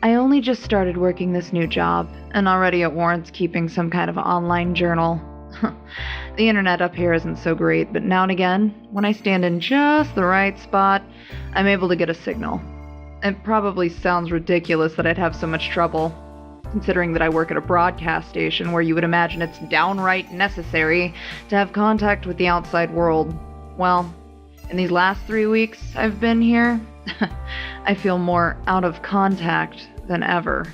I only just started working this new job, and already it warrants keeping some kind of online journal. The internet up here isn't so great, but now and again, when I stand in just the right spot, I'm able to get a signal. It probably sounds ridiculous that I'd have so much trouble, considering that I work at a broadcast station where you would imagine it's downright necessary to have contact with the outside world. Well, in these last 3 weeks I've been here, I feel more out of contact than ever.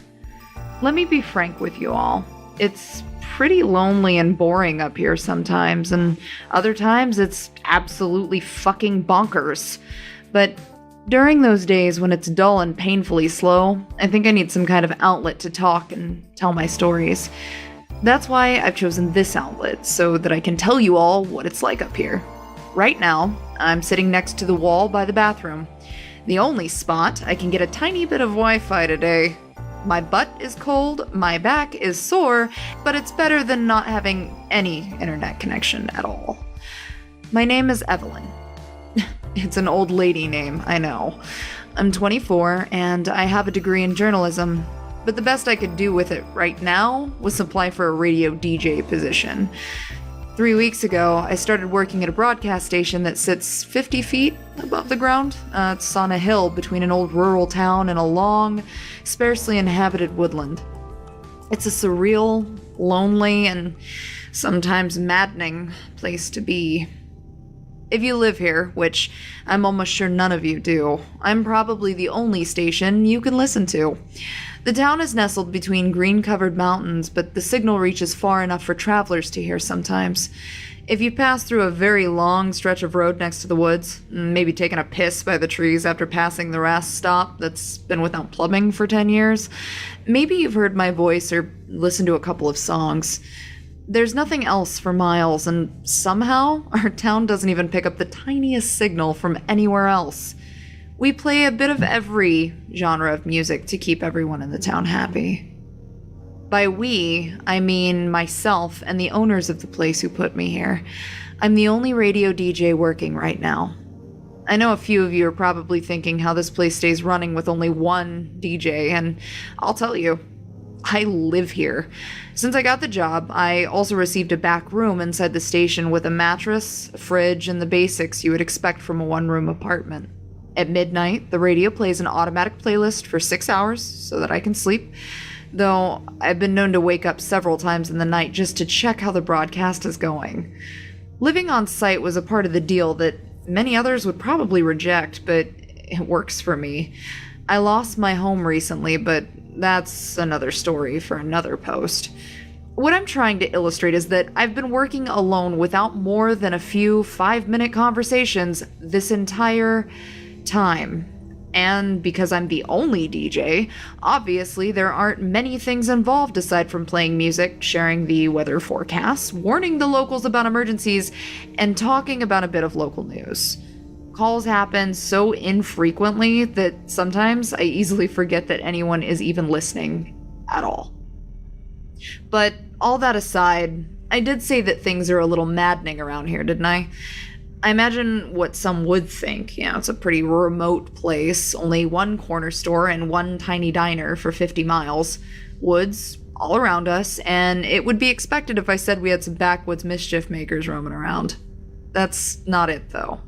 Let me be frank with you all. It's pretty lonely and boring up here sometimes, and other times it's absolutely fucking bonkers. But during those days when it's dull and painfully slow, I think I need some kind of outlet to talk and tell my stories. That's why I've chosen this outlet, so that I can tell you all what it's like up here. Right now, I'm sitting next to the wall by the bathroom. The only spot I can get a tiny bit of Wi-Fi today. My butt is cold, my back is sore, but it's better than not having any internet connection at all. My name is Evelyn. It's an old lady name, I know. I'm 24, and I have a degree in journalism, but the best I could do with it right now was apply for a radio DJ position. 3 weeks ago, I started working at a broadcast station that sits 50 feet above the ground. It's on a hill between an old rural town and a long, sparsely inhabited woodland. It's a surreal, lonely, and sometimes maddening place to be. If you live here, which I'm almost sure none of you do, I'm probably the only station you can listen to. The town is nestled between green-covered mountains, but the signal reaches far enough for travelers to hear sometimes. If you pass through a very long stretch of road next to the woods, maybe taking a piss by the trees after passing the rest stop that's been without plumbing for 10 years, maybe you've heard my voice or listened to a couple of songs. There's nothing else for miles, and somehow our town doesn't even pick up the tiniest signal from anywhere else. We play a bit of every genre of music to keep everyone in the town happy. By we, I mean myself and the owners of the place who put me here. I'm the only radio DJ working right now. I know a few of you are probably thinking how this place stays running with only one DJ, and I'll tell you, I live here. Since I got the job, I also received a back room inside the station with a mattress, a fridge, and the basics you would expect from a one-room apartment. At midnight, the radio plays an automatic playlist for 6 hours so that I can sleep, though I've been known to wake up several times in the night just to check how the broadcast is going. Living on site was a part of the deal that many others would probably reject, but it works for me. I lost my home recently, but that's another story for another post. What I'm trying to illustrate is that I've been working alone without more than a few 5-minute conversations this entire time. And because I'm the only DJ, obviously there aren't many things involved aside from playing music, sharing the weather forecasts, warning the locals about emergencies, and talking about a bit of local news. Calls happen so infrequently that sometimes I easily forget that anyone is even listening at all. But all that aside, I did say that things are a little maddening around here, didn't I? I imagine what some would think. It's a pretty remote place, only one corner store and one tiny diner for 50 miles, woods all around us, and it would be expected if I said we had some backwoods mischief makers roaming around. That's not it, though.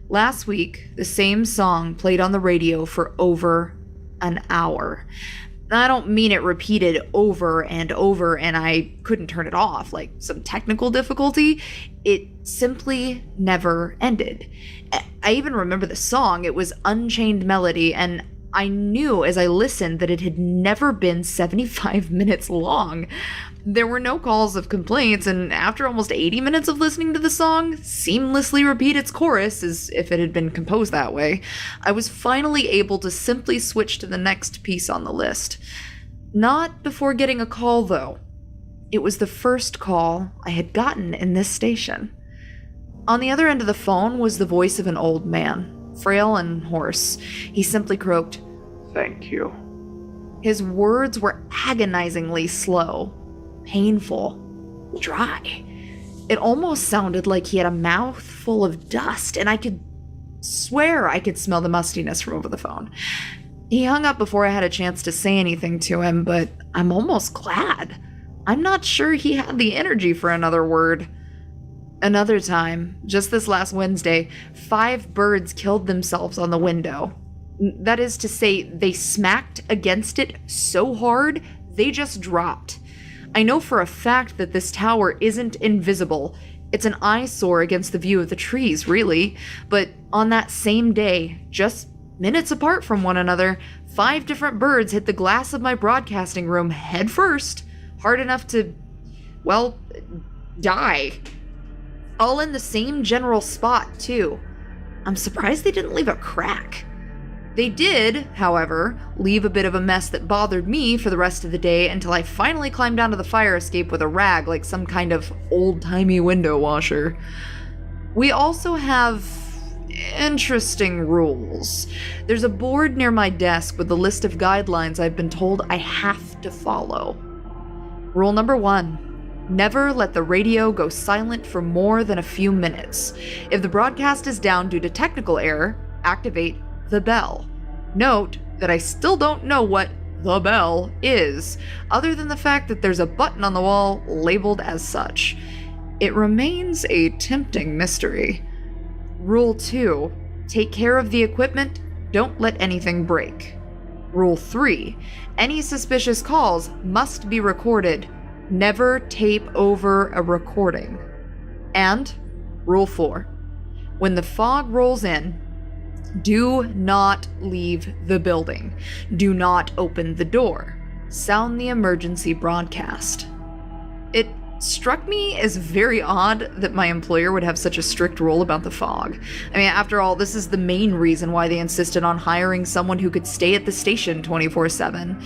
Last week, the same song played on the radio for over an hour. I don't mean it repeated over and over and I couldn't turn it off, like some technical difficulty. It simply never ended. I even remember the song. It was Unchained Melody, and I knew as I listened that it had never been 75 minutes long. There were no calls of complaints, and after almost 80 minutes of listening to the song seamlessly repeat its chorus as if it had been composed that way, I was finally able to simply switch to the next piece on the list. Not before getting a call, though. It was the first call I had gotten in this station. On the other end of the phone was the voice of an old man, frail and hoarse. He simply croaked, "Thank you." His words were agonizingly slow, painful, dry. It almost sounded like he had a mouth full of dust, and I could swear I could smell the mustiness from over the phone. He hung up before I had a chance to say anything to him, but I'm almost glad. I'm not sure he had the energy for another word. Another time, just this last Wednesday, 5 birds killed themselves on the window. That is to say, they smacked against it so hard, they just dropped. I know for a fact that this tower isn't invisible. It's an eyesore against the view of the trees, really. But on that same day, just minutes apart from one another, 5 different birds hit the glass of my broadcasting room head first, hard enough to, well, die. All in the same general spot, too. I'm surprised they didn't leave a crack. They did, however, leave a bit of a mess that bothered me for the rest of the day until I finally climbed down to the fire escape with a rag like some kind of old-timey window washer. We also have interesting rules. There's a board near my desk with a list of guidelines I've been told I have to follow. Rule number 1. Never let the radio go silent for more than a few minutes. If the broadcast is down due to technical error, activate the bell. Note that I still don't know what the bell is, other than the fact that there's a button on the wall labeled as such. It remains a tempting mystery. Rule 2. Take care of the equipment, don't let anything break. Rule 3. Any suspicious calls must be recorded. Never tape over a recording. And Rule 4. When the fog rolls in, do not leave the building. Do not open the door. Sound the emergency broadcast. It struck me as very odd that my employer would have such a strict rule about the fog. I mean, after all, this is the main reason why they insisted on hiring someone who could stay at the station 24/7,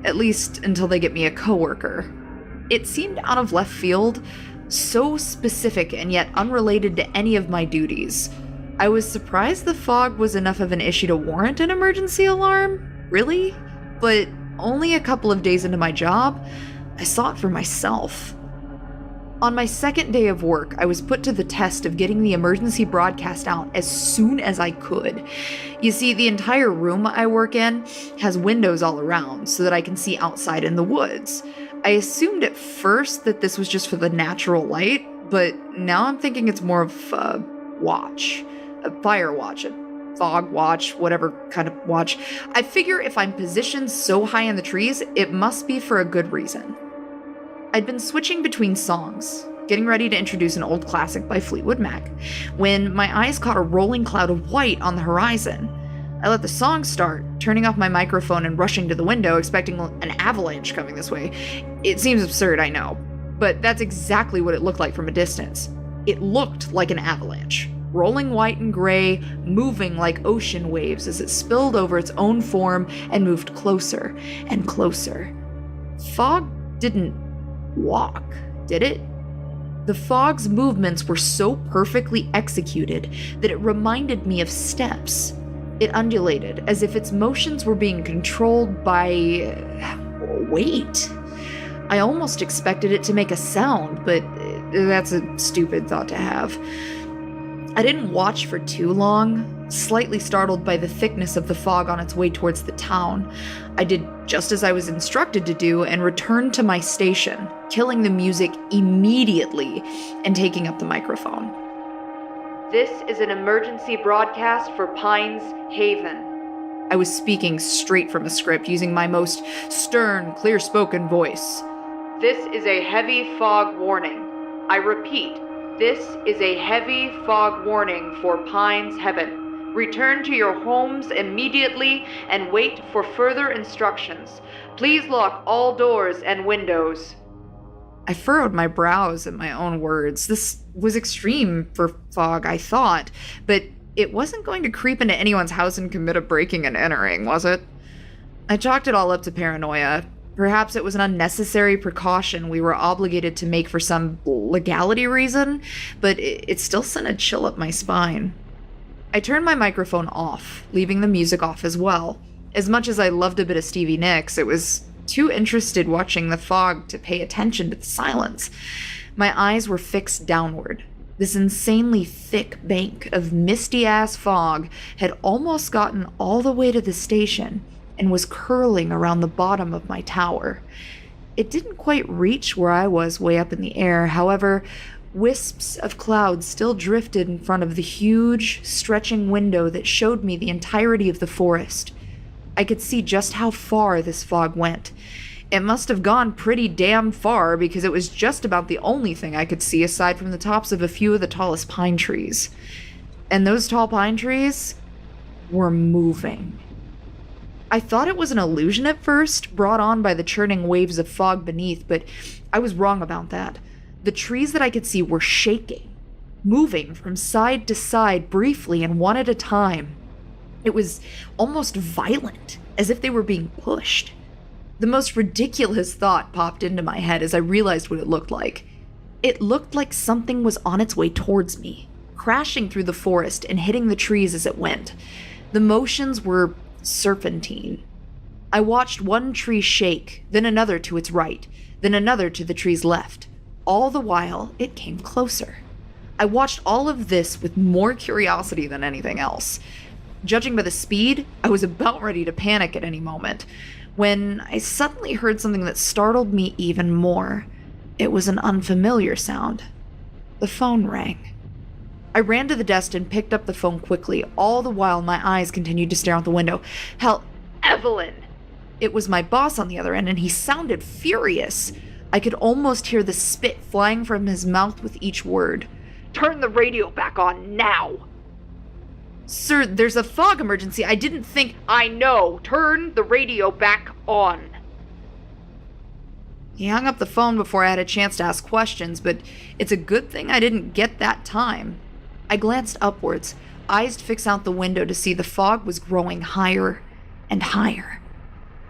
at least until they get me a coworker. It seemed out of left field, so specific and yet unrelated to any of my duties. I was surprised the fog was enough of an issue to warrant an emergency alarm, really? But only a couple of days into my job, I saw it for myself. On my second day of work, I was put to the test of getting the emergency broadcast out as soon as I could. You see, the entire room I work in has windows all around so that I can see outside in the woods. I assumed at first that this was just for the natural light, but now I'm thinking it's more of a watch. A fire watch, a fog watch, whatever kind of watch. I figure if I'm positioned so high in the trees, it must be for a good reason. I'd been switching between songs, getting ready to introduce an old classic by Fleetwood Mac, when my eyes caught a rolling cloud of white on the horizon. I let the song start, turning off my microphone and rushing to the window, expecting an avalanche coming this way. It seems absurd, I know, but that's exactly what it looked like from a distance. It looked like an avalanche. Rolling white and gray, moving like ocean waves as it spilled over its own form and moved closer and closer. Fog didn't walk, did it? The fog's movements were so perfectly executed that it reminded me of steps. It undulated as if its motions were being controlled by weight. I almost expected it to make a sound, but that's a stupid thought to have. I didn't watch for too long, slightly startled by the thickness of the fog on its way towards the town. I did just as I was instructed to do and returned to my station, killing the music immediately and taking up the microphone. This is an emergency broadcast for Pines Haven. I was speaking straight from a script, using my most stern, clear-spoken voice. This is a heavy fog warning. I repeat, this is a heavy fog warning for Pines Haven. Return to your homes immediately and wait for further instructions. Please lock all doors and windows. I furrowed my brows at my own words. This was extreme for fog, I thought, but it wasn't going to creep into anyone's house and commit a breaking and entering, was it? I chalked it all up to paranoia. Perhaps it was an unnecessary precaution we were obligated to make for some legality reason, but it still sent a chill up my spine. I turned my microphone off, leaving the music off as well. As much as I loved a bit of Stevie Nicks, it was too interested watching the fog to pay attention to the silence. My eyes were fixed downward. This insanely thick bank of misty-ass fog had almost gotten all the way to the station, and was curling around the bottom of my tower. It didn't quite reach where I was way up in the air, however, wisps of clouds still drifted in front of the huge, stretching window that showed me the entirety of the forest. I could see just how far this fog went. It must have gone pretty damn far because it was just about the only thing I could see aside from the tops of a few of the tallest pine trees. And those tall pine trees were moving. I thought it was an illusion at first, brought on by the churning waves of fog beneath, but I was wrong about that. The trees that I could see were shaking, moving from side to side briefly and one at a time. It was almost violent, as if they were being pushed. The most ridiculous thought popped into my head as I realized what it looked like. It looked like something was on its way towards me, crashing through the forest and hitting the trees as it went. The motions were serpentine. I watched one tree shake, then another to its right, then another to the tree's left. All the while, it came closer. I watched all of this with more curiosity than anything else. Judging by the speed, I was about ready to panic at any moment, when I suddenly heard something that startled me even more. It was an unfamiliar sound. The phone rang. I ran to the desk and picked up the phone quickly, all the while my eyes continued to stare out the window. Hell, Evelyn! It was my boss on the other end, and he sounded furious. I could almost hear the spit flying from his mouth with each word. "Turn the radio back on now!" "Sir, there's a fog emergency. I didn't think—" "I know. Turn the radio back on." He hung up the phone before I had a chance to ask questions, but it's a good thing I didn't get that time. I glanced upwards, eyes fixed out the window to see the fog was growing higher and higher.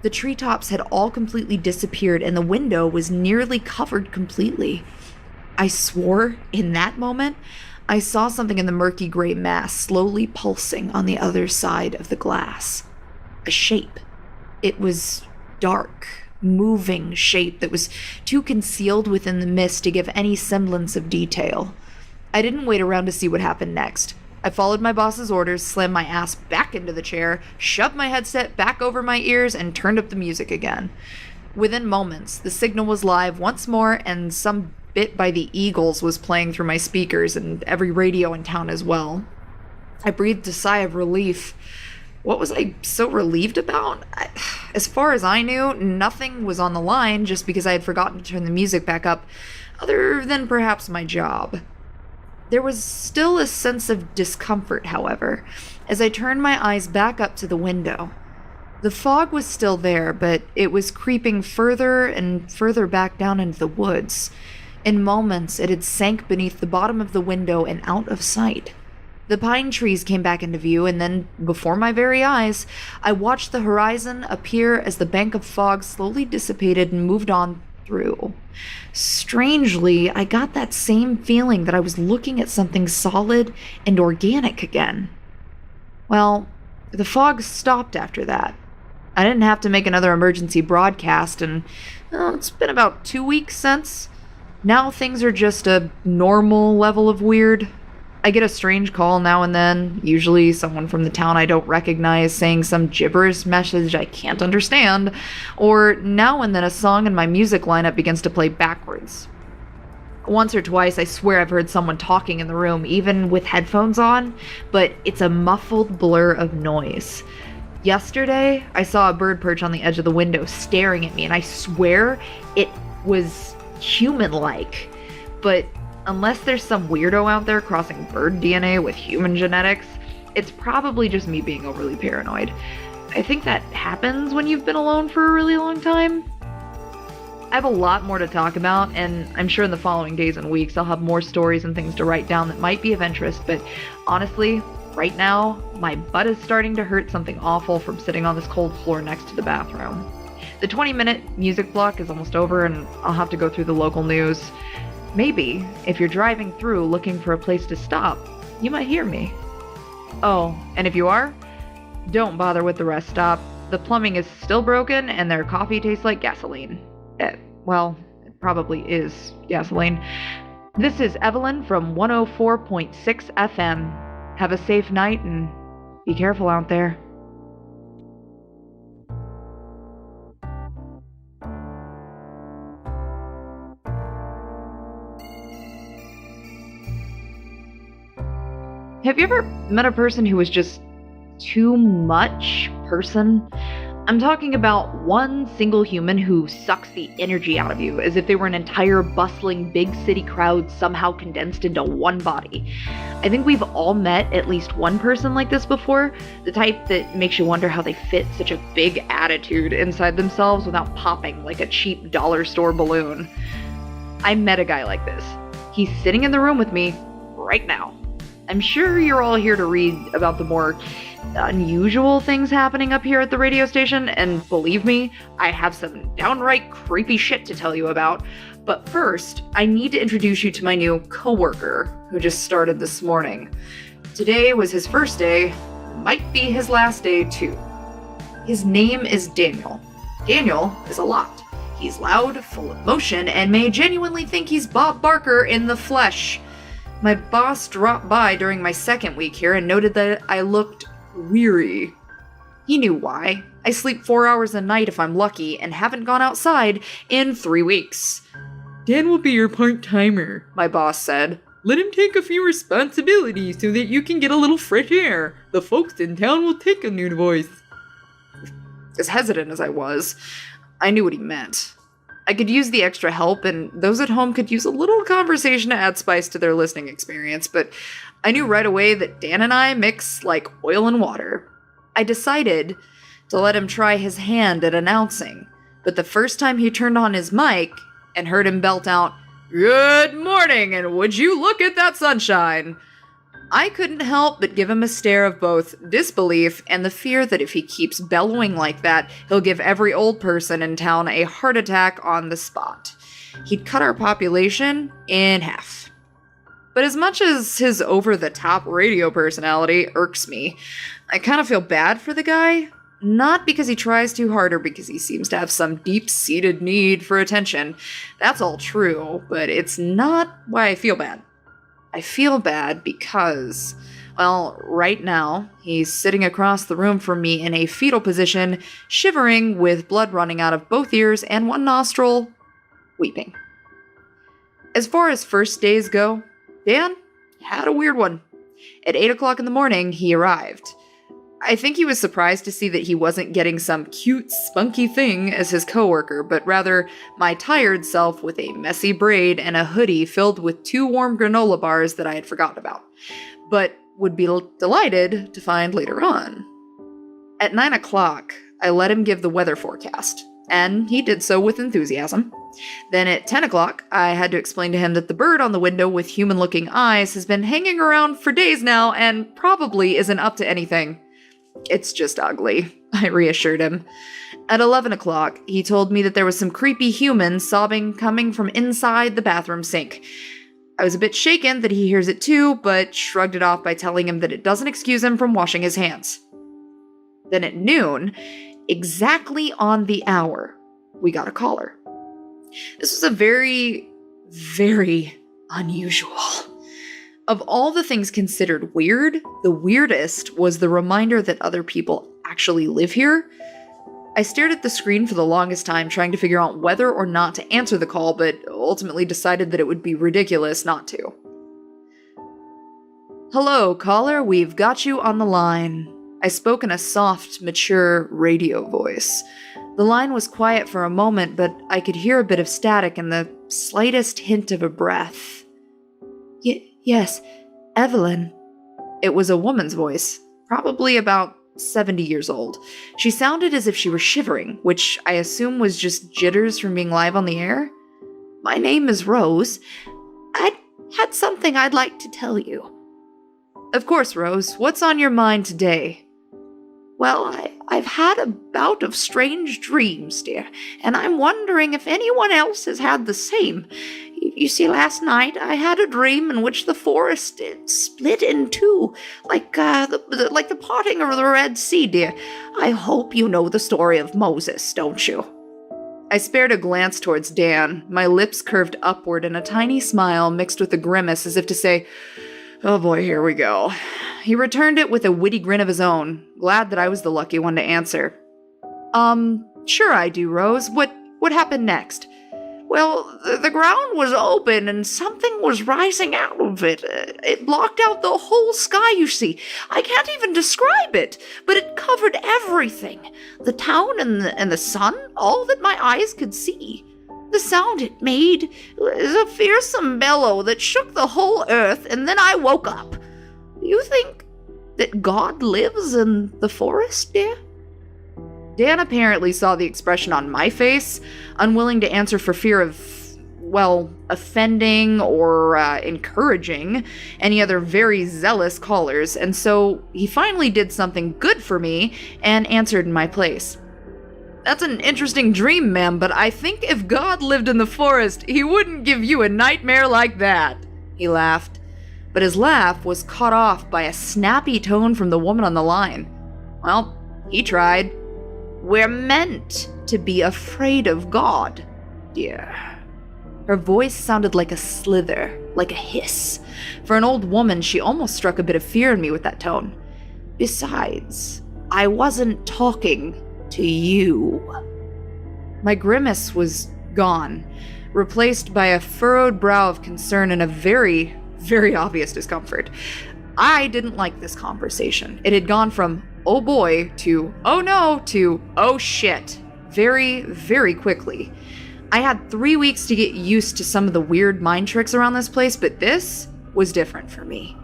The treetops had all completely disappeared, and the window was nearly covered completely. I swore, in that moment, I saw something in the murky gray mass slowly pulsing on the other side of the glass. A shape. It was dark, moving shape that was too concealed within the mist to give any semblance of detail. I didn't wait around to see what happened next. I followed my boss's orders, slammed my ass back into the chair, shoved my headset back over my ears, and turned up the music again. Within moments, the signal was live once more, and some bit by the Eagles was playing through my speakers and every radio in town as well. I breathed a sigh of relief. What was I so relieved about? As far as I knew, nothing was on the line just because I had forgotten to turn the music back up, other than perhaps my job. There was still a sense of discomfort, however, as I turned my eyes back up to the window. The fog was still there, but it was creeping further and further back down into the woods. In moments, it had sank beneath the bottom of the window and out of sight. The pine trees came back into view, and then, before my very eyes, I watched the horizon appear as the bank of fog slowly dissipated and moved on through. Strangely, I got that same feeling that I was looking at something solid and organic again. Well, the fog stopped after that. I didn't have to make another emergency broadcast, and it's been about 2 weeks since. Now things are just a normal level of weird. I get a strange call now and then, usually someone from the town I don't recognize saying some gibberish message I can't understand, or now and then a song in my music lineup begins to play backwards. Once or twice I swear I've heard someone talking in the room, even with headphones on, but it's a muffled blur of noise. Yesterday, I saw a bird perch on the edge of the window staring at me, and I swear it was human-like, but unless there's some weirdo out there crossing bird DNA with human genetics, it's probably just me being overly paranoid. I think that happens when you've been alone for a really long time. I have a lot more to talk about, and I'm sure in the following days and weeks I'll have more stories and things to write down that might be of interest, but honestly, right now, my butt is starting to hurt something awful from sitting on this cold floor next to the bathroom. The 20-minute music block is almost over, and I'll have to go through the local news. Maybe, if you're driving through looking for a place to stop, you might hear me. Oh, and if you are, don't bother with the rest stop. The plumbing is still broken, and their coffee tastes like gasoline. Well, it probably is gasoline. This is Evelyn from 104.6 FM. Have a safe night, and be careful out there. Have you ever met a person who was just too much person? I'm talking about one single human who sucks the energy out of you, as if they were an entire bustling big city crowd somehow condensed into one body. I think we've all met at least one person like this before, the type that makes you wonder how they fit such a big attitude inside themselves without popping like a cheap dollar store balloon. I met a guy like this. He's sitting in the room with me right now. I'm sure you're all here to read about the more unusual things happening up here at the radio station, and believe me, I have some downright creepy shit to tell you about. But first, I need to introduce you to my new coworker, who just started this morning. Today was his first day, might be his last day too. His name is Daniel. Daniel is a lot. He's loud, full of motion, and may genuinely think he's Bob Barker in the flesh. My boss dropped by during my second week here and noted that I looked weary. He knew why. I sleep 4 hours a night if I'm lucky and haven't gone outside in 3 weeks. Dan will be your part-timer, my boss said. Let him take a few responsibilities so that you can get a little fresh air. The folks in town will take a new voice. As hesitant as I was, I knew what he meant. I could use the extra help, and those at home could use a little conversation to add spice to their listening experience, but I knew right away that Dan and I mix like oil and water. I decided to let him try his hand at announcing, but the first time he turned on his mic and heard him belt out, "Good morning, and would you look at that sunshine?" I couldn't help but give him a stare of both disbelief and the fear that if he keeps bellowing like that, he'll give every old person in town a heart attack on the spot. He'd cut our population in half. But as much as his over-the-top radio personality irks me, I kind of feel bad for the guy. Not because he tries too hard or because he seems to have some deep-seated need for attention. That's all true, but it's not why I feel bad. I feel bad because, well, right now, he's sitting across the room from me in a fetal position, shivering with blood running out of both ears and one nostril, weeping. As far as first days go, Dan had a weird one. At 8 o'clock in the morning, he arrived. I think he was surprised to see that he wasn't getting some cute, spunky thing as his coworker, but rather my tired self with a messy braid and a hoodie filled with 2 warm granola bars that I had forgotten about, but would be delighted to find later on. At 9 o'clock, I let him give the weather forecast, and he did so with enthusiasm. Then at 10 o'clock, I had to explain to him that the bird on the window with human-looking eyes has been hanging around for days now and probably isn't up to anything. It's just ugly, I reassured him. At 11 o'clock, he told me that there was some creepy human sobbing coming from inside the bathroom sink. I was a bit shaken that he hears it too, but shrugged it off by telling him that it doesn't excuse him from washing his hands. Then at noon, exactly on the hour, we got a caller. This was a very, very unusual. Of all the things considered weird, the weirdest was the reminder that other people actually live here. I stared at the screen for the longest time trying to figure out whether or not to answer the call, but ultimately decided that it would be ridiculous not to. "Hello, caller, we've got you on the line." I spoke in a soft, mature radio voice. The line was quiet for a moment, but I could hear a bit of static and the slightest hint of a breath. Yes, Evelyn." It was a woman's voice, probably about 70 years old. She sounded as if she were shivering, which I assume was just jitters from being live on the air. "My name is Rose. I'd had something I'd like to tell you." "Of course, Rose. What's on your mind today?" "Well, I've had a bout of strange dreams, dear, and I'm wondering if anyone else has had the same. You see, last night I had a dream in which the forest split in two, like the parting of the Red Sea, dear. I hope you know the story of Moses, don't you?" I spared a glance towards Dan, my lips curved upward in a tiny smile mixed with a grimace as if to say, "Oh boy, here we go." He returned it with a witty grin of his own, glad that I was the lucky one to answer. Sure I do, Rose. What happened next?" Well, the ground was open and something was rising out of it. It blocked out the whole sky, you see. I can't even describe it, but it covered everything. The town and the sun, all that my eyes could see. The sound it made was a fearsome bellow that shook the whole earth, and then I woke up. Do you think that God lives in the forest, dear? Dan apparently saw the expression on my face, unwilling to answer for fear of, well, offending or encouraging any other very zealous callers, and so he finally did something good for me and answered in my place. That's an interesting dream, ma'am, but I think if God lived in the forest, he wouldn't give you a nightmare like that. He laughed, but his laugh was cut off by a snappy tone from the woman on the line. Well, he tried. We're meant to be afraid of God, dear. Her voice sounded like a slither, like a hiss. For an old woman, she almost struck a bit of fear in me with that tone. Besides, I wasn't talking to you. My grimace was gone, replaced by a furrowed brow of concern and a very, very obvious discomfort. I didn't like this conversation. It had gone from oh boy to oh no to oh shit very, very quickly. I had 3 weeks to get used to some of the weird mind tricks around this place, but this was different for me.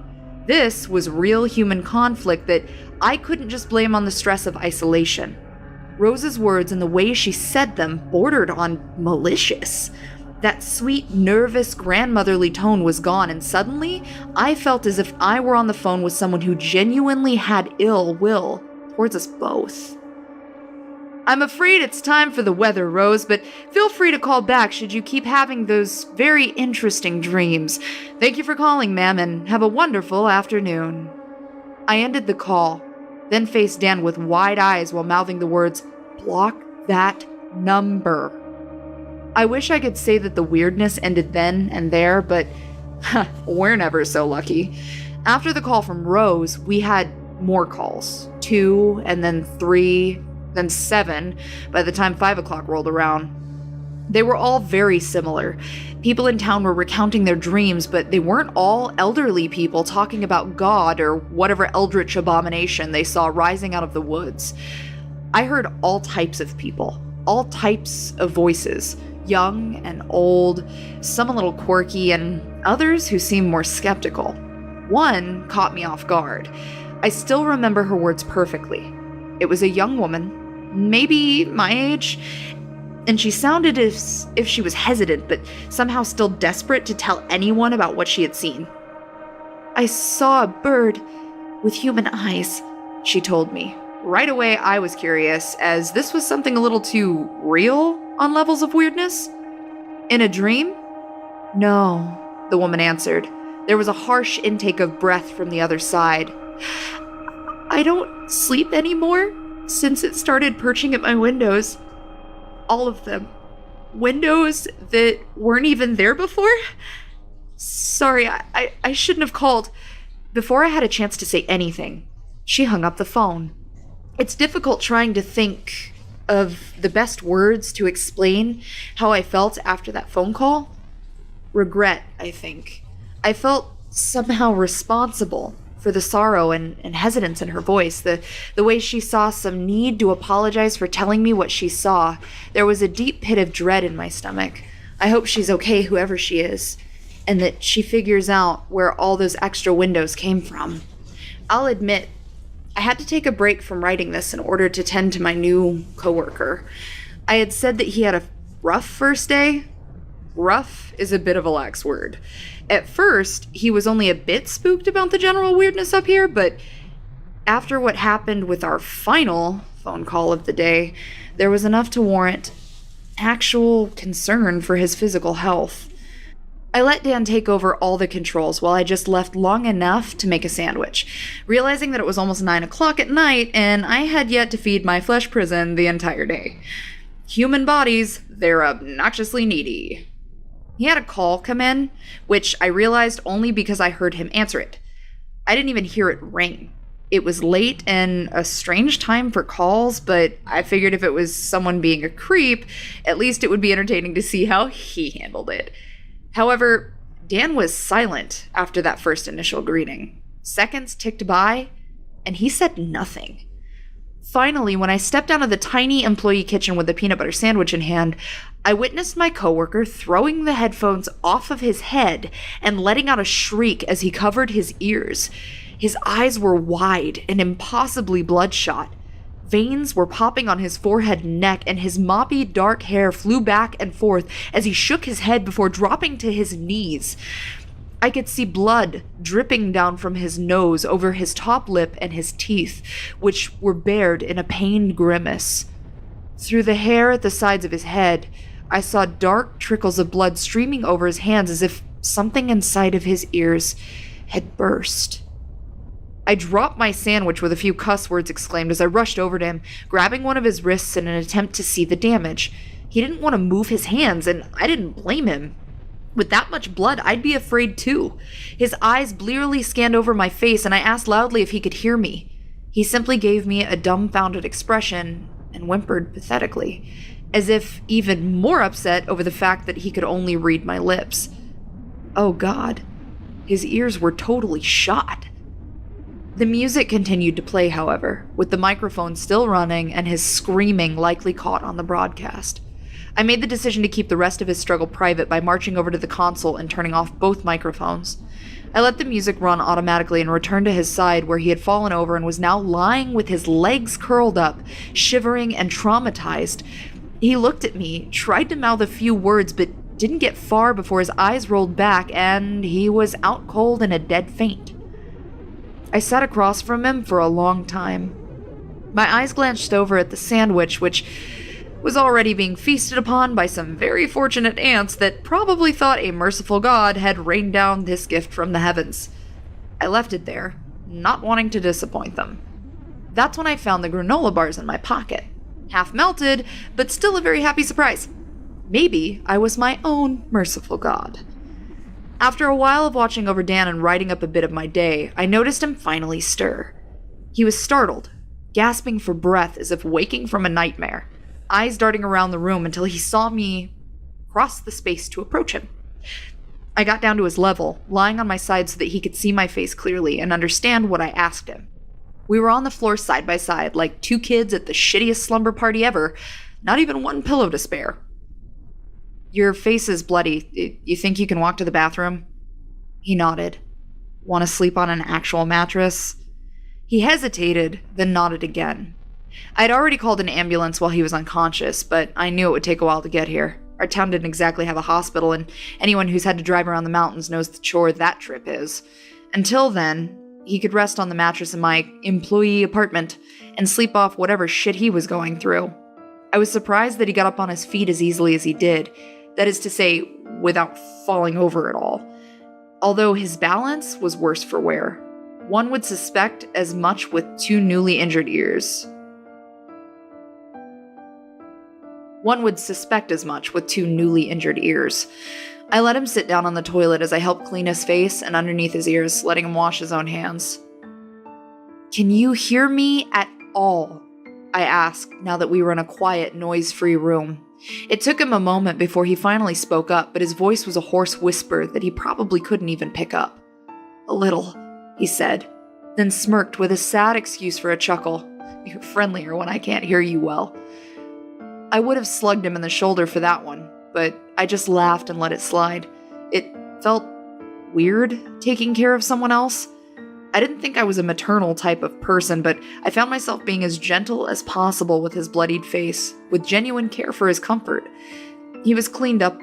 This was real human conflict that I couldn't just blame on the stress of isolation. Rose's words and the way she said them bordered on malicious. That sweet, nervous, grandmotherly tone was gone, and suddenly, I felt as if I were on the phone with someone who genuinely had ill will towards us both. I'm afraid it's time for the weather, Rose, but feel free to call back should you keep having those very interesting dreams. Thank you for calling, ma'am, and have a wonderful afternoon. I ended the call, then faced Dan with wide eyes while mouthing the words, "Block that number." I wish I could say that the weirdness ended then and there, but we're never so lucky. After the call from Rose, we had more calls. 2, and then 3, then 7, by the time 5 o'clock rolled around. They were all very similar. People in town were recounting their dreams, but they weren't all elderly people talking about God or whatever eldritch abomination they saw rising out of the woods. I heard all types of people, all types of voices. Young and old, some a little quirky, and others who seemed more skeptical. One caught me off guard. I still remember her words perfectly. It was a young woman, maybe my age, and she sounded as if she was hesitant, but somehow still desperate to tell anyone about what she had seen. I saw a bird with human eyes, she told me. Right away, I was curious, as this was something a little too real on levels of weirdness. In a dream? No, the woman answered. There was a harsh intake of breath from the other side. I don't sleep anymore since it started perching at my windows. All of them. Windows that weren't even there before? Sorry, I shouldn't have called. Before I had a chance to say anything, she hung up the phone. It's difficult trying to think of the best words to explain how I felt after that phone call. Regret, I think. I felt somehow responsible for the sorrow and hesitance in her voice, the way she saw some need to apologize for telling me what she saw. There was a deep pit of dread in my stomach. I hope she's okay, whoever she is, and that she figures out where all those extra windows came from. I'll admit, I had to take a break from writing this in order to tend to my new coworker. I had said that he had a rough first day. Rough is a bit of a lax word. At first, he was only a bit spooked about the general weirdness up here, but after what happened with our final phone call of the day, there was enough to warrant actual concern for his physical health. I let Dan take over all the controls while I just left long enough to make a sandwich, realizing that it was almost 9 o'clock at night and I had yet to feed my flesh prison the entire day. Human bodies, they're obnoxiously needy. He had a call come in, which I realized only because I heard him answer it. I didn't even hear it ring. It was late and a strange time for calls, but I figured if it was someone being a creep, at least it would be entertaining to see how he handled it. However, Dan was silent after that first initial greeting. Seconds ticked by, and he said nothing. Finally, when I stepped out of the tiny employee kitchen with a peanut butter sandwich in hand, I witnessed my coworker throwing the headphones off of his head and letting out a shriek as he covered his ears. His eyes were wide and impossibly bloodshot. Veins were popping on his forehead and neck, and his moppy dark hair flew back and forth as he shook his head before dropping to his knees. I could see blood dripping down from his nose over his top lip and his teeth, which were bared in a pained grimace. Through the hair at the sides of his head, I saw dark trickles of blood streaming over his hands as if something inside of his ears had burst. I dropped my sandwich with a few cuss words exclaimed as I rushed over to him, grabbing one of his wrists in an attempt to see the damage. He didn't want to move his hands, and I didn't blame him. With that much blood, I'd be afraid too. His eyes blearily scanned over my face, and I asked loudly if he could hear me. He simply gave me a dumbfounded expression and whimpered pathetically, as if even more upset over the fact that he could only read my lips. Oh God, his ears were totally shot. The music continued to play, however, with the microphone still running and his screaming likely caught on the broadcast. I made the decision to keep the rest of his struggle private by marching over to the console and turning off both microphones. I let the music run automatically and returned to his side where he had fallen over and was now lying with his legs curled up, shivering and traumatized. He looked at me, tried to mouth a few words, but didn't get far before his eyes rolled back and he was out cold in a dead faint. I sat across from him for a long time. My eyes glanced over at the sandwich, which was already being feasted upon by some very fortunate ants that probably thought a merciful god had rained down this gift from the heavens. I left it there, not wanting to disappoint them. That's when I found the granola bars in my pocket. Half melted, but still a very happy surprise. Maybe I was my own merciful god. After a while of watching over Dan and writing up a bit of my day, I noticed him finally stir. He was startled, gasping for breath as if waking from a nightmare, eyes darting around the room until he saw me cross the space to approach him. I got down to his level, lying on my side so that he could see my face clearly and understand what I asked him. We were on the floor side by side, like two kids at the shittiest slumber party ever, not even one pillow to spare. Your face is bloody. You think you can walk to the bathroom? He nodded. Want to sleep on an actual mattress? He hesitated, then nodded again. I'd already called an ambulance while he was unconscious, but I knew it would take a while to get here. Our town didn't exactly have a hospital, and anyone who's had to drive around the mountains knows the chore that trip is. Until then, he could rest on the mattress in my employee apartment and sleep off whatever shit he was going through. I was surprised that he got up on his feet as easily as he did. That is to say, without falling over at all. Although his balance was worse for wear. One would suspect as much with two newly injured ears. I let him sit down on the toilet as I helped clean his face and underneath his ears, letting him wash his own hands. Can you hear me at all? I asked, now that we were in a quiet, noise-free room. It took him a moment before he finally spoke up, but his voice was a hoarse whisper that he probably couldn't even pick up. A little, he said, then smirked with a sad excuse for a chuckle. You're friendlier when I can't hear you well. I would have slugged him in the shoulder for that one, but I just laughed and let it slide. It felt weird taking care of someone else. I didn't think I was a maternal type of person, but I found myself being as gentle as possible with his bloodied face, with genuine care for his comfort. He was cleaned up,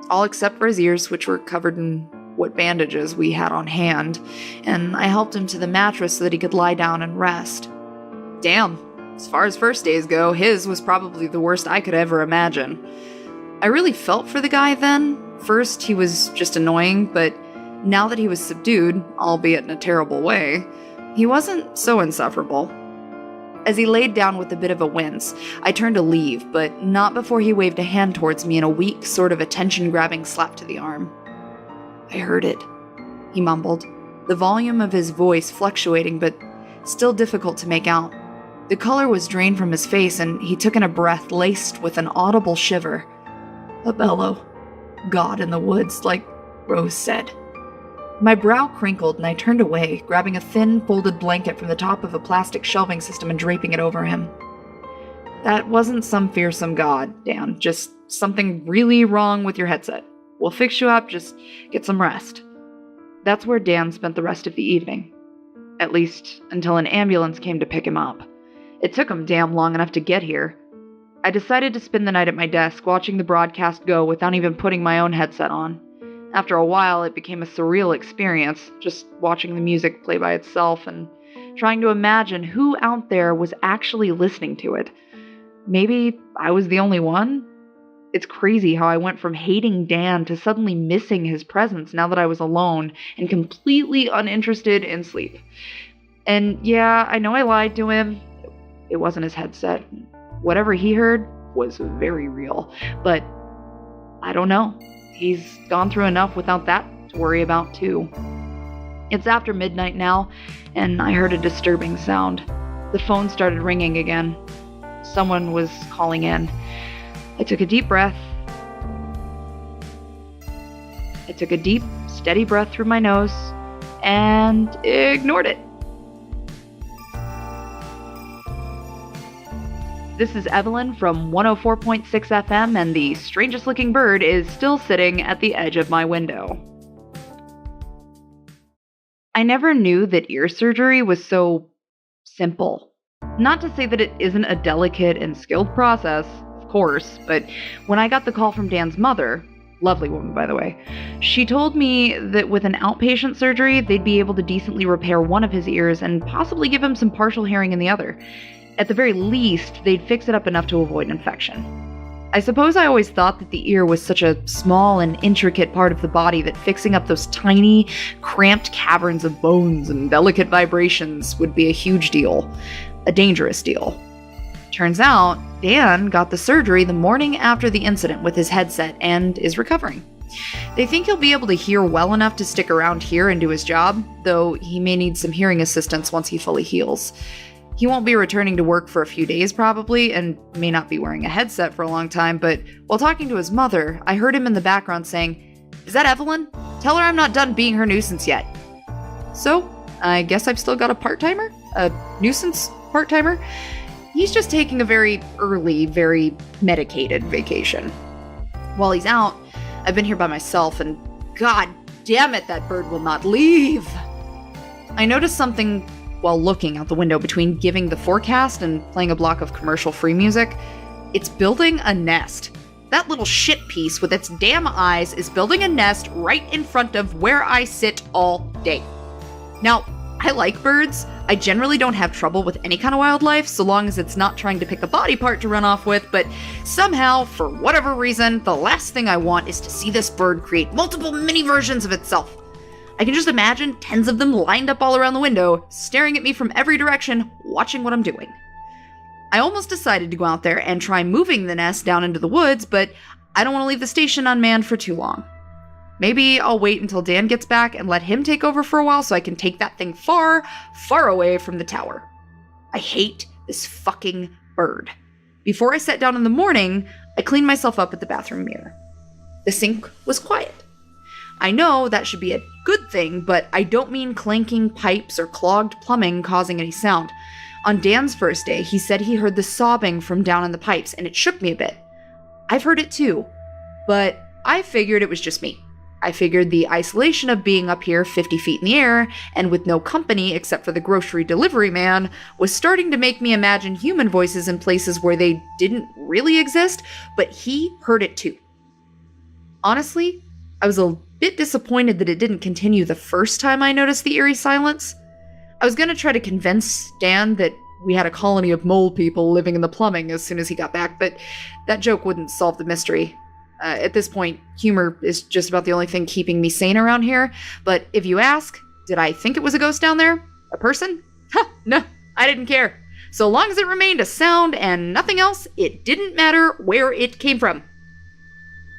all except for his ears, which were covered in what bandages we had on hand, and I helped him to the mattress so that he could lie down and rest. Damn, as far as first days go, his was probably the worst I could ever imagine. I really felt for the guy then. First, he was just annoying, but now that he was subdued, albeit in a terrible way, he wasn't so insufferable. As he laid down with a bit of a wince, I turned to leave, but not before he waved a hand towards me in a weak, sort of attention-grabbing slap to the arm. I heard it, he mumbled, the volume of his voice fluctuating, but still difficult to make out. The color was drained from his face, and he took in a breath laced with an audible shiver. A bellow. God in the woods, like Rose said. My brow crinkled, and I turned away, grabbing a thin, folded blanket from the top of a plastic shelving system and draping it over him. That wasn't some fearsome god, Dan. Just something really wrong with your headset. We'll fix you up, just get some rest. That's where Dan spent the rest of the evening. At least, until an ambulance came to pick him up. It took him damn long enough to get here. I decided to spend the night at my desk, watching the broadcast go without even putting my own headset on. After a while, it became a surreal experience, just watching the music play by itself and trying to imagine who out there was actually listening to it. Maybe I was the only one? It's crazy how I went from hating Dan to suddenly missing his presence now that I was alone and completely uninterested in sleep. And yeah, I know I lied to him. It wasn't his headset. Whatever he heard was very real. But I don't know. He's gone through enough without that to worry about too. It's after midnight now, and I heard a disturbing sound. The phone started ringing again. Someone was calling in. I took a deep breath. I took a deep, steady breath through my nose and ignored it. This is Evelyn from 104.6 FM, and the strangest looking bird is still sitting at the edge of my window. I never knew that ear surgery was so simple. Not to say that it isn't a delicate and skilled process, of course, but when I got the call from Dan's mother, lovely woman by the way, she told me that with an outpatient surgery, they'd be able to decently repair one of his ears and possibly give him some partial hearing in the other. At the very least, they'd fix it up enough to avoid infection. I suppose I always thought that the ear was such a small and intricate part of the body that fixing up those tiny, cramped caverns of bones and delicate vibrations would be a huge deal. A dangerous deal. Turns out, Dan got the surgery the morning after the incident with his headset and is recovering. They think he'll be able to hear well enough to stick around here and do his job, though he may need some hearing assistance once he fully heals. He won't be returning to work for a few days probably, and may not be wearing a headset for a long time, but while talking to his mother, I heard him in the background saying, "Is that Evelyn? Tell her I'm not done being her nuisance yet." So, I guess I've still got a part-timer? A nuisance part-timer? He's just taking a very early, very medicated vacation. While he's out, I've been here by myself, and god damn it, that bird will not leave! I noticed something while looking out the window between giving the forecast and playing a block of commercial-free music. It's building a nest. That little shit piece with its damn eyes is building a nest right in front of where I sit all day. Now, I like birds. I generally don't have trouble with any kind of wildlife, so long as it's not trying to pick a body part to run off with, but somehow, for whatever reason, the last thing I want is to see this bird create multiple mini versions of itself. I can just imagine tens of them lined up all around the window, staring at me from every direction, watching what I'm doing. I almost decided to go out there and try moving the nest down into the woods, but I don't want to leave the station unmanned for too long. Maybe I'll wait until Dan gets back and let him take over for a while so I can take that thing far, far away from the tower. I hate this fucking bird. Before I sat down in the morning, I cleaned myself up at the bathroom mirror. The sink was quiet. I know that should be a good thing, but I don't mean clanking pipes or clogged plumbing causing any sound. On Dan's first day, he said he heard the sobbing from down in the pipes, and it shook me a bit. I've heard it too, but I figured it was just me. I figured the isolation of being up here 50 feet in the air, and with no company except for the grocery delivery man, was starting to make me imagine human voices in places where they didn't really exist, but he heard it too. Honestly, I was a bit disappointed that it didn't continue the first time I noticed the eerie silence. I was gonna try to convince Dan that we had a colony of mole people living in the plumbing as soon as he got back, but that joke wouldn't solve the mystery. At this point, humor is just about the only thing keeping me sane around here, but if you ask, did I think it was a ghost down there? A person? Ha! No, I didn't care. So long as it remained a sound and nothing else, it didn't matter where it came from.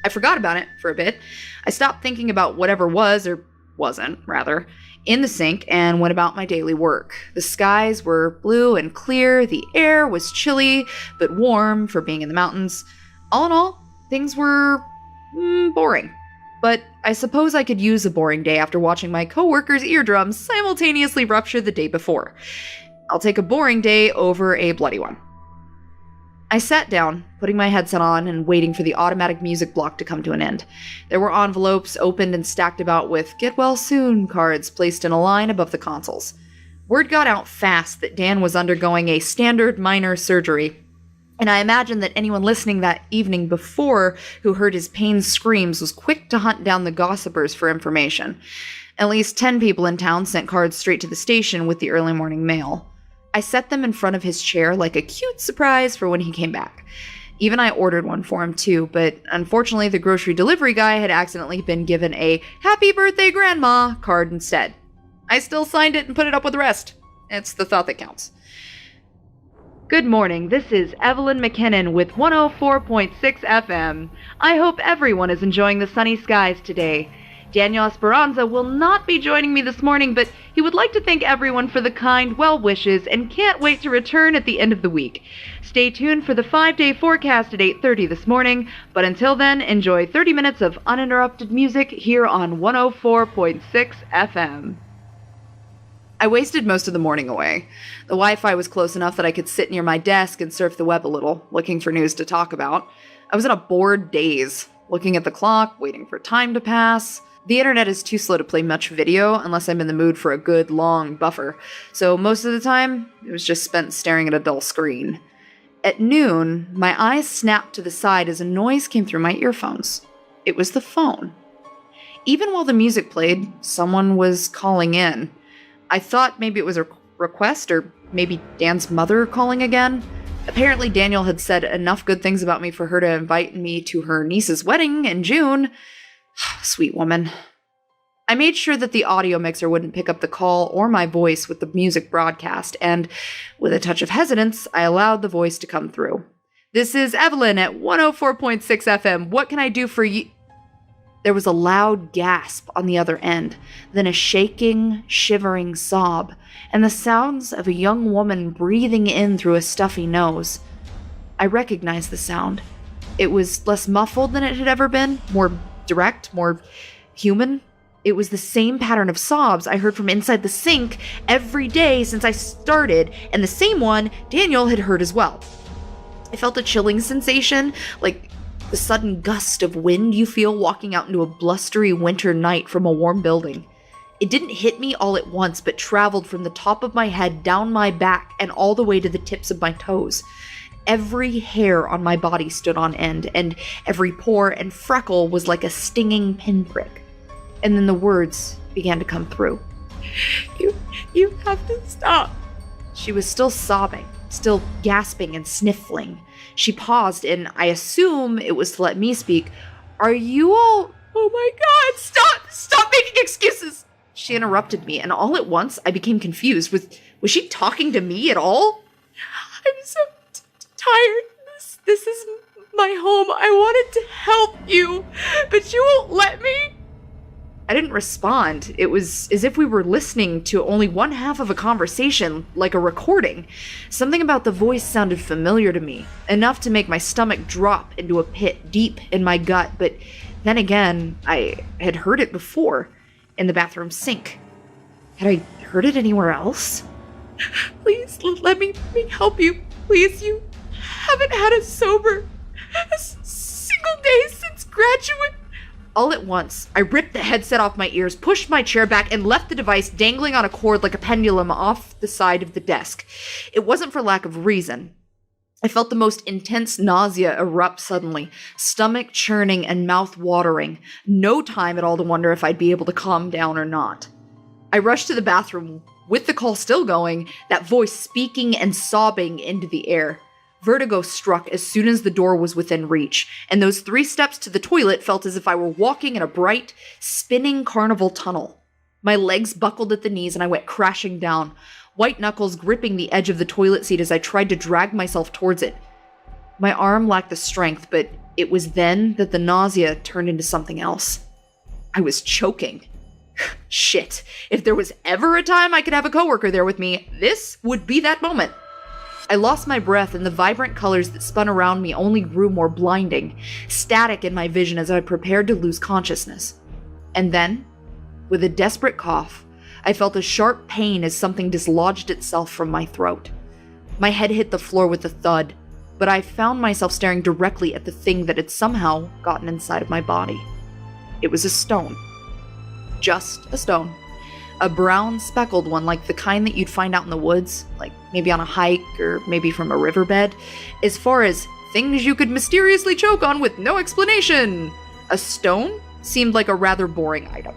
I forgot about it for a bit. I stopped thinking about whatever was, or wasn't, rather, in the sink and went about my daily work. The skies were blue and clear, the air was chilly but warm for being in the mountains. All in all, things were boring. But I suppose I could use a boring day after watching my coworkers' eardrums simultaneously rupture the day before. I'll take a boring day over a bloody one. I sat down, putting my headset on and waiting for the automatic music block to come to an end. There were envelopes opened and stacked about with "Get Well Soon" cards placed in a line above the consoles. Word got out fast that Dan was undergoing a standard minor surgery, and I imagine that anyone listening that evening before who heard his pain screams was quick to hunt down the gossipers for information. At least 10 people in town sent cards straight to the station with the early morning mail. I set them in front of his chair like a cute surprise for when he came back. Even I ordered one for him too, but unfortunately the grocery delivery guy had accidentally been given a "Happy Birthday Grandma" card instead. I still signed it and put it up with the rest. It's the thought that counts. Good morning, this is Evelyn McKinnon with 104.6 FM. I hope everyone is enjoying the sunny skies today. Daniel Esperanza will not be joining me this morning, but he would like to thank everyone for the kind well wishes and can't wait to return at the end of the week. Stay tuned for the 5-day forecast at 8:30 this morning, but until then, enjoy 30 minutes of uninterrupted music here on 104.6 FM. I wasted most of the morning away. The Wi-Fi was close enough that I could sit near my desk and surf the web a little, looking for news to talk about. I was in a bored daze, looking at the clock, waiting for time to pass. The internet is too slow to play much video unless I'm in the mood for a good, long buffer, so most of the time, it was just spent staring at a dull screen. At noon, my eyes snapped to the side as a noise came through my earphones. It was the phone. Even while the music played, someone was calling in. I thought maybe it was a request, or maybe Dan's mother calling again. Apparently Daniel had said enough good things about me for her to invite me to her niece's wedding in June. Sweet woman. I made sure that the audio mixer wouldn't pick up the call or my voice with the music broadcast, and with a touch of hesitance, I allowed the voice to come through. "This is Evelyn at 104.6 FM. What can I do for you?" There was a loud gasp on the other end, then a shaking, shivering sob, and the sounds of a young woman breathing in through a stuffy nose. I recognized the sound. It was less muffled than it had ever been, more direct, more human. It was the same pattern of sobs I heard from inside the sink every day since I started, and the same one Daniel had heard as well. I felt a chilling sensation, like the sudden gust of wind you feel walking out into a blustery winter night from a warm building. It didn't hit me all at once, but traveled from the top of my head down my back and all the way to the tips of my toes. Every hair on my body stood on end, and every pore and freckle was like a stinging pinprick. And then the words began to come through. You have to stop." She was still sobbing, still gasping and sniffling. She paused, and I assume it was to let me speak. "Are you all—" "Oh my God, stop making excuses!" She interrupted me, and all at once I became confused. Was she talking to me at all? "I'm so tired. This is my home. I wanted to help you, but you won't let me." I didn't respond. It was as if we were listening to only one half of a conversation, like a recording. Something about the voice sounded familiar to me, enough to make my stomach drop into a pit deep in my gut, but then again, I had heard it before, in the bathroom sink. Had I heard it anywhere else? "Please, let me help you. Please, you haven't had a single day since graduate." All at once, I ripped the headset off my ears, pushed my chair back, and left the device dangling on a cord like a pendulum off the side of the desk. It wasn't for lack of reason. I felt the most intense nausea erupt suddenly, stomach churning and mouth watering. No time at all to wonder if I'd be able to calm down or not. I rushed to the bathroom, with the call still going, that voice speaking and sobbing into the air. Vertigo struck as soon as the door was within reach, and those 3 steps to the toilet felt as if I were walking in a bright, spinning carnival tunnel. My legs buckled at the knees and I went crashing down, white knuckles gripping the edge of the toilet seat as I tried to drag myself towards it. My arm lacked the strength, but it was then that the nausea turned into something else. I was choking. Shit. If there was ever a time I could have a coworker there with me, this would be that moment. I lost my breath, and the vibrant colors that spun around me only grew more blinding, static in my vision as I prepared to lose consciousness. And then, with a desperate cough, I felt a sharp pain as something dislodged itself from my throat. My head hit the floor with a thud, but I found myself staring directly at the thing that had somehow gotten inside of my body. It was a stone. Just a stone. A brown speckled one, like the kind that you'd find out in the woods, like maybe on a hike or maybe from a riverbed, as far as things you could mysteriously choke on with no explanation. A stone seemed like a rather boring item.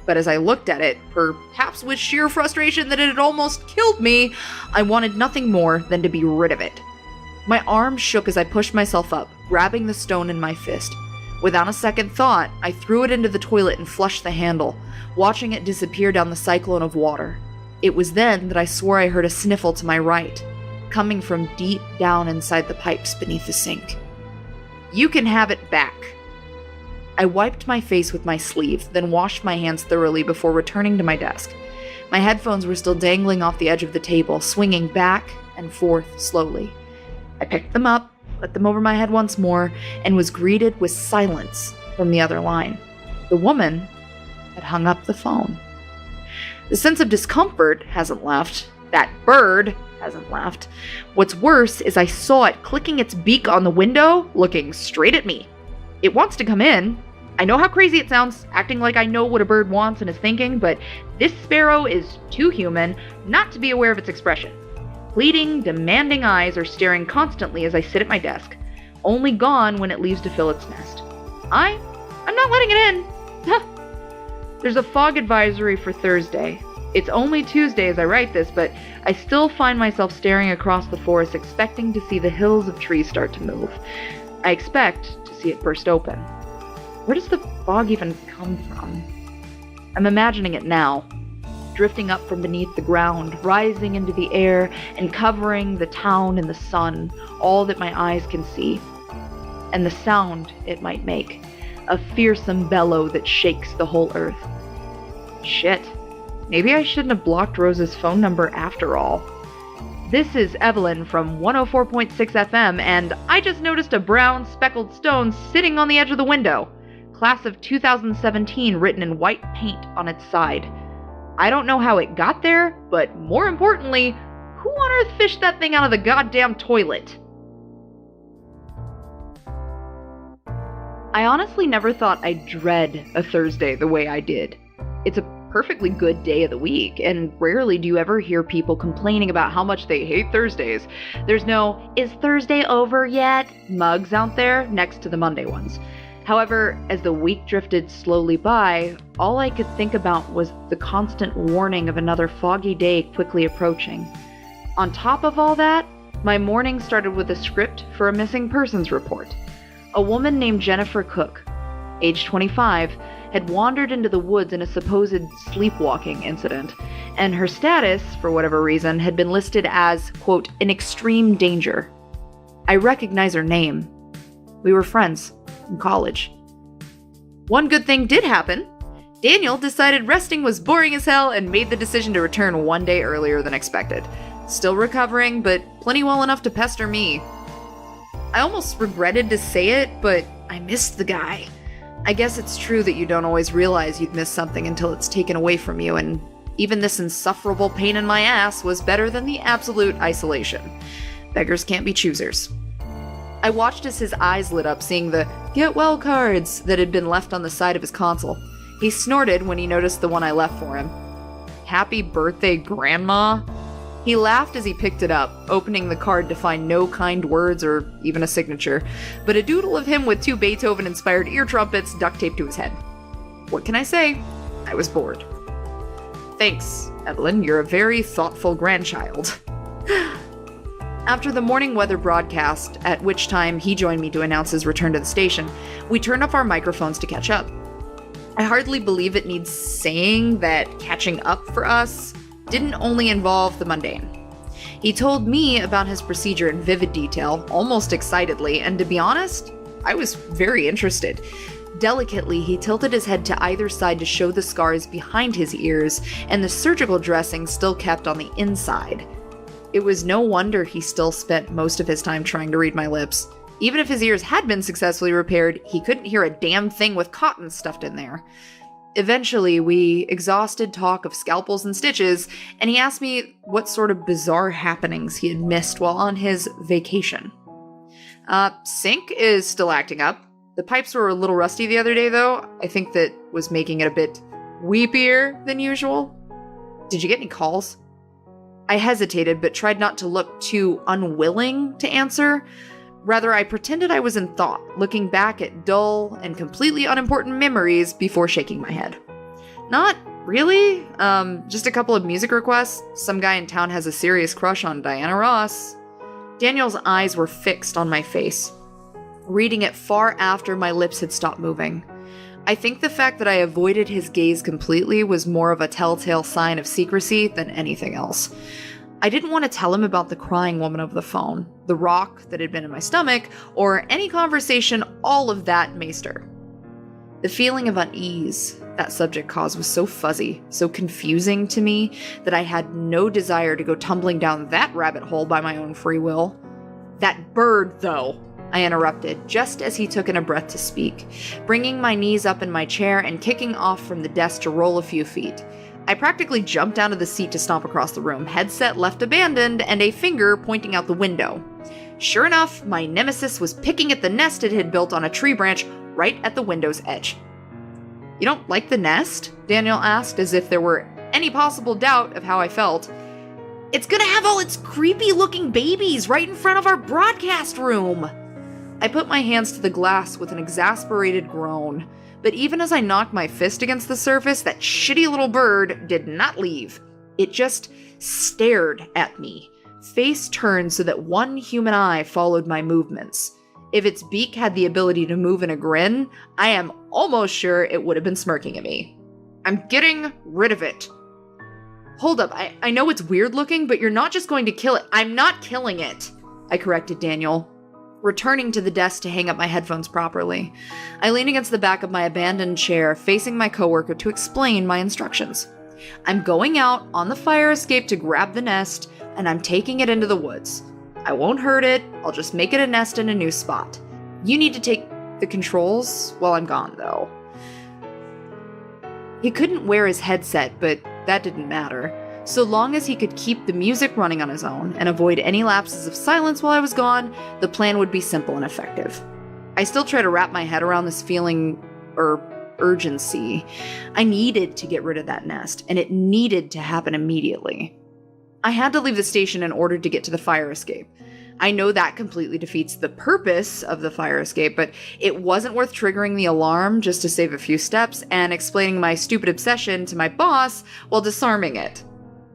But as I looked at it, perhaps with sheer frustration that it had almost killed me, I wanted nothing more than to be rid of it. My arm shook as I pushed myself up, grabbing the stone in my fist. Without a second thought, I threw it into the toilet and flushed the handle, watching it disappear down the cyclone of water. It was then that I swore I heard a sniffle to my right, coming from deep down inside the pipes beneath the sink. "You can have it back." I wiped my face with my sleeve, then washed my hands thoroughly before returning to my desk. My headphones were still dangling off the edge of the table, swinging back and forth slowly. I picked them up, put them over my head once more, and was greeted with silence from the other line. The woman had hung up the phone. The sense of discomfort hasn't left. That bird hasn't left. What's worse is I saw it clicking its beak on the window, looking straight at me. It wants to come in. I know how crazy it sounds, acting like I know what a bird wants and is thinking, but this sparrow is too human not to be aware of its expression. Pleading, demanding eyes are staring constantly as I sit at my desk, only gone when it leaves to fill its nest. I'm not letting it in. There's a fog advisory for Thursday. It's only Tuesday as I write this, but I still find myself staring across the forest, expecting to see the hills of trees start to move. I expect to see it burst open. Where does the fog even come from? I'm imagining it now, drifting up from beneath the ground, rising into the air, and covering the town in the sun, all that my eyes can see. And the sound it might make, a fearsome bellow that shakes the whole earth. Shit, maybe I shouldn't have blocked Rose's phone number after all. This is Evelyn from 104.6 FM, and I just noticed a brown speckled stone sitting on the edge of the window. Class of 2017 written in white paint on its side. I don't know how it got there, but more importantly, who on earth fished that thing out of the goddamn toilet? I honestly never thought I'd dread a Thursday the way I did. It's a perfectly good day of the week, and rarely do you ever hear people complaining about how much they hate Thursdays. There's no, "Is Thursday over yet?" mugs out there next to the Monday ones. However, as the week drifted slowly by, all I could think about was the constant warning of another foggy day quickly approaching. On top of all that, my morning started with a script for a missing persons report. A woman named Jennifer Cook, age 25, had wandered into the woods in a supposed sleepwalking incident, and her status, for whatever reason, had been listed as, quote, "in extreme danger." I recognize her name. We were friends in college. One good thing did happen. Daniel decided resting was boring as hell and made the decision to return one day earlier than expected. Still recovering, but plenty well enough to pester me. I almost regretted to say it, but I missed the guy. I guess it's true that you don't always realize you've missed something until it's taken away from you, and even this insufferable pain in my ass was better than the absolute isolation. Beggars can't be choosers. I watched as his eyes lit up, seeing the "get well" cards that had been left on the side of his console. He snorted when he noticed the one I left for him. "Happy birthday, Grandma?" He laughed as he picked it up, opening the card to find no kind words or even a signature, but a doodle of him with 2 Beethoven-inspired ear trumpets duct taped to his head. What can I say? I was bored. "Thanks, Evelyn. You're a very thoughtful grandchild." After the morning weather broadcast, at which time he joined me to announce his return to the station, we turned off our microphones to catch up. I hardly believe it needs saying that catching up for us didn't only involve the mundane. He told me about his procedure in vivid detail, almost excitedly, and to be honest, I was very interested. Delicately, he tilted his head to either side to show the scars behind his ears, and the surgical dressing still kept on the inside. It was no wonder he still spent most of his time trying to read my lips. Even if his ears had been successfully repaired, he couldn't hear a damn thing with cotton stuffed in there. Eventually, we exhausted talk of scalpels and stitches, and he asked me what sort of bizarre happenings he had missed while on his vacation. Sink is still acting up. The pipes were a little rusty the other day, though. I think that was making it a bit weepier than usual. Did you get any calls? I hesitated, but tried not to look too unwilling to answer. Rather, I pretended I was in thought, looking back at dull and completely unimportant memories before shaking my head. Not really. Just a couple of music requests. Some guy in town has a serious crush on Diana Ross. Daniel's eyes were fixed on my face, reading it far after my lips had stopped moving. I think the fact that I avoided his gaze completely was more of a telltale sign of secrecy than anything else. I didn't want to tell him about the crying woman over the phone, the rock that had been in my stomach, or any conversation all of that Meulmeester. The feeling of unease that subject caused was so fuzzy, so confusing to me, that I had no desire to go tumbling down that rabbit hole by my own free will. That bird, though, I interrupted, just as he took in a breath to speak, bringing my knees up in my chair and kicking off from the desk to roll a few feet. I practically jumped out of the seat to stomp across the room, headset left abandoned, and a finger pointing out the window. Sure enough, my nemesis was picking at the nest it had built on a tree branch right at the window's edge. "You don't like the nest?" Daniel asked, as if there were any possible doubt of how I felt. "It's gonna have all its creepy-looking babies right in front of our broadcast room!" I put my hands to the glass with an exasperated groan, but even as I knocked my fist against the surface, that shitty little bird did not leave. It just stared at me, face turned so that one human eye followed my movements. If its beak had the ability to move in a grin, I am almost sure it would have been smirking at me. "I'm getting rid of it." "Hold up, I know it's weird looking, but you're not just going to kill it." "I'm not killing it," I corrected Daniel, returning to the desk to hang up my headphones properly. I leaned against the back of my abandoned chair, facing my coworker to explain my instructions. "I'm going out on the fire escape to grab the nest, and I'm taking it into the woods. I won't hurt it, I'll just make it a nest in a new spot. You need to take the controls while I'm gone, though." He couldn't wear his headset, but that didn't matter. So long as he could keep the music running on his own and avoid any lapses of silence while I was gone, the plan would be simple and effective. I still try to wrap my head around this feeling, urgency. I needed to get rid of that nest, and it needed to happen immediately. I had to leave the station in order to get to the fire escape. I know that completely defeats the purpose of the fire escape, but it wasn't worth triggering the alarm just to save a few steps and explaining my stupid obsession to my boss while disarming it.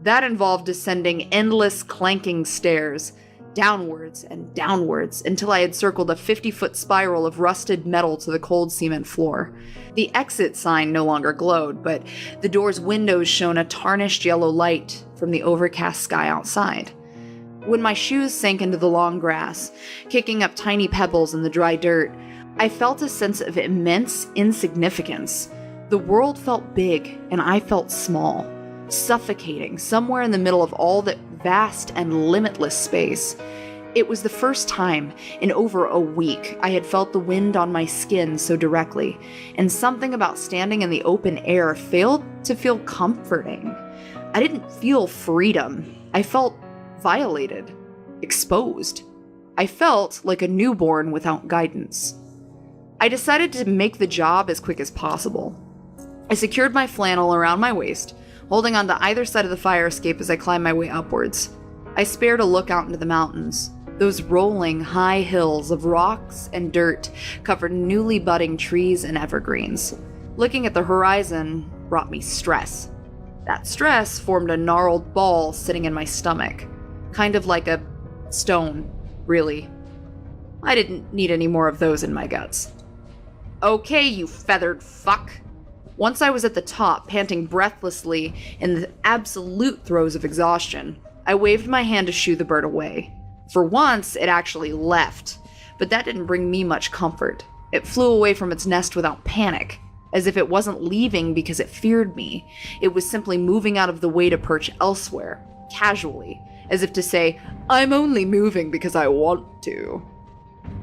That involved descending endless clanking stairs, downwards and downwards, until I had circled a 50-foot spiral of rusted metal to the cold cement floor. The exit sign no longer glowed, but the door's windows shone a tarnished yellow light from the overcast sky outside. When my shoes sank into the long grass, kicking up tiny pebbles in the dry dirt, I felt a sense of immense insignificance. The world felt big, and I felt small, suffocating somewhere in the middle of all that vast and limitless space. It was the first time in over a week I had felt the wind on my skin so directly, and something about standing in the open air failed to feel comforting. I didn't feel freedom. I felt violated, exposed. I felt like a newborn without guidance. I decided to make the job as quick as possible. I secured my flannel around my waist, holding onto either side of the fire escape as I climbed my way upwards. I spared a look out into the mountains, those rolling high hills of rocks and dirt covered in newly budding trees and evergreens. Looking at the horizon brought me stress. That stress formed a gnarled ball sitting in my stomach, kind of like a stone, really. I didn't need any more of those in my guts. "Okay, you feathered fuck." Once I was at the top, panting breathlessly in the absolute throes of exhaustion, I waved my hand to shoo the bird away. For once, it actually left, but that didn't bring me much comfort. It flew away from its nest without panic, as if it wasn't leaving because it feared me. It was simply moving out of the way to perch elsewhere, casually, as if to say, I'm only moving because I want to.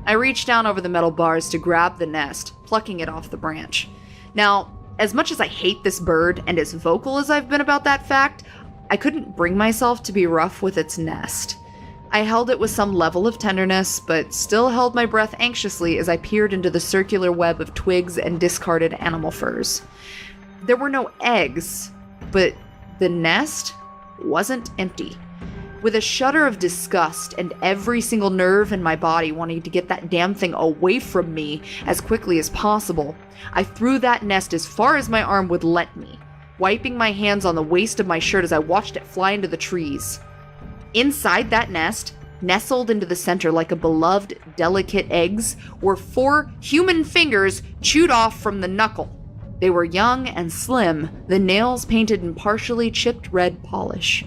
I reached down over the metal bars to grab the nest, plucking it off the branch. Now, as much as I hate this bird and as vocal as I've been about that fact, I couldn't bring myself to be rough with its nest. I held it with some level of tenderness, but still held my breath anxiously as I peered into the circular web of twigs and discarded animal furs. There were no eggs, but the nest wasn't empty. With a shudder of disgust and every single nerve in my body wanting to get that damn thing away from me as quickly as possible, I threw that nest as far as my arm would let me, wiping my hands on the waist of my shirt as I watched it fly into the trees. Inside that nest, nestled into the center like a beloved, delicate eggs, were 4 human fingers chewed off from the knuckle. They were young and slim, the nails painted in partially chipped red polish.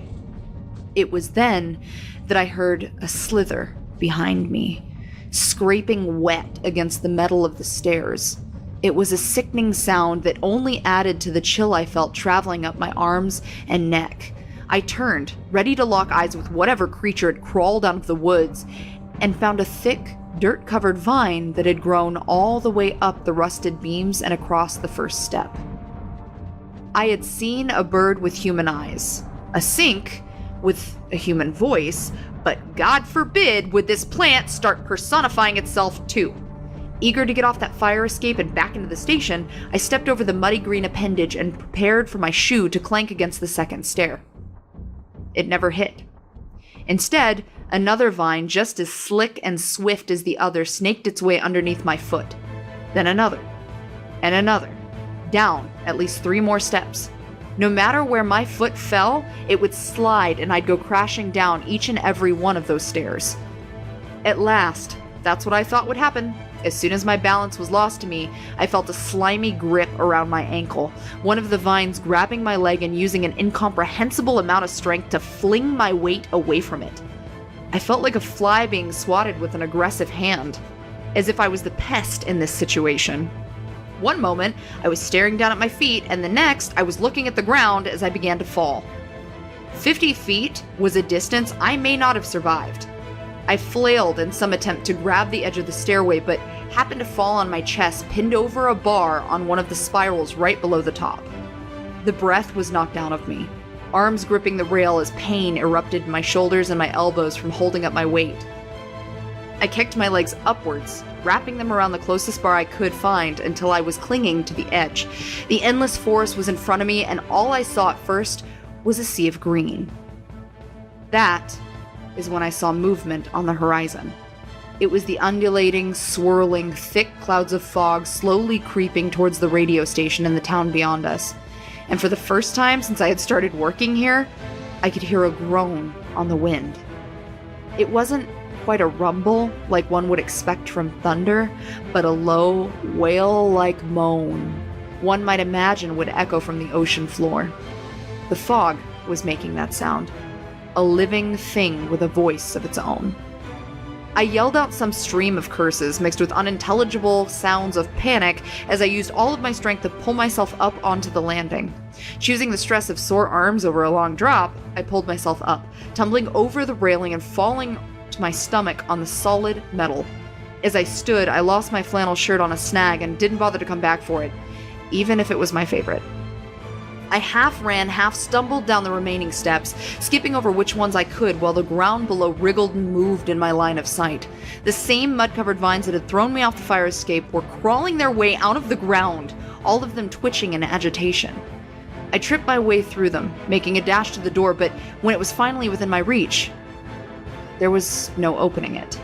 It was then that I heard a slither behind me, scraping wet against the metal of the stairs. It was a sickening sound that only added to the chill I felt traveling up my arms and neck. I turned, ready to lock eyes with whatever creature had crawled out of the woods, and found a thick, dirt-covered vine that had grown all the way up the rusted beams and across the first step. I had seen a bird with human eyes, a sink with a human voice, but God forbid would this plant start personifying itself too. Eager to get off that fire escape and back into the station, I stepped over the muddy green appendage and prepared for my shoe to clank against the second stair. It never hit. Instead, another vine just as slick and swift as the other snaked its way underneath my foot. Then another. And another. Down at least 3 more steps. No matter where my foot fell, it would slide and I'd go crashing down each and every one of those stairs. At last, that's what I thought would happen. As soon as my balance was lost to me, I felt a slimy grip around my ankle, one of the vines grabbing my leg and using an incomprehensible amount of strength to fling my weight away from it. I felt like a fly being swatted with an aggressive hand, as if I was the pest in this situation. One moment, I was staring down at my feet, and the next, I was looking at the ground as I began to fall. 50 feet was a distance I may not have survived. I flailed in some attempt to grab the edge of the stairway, but happened to fall on my chest, pinned over a bar on one of the spirals right below the top. The breath was knocked out of me, arms gripping the rail as pain erupted in my shoulders and my elbows from holding up my weight. I kicked my legs upwards, wrapping them around the closest bar I could find until I was clinging to the edge. The endless forest was in front of me, and all I saw at first was a sea of green. That is when I saw movement on the horizon. It was the undulating, swirling, thick clouds of fog slowly creeping towards the radio station in the town beyond us. And for the first time since I had started working here, I could hear a groan on the wind. It wasn't quite a rumble like one would expect from thunder, but a low, wail-like moan one might imagine would echo from the ocean floor. The fog was making that sound. A living thing with a voice of its own. I yelled out some stream of curses mixed with unintelligible sounds of panic as I used all of my strength to pull myself up onto the landing. Choosing the stress of sore arms over a long drop, I pulled myself up, tumbling over the railing and falling to my stomach on the solid metal. As I stood, I lost my flannel shirt on a snag and didn't bother to come back for it, even if it was my favorite. I half ran, half stumbled down the remaining steps, skipping over which ones I could while the ground below wriggled and moved in my line of sight. The same mud-covered vines that had thrown me off the fire escape were crawling their way out of the ground, all of them twitching in agitation. I tripped my way through them, making a dash to the door, but when it was finally within my reach, there was no opening it.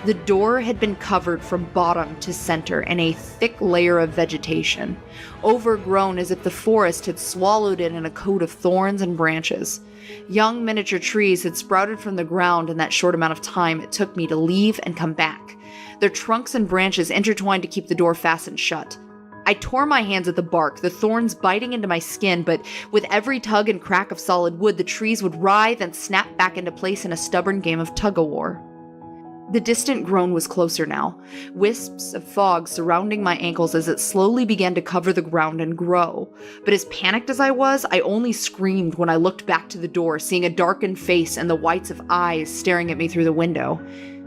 The door had been covered from bottom to center in a thick layer of vegetation, overgrown as if the forest had swallowed it in a coat of thorns and branches. Young miniature trees had sprouted from the ground in that short amount of time it took me to leave and come back, their trunks and branches intertwined to keep the door fastened shut. I tore my hands at the bark, the thorns biting into my skin, but with every tug and crack of solid wood, the trees would writhe and snap back into place in a stubborn game of tug-o-war. The distant groan was closer now, wisps of fog surrounding my ankles as it slowly began to cover the ground and grow. But as panicked as I was, I only screamed when I looked back to the door, seeing a darkened face and the whites of eyes staring at me through the window.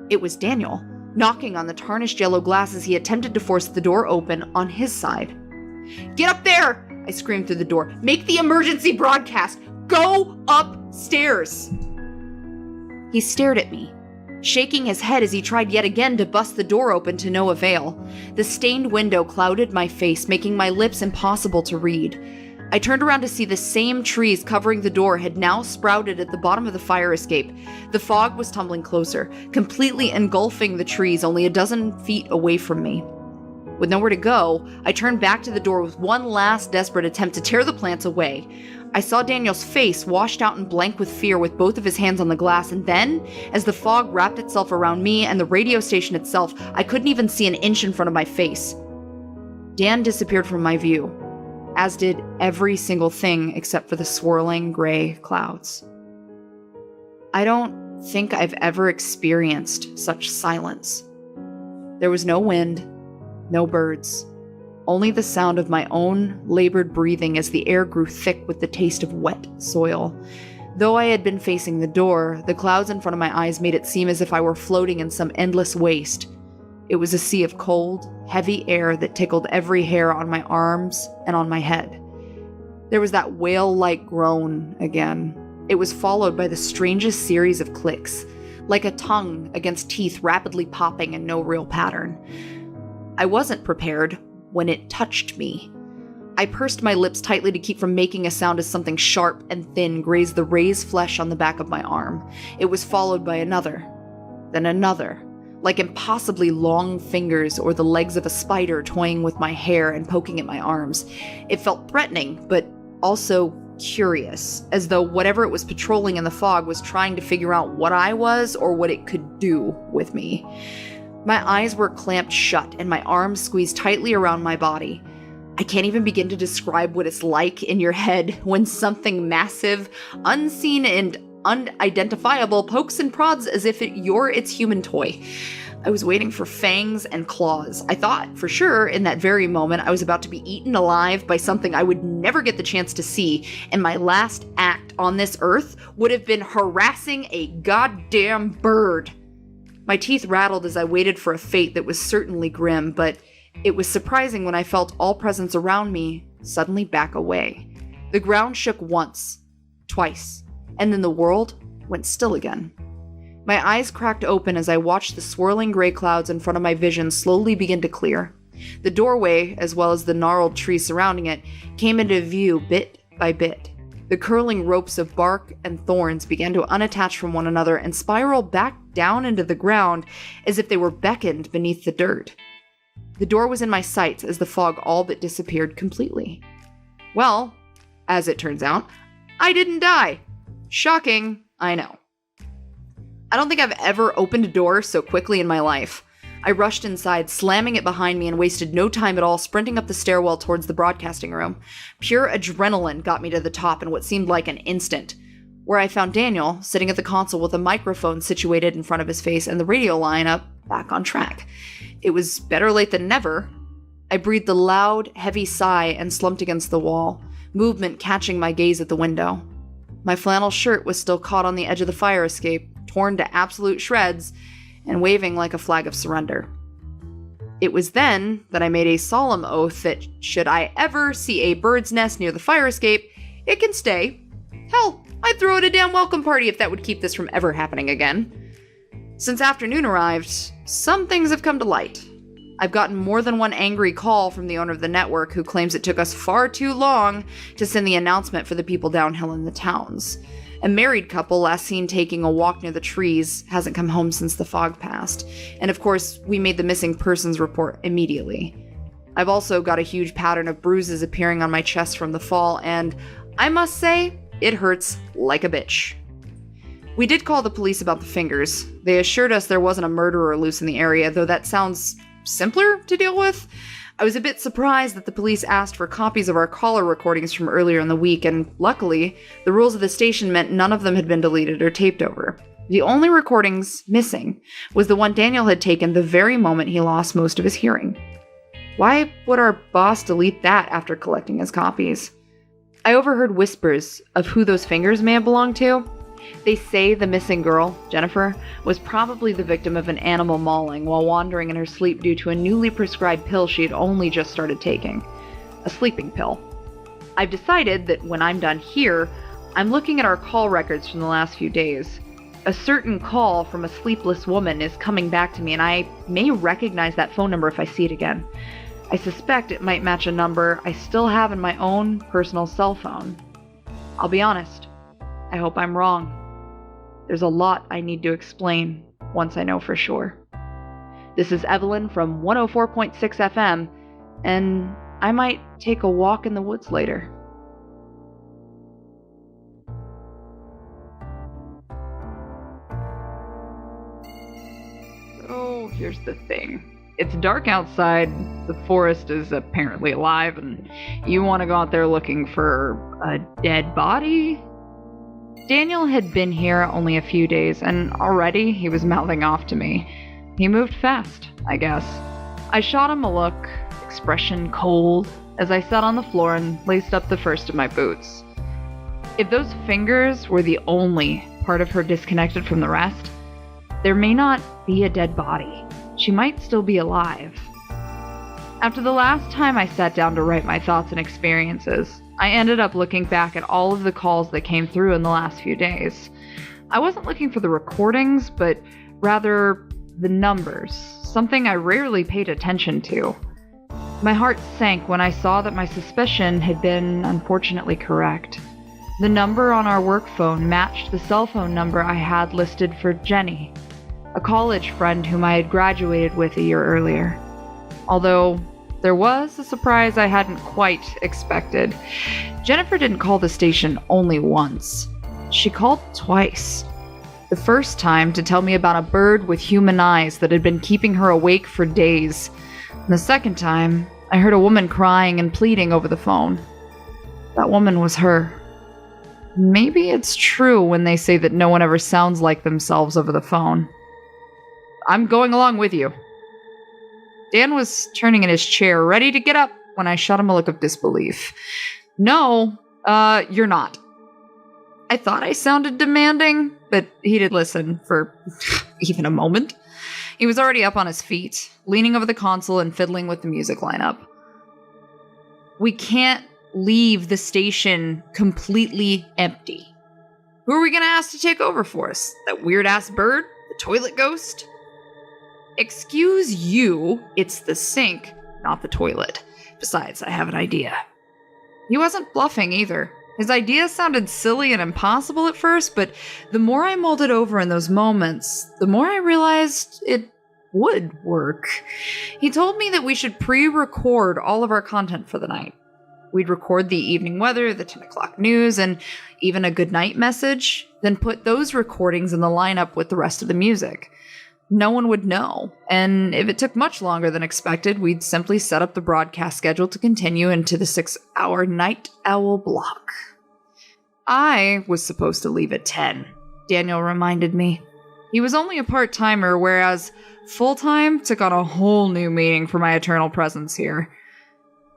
It was Daniel, knocking on the tarnished yellow glass as he attempted to force the door open on his side. "Get up there!" I screamed through the door. "Make the emergency broadcast! Go upstairs!" He stared at me, shaking his head as he tried yet again to bust the door open to no avail. The stained window clouded my face, making my lips impossible to read. I turned around to see the same trees covering the door had now sprouted at the bottom of the fire escape. The fog was tumbling closer, completely engulfing the trees only a dozen feet away from me. With nowhere to go, I turned back to the door with one last desperate attempt to tear the plants away. I saw Daniel's face washed out and blank with fear with both of his hands on the glass, and then, as the fog wrapped itself around me and the radio station itself, I couldn't even see an inch in front of my face. Dan disappeared from my view, as did every single thing except for the swirling gray clouds. I don't think I've ever experienced such silence. There was no wind, no birds, only the sound of my own labored breathing as the air grew thick with the taste of wet soil. Though I had been facing the door, the clouds in front of my eyes made it seem as if I were floating in some endless waste. It was a sea of cold, heavy air that tickled every hair on my arms and on my head. There was that whale-like groan again. It was followed by the strangest series of clicks, like a tongue against teeth rapidly popping in no real pattern. I wasn't prepared when it touched me. I pursed my lips tightly to keep from making a sound as something sharp and thin grazed the raised flesh on the back of my arm. It was followed by another, then another, like impossibly long fingers or the legs of a spider toying with my hair and poking at my arms. It felt threatening, but also curious, as though whatever it was patrolling in the fog was trying to figure out what I was or what it could do with me. My eyes were clamped shut and my arms squeezed tightly around my body. I can't even begin to describe what it's like in your head when something massive, unseen, and unidentifiable pokes and prods as if you're its human toy. I was waiting for fangs and claws. I thought, for sure, in that very moment, I was about to be eaten alive by something I would never get the chance to see, and my last act on this earth would have been harassing a goddamn bird. My teeth rattled as I waited for a fate that was certainly grim, but it was surprising when I felt all presence around me suddenly back away. The ground shook once, twice, and then the world went still again. My eyes cracked open as I watched the swirling gray clouds in front of my vision slowly begin to clear. The doorway, as well as the gnarled trees surrounding it, came into view bit by bit. The curling ropes of bark and thorns began to unattach from one another and spiral back down into the ground as if they were beckoned beneath the dirt. The door was in my sights as the fog all but disappeared completely. Well, as it turns out, I didn't die. Shocking, I know. I don't think I've ever opened a door so quickly in my life. I rushed inside, slamming it behind me, and wasted no time at all sprinting up the stairwell towards the broadcasting room. Pure adrenaline got me to the top in what seemed like an instant, where I found Daniel sitting at the console with a microphone situated in front of his face and the radio lineup back on track. It was better late than never. I breathed a loud, heavy sigh and slumped against the wall, movement catching my gaze at the window. My flannel shirt was still caught on the edge of the fire escape, torn to absolute shreds, and waving like a flag of surrender. It was then that I made a solemn oath that should I ever see a bird's nest near the fire escape, it can stay. Hell, I'd throw it a damn welcome party if that would keep this from ever happening again. Since afternoon arrived, some things have come to light. I've gotten more than one angry call from the owner of the network who claims it took us far too long to send the announcement for the people downhill in the towns. A married couple, last seen taking a walk near the trees, hasn't come home since the fog passed. And of course, we made the missing persons report immediately. I've also got a huge pattern of bruises appearing on my chest from the fall, and I must say, it hurts like a bitch. We did call the police about the fingers. They assured us there wasn't a murderer loose in the area, though that sounds simpler to deal with. I was a bit surprised that the police asked for copies of our caller recordings from earlier in the week, and luckily, the rules of the station meant none of them had been deleted or taped over. The only recordings missing was the one Daniel had taken the very moment he lost most of his hearing. Why would our boss delete that after collecting his copies? I overheard whispers of who those fingers may have belonged to. They say the missing girl, Jennifer, was probably the victim of an animal mauling while wandering in her sleep due to a newly prescribed pill she had only just started taking. A sleeping pill. I've decided that when I'm done here, I'm looking at our call records from the last few days. A certain call from a sleepless woman is coming back to me, and I may recognize that phone number if I see it again. I suspect it might match a number I still have in my own personal cell phone. I'll be honest, I hope I'm wrong. There's a lot I need to explain once I know for sure. This is Evelyn from 104.6 FM, and I might take a walk in the woods later. So here's the thing. It's dark outside, the forest is apparently alive, and you want to go out there looking for a dead body? Daniel had been here only a few days, and already he was mouthing off to me. He moved fast, I guess. I shot him a look, expression cold, as I sat on the floor and laced up the first of my boots. If those fingers were the only part of her disconnected from the rest, there may not be a dead body. She might still be alive. After the last time I sat down to write my thoughts and experiences, I ended up looking back at all of the calls that came through in the last few days. I wasn't looking for the recordings, but rather the numbers, something I rarely paid attention to. My heart sank when I saw that my suspicion had been unfortunately correct. The number on our work phone matched the cell phone number I had listed for Jenny, a college friend whom I had graduated with a year earlier. Although there was a surprise I hadn't quite expected. Jennifer didn't call the station only once. She called twice. The first time to tell me about a bird with human eyes that had been keeping her awake for days. And the second time, I heard a woman crying and pleading over the phone. That woman was her. Maybe it's true when they say that no one ever sounds like themselves over the phone. I'm going along with you. Dan was turning in his chair, ready to get up, when I shot him a look of disbelief. No, you're not. I thought I sounded demanding, but he didn't listen for even a moment. He was already up on his feet, leaning over the console and fiddling with the music lineup. We can't leave the station completely empty. Who are we gonna ask to take over for us? That weird-ass bird? The toilet ghost? Excuse you, it's the sink, not the toilet. Besides, I have an idea. He wasn't bluffing either. His idea sounded silly and impossible at first, but the more I mulled it over in those moments, the more I realized it would work. He told me that we should pre-record all of our content for the night. We'd record the evening weather, the 10 o'clock news, and even a goodnight message, then put those recordings in the lineup with the rest of the music. No one would know, and if it took much longer than expected, we'd simply set up the broadcast schedule to continue into the 6-hour night owl block. I was supposed to leave at 10, Daniel reminded me. He was only a part-timer, whereas full-time took on a whole new meaning for my eternal presence here.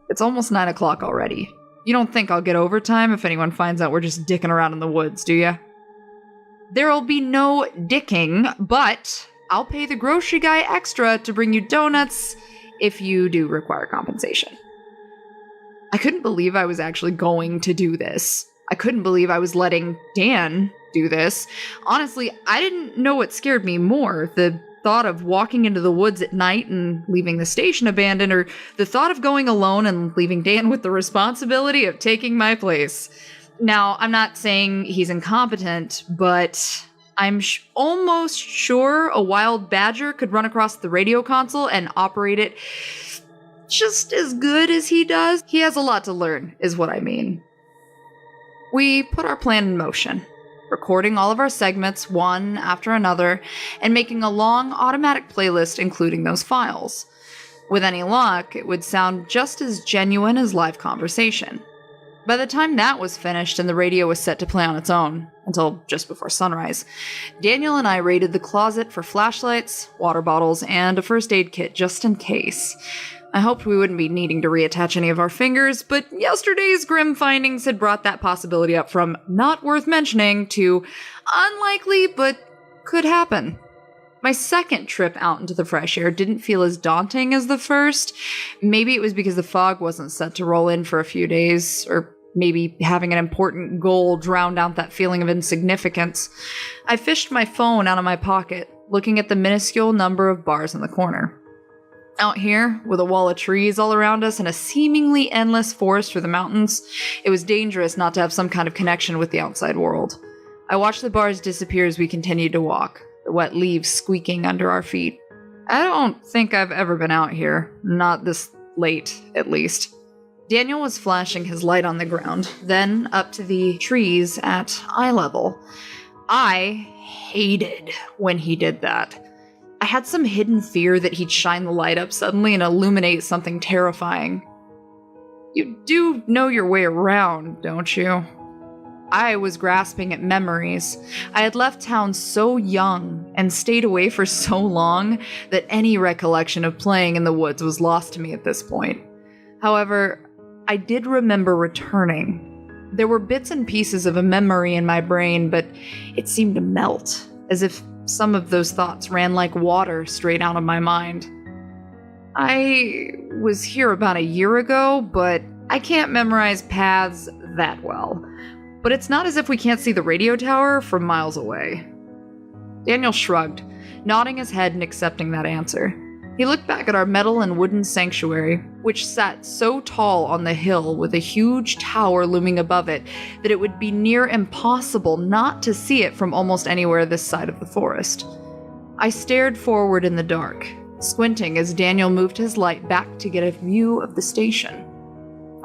It's almost 9 o'clock already. You don't think I'll get overtime if anyone finds out we're just dicking around in the woods, do ya? There'll be no dicking, but I'll pay the grocery guy extra to bring you donuts if you do require compensation. I couldn't believe I was actually going to do this. I couldn't believe I was letting Dan do this. Honestly, I didn't know what scared me more, the thought of walking into the woods at night and leaving the station abandoned, or the thought of going alone and leaving Dan with the responsibility of taking my place. Now, I'm not saying he's incompetent, but I'm almost sure a wild badger could run across the radio console and operate it just as good as he does. He has a lot to learn, is what I mean. We put our plan in motion, recording all of our segments one after another and making a long automatic playlist including those files. With any luck, it would sound just as genuine as live conversation. By the time that was finished and the radio was set to play on its own, until just before sunrise, Daniel and I raided the closet for flashlights, water bottles, and a first aid kit just in case. I hoped we wouldn't be needing to reattach any of our fingers, but yesterday's grim findings had brought that possibility up from not worth mentioning to unlikely but could happen. My second trip out into the fresh air didn't feel as daunting as the first. Maybe it was because the fog wasn't set to roll in for a few days, or maybe having an important goal drowned out that feeling of insignificance. I fished my phone out of my pocket, looking at the minuscule number of bars in the corner. Out here, with a wall of trees all around us and a seemingly endless forest through the mountains, it was dangerous not to have some kind of connection with the outside world. I watched the bars disappear as we continued to walk, the wet leaves squeaking under our feet. I don't think I've ever been out here, not this late, at least. Daniel was flashing his light on the ground, then up to the trees at eye level. I hated when he did that. I had some hidden fear that he'd shine the light up suddenly and illuminate something terrifying. You do know your way around, don't you? I was grasping at memories. I had left town so young and stayed away for so long that any recollection of playing in the woods was lost to me at this point. However, I did remember returning. There were bits and pieces of a memory in my brain, but it seemed to melt, as if some of those thoughts ran like water straight out of my mind. I was here about a year ago, but I can't memorize paths that well. But it's not as if we can't see the radio tower from miles away. Daniel shrugged, nodding his head and accepting that answer. He looked back at our metal and wooden sanctuary, which sat so tall on the hill with a huge tower looming above it that it would be near impossible not to see it from almost anywhere this side of the forest. I stared forward in the dark, squinting as Daniel moved his light back to get a view of the station.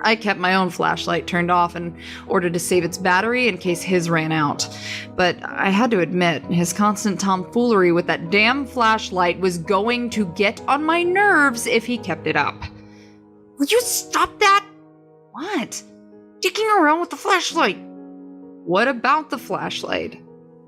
I kept my own flashlight turned off in order to save its battery in case his ran out. But I had to admit, his constant tomfoolery with that damn flashlight was going to get on my nerves if he kept it up. Will you stop that? What? Dicking around with the flashlight. What about the flashlight?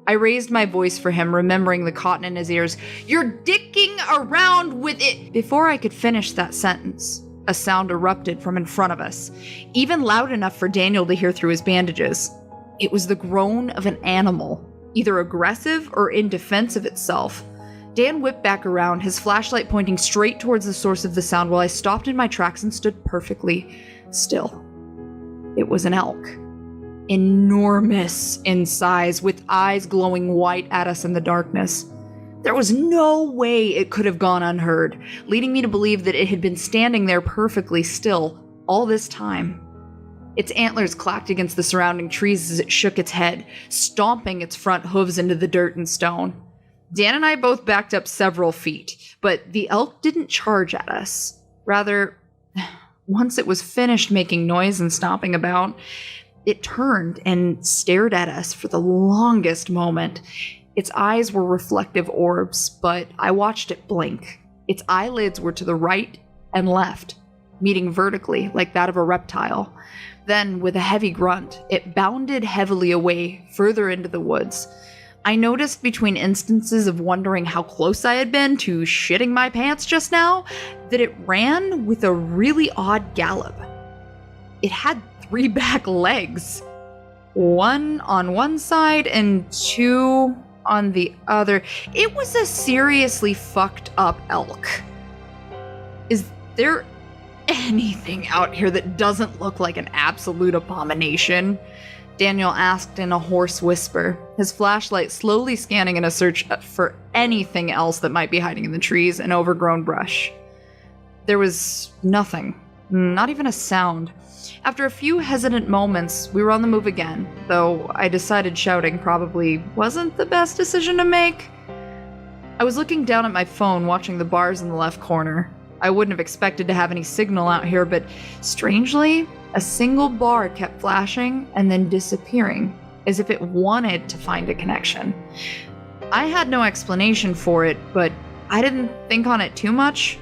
I raised my voice for him, remembering the cotton in his ears. You're dicking around with it! Before I could finish that sentence, a sound erupted from in front of us, even loud enough for Daniel to hear through his bandages. It was the groan of an animal, either aggressive or in defense of itself. Dan whipped back around, his flashlight pointing straight towards the source of the sound while I stopped in my tracks and stood perfectly still. It was an elk. Enormous in size, with eyes glowing white at us in the darkness. There was no way it could have gone unheard, leading me to believe that it had been standing there perfectly still all this time. Its antlers clacked against the surrounding trees as it shook its head, stomping its front hooves into the dirt and stone. Dan and I both backed up several feet, but the elk didn't charge at us. Rather, once it was finished making noise and stomping about, it turned and stared at us for the longest moment. Its eyes were reflective orbs, but I watched it blink. Its eyelids were to the right and left, meeting vertically like that of a reptile. Then, with a heavy grunt, it bounded heavily away, further into the woods. I noticed between instances of wondering how close I had been to shitting my pants just now, that it ran with a really odd gallop. It had 3 back legs. 1 on one side and 2 on the other. It was a seriously fucked up elk. Is there anything out here that doesn't look like an absolute abomination? Daniel asked in a hoarse whisper, his flashlight slowly scanning in a search for anything else that might be hiding in the trees and overgrown brush. There was nothing, not even a sound. After a few hesitant moments, we were on the move again, though I decided shouting probably wasn't the best decision to make. I was looking down at my phone, watching the bars in the left corner. I wouldn't have expected to have any signal out here, but strangely, a single bar kept flashing and then disappearing, as if it wanted to find a connection. I had no explanation for it, but I didn't think on it too much.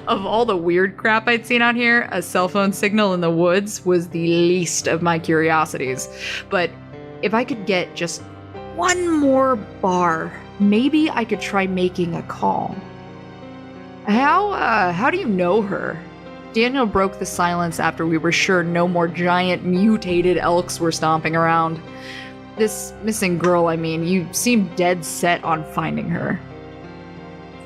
Of all the weird crap I'd seen out here, a cell phone signal in the woods was the least of my curiosities. But if I could get just one more bar, maybe I could try making a call. How do you know her? Daniel broke the silence after we were sure no more giant mutated elks were stomping around. This missing girl, I mean, you seem dead set on finding her.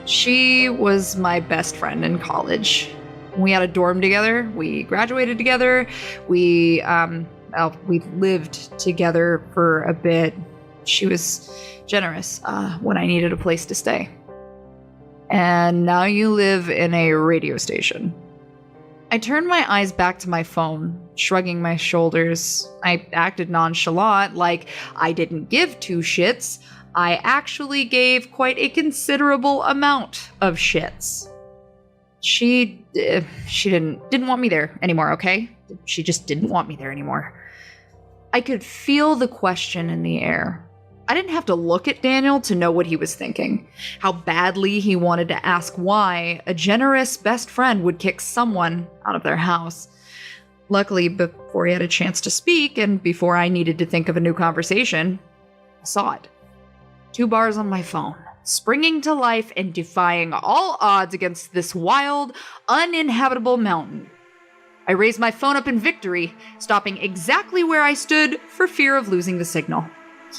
She was my best friend in college. We had a dorm together, we graduated together, we lived together for a bit. She was generous when I needed a place to stay. And now you live in a radio station. I turned my eyes back to my phone, shrugging my shoulders. I acted nonchalant, like I didn't give two shits. I actually gave quite a considerable amount of shits. She didn't want me there anymore, okay? She just didn't want me there anymore. I could feel the question in the air. I didn't have to look at Daniel to know what he was thinking, how badly he wanted to ask why a generous best friend would kick someone out of their house. Luckily, before he had a chance to speak, and before I needed to think of a new conversation, I saw it. 2 bars on my phone, springing to life and defying all odds against this wild, uninhabitable mountain. I raised my phone up in victory, stopping exactly where I stood for fear of losing the signal.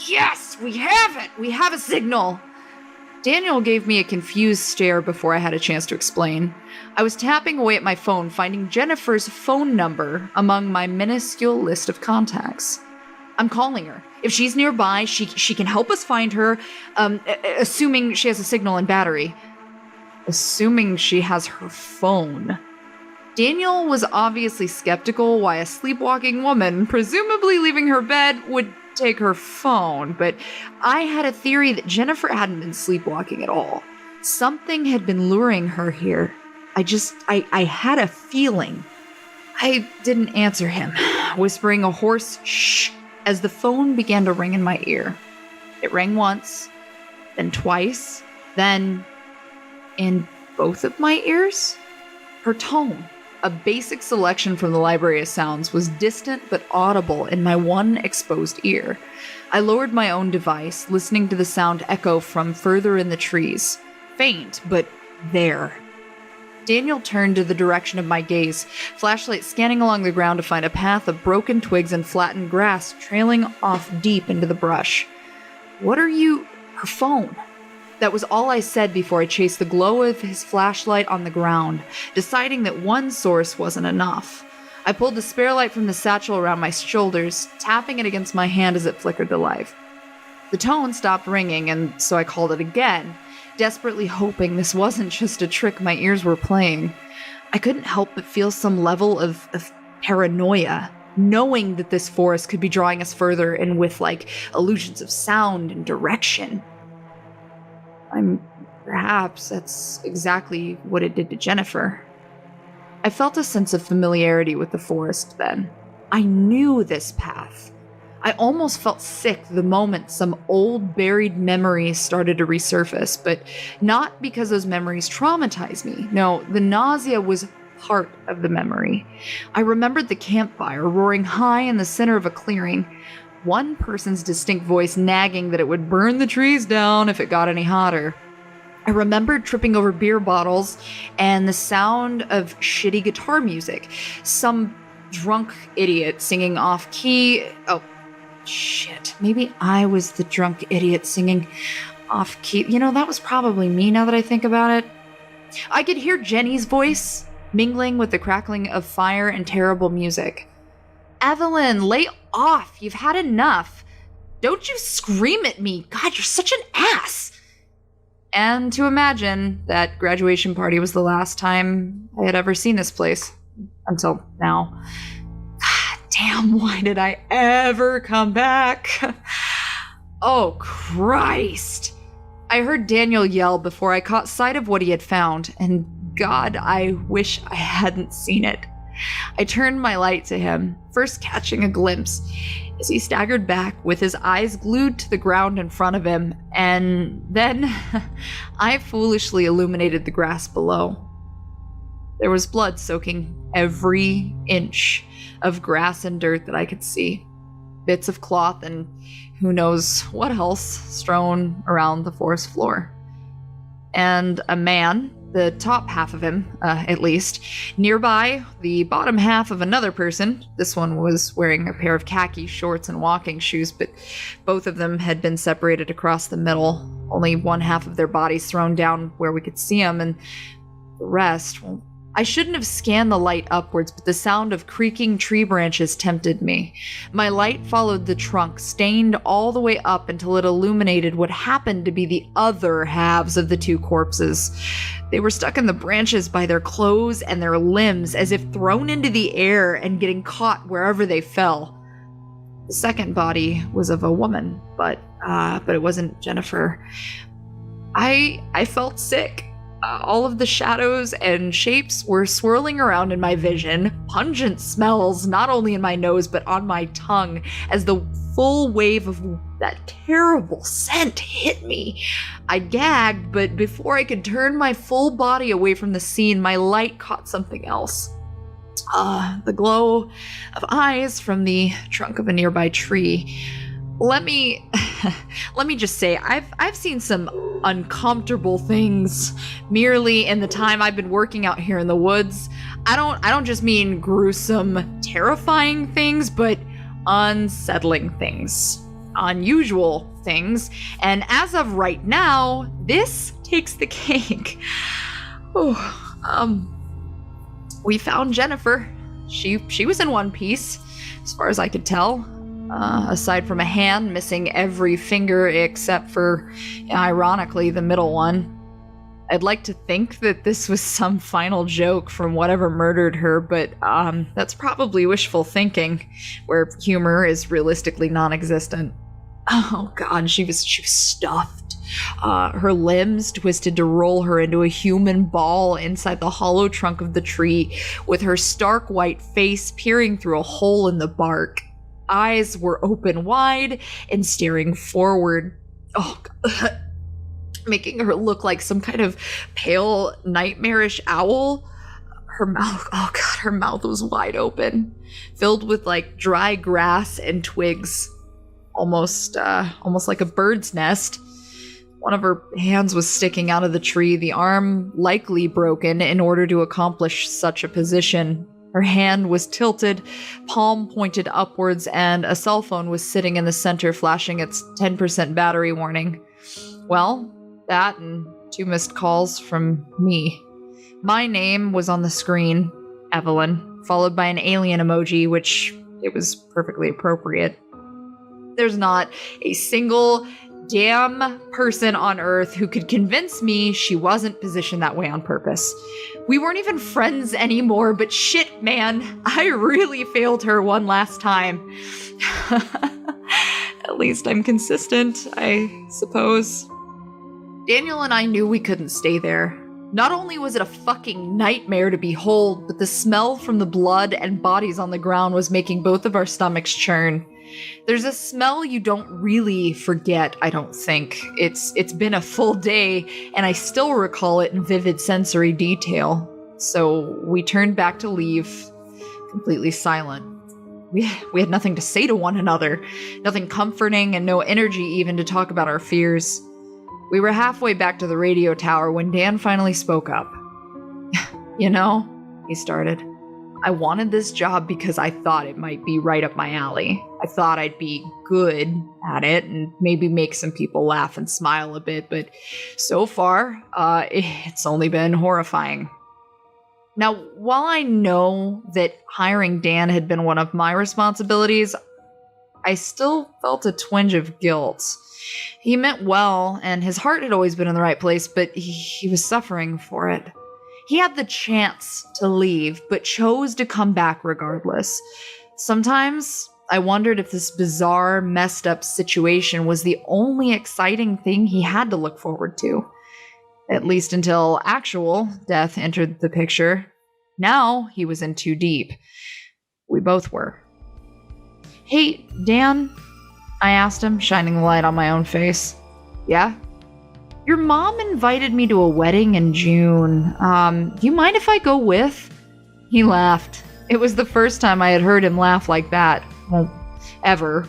Yes, we have it! We have a signal! Daniel gave me a confused stare before I had a chance to explain. I was tapping away at my phone, finding Jennifer's phone number among my minuscule list of contacts. I'm calling her. If she's nearby, she can help us find her, assuming she has a signal and battery. Assuming she has her phone. Daniel was obviously skeptical why a sleepwalking woman, presumably leaving her bed, would take her phone, but I had a theory that Jennifer hadn't been sleepwalking at all. Something had been luring her here. I had a feeling. I didn't answer him, whispering a hoarse shh as the phone began to ring in my ear. It rang once, then twice, then in both of my ears. Her tone, a basic selection from the Library of Sounds, was distant but audible in my one exposed ear. I lowered my own device, listening to the sound echo from further in the trees. Faint, but there. Daniel turned to the direction of my gaze, flashlight scanning along the ground to find a path of broken twigs and flattened grass trailing off deep into the brush. What are you... Her phone. That was all I said before I chased the glow of his flashlight on the ground, deciding that one source wasn't enough. I pulled the spare light from the satchel around my shoulders, tapping it against my hand as it flickered to life. The tone stopped ringing, and so I called it again, desperately hoping this wasn't just a trick my ears were playing. I couldn't help but feel some level of paranoia, knowing that this forest could be drawing us further and with, illusions of sound and direction. Perhaps that's exactly what it did to Jennifer. I felt a sense of familiarity with the forest then. I knew this path. I almost felt sick the moment some old buried memories started to resurface, but not because those memories traumatized me. No, the nausea was part of the memory. I remembered the campfire roaring high in the center of a clearing, one person's distinct voice nagging that it would burn the trees down if it got any hotter. I remembered tripping over beer bottles and the sound of shitty guitar music. Some drunk idiot singing off-key. Oh, shit. Maybe I was the drunk idiot singing off-key. That was probably me now that I think about it. I could hear Jenny's voice mingling with the crackling of fire and terrible music. Evelyn, lay off. You've had enough. Don't you scream at me. God, you're such an ass. And to imagine that graduation party was the last time I had ever seen this place. Until now. God damn, why did I ever come back? Oh, Christ. I heard Daniel yell before I caught sight of what he had found, and God, I wish I hadn't seen it. I turned my light to him, first catching a glimpse. as he staggered back with his eyes glued to the ground in front of him, and then I foolishly illuminated the grass below. There was blood soaking every inch of grass and dirt that I could see. Bits of cloth and who knows what else strewn around the forest floor. And a man, the top half of him, at least, nearby, the bottom half of another person. This one was wearing a pair of khaki shorts and walking shoes, but both of them had been separated across the middle. Only one half of their bodies thrown down where we could see them, and the rest, well, I shouldn't have scanned the light upwards, but the sound of creaking tree branches tempted me. My light followed the trunk, stained all the way up until it illuminated what happened to be the other halves of the two corpses. They were stuck in the branches by their clothes and their limbs, as if thrown into the air and getting caught wherever they fell. The second body was of a woman, but it wasn't Jennifer. I felt sick. All of the shadows and shapes were swirling around in my vision, pungent smells not only in my nose but on my tongue as the full wave of that terrible scent hit me. I gagged, but before I could turn my full body away from the scene, my light caught something else. The glow of eyes from the trunk of a nearby tree. Let me just say, I've seen some uncomfortable things merely in the time I've been working out here in the woods. I don't just mean gruesome, terrifying things, but unsettling things, unusual things. And as of right now, this takes the cake. We found Jennifer. She was in one piece, as far as I could tell. Aside from a hand missing every finger except for, ironically, the middle one. I'd like to think that this was some final joke from whatever murdered her, but that's probably wishful thinking, where humor is realistically non-existent. Oh god, she was stuffed. Her limbs twisted to roll her into a human ball inside the hollow trunk of the tree, with her stark white face peering through a hole in the bark. Eyes were open wide and staring forward. Oh, God. Making her look like some kind of pale, nightmarish owl. Her mouth was wide open, filled with like dry grass and twigs, almost like a bird's nest. One of her hands was sticking out of the tree, the arm likely broken in order to accomplish such a position. Her hand was tilted, palm pointed upwards, and a cell phone was sitting in the center, flashing its 10% battery warning. Well, that and 2 missed calls from me. My name was on the screen, Evelyn, followed by an alien emoji, which it was perfectly appropriate. There's not a single damn person on Earth who could convince me she wasn't positioned that way on purpose. We weren't even friends anymore, but shit, man, I really failed her one last time. At least I'm consistent, I suppose. Daniel and I knew we couldn't stay there. Not only was it a fucking nightmare to behold, but the smell from the blood and bodies on the ground was making both of our stomachs churn. There's a smell you don't really forget, I don't think. It's been a full day, and I still recall it in vivid sensory detail. So we turned back to leave, completely silent. We had nothing to say to one another, nothing comforting, and no energy even to talk about our fears. We were halfway back to the radio tower when Dan finally spoke up. You know, he started, I wanted this job because I thought it might be right up my alley. I thought I'd be good at it and maybe make some people laugh and smile a bit, but so far, it's only been horrifying. Now, while I know that hiring Dan had been one of my responsibilities, I still felt a twinge of guilt. He meant well, and his heart had always been in the right place, but he was suffering for it. He had the chance to leave, but chose to come back regardless. Sometimes I wondered if this bizarre, messed up situation was the only exciting thing he had to look forward to. At least until actual death entered the picture. Now he was in too deep. We both were. Hey, Dan, I asked him, shining the light on my own face. Yeah? Your mom invited me to a wedding in June. Do you mind if I go with? He laughed. It was the first time I had heard him laugh like that. Well, ever.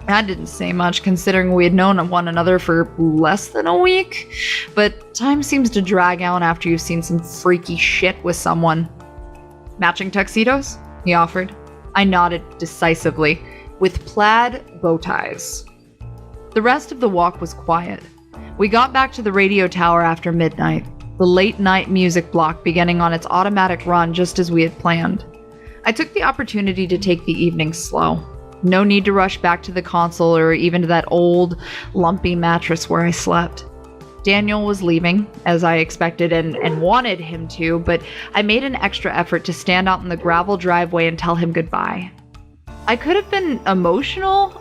That didn't say much, considering we had known one another for less than a week. But time seems to drag out after you've seen some freaky shit with someone. Matching tuxedos? He offered. I nodded decisively, with plaid bow ties. The rest of the walk was quiet. We got back to the radio tower after midnight, the late-night music block beginning on its automatic run just as we had planned. I took the opportunity to take the evening slow. No need to rush back to the console or even to that old, lumpy mattress where I slept. Daniel was leaving, as I expected and wanted him to, but I made an extra effort to stand out in the gravel driveway and tell him goodbye. I could have been emotional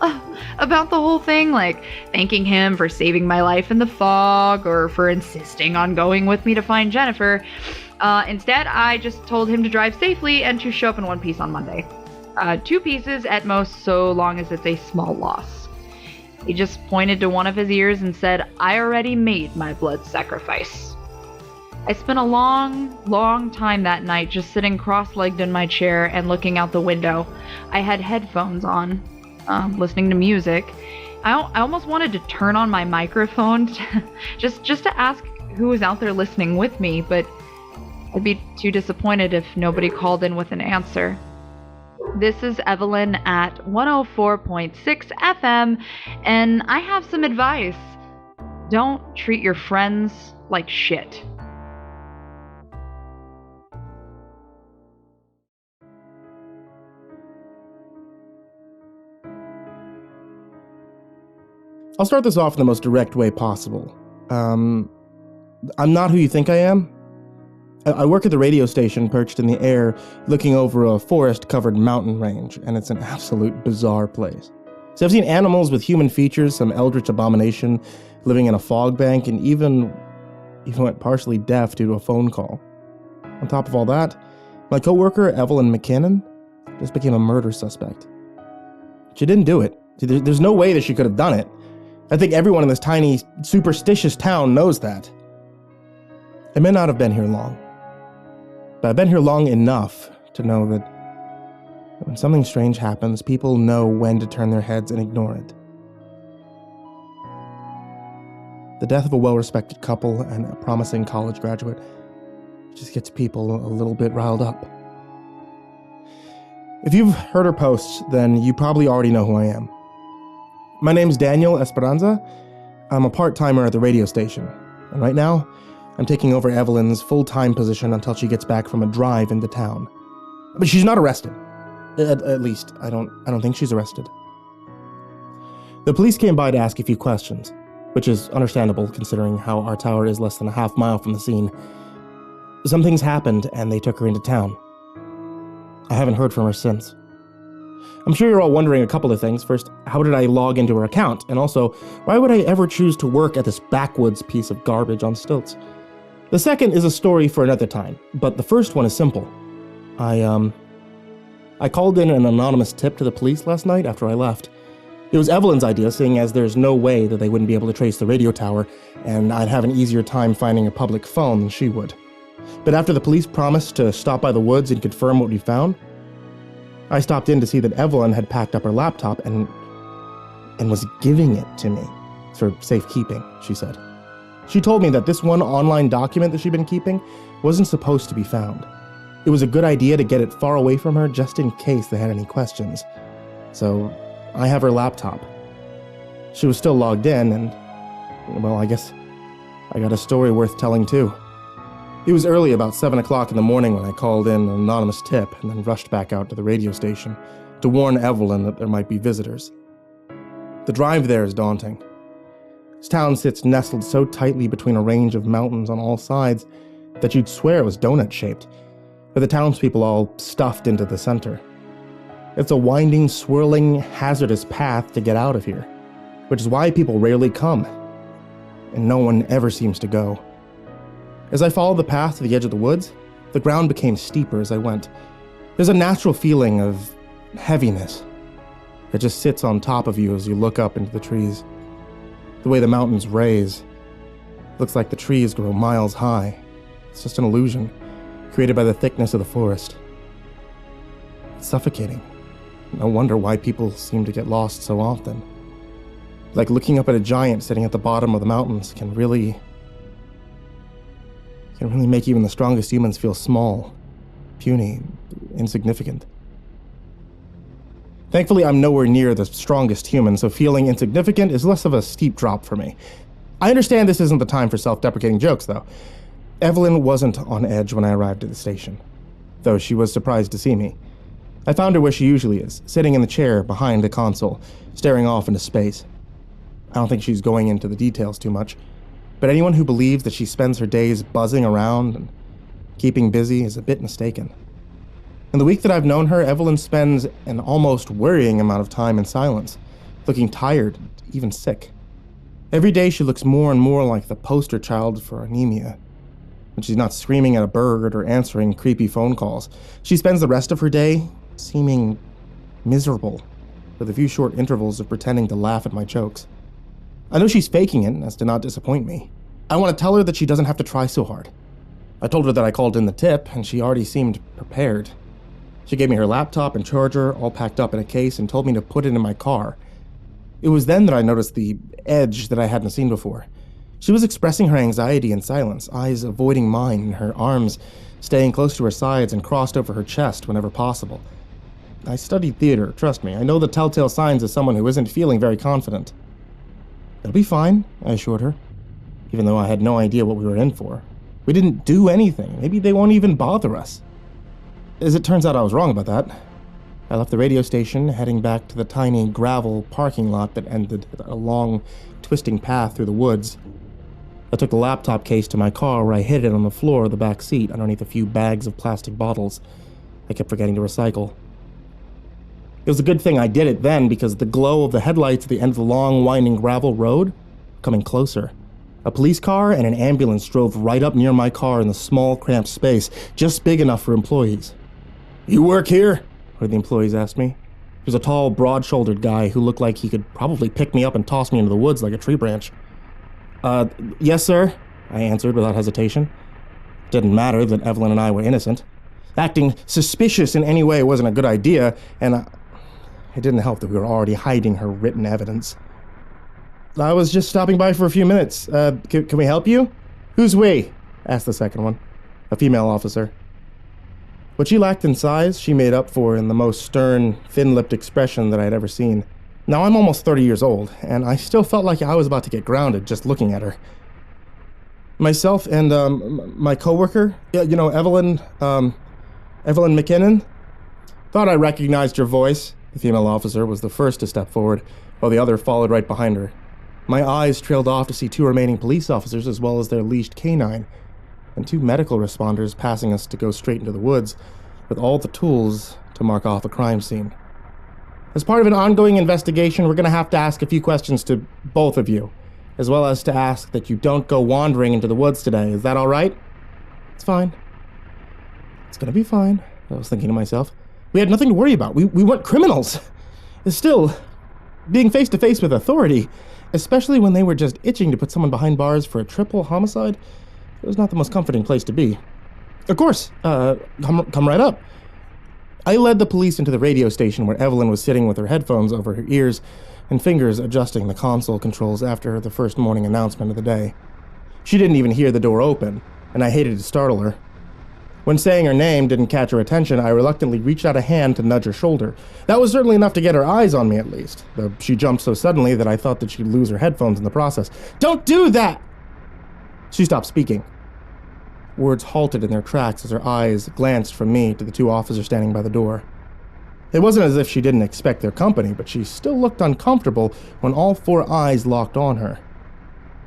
about the whole thing, like thanking him for saving my life in the fog or for insisting on going with me to find Jennifer. Instead, I just told him to drive safely and to show up in one piece on Monday. 2 pieces at most, so long as it's a small loss. He just pointed to one of his ears and said, I already made my blood sacrifice. I spent a long time that night just sitting cross-legged in my chair and looking out the window. I had headphones on, listening to music. I almost wanted to turn on my microphone just to ask who was out there listening with me, but I'd be too disappointed if nobody called in with an answer. This is Evelyn at 104.6 FM, and I have some advice. Don't treat your friends like shit. I'll start this off in the most direct way possible. I'm not who you think I am. I work at the radio station perched in the air, looking over a forest-covered mountain range, and it's an absolute bizarre place. So I've seen animals with human features, some eldritch abomination living in a fog bank, and even went partially deaf due to a phone call. On top of all that, my coworker, Evelyn McKinnon, just became a murder suspect. She didn't do it. There's no way that she could have done it. I think everyone in this tiny, superstitious town knows that. I may not have been here long, but I've been here long enough to know that when something strange happens, people know when to turn their heads and ignore it. The death of a well-respected couple and a promising college graduate just gets people a little bit riled up. If you've heard her posts, then you probably already know who I am. My name's Daniel Esperanza. I'm a part-timer at the radio station, and right now, I'm taking over Evelyn's full-time position until she gets back from a drive into town. But she's not arrested. At least, I don't think she's arrested. The police came by to ask a few questions, which is understandable considering how our tower is less than a half mile from the scene. Some things happened, and they took her into town. I haven't heard from her since. I'm sure you're all wondering a couple of things. First, how did I log into her account? And also, why would I ever choose to work at this backwoods piece of garbage on stilts? The second is a story for another time, but the first one is simple. I called in an anonymous tip to the police last night after I left. It was Evelyn's idea, seeing as there's no way that they wouldn't be able to trace the radio tower, and I'd have an easier time finding a public phone than she would. But after the police promised to stop by the woods and confirm what we found, I stopped in to see that Evelyn had packed up her laptop and was giving it to me for safekeeping, she said. She told me that this one online document that she'd been keeping wasn't supposed to be found. It was a good idea to get it far away from her just in case they had any questions. So I have her laptop. She was still logged in and, well, I guess I got a story worth telling too. It was early, about 7 o'clock in the morning, when I called in an anonymous tip and then rushed back out to the radio station to warn Evelyn that there might be visitors. The drive there is daunting. This town sits nestled so tightly between a range of mountains on all sides that you'd swear it was donut-shaped, with the townspeople all stuffed into the center. It's a winding, swirling, hazardous path to get out of here, which is why people rarely come, and no one ever seems to go. As I followed the path to the edge of the woods, the ground became steeper as I went. There's a natural feeling of heaviness. that just sits on top of you as you look up into the trees. The way the mountains raise, looks like the trees grow miles high. It's just an illusion, created by the thickness of the forest. It's suffocating. No wonder why people seem to get lost so often. Like looking up at a giant sitting at the bottom of the mountains can really make even the strongest humans feel small, puny, insignificant. Thankfully, I'm nowhere near the strongest human, so feeling insignificant is less of a steep drop for me. I understand this isn't the time for self-deprecating jokes, though. Evelyn wasn't on edge when I arrived at the station, though she was surprised to see me. I found her where she usually is, sitting in the chair behind the console, staring off into space. I don't think she's going into the details too much, but anyone who believes that she spends her days buzzing around and keeping busy is a bit mistaken. In the week that I've known her, Evelyn spends an almost worrying amount of time in silence, looking tired, even sick. Every day she looks more and more like the poster child for anemia. When she's not screaming at a bird or answering creepy phone calls, she spends the rest of her day seeming miserable, with a few short intervals of pretending to laugh at my jokes. I know she's faking it as to not disappoint me. I want to tell her that she doesn't have to try so hard. I told her that I called in the tip, and she already seemed prepared. She gave me her laptop and charger, all packed up in a case, and told me to put it in my car. It was then that I noticed the edge that I hadn't seen before. She was expressing her anxiety in silence, eyes avoiding mine, and her arms staying close to her sides and crossed over her chest whenever possible. I studied theater, trust me. I know the telltale signs of someone who isn't feeling very confident. It'll be fine, I assured her, even though I had no idea what we were in for. We didn't do anything. Maybe they won't even bother us. As it turns out, I was wrong about that. I left the radio station, heading back to the tiny gravel parking lot that ended at a long, twisting path through the woods. I took the laptop case to my car, where I hid it on the floor of the back seat underneath a few bags of plastic bottles I kept forgetting to recycle. It was a good thing I did it then, because the glow of the headlights at the end of the long, winding gravel road coming closer. A police car and an ambulance drove right up near my car in the small, cramped space, just big enough for employees. "You work here?" one of the employees asked me. He was a tall, broad-shouldered guy who looked like he could probably pick me up and toss me into the woods like a tree branch. Yes, sir," I answered without hesitation. It didn't matter that Evelyn and I were innocent. Acting suspicious in any way wasn't a good idea, and it didn't help that we were already hiding her written evidence. "I was just stopping by for a few minutes. Can we help you?" "Who's we?" asked the second one, a female officer. What she lacked in size, she made up for in the most stern, thin-lipped expression that I had ever seen. Now I'm almost 30 years old, and I still felt like I was about to get grounded just looking at her. Myself and my coworker, Evelyn McKinnon, thought I recognized your voice. The female officer was the first to step forward, while the other followed right behind her. My eyes trailed off to see two remaining police officers as well as their leashed canine, and two medical responders passing us to go straight into the woods with all the tools to mark off a crime scene. As part of an ongoing investigation, we're going to have to ask a few questions to both of you, as well as to ask that you don't go wandering into the woods today. Is that all right? It's fine. It's going to be fine, I was thinking to myself. We had nothing to worry about. We weren't criminals. Still, being face-to-face with authority, especially when they were just itching to put someone behind bars for a triple homicide, it was not the most comforting place to be. Of course, come right up. I led the police into the radio station where Evelyn was sitting with her headphones over her ears and fingers adjusting the console controls after the first morning announcement of the day. She didn't even hear the door open, and I hated to startle her. When saying her name didn't catch her attention, I reluctantly reached out a hand to nudge her shoulder. That was certainly enough to get her eyes on me, at least, though she jumped so suddenly that I thought that she'd lose her headphones in the process. "Don't do that!" She stopped speaking. Words halted in their tracks as her eyes glanced from me to the two officers standing by the door. It wasn't as if she didn't expect their company, but she still looked uncomfortable when all four eyes locked on her.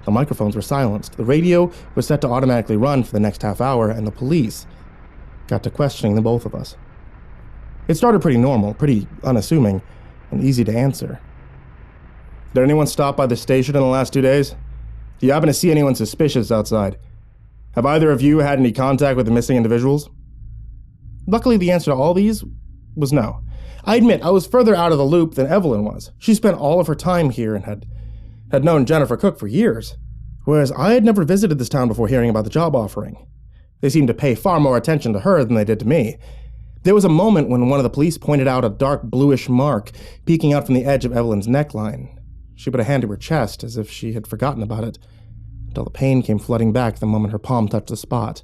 The microphones were silenced, the radio was set to automatically run for the next half hour, and the police got to questioning the both of us. It started pretty normal, pretty unassuming, and easy to answer. "Did anyone stop by the station in the last 2 days? Do you happen to see anyone suspicious outside? Have either of you had any contact with the missing individuals?" Luckily, the answer to all these was no. I admit, I was further out of the loop than Evelyn was. She spent all of her time here and had known Jennifer Cook for years, whereas I had never visited this town before hearing about the job offering. They seemed to pay far more attention to her than they did to me. There was a moment when one of the police pointed out a dark bluish mark peeking out from the edge of Evelyn's neckline. She put a hand to her chest as if she had forgotten about it, until the pain came flooding back the moment her palm touched the spot.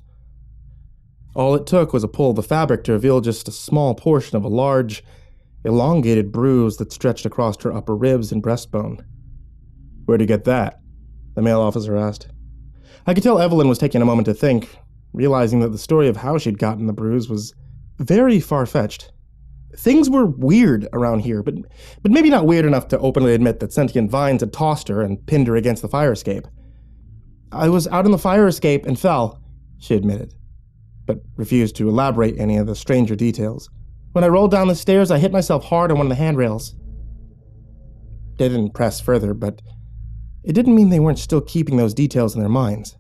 All it took was a pull of the fabric to reveal just a small portion of a large, elongated bruise that stretched across her upper ribs and breastbone. "Where'd you get that?" the male officer asked. I could tell Evelyn was taking a moment to think, realizing that the story of how she'd gotten the bruise was very far-fetched. Things were weird around here, but maybe not weird enough to openly admit that sentient vines had tossed her and pinned her against the fire escape. "I was out on the fire escape and fell," she admitted, but refused to elaborate any of the stranger details. "When I rolled down the stairs, I hit myself hard on one of the handrails." They didn't press further, but it didn't mean they weren't still keeping those details in their minds.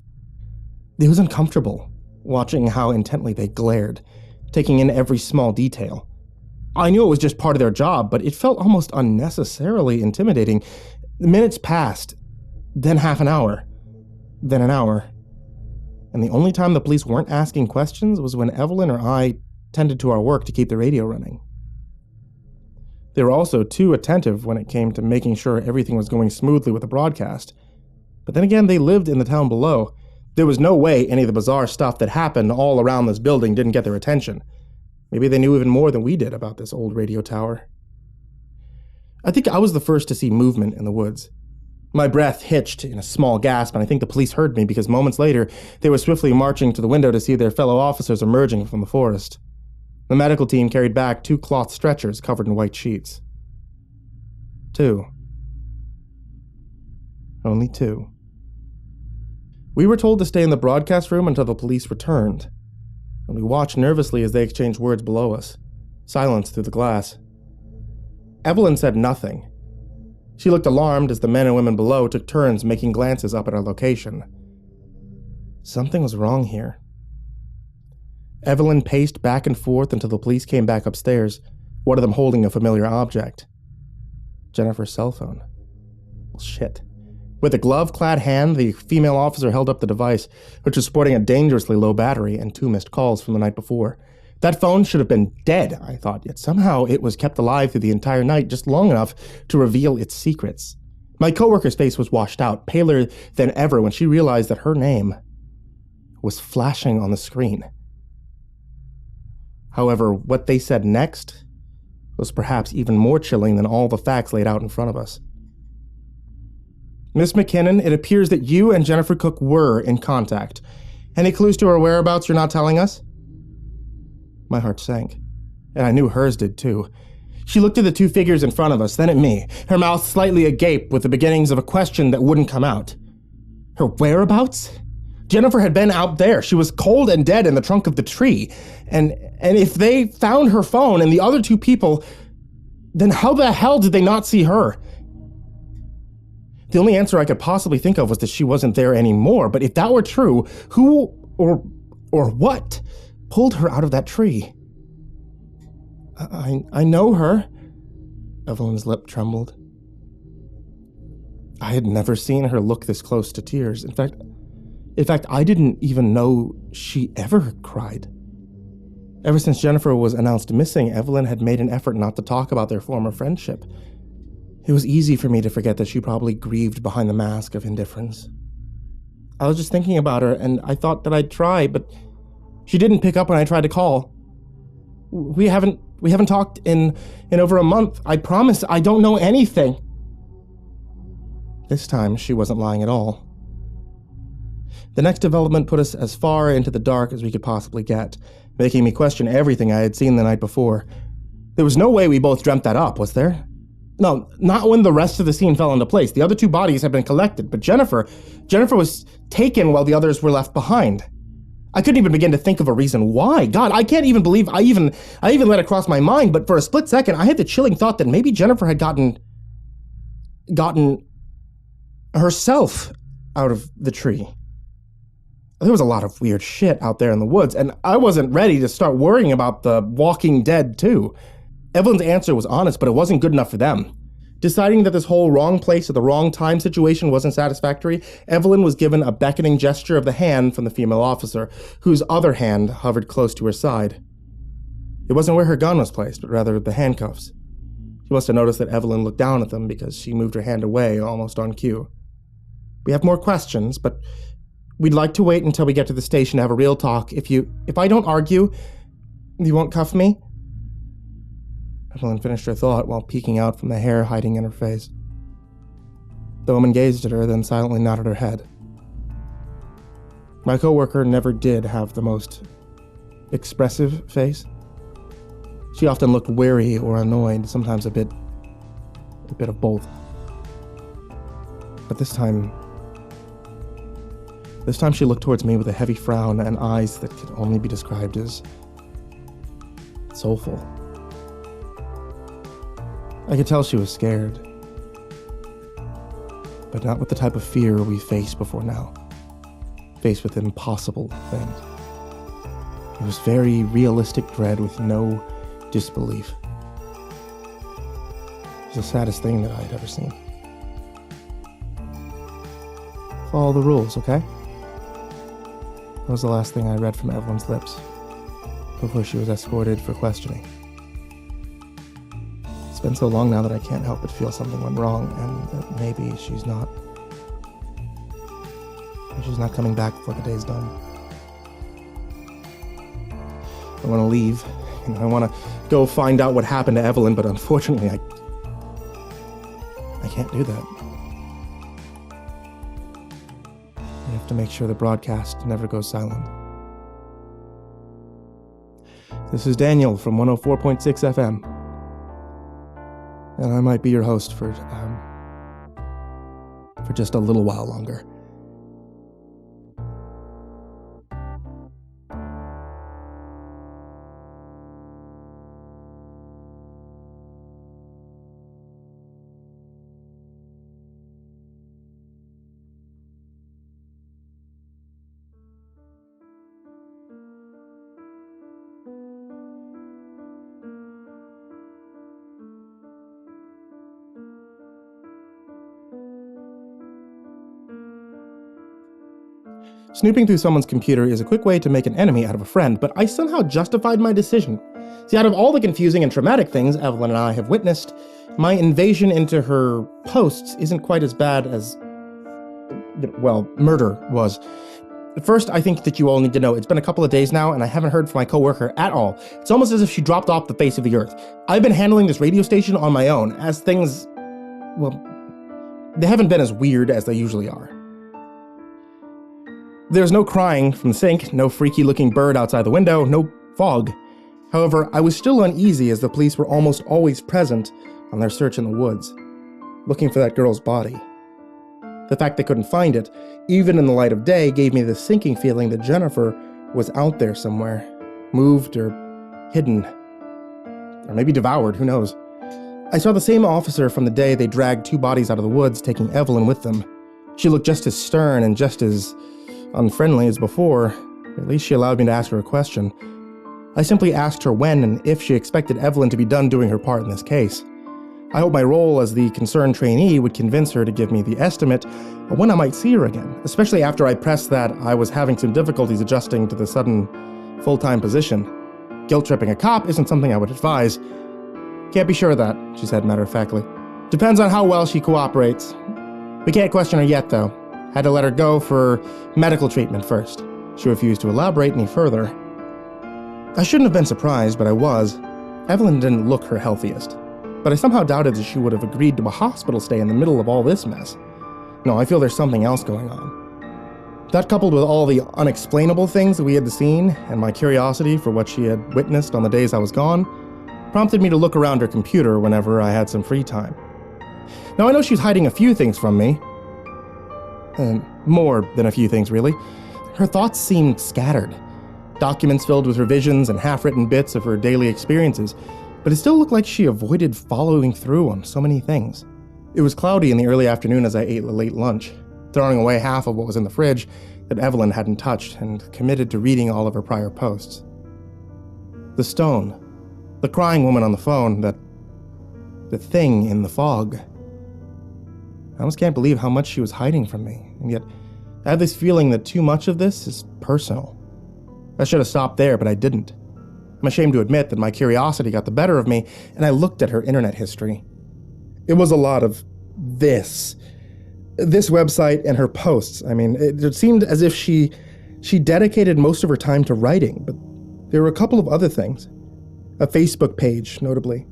It was uncomfortable, watching how intently they glared, taking in every small detail. I knew it was just part of their job, but it felt almost unnecessarily intimidating. Minutes passed, then half an hour, then an hour. And the only time the police weren't asking questions was when Evelyn or I tended to our work to keep the radio running. They were also too attentive when it came to making sure everything was going smoothly with the broadcast. But then again, they lived in the town below. There was no way any of the bizarre stuff that happened all around this building didn't get their attention. Maybe they knew even more than we did about this old radio tower. I think I was the first to see movement in the woods. My breath hitched in a small gasp, and I think the police heard me because moments later, they were swiftly marching to the window to see their fellow officers emerging from the forest. The medical team carried back 2 cloth stretchers covered in white sheets. 2. Only 2. We were told to stay in the broadcast room until the police returned, and we watched nervously as they exchanged words below us, silence through the glass. Evelyn said nothing. She looked alarmed as the men and women below took turns making glances up at our location. Something was wrong here. Evelyn paced back and forth until the police came back upstairs, one of them holding a familiar object. Jennifer's cell phone. Well, shit. With a glove-clad hand, the female officer held up the device, which was sporting a dangerously low battery and 2 missed calls from the night before. That phone should have been dead, I thought, yet somehow it was kept alive through the entire night, just long enough to reveal its secrets. My coworker's face was washed out, paler than ever when she realized that her name was flashing on the screen. However, what they said next was perhaps even more chilling than all the facts laid out in front of us. "Miss McKinnon, it appears that you and Jennifer Cook were in contact. Any clues to her whereabouts you're not telling us?" My heart sank, and I knew hers did too. She looked at the 2 figures in front of us, then at me, her mouth slightly agape with the beginnings of a question that wouldn't come out. Her whereabouts? Jennifer had been out there. She was cold and dead in the trunk of the tree. And if they found her phone and the other 2 people, then how the hell did they not see her? The only answer I could possibly think of was that she wasn't there anymore, but if that were true, who or what pulled her out of that tree? I know her. Evelyn's lip trembled. I had never seen her look this close to tears. In fact, I didn't even know she ever cried. Ever since Jennifer was announced missing, Evelyn had made an effort not to talk about their former friendship. It was easy for me to forget that she probably grieved behind the mask of indifference. I was just thinking about her, and I thought that I'd try, but she didn't pick up when I tried to call. We haven't talked in over a month. I promise I don't know anything. This time, she wasn't lying at all. The next development put us as far into the dark as we could possibly get, making me question everything I had seen the night before. There was no way we both dreamt that up, was there? No, not when the rest of the scene fell into place. The other 2 bodies had been collected, but Jennifer was taken while the others were left behind. I couldn't even begin to think of a reason why. God, I can't even believe I even let it cross my mind, but for a split second, I had the chilling thought that maybe Jennifer had gotten herself out of the tree. There was a lot of weird shit out there in the woods, and I wasn't ready to start worrying about the Walking Dead, too. Evelyn's answer was honest, but it wasn't good enough for them. Deciding that this whole wrong place at the wrong time situation wasn't satisfactory, Evelyn was given a beckoning gesture of the hand from the female officer, whose other hand hovered close to her side. It wasn't where her gun was placed, but rather the handcuffs. She must have noticed that Evelyn looked down at them because she moved her hand away almost on cue. We have more questions, but we'd like to wait until we get to the station to have a real talk. If I don't argue, you won't cuff me? Evelyn finished her thought while peeking out from the hair hiding in her face. The woman gazed at her, then silently nodded her head. My coworker never did have the most expressive face. She often looked wary or annoyed, sometimes a bit of both. But this time she looked towards me with a heavy frown and eyes that could only be described as soulful. I could tell she was scared, but not with the type of fear we face before now, faced with impossible things. It was very realistic dread with no disbelief. It was the saddest thing that I had ever seen. Follow the rules, okay? That was the last thing I read from Evelyn's lips before she was escorted for questioning. It's been so long now that I can't help but feel something went wrong, and that maybe she's not coming back before the day's done. I want to leave. I want to go find out what happened to Evelyn, but unfortunately I can't do that. We have to make sure the broadcast never goes silent. This is Daniel from 104.6 FM. And I might be your host for just a little while longer. Snooping through someone's computer is a quick way to make an enemy out of a friend, but I somehow justified my decision. See, out of all the confusing and traumatic things Evelyn and I have witnessed, my invasion into her posts isn't quite as bad as, well, murder was. First, I think that you all need to know, it's been a couple of days now, and I haven't heard from my coworker at all. It's almost as if she dropped off the face of the earth. I've been handling this radio station on my own, as things, well, they haven't been as weird as they usually are. There's no crying from the sink, no freaky-looking bird outside the window, no fog. However, I was still uneasy as the police were almost always present on their search in the woods, looking for that girl's body. The fact they couldn't find it, even in the light of day, gave me the sinking feeling that Jennifer was out there somewhere, moved or hidden, or maybe devoured, who knows. I saw the same officer from the day they dragged two bodies out of the woods, taking Evelyn with them. She looked just as stern and just as unfriendly as before. At least she allowed me to ask her a question. I simply asked her when and if she expected Evelyn to be done doing her part in this case. I hope my role as the concerned trainee would convince her to give me the estimate of when I might see her again, especially after I pressed that I was having some difficulties adjusting to the sudden full-time position. Guilt-tripping a cop isn't something I would advise. Can't be sure of that, she said matter-of-factly. Depends on how well she cooperates. We can't question her yet, though. Had to let her go for medical treatment first. She refused to elaborate any further. I shouldn't have been surprised, but I was. Evelyn didn't look her healthiest. But I somehow doubted that she would have agreed to a hospital stay in the middle of all this mess. No, I feel there's something else going on. That, coupled with all the unexplainable things that we had seen, and my curiosity for what she had witnessed on the days I was gone, prompted me to look around her computer whenever I had some free time. Now, I know she's hiding a few things from me. More than a few things, really. Her thoughts seemed scattered. Documents filled with revisions and half-written bits of her daily experiences, but it still looked like she avoided following through on so many things. It was cloudy in the early afternoon as I ate a late lunch, throwing away half of what was in the fridge that Evelyn hadn't touched and committed to reading all of her prior posts. The stone. The crying woman on the phone, the thing in the fog. I almost can't believe how much she was hiding from me, and yet I have this feeling that too much of this is personal. I should have stopped there, but I didn't. I'm ashamed to admit that my curiosity got the better of me, and I looked at her internet history. It was a lot of this website and her posts. I mean, it seemed as if she dedicated most of her time to writing, but there were a couple of other things. A Facebook page, notably.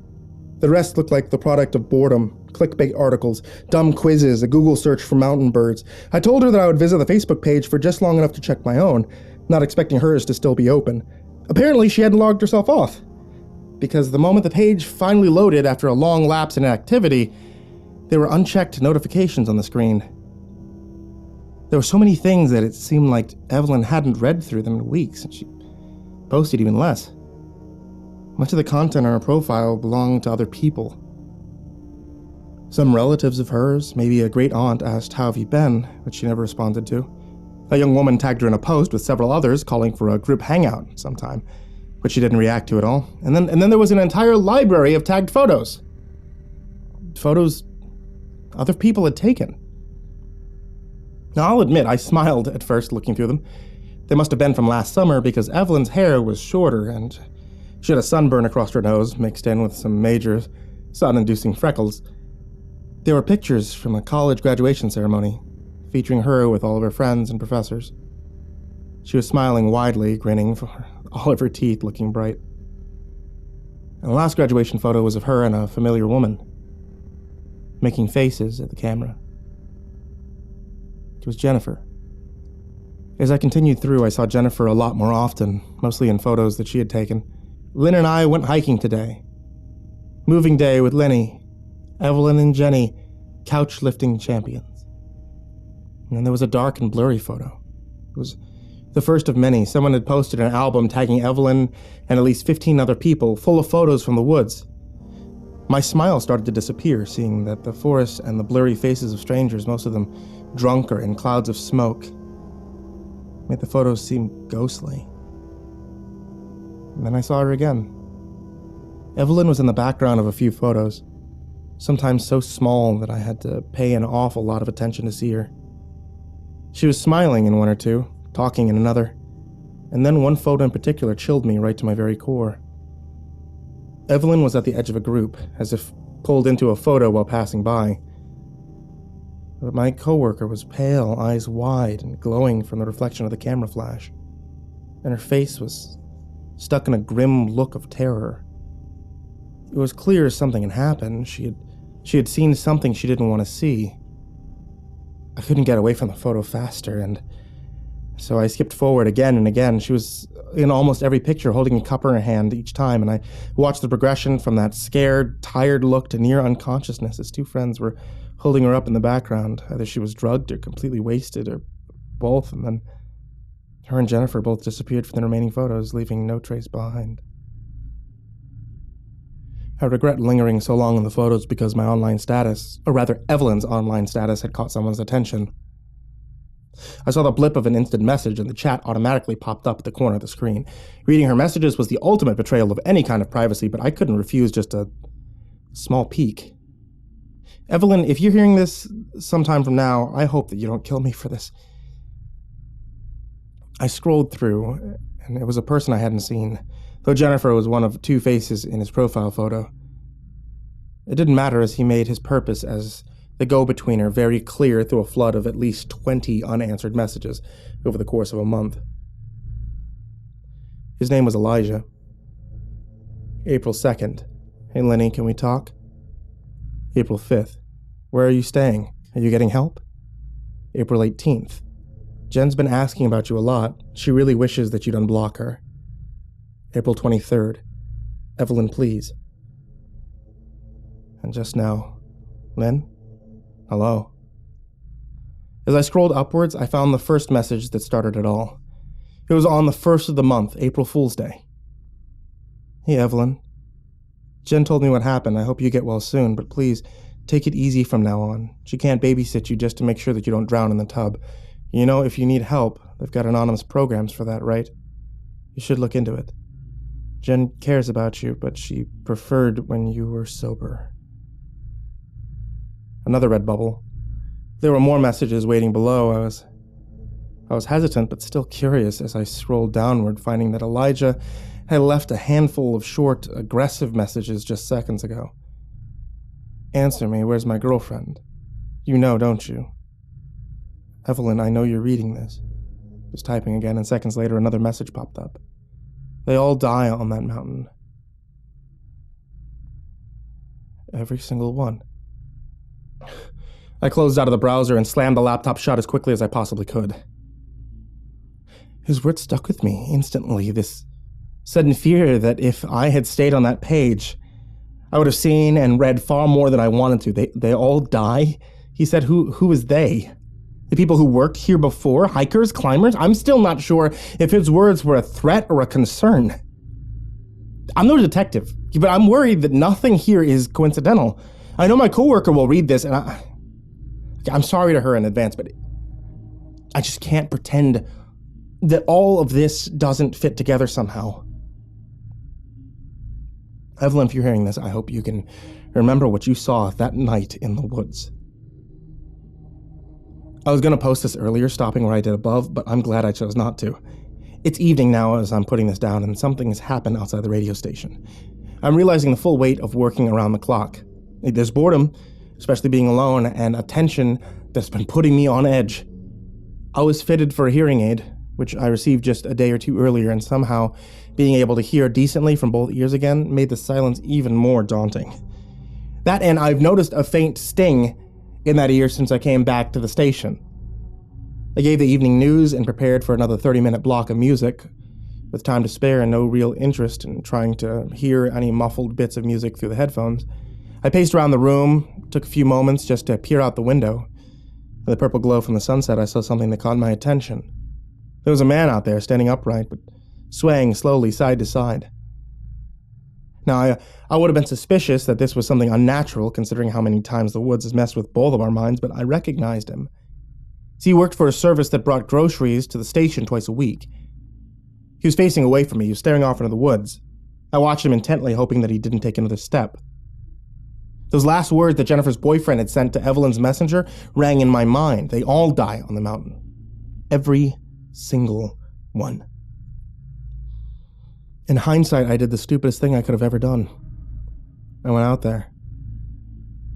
The rest looked like the product of boredom, clickbait articles, dumb quizzes, a Google search for mountain birds. I told her that I would visit the Facebook page for just long enough to check my own, not expecting hers to still be open. Apparently, she hadn't logged herself off, because the moment the page finally loaded after a long lapse in activity, there were unchecked notifications on the screen. There were so many things that it seemed like Evelyn hadn't read through them in weeks, and she posted even less. Much of the content on her profile belonged to other people. Some relatives of hers, maybe a great aunt, asked, "How have you been?" which she never responded to. A young woman tagged her in a post with several others calling for a group hangout sometime, which she didn't react to at all. And then there was an entire library of tagged photos. Photos other people had taken. Now, I'll admit, I smiled at first looking through them. They must have been from last summer because Evelyn's hair was shorter and she had a sunburn across her nose mixed in with some major sun-inducing freckles. There were pictures from a college graduation ceremony featuring her with all of her friends and professors. She was smiling widely, grinning, all of her teeth looking bright. And the last graduation photo was of her and a familiar woman, making faces at the camera. It was Jennifer. As I continued through, I saw Jennifer a lot more often, mostly in photos that she had taken. Lynn and I went hiking today. Moving day with Lenny, Evelyn and Jenny, couch lifting champions. And then there was a dark and blurry photo. It was the first of many. Someone had posted an album tagging Evelyn and at least 15 other people, full of photos from the woods. My smile started to disappear, seeing that the forest and the blurry faces of strangers, most of them drunk or in clouds of smoke, made the photos seem ghostly. And then I saw her again. Evelyn was in the background of a few photos, sometimes so small that I had to pay an awful lot of attention to see her. She was smiling in one or two, talking in another, and then one photo in particular chilled me right to my very core. Evelyn was at the edge of a group, as if pulled into a photo while passing by. But my coworker was pale, eyes wide and glowing from the reflection of the camera flash, and her face was stuck in a grim look of terror. It was clear something had happened. She had seen something she didn't want to see. I couldn't get away from the photo faster, and so I skipped forward again and again. She was in almost every picture, holding a cup in her hand each time, and I watched the progression from that scared, tired look to near unconsciousness as two friends were holding her up in the background. Either she was drugged or completely wasted, or both, and then her and Jennifer both disappeared from the remaining photos, leaving no trace behind. I regret lingering so long in the photos because my online status, or rather Evelyn's online status, had caught someone's attention. I saw the blip of an instant message and the chat automatically popped up at the corner of the screen. Reading her messages was the ultimate betrayal of any kind of privacy, but I couldn't refuse just a small peek. Evelyn, if you're hearing this sometime from now, I hope that you don't kill me for this. I scrolled through, and it was a person I hadn't seen, though Jennifer was one of two faces in his profile photo. It didn't matter, as he made his purpose as the go-betweener very clear through a flood of at least 20 unanswered messages over the course of a month. His name was Elijah. April 2nd. Hey Lenny, can we talk? April 5th. Where are you staying? Are you getting help? April 18th. Jen's been asking about you a lot. She really wishes that you'd unblock her. April 23rd. Evelyn, please. And just now, Lynn? Hello. As I scrolled upwards, I found the first message that started it all. It was on the 1st of the month, April Fool's Day. Hey, Evelyn. Jen told me what happened. I hope you get well soon, but please, take it easy from now on. She can't babysit you just to make sure that you don't drown in the tub. You know, if you need help, they've got anonymous programs for that, right? You should look into it. Jen cares about you, but she preferred when you were sober. Another red bubble. There were more messages waiting below. I was hesitant, but still curious as I scrolled downward, finding that Elijah had left a handful of short, aggressive messages just seconds ago. Answer me, where's my girlfriend? You know, don't you? Evelyn, I know you're reading this. Was typing again, and seconds later another message popped up. They all die on that mountain. Every single one. I closed out of the browser and slammed the laptop shut as quickly as I possibly could. His words stuck with me instantly, this sudden fear that if I had stayed on that page, I would have seen and read far more than I wanted to. They all die? He said, who is they? The people who worked here before? Hikers? Climbers? I'm still not sure if his words were a threat or a concern. I'm no detective, but I'm worried that nothing here is coincidental. I know my coworker will read this, and I'm sorry to her in advance, but I just can't pretend that all of this doesn't fit together somehow. Evelyn, if you're hearing this, I hope you can remember what you saw that night in the woods. I was going to post this earlier, stopping where I did above, but I'm glad I chose not to. It's evening now as I'm putting this down, and something has happened outside the radio station. I'm realizing the full weight of working around the clock. There's boredom, especially being alone, and a tension that's been putting me on edge. I was fitted for a hearing aid, which I received just a day or two earlier, and somehow being able to hear decently from both ears again made the silence even more daunting. That, and I've noticed a faint sting in that ear since I came back to the station. I gave the evening news and prepared for another 30-minute block of music, with time to spare and no real interest in trying to hear any muffled bits of music through the headphones. I paced around the room, took a few moments just to peer out the window. In the purple glow from the sunset, I saw something that caught my attention. There was a man out there, standing upright, but swaying slowly side to side. Now, I would have been suspicious that this was something unnatural, considering how many times the woods has messed with both of our minds, but I recognized him. See, he worked for a service that brought groceries to the station twice a week. He was facing away from me. He was staring off into the woods. I watched him intently, hoping that he didn't take another step. Those last words that Jennifer's boyfriend had sent to Evelyn's messenger rang in my mind. They all die on the mountain. Every single one. In hindsight, I did the stupidest thing I could have ever done. I went out there.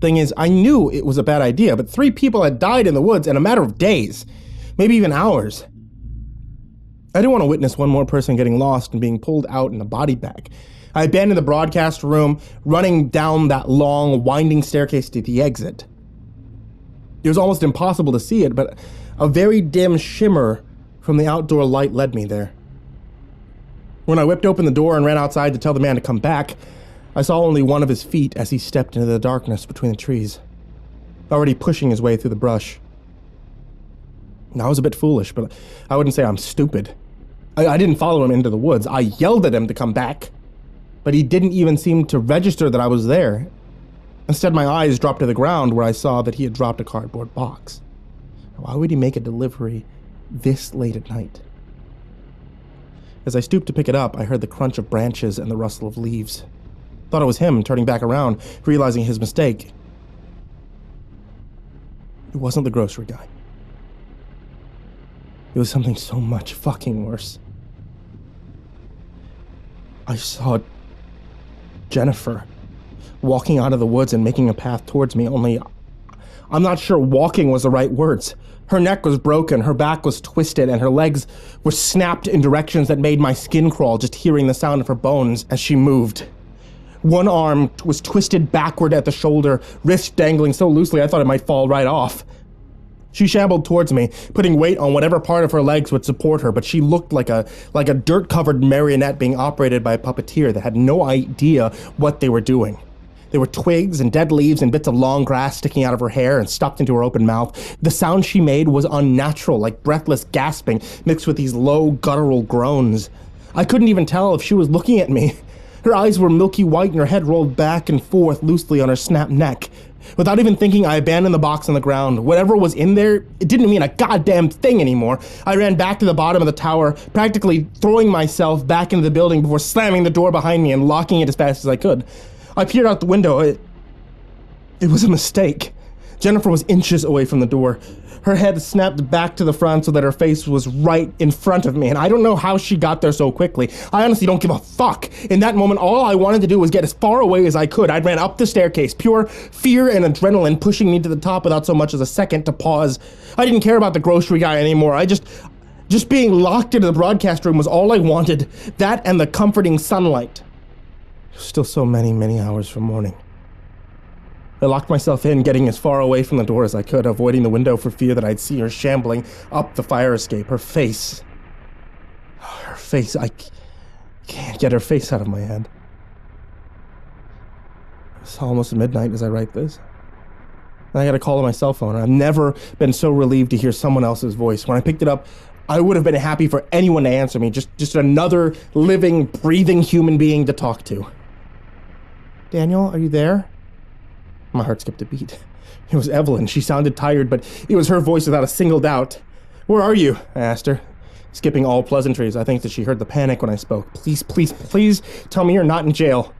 Thing is, I knew it was a bad idea, but 3 people had died in the woods in a matter of days, maybe even hours. I didn't want to witness one more person getting lost and being pulled out in a body bag. I abandoned the broadcast room, running down that long, winding staircase to the exit. It was almost impossible to see it, but a very dim shimmer from the outdoor light led me there. When I whipped open the door and ran outside to tell the man to come back, I saw only one of his feet as he stepped into the darkness between the trees, already pushing his way through the brush. I was a bit foolish, but I wouldn't say I'm stupid. I didn't follow him into the woods. I yelled at him to come back, but he didn't even seem to register that I was there. Instead, my eyes dropped to the ground where I saw that he had dropped a cardboard box. Why would he make a delivery this late at night? As I stooped to pick it up, I heard the crunch of branches and the rustle of leaves. Thought it was him, turning back around, realizing his mistake. It wasn't the grocery guy. It was something so much fucking worse. I saw Jennifer walking out of the woods and making a path towards me, only I'm not sure walking was the right words. Her neck was broken, her back was twisted, and her legs were snapped in directions that made my skin crawl just hearing the sound of her bones as she moved. One arm was twisted backward at the shoulder, wrist dangling so loosely I thought it might fall right off. She shambled towards me, putting weight on whatever part of her legs would support her, but she looked like a dirt-covered marionette being operated by a puppeteer that had no idea what they were doing. There were twigs and dead leaves and bits of long grass sticking out of her hair and stuffed into her open mouth. The sound she made was unnatural, like breathless gasping, mixed with these low, guttural groans. I couldn't even tell if she was looking at me. Her eyes were milky white and her head rolled back and forth loosely on her snapped neck. Without even thinking, I abandoned the box on the ground. Whatever was in there, it didn't mean a goddamn thing anymore. I ran back to the bottom of the tower, practically throwing myself back into the building before slamming the door behind me and locking it as fast as I could. I peered out the window. It was a mistake. Jennifer was inches away from the door. Her head snapped back to the front so that her face was right in front of me, and I don't know how she got there so quickly. I honestly don't give a fuck. In that moment, all I wanted to do was get as far away as I could. I ran up the staircase, pure fear and adrenaline pushing me to the top without so much as a second to pause. I didn't care about the grocery guy anymore. Just being locked into the broadcast room was all I wanted. That and the comforting sunlight. Still so many, many hours from morning. I locked myself in, getting as far away from the door as I could, avoiding the window for fear that I'd see her shambling up the fire escape. Her face, I can't get her face out of my head. It's almost midnight as I write this. I got a call on my cell phone, and I've never been so relieved to hear someone else's voice. When I picked it up, I would have been happy for anyone to answer me, just another living, breathing human being to talk to. Daniel, are you there? My heart skipped a beat. It was Evelyn. She sounded tired, but it was her voice without a single doubt. Where are you? I asked her, skipping all pleasantries. I think that she heard the panic when I spoke. Please, please, please tell me you're not in jail.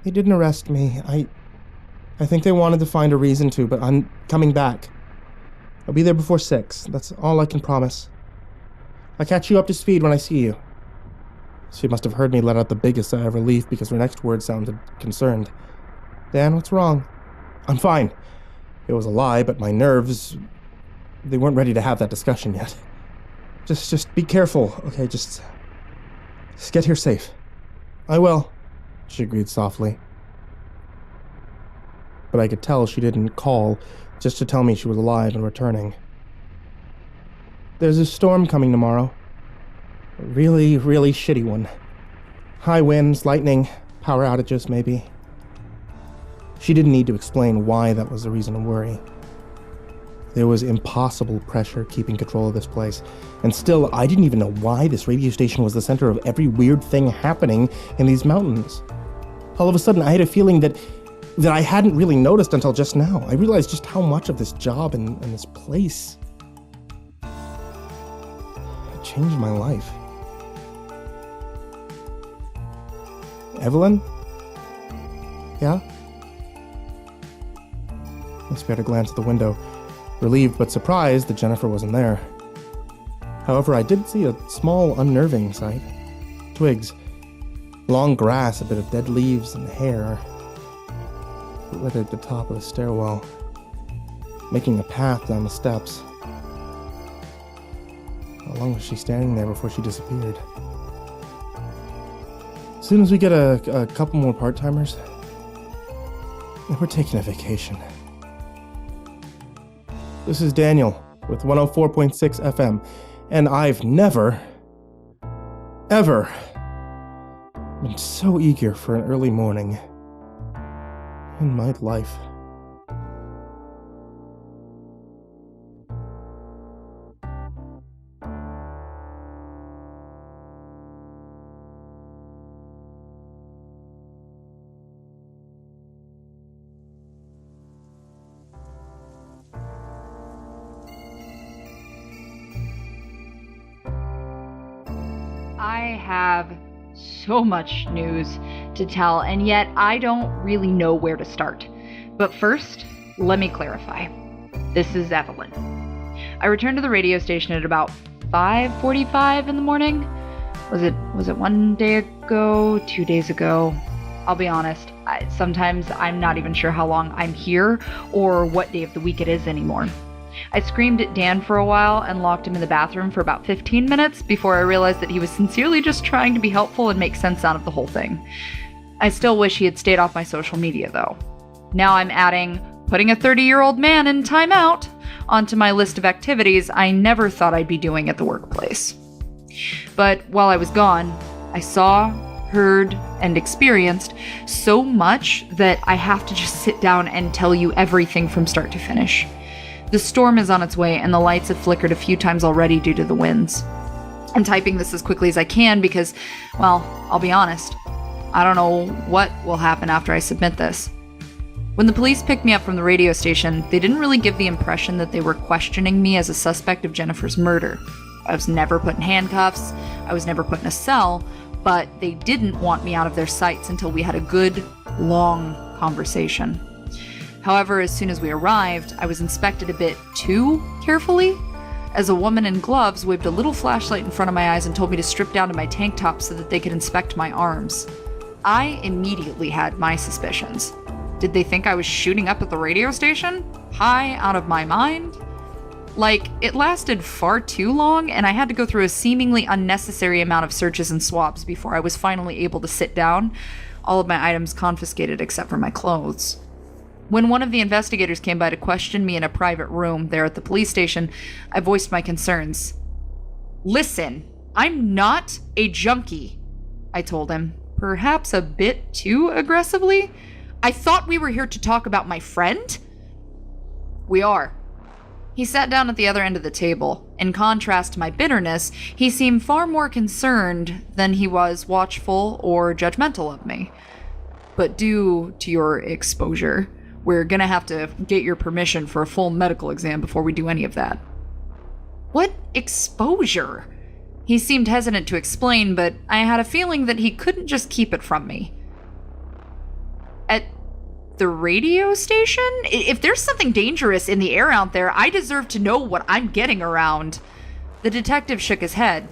They didn't arrest me. I think they wanted to find a reason to, but I'm coming back. I'll be there before 6. That's all I can promise. I'll catch you up to speed when I see you. She must have heard me let out the biggest sigh of relief because her next word sounded concerned. Dan, what's wrong? I'm fine. It was a lie, but my nerves, they weren't ready to have that discussion yet. Just be careful, okay? Just get here safe. I will, she agreed softly. But I could tell she didn't call just to tell me she was alive and returning. There's a storm coming tomorrow. A really, really shitty one. High winds, lightning, power outages maybe. She didn't need to explain why that was the reason to worry. There was impossible pressure keeping control of this place. And still, I didn't even know why this radio station was the center of every weird thing happening in these mountains. All of a sudden, I had a feeling that I hadn't really noticed until just now. I realized just how much of this job and this place had changed my life. Evelyn? Yeah? I spared a glance at the window, relieved but surprised that Jennifer wasn't there. However, I did see a small, unnerving sight. Twigs, long grass, a bit of dead leaves and hair littered the top of the stairwell, making a path down the steps. How long was she standing there before she disappeared? As soon as we get a couple more part-timers, then we're taking a vacation. This is Daniel with 104.6 FM, and I've never, ever been so eager for an early morning in my life. I have so much news to tell, and yet I don't really know where to start. But first, let me clarify. This is Evelyn. I returned to the radio station at about 5:45 in the morning. Was it 1 day ago, 2 days ago? I'll be honest, sometimes I'm not even sure how long I'm here or what day of the week it is anymore. I screamed at Dan for a while and locked him in the bathroom for about 15 minutes before I realized that he was sincerely just trying to be helpful and make sense out of the whole thing. I still wish he had stayed off my social media, though. Now I'm adding putting a 30-year-old man in timeout onto my list of activities I never thought I'd be doing at the workplace. But while I was gone, I saw, heard, and experienced so much that I have to just sit down and tell you everything from start to finish. The storm is on its way, and the lights have flickered a few times already due to the winds. I'm typing this as quickly as I can because, well, I'll be honest, I don't know what will happen after I submit this. When the police picked me up from the radio station, they didn't really give the impression that they were questioning me as a suspect of Jennifer's murder. I was never put in handcuffs, I was never put in a cell, but they didn't want me out of their sights until we had a good, long conversation. However, as soon as we arrived, I was inspected a bit too carefully, as a woman in gloves waved a little flashlight in front of my eyes and told me to strip down to my tank top so that they could inspect my arms. I immediately had my suspicions. Did they think I was shooting up at the radio station? High out of my mind? Like, it lasted far too long, and I had to go through a seemingly unnecessary amount of searches and swabs before I was finally able to sit down, all of my items confiscated except for my clothes. When one of the investigators came by to question me in a private room there at the police station, I voiced my concerns. "Listen, I'm not a junkie," I told him, perhaps a bit too aggressively. "I thought we were here to talk about my friend." "We are." He sat down at the other end of the table. In contrast to my bitterness, he seemed far more concerned than he was watchful or judgmental of me. "But due to your exposure, we're gonna have to get your permission for a full medical exam before we do any of that." "What exposure?" He seemed hesitant to explain, but I had a feeling that he couldn't just keep it from me. "At the radio station? If there's something dangerous in the air out there, I deserve to know what I'm getting around." The detective shook his head.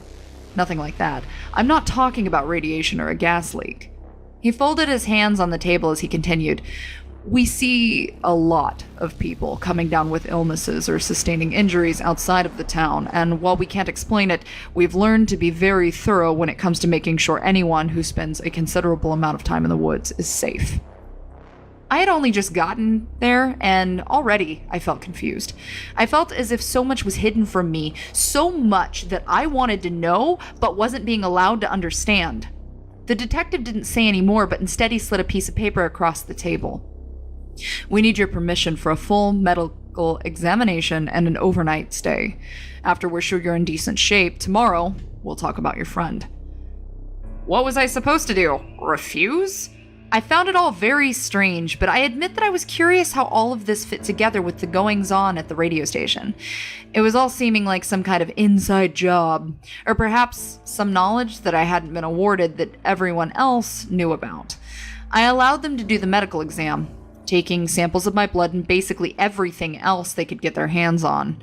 "Nothing like that. I'm not talking about radiation or a gas leak." He folded his hands on the table as he continued. "We see a lot of people coming down with illnesses or sustaining injuries outside of the town, and while we can't explain it, we've learned to be very thorough when it comes to making sure anyone who spends a considerable amount of time in the woods is safe." I had only just gotten there, and already I felt confused. I felt as if so much was hidden from me, so much that I wanted to know, but wasn't being allowed to understand. The detective didn't say any more, but instead he slid a piece of paper across the table. "We need your permission for a full medical examination and an overnight stay. After we're sure you're in decent shape, tomorrow we'll talk about your friend." What was I supposed to do? Refuse? I found it all very strange, but I admit that I was curious how all of this fit together with the goings-on at the radio station. It was all seeming like some kind of inside job, or perhaps some knowledge that I hadn't been awarded that everyone else knew about. I allowed them to do the medical exam, taking samples of my blood and basically everything else they could get their hands on.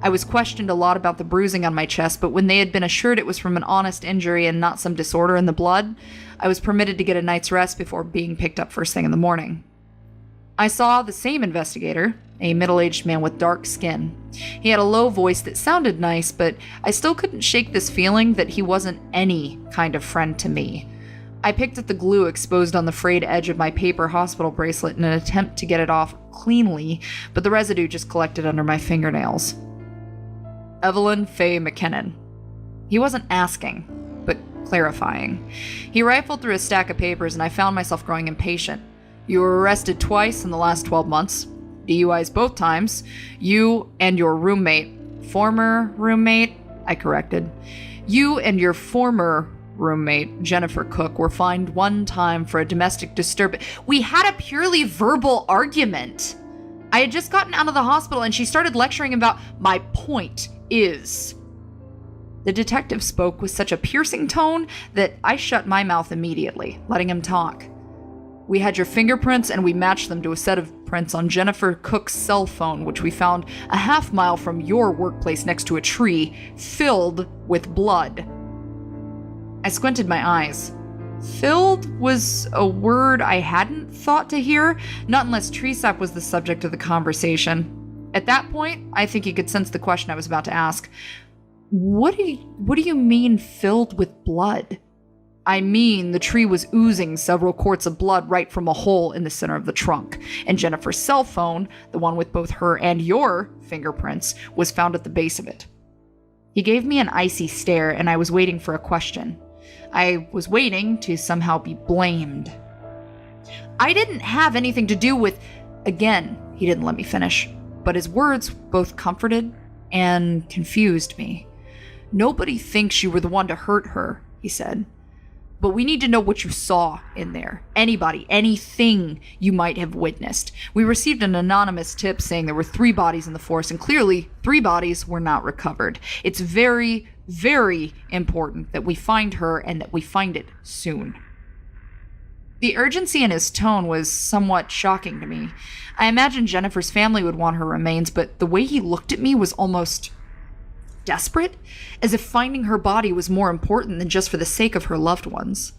I was questioned a lot about the bruising on my chest, but when they had been assured it was from an honest injury and not some disorder in the blood, I was permitted to get a night's rest before being picked up first thing in the morning. I saw the same investigator, a middle-aged man with dark skin. He had a low voice that sounded nice, but I still couldn't shake this feeling that he wasn't any kind of friend to me. I picked at the glue exposed on the frayed edge of my paper hospital bracelet in an attempt to get it off cleanly, but the residue just collected under my fingernails. Evelyn Faye McKinnon. He wasn't asking, but clarifying. He rifled through a stack of papers and I found myself growing impatient. "You were arrested twice in the last 12 months. DUIs both times. You and your roommate." "Former roommate?" I corrected. "You and your former roommate, Jennifer Cook, were fined one time for a domestic disturbance." "We had a purely verbal argument. I had just gotten out of the hospital and she started lecturing about my point is." The detective spoke with such a piercing tone that I shut my mouth immediately, letting him talk. "We had your fingerprints and we matched them to a set of prints on Jennifer Cook's cell phone, which we found a half-mile from your workplace next to a tree, filled with blood." I squinted my eyes. Filled was a word I hadn't thought to hear, not unless tree sap was the subject of the conversation. At that point, I think he could sense the question I was about to ask. What do you mean filled with blood?" "I mean, the tree was oozing several quarts of blood right from a hole in the center of the trunk, and Jennifer's cell phone, the one with both her and your fingerprints, was found at the base of it." He gave me an icy stare, and I was waiting for a question. I was waiting to somehow be blamed. "I didn't have anything to do with..." Again, he didn't let me finish, but his words both comforted and confused me. "Nobody thinks you were the one to hurt her," he said. But we need to know what you saw in there. Anybody, anything you might have witnessed. We received an anonymous tip saying there were 3 bodies in the forest, and clearly 3 bodies were not recovered. It's very, very important that we find her and that we find it soon. The urgency in his tone was somewhat shocking to me. I imagined Jennifer's family would want her remains, but the way he looked at me was almost desperate, as if finding her body was more important than just for the sake of her loved ones.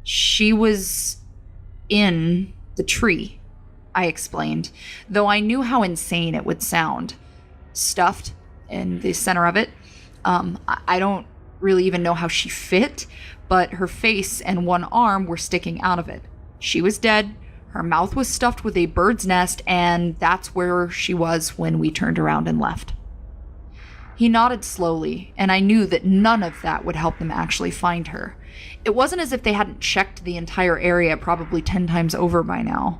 She was in the tree, I explained, though I knew how insane it would sound. Stuffed in the center of it. I don't really even know how she fit, but her face and one arm were sticking out of it. She was dead, her mouth was stuffed with a bird's nest, and that's where she was when we turned around and left. He nodded slowly, and I knew that none of that would help them actually find her. It wasn't as if they hadn't checked the entire area probably 10 times over by now.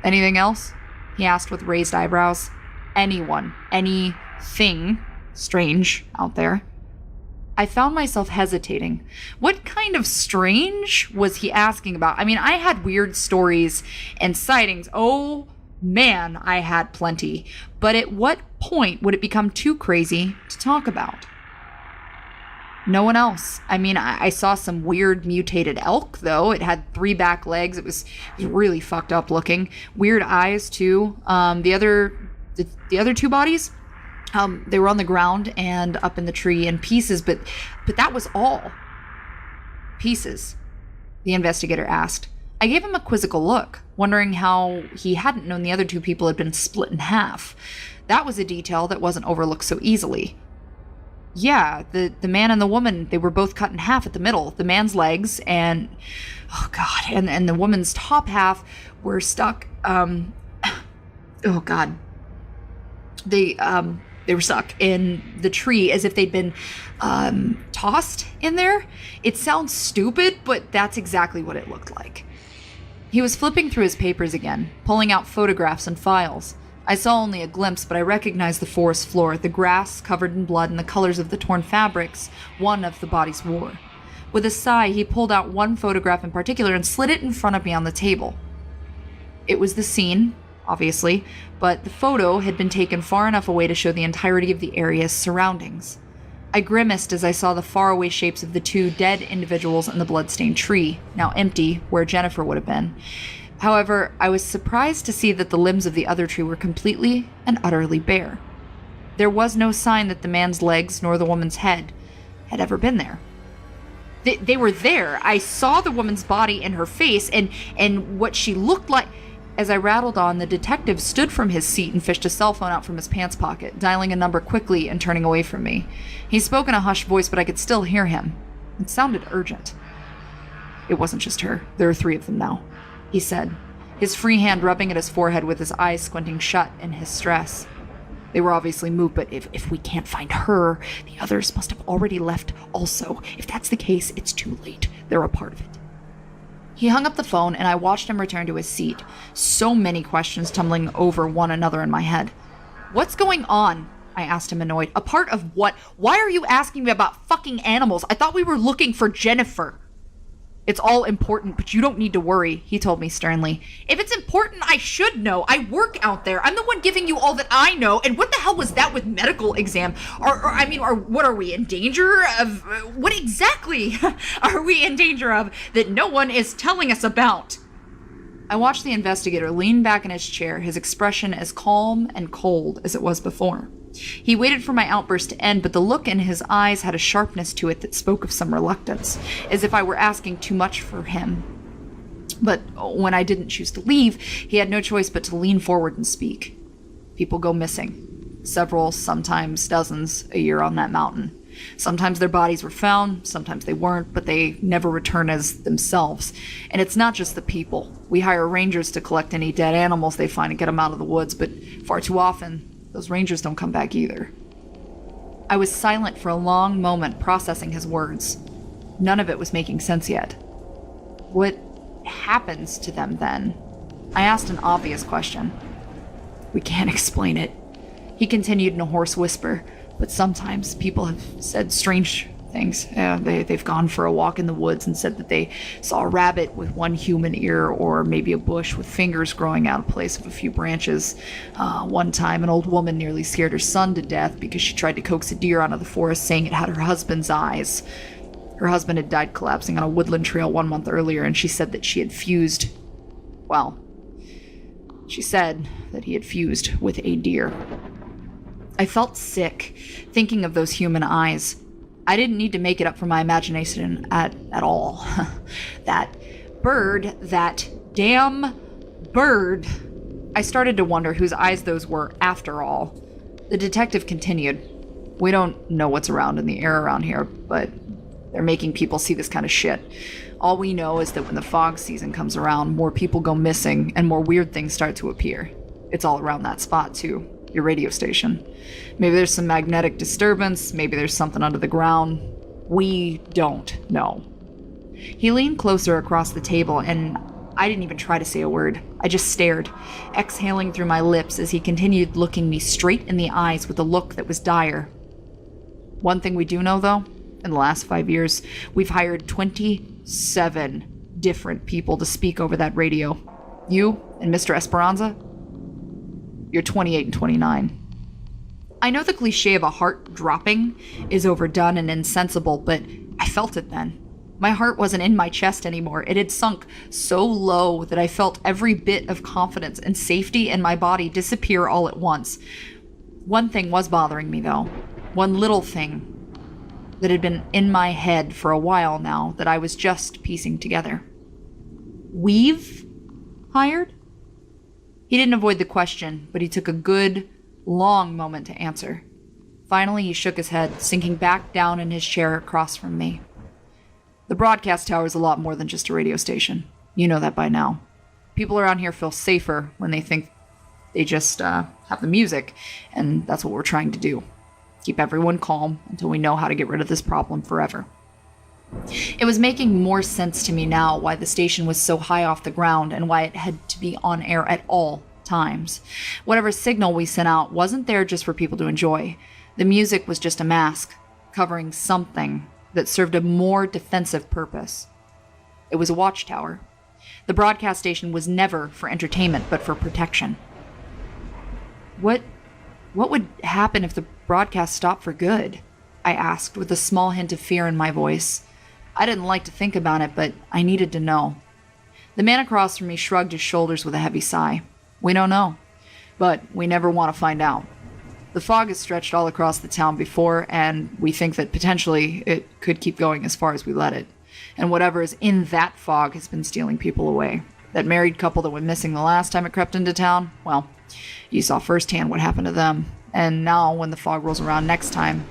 Anything else? He asked with raised eyebrows. Anyone, anything strange out there? I found myself hesitating. What kind of strange was he asking about? I mean, I had weird stories and sightings. Oh, man, I had plenty. But at what point would it become too crazy to talk about? No one else. I mean, I saw some weird mutated elk, though. It had 3 back legs. It was really fucked up looking. Weird eyes, too. The other 2 bodies, they were on the ground and up in the tree in pieces, but that was all. Pieces, the investigator asked. I gave him a quizzical look, wondering how he hadn't known the other 2 people had been split in half. That was a detail that wasn't overlooked so easily. Yeah, the man and the woman, they were both cut in half at the middle. The man's legs and, oh God, and the woman's top half were stuck, oh God. They were stuck in the tree as if they'd been tossed in there. It sounds stupid, but that's exactly what it looked like. He was flipping through his papers again, pulling out photographs and files. I saw only a glimpse, but I recognized the forest floor, the grass covered in blood, and the colors of the torn fabrics one of the bodies wore. With a sigh, he pulled out one photograph in particular and slid it in front of me on the table. It was the scene, obviously, but the photo had been taken far enough away to show the entirety of the area's surroundings. I grimaced as I saw the faraway shapes of the 2 dead individuals in the bloodstained tree, now empty where Jennifer would have been. However, I was surprised to see that the limbs of the other tree were completely and utterly bare. There was no sign that the man's legs nor the woman's head had ever been there. They were there. I saw the woman's body and her face and what she looked like. As I rattled on, the detective stood from his seat and fished a cell phone out from his pants pocket, dialing a number quickly and turning away from me. He spoke in a hushed voice, but I could still hear him. It sounded urgent. It wasn't just her. There are 3 of them now, he said, his free hand rubbing at his forehead with his eyes squinting shut in his stress. They were obviously moved, but if we can't find her, the others must have already left also. If that's the case, it's too late. They're a part of it. He hung up the phone, and I watched him return to his seat, so many questions tumbling over one another in my head. What's going on? I asked him, annoyed. A part of what? Why are you asking me about fucking animals? I thought we were looking for Jennifer. It's all important, but you don't need to worry, he told me sternly. If it's important, I should know. I work out there. I'm the one giving you all that I know. And what the hell was that with medical exam? What are we in danger of? What exactly are we in danger of that no one is telling us about? I watched the investigator lean back in his chair, his expression as calm and cold as it was before. He waited for my outburst to end, but the look in his eyes had a sharpness to it that spoke of some reluctance, as if I were asking too much for him. But when I didn't choose to leave, he had no choice but to lean forward and speak. People go missing. Several, sometimes dozens, a year on that mountain. Sometimes their bodies were found, sometimes they weren't, but they never return as themselves. And it's not just the people. We hire rangers to collect any dead animals they find and get them out of the woods, but far too often, those rangers don't come back either. I was silent for a long moment, processing his words. None of it was making sense yet. What happens to them then? I asked an obvious question. We can't explain it, he continued in a hoarse whisper, but sometimes people have said strange things. They've gone for a walk in the woods and said that they saw a rabbit with one human ear, or maybe a bush with fingers growing out of place of a few branches. One time, an old woman nearly scared her son to death because she tried to coax a deer out of the forest, saying it had her husband's eyes. Her husband had died collapsing on a woodland trail 1 month earlier, and she said that she said that he had fused with a deer. I felt sick thinking of those human eyes. I didn't need to make it up for my imagination at all. That bird, that damn bird. I started to wonder whose eyes those were after all. The detective continued. We don't know what's around in the air around here, but they're making people see this kind of shit. All we know is that when the fog season comes around, more people go missing and more weird things start to appear. It's all around that spot, too. Your radio station. Maybe there's some magnetic disturbance, maybe there's something under the ground. We don't know. He leaned closer across the table, and I didn't even try to say a word. I just stared, exhaling through my lips as he continued looking me straight in the eyes with a look that was dire. One thing we do know, though, in the last 5 years, we've hired 27 different people to speak over that radio. You and Mr. Esperanza? You're 28 and 29. I know the cliche of a heart dropping is overdone and insensible, but I felt it then. My heart wasn't in my chest anymore. It had sunk so low that I felt every bit of confidence and safety in my body disappear all at once. One thing was bothering me, though. One little thing that had been in my head for a while now that I was just piecing together. We've hired? He didn't avoid the question, but he took a good, long moment to answer. Finally, he shook his head, sinking back down in his chair across from me. The broadcast tower is a lot more than just a radio station. You know that by now. People around here feel safer when they think they just have the music, and that's what we're trying to do. Keep everyone calm until we know how to get rid of this problem forever. It was making more sense to me now why the station was so high off the ground and why it had to be on air at all times. Whatever signal we sent out wasn't there just for people to enjoy. The music was just a mask, covering something that served a more defensive purpose. It was a watchtower. The broadcast station was never for entertainment, but for protection. What would happen if the broadcast stopped for good? I asked, with a small hint of fear in my voice. I didn't like to think about it, but I needed to know. The man across from me shrugged his shoulders with a heavy sigh. We don't know, but we never want to find out. The fog has stretched all across the town before, and we think that potentially it could keep going as far as we let it. And whatever is in that fog has been stealing people away. That married couple that went missing the last time it crept into town, well, you saw firsthand what happened to them. And now, when the fog rolls around next time,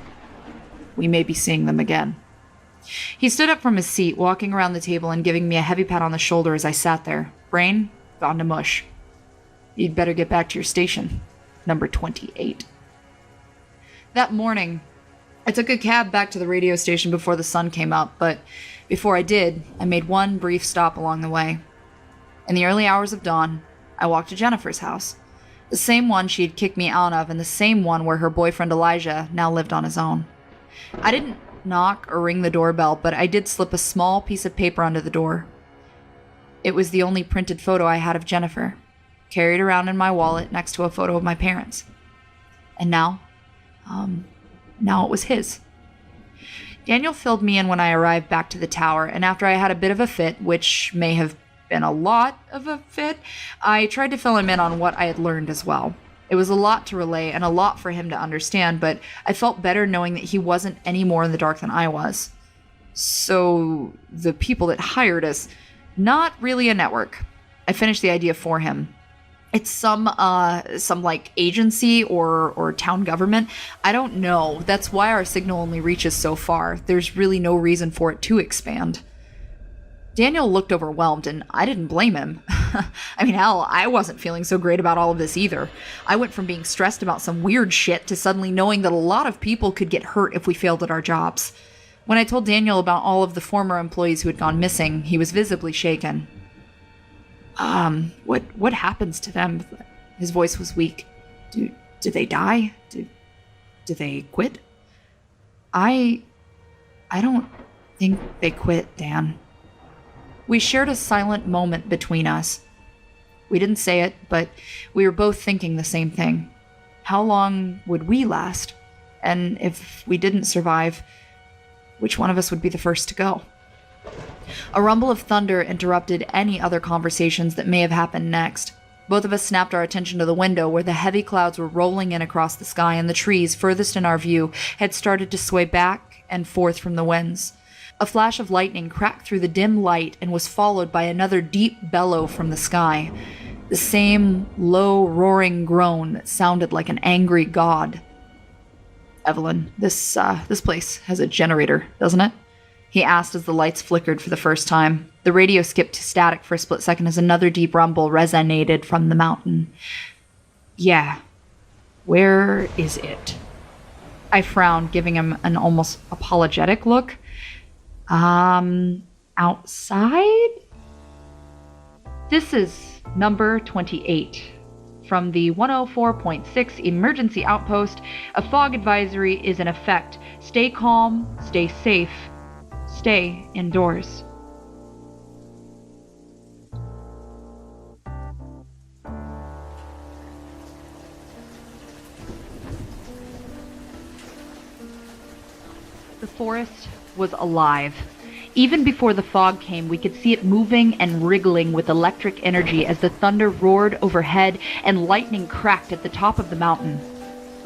we may be seeing them again. He stood up from his seat, walking around the table and giving me a heavy pat on the shoulder as I sat there. Brain gone to mush. You'd better get back to your station. Number 28. That morning, I took a cab back to the radio station before the sun came up, but before I did, I made one brief stop along the way. In the early hours of dawn, I walked to Jennifer's house. The same one she had kicked me out of, and the same one where her boyfriend Elijah now lived on his own. I didn't knock or ring the doorbell, but I did slip a small piece of paper under the door. It was the only printed photo I had of Jennifer, carried around in my wallet next to a photo of my parents. And now it was his. Daniel filled me in when I arrived back to the tower, and after I had a bit of a fit, which may have been a lot of a fit, I tried to fill him in on what I had learned as well. It was a lot to relay and a lot for him to understand, but I felt better knowing that he wasn't any more in the dark than I was. So, the people that hired us, not really a network. I finished the idea for him. It's some like agency or town government. I don't know. That's why our signal only reaches so far. There's really no reason for it to expand. Daniel looked overwhelmed, and I didn't blame him. I mean, hell, I wasn't feeling so great about all of this either. I went from being stressed about some weird shit to suddenly knowing that a lot of people could get hurt if we failed at our jobs. When I told Daniel about all of the former employees who had gone missing, he was visibly shaken. What happens to them? His voice was weak. Do they die? Do they quit? I I don't think they quit, Dan. We shared a silent moment between us. We didn't say it, but we were both thinking the same thing. How long would we last? And if we didn't survive, which one of us would be the first to go? A rumble of thunder interrupted any other conversations that may have happened next. Both of us snapped our attention to the window where the heavy clouds were rolling in across the sky and the trees furthest in our view had started to sway back and forth from the winds. A flash of lightning cracked through the dim light and was followed by another deep bellow from the sky. The same low, roaring groan that sounded like an angry god. Evelyn, this place has a generator, doesn't it? He asked as the lights flickered for the first time. The radio skipped to static for a split second as another deep rumble resonated from the mountain. Yeah. Where is it? I frowned, giving him an almost apologetic look. Outside? This is number 28. From the 104.6 emergency outpost, a fog advisory is in effect. Stay calm, stay safe, stay indoors. The forest was alive. Even before the fog came, we could see it moving and wriggling with electric energy as the thunder roared overhead and lightning cracked at the top of the mountain.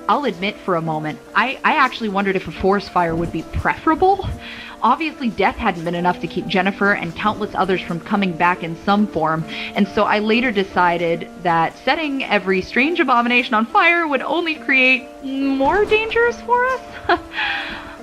I'll admit for a moment, I actually wondered if a forest fire would be preferable. Obviously, death hadn't been enough to keep Jennifer and countless others from coming back in some form, and so I later decided that setting every strange abomination on fire would only create more dangers for us.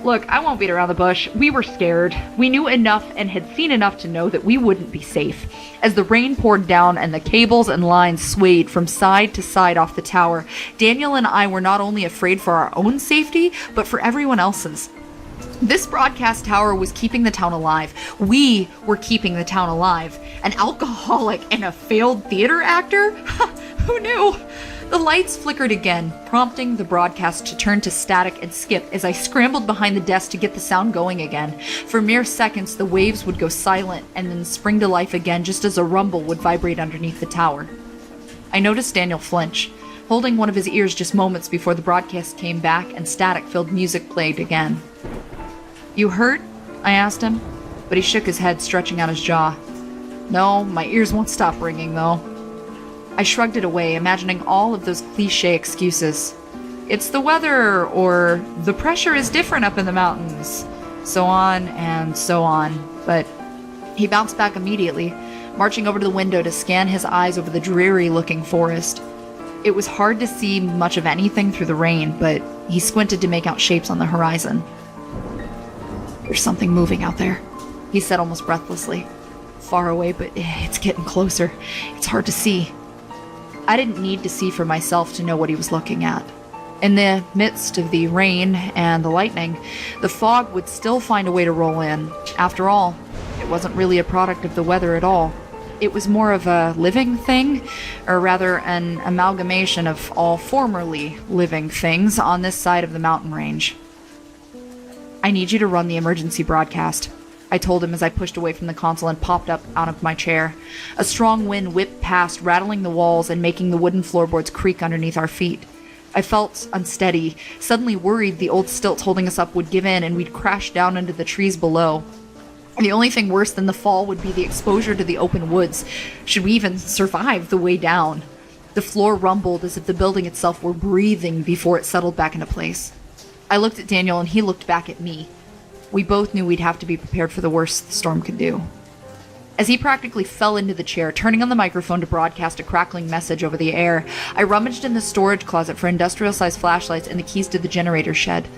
Look, I won't beat around the bush. We were scared. We knew enough and had seen enough to know that we wouldn't be safe. As the rain poured down and the cables and lines swayed from side to side off the tower, Daniel and I were not only afraid for our own safety, but for everyone else's. This broadcast tower was keeping the town alive. We were keeping the town alive. An alcoholic and a failed theater actor? Who knew? The lights flickered again, prompting the broadcast to turn to static and skip as I scrambled behind the desk to get the sound going again. For mere seconds, the waves would go silent and then spring to life again just as a rumble would vibrate underneath the tower. I noticed Daniel flinch, holding one of his ears just moments before the broadcast came back and static-filled music played again. "You hurt?" I asked him, but he shook his head, stretching out his jaw. "No, my ears won't stop ringing, though." I shrugged it away, imagining all of those cliché excuses. It's the weather, or the pressure is different up in the mountains, so on and so on. But he bounced back immediately, marching over to the window to scan his eyes over the dreary-looking forest. It was hard to see much of anything through the rain, but he squinted to make out shapes on the horizon. "There's something moving out there," he said almost breathlessly. "Far away, but it's getting closer. It's hard to see." I didn't need to see for myself to know what he was looking at. In the midst of the rain and the lightning, the fog would still find a way to roll in. After all, it wasn't really a product of the weather at all. It was more of a living thing, or rather an amalgamation of all formerly living things on this side of the mountain range. "I need you to run the emergency broadcast," I told him as I pushed away from the console and popped up out of my chair. A strong wind whipped past, rattling the walls and making the wooden floorboards creak underneath our feet. I felt unsteady, suddenly worried the old stilts holding us up would give in and we'd crash down into the trees below. The only thing worse than the fall would be the exposure to the open woods, should we even survive the way down. The floor rumbled as if the building itself were breathing before it settled back into place. I looked at Daniel and he looked back at me. We both knew we'd have to be prepared for the worst the storm could do. As he practically fell into the chair, turning on the microphone to broadcast a crackling message over the air, I rummaged in the storage closet for industrial-sized flashlights and the keys to the generator shed.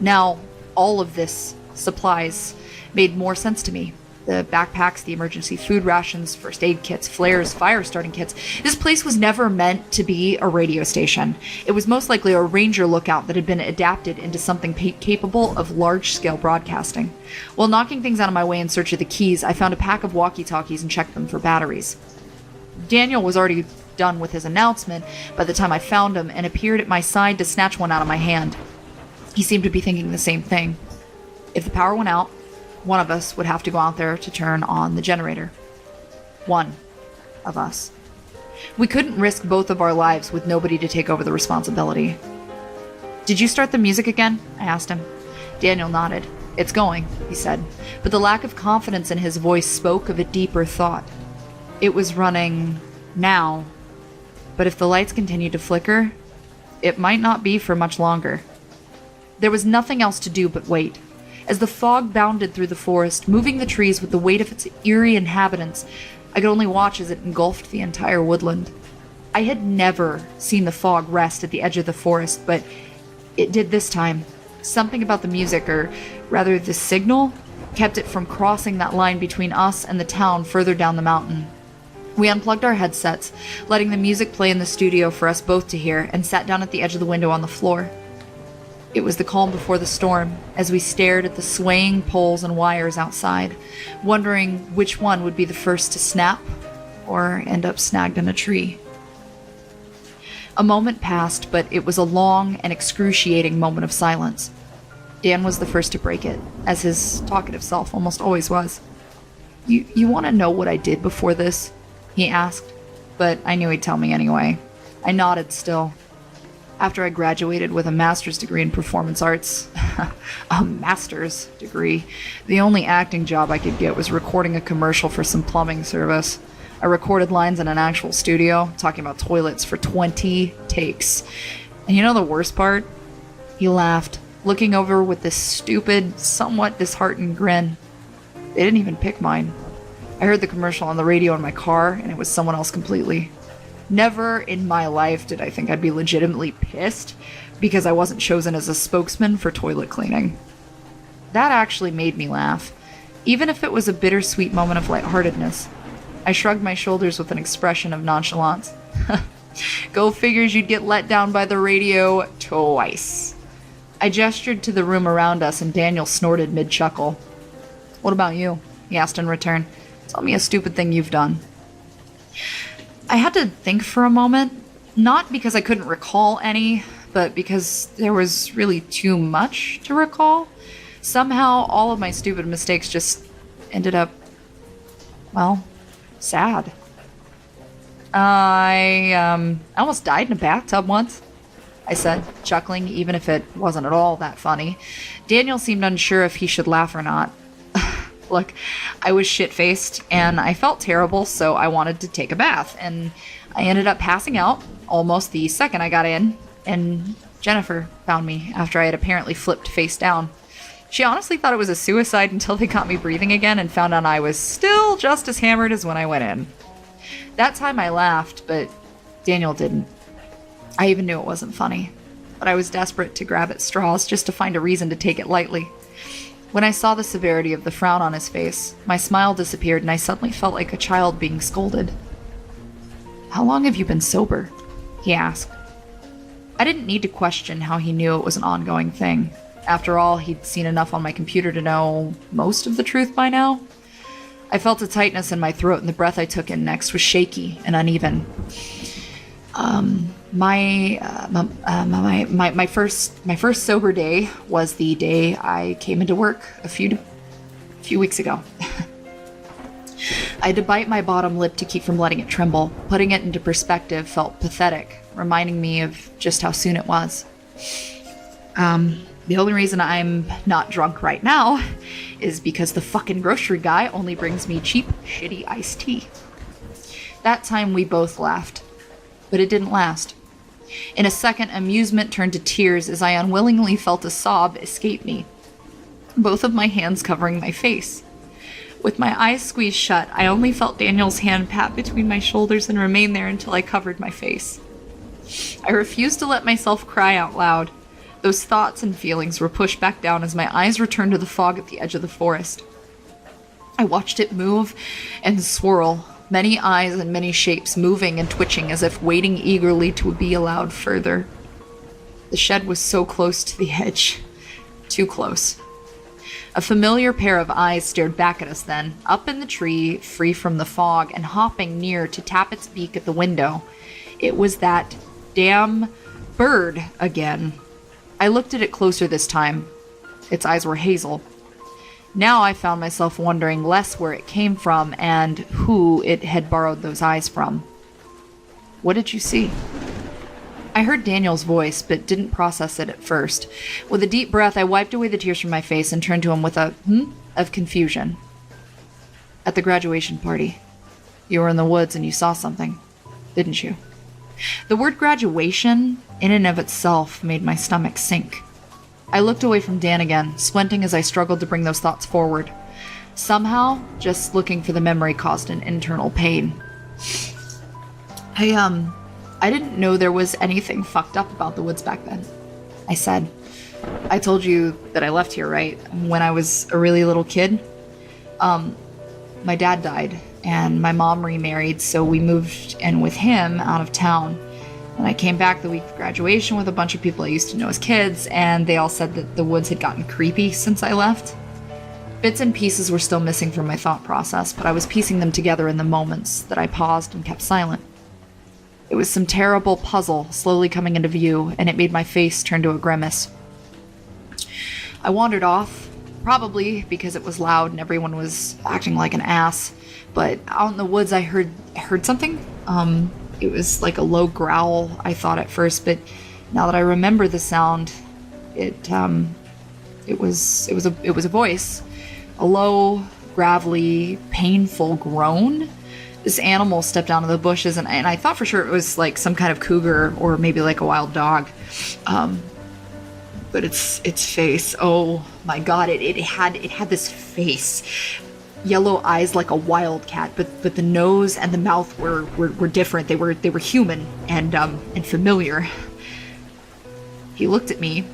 Now, all of this, supplies, made more sense to me. The backpacks, the emergency food rations, first aid kits, flares, fire starting kits. This place was never meant to be a radio station. It was most likely a ranger lookout that had been adapted into something capable of large-scale broadcasting. While knocking things out of my way in search of the keys, I found a pack of walkie-talkies and checked them for batteries. Daniel was already done with his announcement by the time I found him and appeared at my side to snatch one out of my hand. He seemed to be thinking the same thing. If the power went out, one of us would have to go out there to turn on the generator. One of us. We couldn't risk both of our lives with nobody to take over the responsibility. "Did you start the music again?" I asked him. Daniel nodded. "It's going," he said, but the lack of confidence in his voice spoke of a deeper thought. It was running now, but if the lights continued to flicker, it might not be for much longer. There was nothing else to do but wait. As the fog bounded through the forest, moving the trees with the weight of its eerie inhabitants, I could only watch as it engulfed the entire woodland. I had never seen the fog rest at the edge of the forest, but it did this time. Something about the music, or rather the signal, kept it from crossing that line between us and the town further down the mountain. We unplugged our headsets, letting the music play in the studio for us both to hear, and sat down at the edge of the window on the floor. It was the calm before the storm, as we stared at the swaying poles and wires outside, wondering which one would be the first to snap or end up snagged in a tree. A moment passed, but it was a long and excruciating moment of silence. Dan was the first to break it, as his talkative self almost always was. You want to know what I did before this?" he asked, but I knew he'd tell me anyway. I nodded still. After I graduated with a master's degree in performance arts, a master's degree, the only acting job I could get was recording a commercial for some plumbing service. I recorded lines in an actual studio, talking about toilets for 20 takes. And you know the worst part? He laughed, looking over with this stupid, somewhat disheartened grin. They didn't even pick mine. I heard the commercial on the radio in my car, and it was someone else completely. Never in my life did I think I'd be legitimately pissed because I wasn't chosen as a spokesman for toilet cleaning. That actually made me laugh, even if it was a bittersweet moment of lightheartedness. I shrugged my shoulders with an expression of nonchalance. Go figures you'd get let down by the radio twice. I gestured to the room around us, and Daniel snorted mid-chuckle. "What about you?" he asked in return. "Tell me a stupid thing you've done." I had to think for a moment, not because I couldn't recall any, but because there was really too much to recall. Somehow, all of my stupid mistakes just ended up, well, sad. I almost died in a bathtub once, I said, chuckling, even if it wasn't at all that funny. Daniel seemed unsure if he should laugh or not. Look, I was shit-faced, and I felt terrible, so I wanted to take a bath, and I ended up passing out almost the second I got in, and Jennifer found me after I had apparently flipped face down. She honestly thought it was a suicide until they got me breathing again and found out I was still just as hammered as when I went in. That time I laughed, but Daniel didn't. I even knew it wasn't funny, but I was desperate to grab at straws just to find a reason to take it lightly. When I saw the severity of the frown on his face, my smile disappeared and I suddenly felt like a child being scolded. "How long have you been sober?" he asked. I didn't need to question how he knew it was an ongoing thing. After all, he'd seen enough on my computer to know most of the truth by now. I felt a tightness in my throat, and the breath I took in next was shaky and uneven. My first sober day was the day I came into work a few weeks ago. I had to bite my bottom lip to keep from letting it tremble. Putting it into perspective felt pathetic, reminding me of just how soon it was. The only reason I'm not drunk right now is because the fucking grocery guy only brings me cheap, shitty iced tea. That time we both laughed, but it didn't last. In a second, amusement turned to tears as I unwillingly felt a sob escape me, both of my hands covering my face. With my eyes squeezed shut, I only felt Daniel's hand pat between my shoulders and remain there until I covered my face. I refused to let myself cry out loud. Those thoughts and feelings were pushed back down as my eyes returned to the fog at the edge of the forest. I watched it move and swirl, many eyes and many shapes moving and twitching as if waiting eagerly to be allowed further. The shed was so close to the edge. Too close. A familiar pair of eyes stared back at us then, up in the tree, free from the fog, and hopping near to tap its beak at the window. It was that damn bird again. I looked at it closer this time. Its eyes were hazel, Now I found myself wondering less where it came from and who it had borrowed those eyes from. What did you see? I heard Daniel's voice, but didn't process it at first. With a deep breath, I wiped away the tears from my face and turned to him with a of confusion. At the graduation party, you were in the woods and you saw something, didn't you? The word graduation, in and of itself, made my stomach sink. I looked away from Dan again, squinting as I struggled to bring those thoughts forward. Somehow, just looking for the memory caused an internal pain. I didn't know there was anything fucked up about the woods back then. I said, I told you that I left here, right? When I was a really little kid. My dad died, and my mom remarried, so we moved in with him out of town. And I came back the week of graduation with a bunch of people I used to know as kids, and they all said that the woods had gotten creepy since I left. Bits and pieces were still missing from my thought process, but I was piecing them together in the moments that I paused and kept silent. It was some terrible puzzle slowly coming into view, and it made my face turn to a grimace. I wandered off, probably because it was loud and everyone was acting like an ass, but out in the woods I heard something. It was like a low growl, I thought at first, but now that I remember the sound, it was a voice, a low, gravelly, painful groan. This animal stepped out of the bushes, and I thought for sure it was like some kind of cougar or maybe like a wild dog. But its face, oh my god, it had this face. Yellow eyes like a wildcat, but the nose and the mouth were different. They were human and familiar. He looked at me,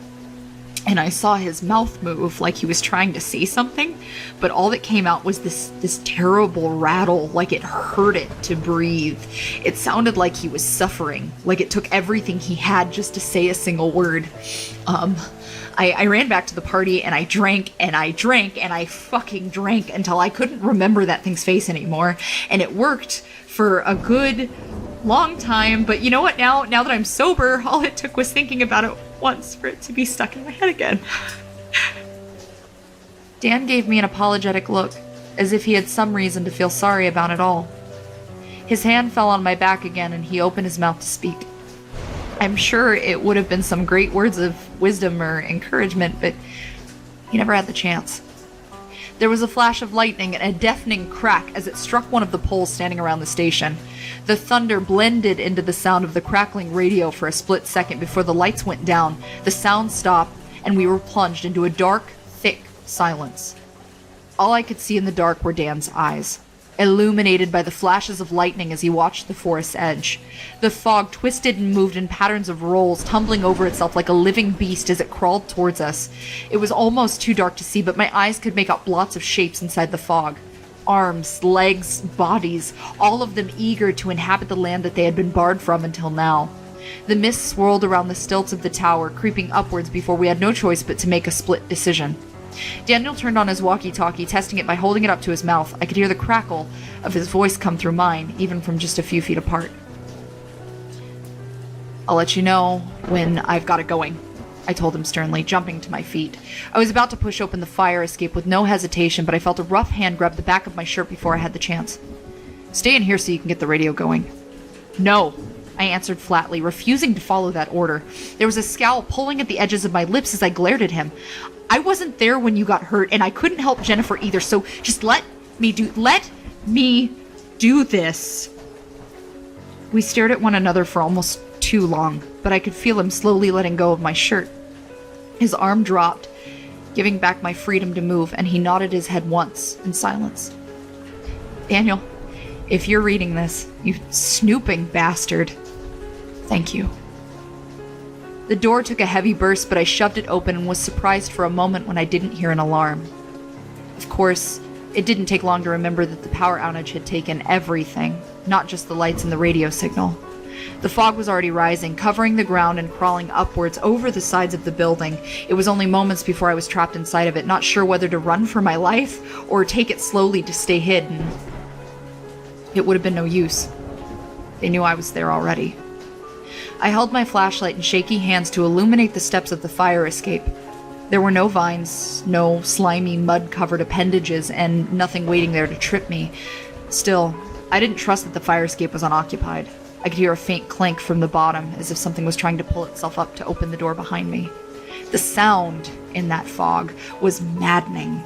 and I saw his mouth move like he was trying to say something, but all that came out was this terrible rattle, like it hurt it to breathe. It sounded like he was suffering, like it took everything he had just to say a single word. I ran back to the party, and I drank, and I drank, and I fucking drank until I couldn't remember that thing's face anymore, and it worked for a good long time, but you know what, now that I'm sober, all it took was thinking about it once for it to be stuck in my head again. Dan gave me an apologetic look, as if he had some reason to feel sorry about it all. His hand fell on my back again, and he opened his mouth to speak. I'm sure it would have been some great words of wisdom or encouragement, but he never had the chance. There was a flash of lightning and a deafening crack as it struck one of the poles standing around the station. The thunder blended into the sound of the crackling radio for a split second before the lights went down, the sound stopped, and we were plunged into a dark, thick silence. All I could see in the dark were Dan's eyes, illuminated by the flashes of lightning as he watched the forest's edge. The fog twisted and moved in patterns of rolls, tumbling over itself like a living beast as it crawled towards us. It was almost too dark to see, but my eyes could make out blots of shapes inside the fog. Arms, legs, bodies, all of them eager to inhabit the land that they had been barred from until now. The mist swirled around the stilts of the tower, creeping upwards before we had no choice but to make a split decision. Daniel turned on his walkie-talkie, testing it by holding it up to his mouth. I could hear the crackle of his voice come through mine, even from just a few feet apart. I'll let you know when I've got it going, I told him sternly, jumping to my feet. I was about to push open the fire escape with no hesitation, but I felt a rough hand grab the back of my shirt before I had the chance. Stay in here so you can get the radio going. No, I answered flatly, refusing to follow that order. There was a scowl pulling at the edges of my lips as I glared at him. I wasn't there when you got hurt, and I couldn't help Jennifer either, so just let me do this. We stared at one another for almost too long, but I could feel him slowly letting go of my shirt. His arm dropped, giving back my freedom to move, and he nodded his head once in silence. Daniel, if you're reading this, you snooping bastard, thank you. The door took a heavy burst, but I shoved it open and was surprised for a moment when I didn't hear an alarm. Of course, it didn't take long to remember that the power outage had taken everything, not just the lights and the radio signal. The fog was already rising, covering the ground and crawling upwards over the sides of the building. It was only moments before I was trapped inside of it, not sure whether to run for my life or take it slowly to stay hidden. It would have been no use. They knew I was there already. I held my flashlight in shaky hands to illuminate the steps of the fire escape. There were no vines, no slimy, mud-covered appendages, and nothing waiting there to trip me. Still, I didn't trust that the fire escape was unoccupied. I could hear a faint clank from the bottom, as if something was trying to pull itself up to open the door behind me. The sound in that fog was maddening.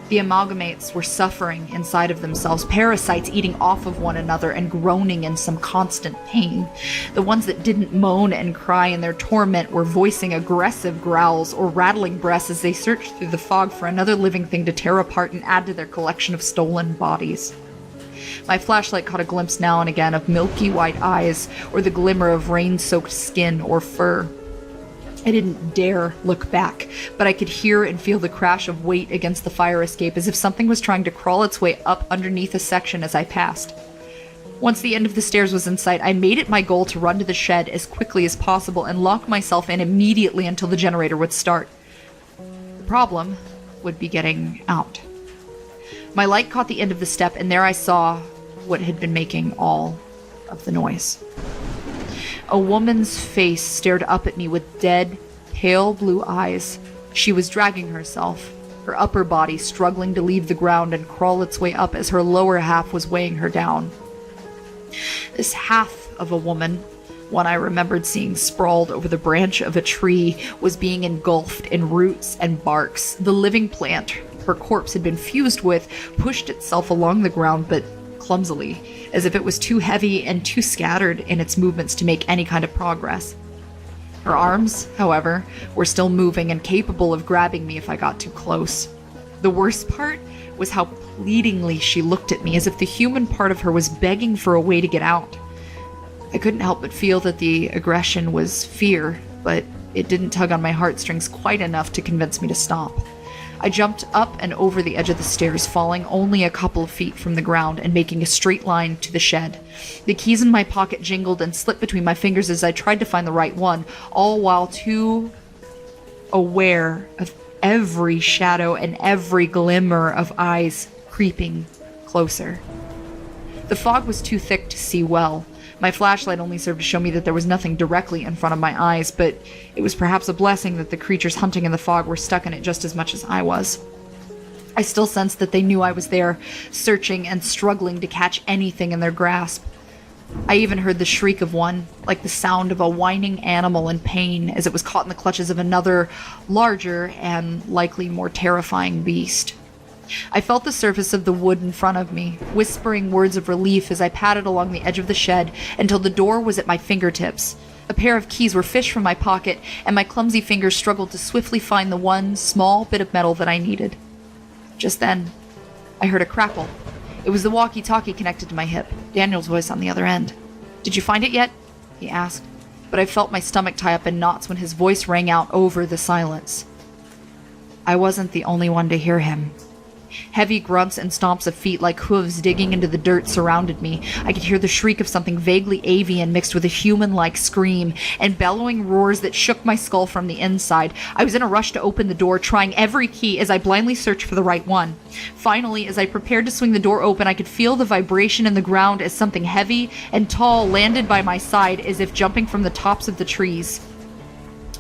The amalgamates were suffering inside of themselves, parasites eating off of one another and groaning in some constant pain. The ones that didn't moan and cry in their torment were voicing aggressive growls or rattling breaths as they searched through the fog for another living thing to tear apart and add to their collection of stolen bodies. My flashlight caught a glimpse now and again of milky white eyes or the glimmer of rain-soaked skin or fur. I didn't dare look back, but I could hear and feel the crash of weight against the fire escape as if something was trying to crawl its way up underneath a section as I passed. Once the end of the stairs was in sight, I made it my goal to run to the shed as quickly as possible and lock myself in immediately until the generator would start. The problem would be getting out. My light caught the end of the step, and there I saw what had been making all of the noise. A woman's face stared up at me with dead, pale blue eyes. She was dragging herself, her upper body struggling to leave the ground and crawl its way up as her lower half was weighing her down. This half of a woman, one I remembered seeing sprawled over the branch of a tree, was being engulfed in roots and barks. The living plant her corpse had been fused with pushed itself along the ground, but clumsily, as if it was too heavy and too scattered in its movements to make any kind of progress. Her arms, however, were still moving and capable of grabbing me if I got too close. The worst part was how pleadingly she looked at me, as if the human part of her was begging for a way to get out. I couldn't help but feel that the aggression was fear, but it didn't tug on my heartstrings quite enough to convince me to stop. I jumped up and over the edge of the stairs, falling only a couple of feet from the ground and making a straight line to the shed. The keys in my pocket jingled and slipped between my fingers as I tried to find the right one, all while too aware of every shadow and every glimmer of eyes creeping closer. The fog was too thick to see well. My flashlight only served to show me that there was nothing directly in front of my eyes, but it was perhaps a blessing that the creatures hunting in the fog were stuck in it just as much as I was. I still sensed that they knew I was there, searching and struggling to catch anything in their grasp. I even heard the shriek of one, like the sound of a whining animal in pain as it was caught in the clutches of another, larger and likely more terrifying beast. I felt the surface of the wood in front of me, whispering words of relief as I padded along the edge of the shed until the door was at my fingertips. A pair of keys were fished from my pocket, and my clumsy fingers struggled to swiftly find the one small bit of metal that I needed. Just then, I heard a crackle. It was the walkie-talkie connected to my hip, Daniel's voice on the other end. "Did you find it yet?" he asked, but I felt my stomach tie up in knots when his voice rang out over the silence. I wasn't the only one to hear him. Heavy grunts and stomps of feet like hooves digging into the dirt surrounded me. I could hear the shriek of something vaguely avian mixed with a human-like scream, and bellowing roars that shook my skull from the inside. I was in a rush to open the door, trying every key as I blindly searched for the right one. Finally, as I prepared to swing the door open, I could feel the vibration in the ground as something heavy and tall landed by my side, as if jumping from the tops of the trees.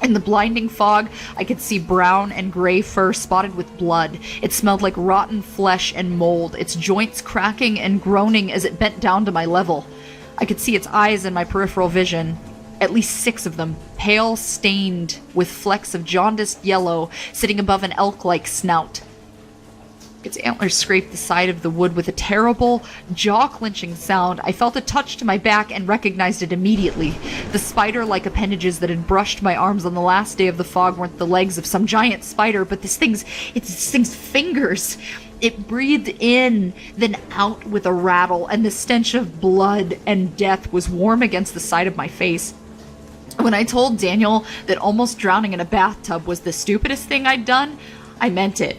In the blinding fog, I could see brown and gray fur spotted with blood. It smelled like rotten flesh and mold, its joints cracking and groaning as it bent down to my level. I could see its eyes in my peripheral vision, at least 6 of them, pale, stained, with flecks of jaundiced yellow, sitting above an elk-like snout. Its antlers scraped the side of the wood with a terrible, jaw-clenching sound. I felt a touch to my back and recognized it immediately. The spider-like appendages that had brushed my arms on the last day of the fog weren't the legs of some giant spider, but it's this thing's fingers. It breathed in, then out with a rattle, and the stench of blood and death was warm against the side of my face. When I told Daniel that almost drowning in a bathtub was the stupidest thing I'd done, I meant it.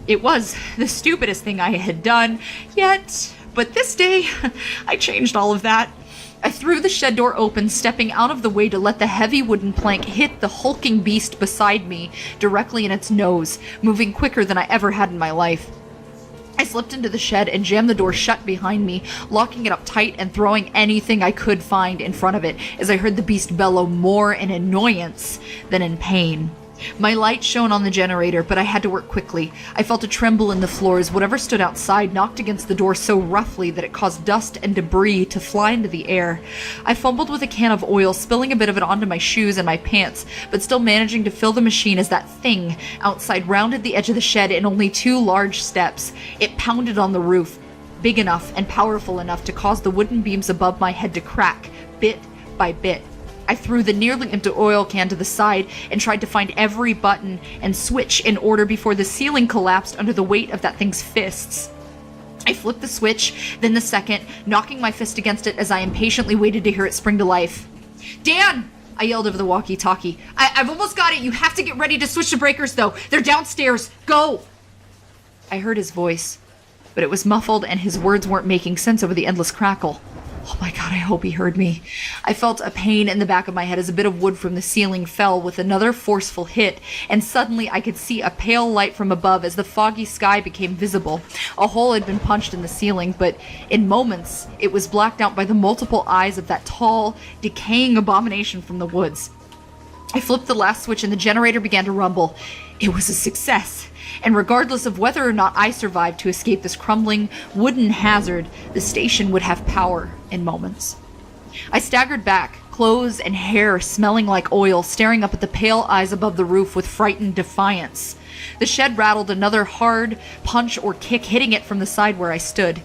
It was the stupidest thing I had done yet, but this day, I changed all of that. I threw the shed door open, stepping out of the way to let the heavy wooden plank hit the hulking beast beside me directly in its nose, moving quicker than I ever had in my life. I slipped into the shed and jammed the door shut behind me, locking it up tight and throwing anything I could find in front of it as I heard the beast bellow more in annoyance than in pain. My light shone on the generator, but I had to work quickly. I felt a tremble in the floor as whatever stood outside knocked against the door so roughly that it caused dust and debris to fly into the air. I fumbled with a can of oil, spilling a bit of it onto my shoes and my pants, but still managing to fill the machine as that thing outside rounded the edge of the shed in only 2 large steps. It pounded on the roof, big enough and powerful enough to cause the wooden beams above my head to crack, bit by bit. I threw the nearly empty oil can to the side and tried to find every button and switch in order before the ceiling collapsed under the weight of that thing's fists. I flipped the switch, then the second, knocking my fist against it as I impatiently waited to hear it spring to life. "Dan!" I yelled over the walkie-talkie. I've almost got it. You have to get ready to switch the breakers, though. They're downstairs. Go! I heard his voice, but it was muffled and his words weren't making sense over the endless crackle. Oh my god, I hope he heard me. I felt a pain in the back of my head as a bit of wood from the ceiling fell with another forceful hit, and suddenly I could see a pale light from above as the foggy sky became visible. A hole had been punched in the ceiling, but in moments it was blacked out by the multiple eyes of that tall, decaying abomination from the woods. I flipped the last switch and the generator began to rumble. It was a success. And regardless of whether or not I survived to escape this crumbling wooden hazard, the station would have power in moments. I staggered back, clothes and hair smelling like oil, staring up at the pale eyes above the roof with frightened defiance. The shed rattled, another hard punch or kick hitting it from the side where I stood.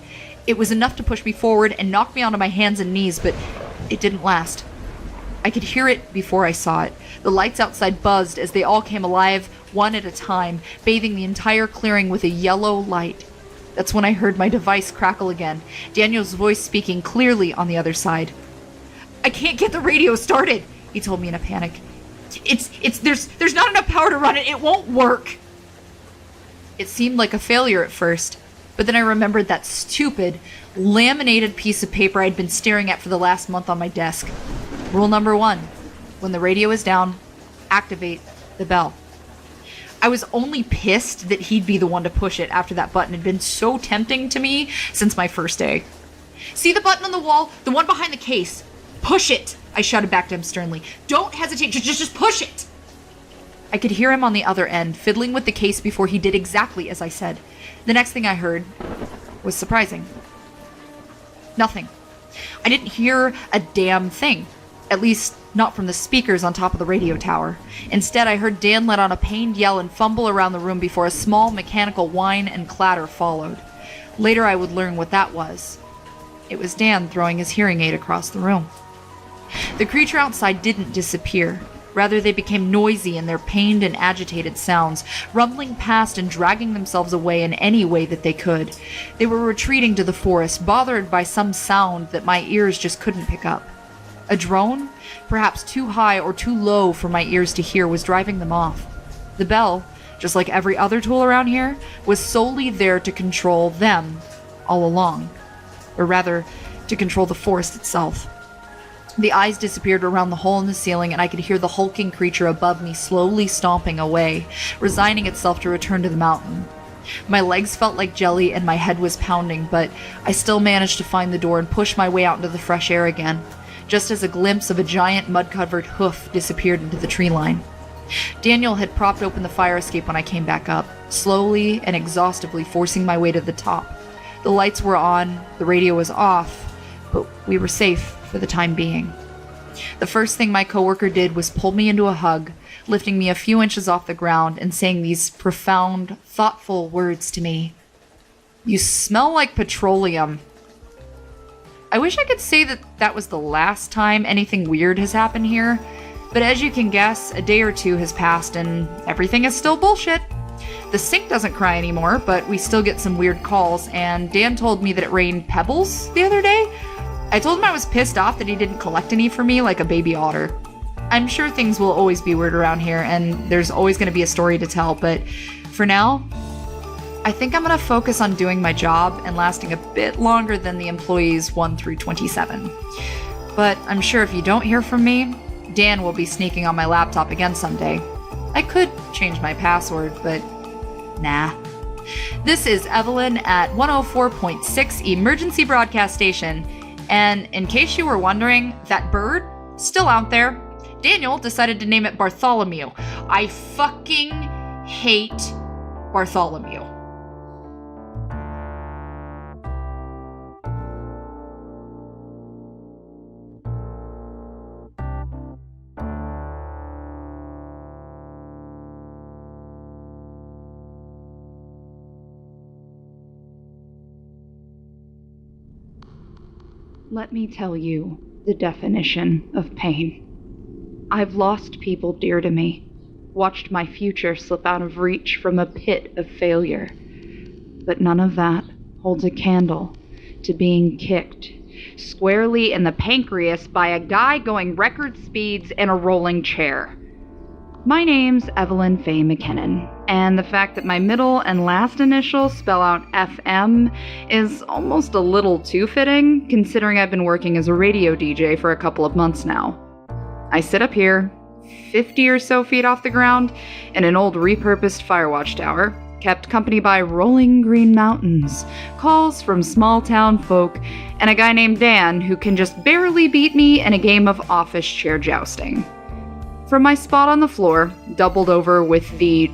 It was enough to push me forward and knock me onto my hands and knees, but it didn't last. I could hear it before I saw it. The lights outside buzzed as they all came alive, one at a time, bathing the entire clearing with a yellow light. That's when I heard my device crackle again, Daniel's voice speaking clearly on the other side. "I can't get the radio started," he told me in a panic. There's not enough power to run it. It won't work." It seemed like a failure at first, but then I remembered that stupid, laminated piece of paper I'd been staring at for the last month on my desk. Rule number 1, when the radio is down, activate the bell. I was only pissed that he'd be the one to push it after that button had been so tempting to me since my first day. "See the button on the wall? The one behind the case. Push it!" I shouted back to him sternly. "Don't hesitate, just push it!" I could hear him on the other end, fiddling with the case before he did exactly as I said. The next thing I heard was surprising. Nothing. I didn't hear a damn thing. At least, not from the speakers on top of the radio tower. Instead, I heard Dan let out a pained yell and fumble around the room before a small mechanical whine and clatter followed. Later, I would learn what that was. It was Dan throwing his hearing aid across the room. The creature outside didn't disappear. Rather, they became noisy in their pained and agitated sounds, rumbling past and dragging themselves away in any way that they could. They were retreating to the forest, bothered by some sound that my ears just couldn't pick up. A drone, perhaps too high or too low for my ears to hear, was driving them off. The bell, just like every other tool around here, was solely there to control them all along. Or rather, to control the forest itself. The eyes disappeared around the hole in the ceiling, and I could hear the hulking creature above me slowly stomping away, resigning itself to return to the mountain. My legs felt like jelly and my head was pounding, but I still managed to find the door and push my way out into the fresh air again, just as a glimpse of a giant mud-covered hoof disappeared into the tree line. Daniel had propped open the fire escape when I came back up, slowly and exhaustively forcing my way to the top. The lights were on, the radio was off, but we were safe for the time being. The first thing my coworker did was pull me into a hug, lifting me a few inches off the ground and saying these profound, thoughtful words to me. "You smell like petroleum." I wish I could say that that was the last time anything weird has happened here, but as you can guess, a day or two has passed and everything is still bullshit. The sink doesn't cry anymore, but we still get some weird calls, and Dan told me that it rained pebbles the other day. I told him I was pissed off that he didn't collect any for me like a baby otter. I'm sure things will always be weird around here, and there's always going to be a story to tell, but for now, I think I'm going to focus on doing my job and lasting a bit longer than the employees 1 through 27. But I'm sure if you don't hear from me, Dan will be sneaking on my laptop again someday. I could change my password, but nah. This is Evelyn at 104.6 Emergency Broadcast Station, and in case you were wondering, that bird, still out there. Daniel decided to name it Bartholomew. I fucking hate Bartholomew. Let me tell you the definition of pain. I've lost people dear to me, watched my future slip out of reach from a pit of failure. But none of that holds a candle to being kicked squarely in the pancreas by a guy going record speeds in a rolling chair. My name's Evelyn Faye McKinnon, and the fact that my middle and last initials spell out FM is almost a little too fitting, considering I've been working as a radio DJ for a couple of months now. I sit up here, 50 or so feet off the ground, in an old repurposed firewatch tower, kept company by rolling green mountains, calls from small town folk, and a guy named Dan who can just barely beat me in a game of office chair jousting. From my spot on the floor, doubled over with the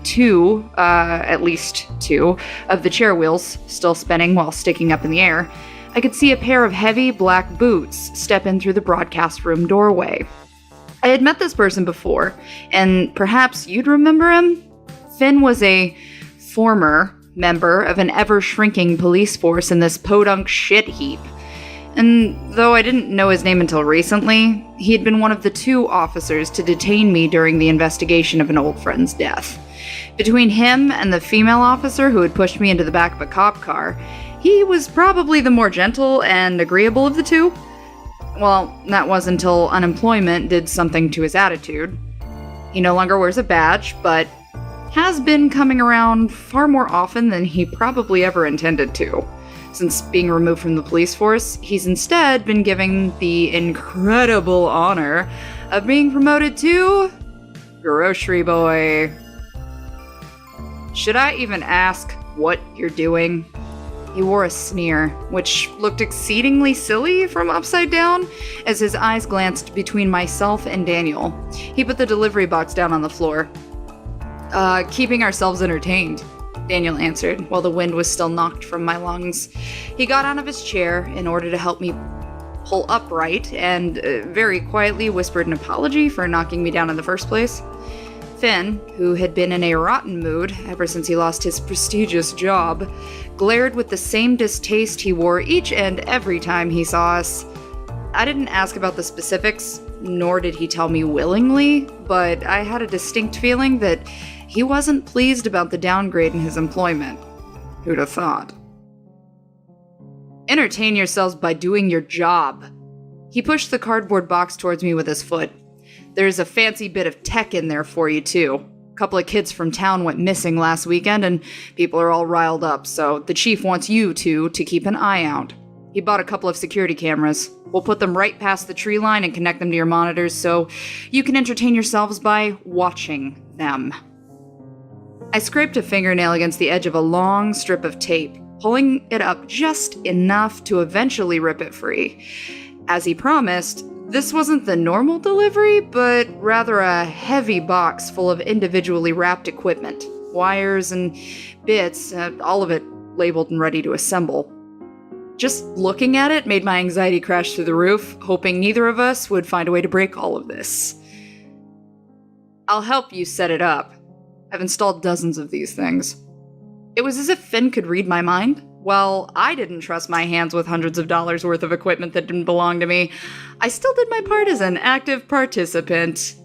at least two, of the chair wheels still spinning while sticking up in the air, I could see a pair of heavy black boots step in through the broadcast room doorway. I had met this person before, and perhaps you'd remember him? Finn was a former member of an ever-shrinking police force in this podunk shit heap. And though I didn't know his name until recently, he had been one of the 2 officers to detain me during the investigation of an old friend's death. Between him and the female officer who had pushed me into the back of a cop car, he was probably the more gentle and agreeable of the 2. Well, that was until unemployment did something to his attitude. He no longer wears a badge, but has been coming around far more often than he probably ever intended to. Since being removed from the police force, he's instead been given the incredible honor of being promoted to grocery boy. Should I even ask what you're doing? He wore a sneer, which looked exceedingly silly from upside down as his eyes glanced between myself and Daniel. He put the delivery box down on the floor. Keeping ourselves entertained, Daniel answered, while the wind was still knocked from my lungs. He got out of his chair in order to help me pull upright and very quietly whispered an apology for knocking me down in the first place. Finn, who had been in a rotten mood ever since he lost his prestigious job, glared with the same distaste he wore each and every time he saw us. I didn't ask about the specifics, nor did he tell me willingly, but I had a distinct feeling that he wasn't pleased about the downgrade in his employment. Who'd have thought? Entertain yourselves by doing your job. He pushed the cardboard box towards me with his foot. There's a fancy bit of tech in there for you, too. A couple of kids from town went missing last weekend, and people are all riled up, so the chief wants you two to keep an eye out. He bought a couple of security cameras. We'll put them right past the tree line and connect them to your monitors so you can entertain yourselves by watching them. I scraped a fingernail against the edge of a long strip of tape, pulling it up just enough to eventually rip it free. As he promised, this wasn't the normal delivery, but rather a heavy box full of individually wrapped equipment, wires and bits, all of it labeled and ready to assemble. Just looking at it made my anxiety crash through the roof, hoping neither of us would find a way to break all of this. I'll help you set it up. I've installed dozens of these things. It was as if Finn could read my mind. Well, I didn't trust my hands with hundreds of dollars worth of equipment that didn't belong to me. I still did my part as an active participant.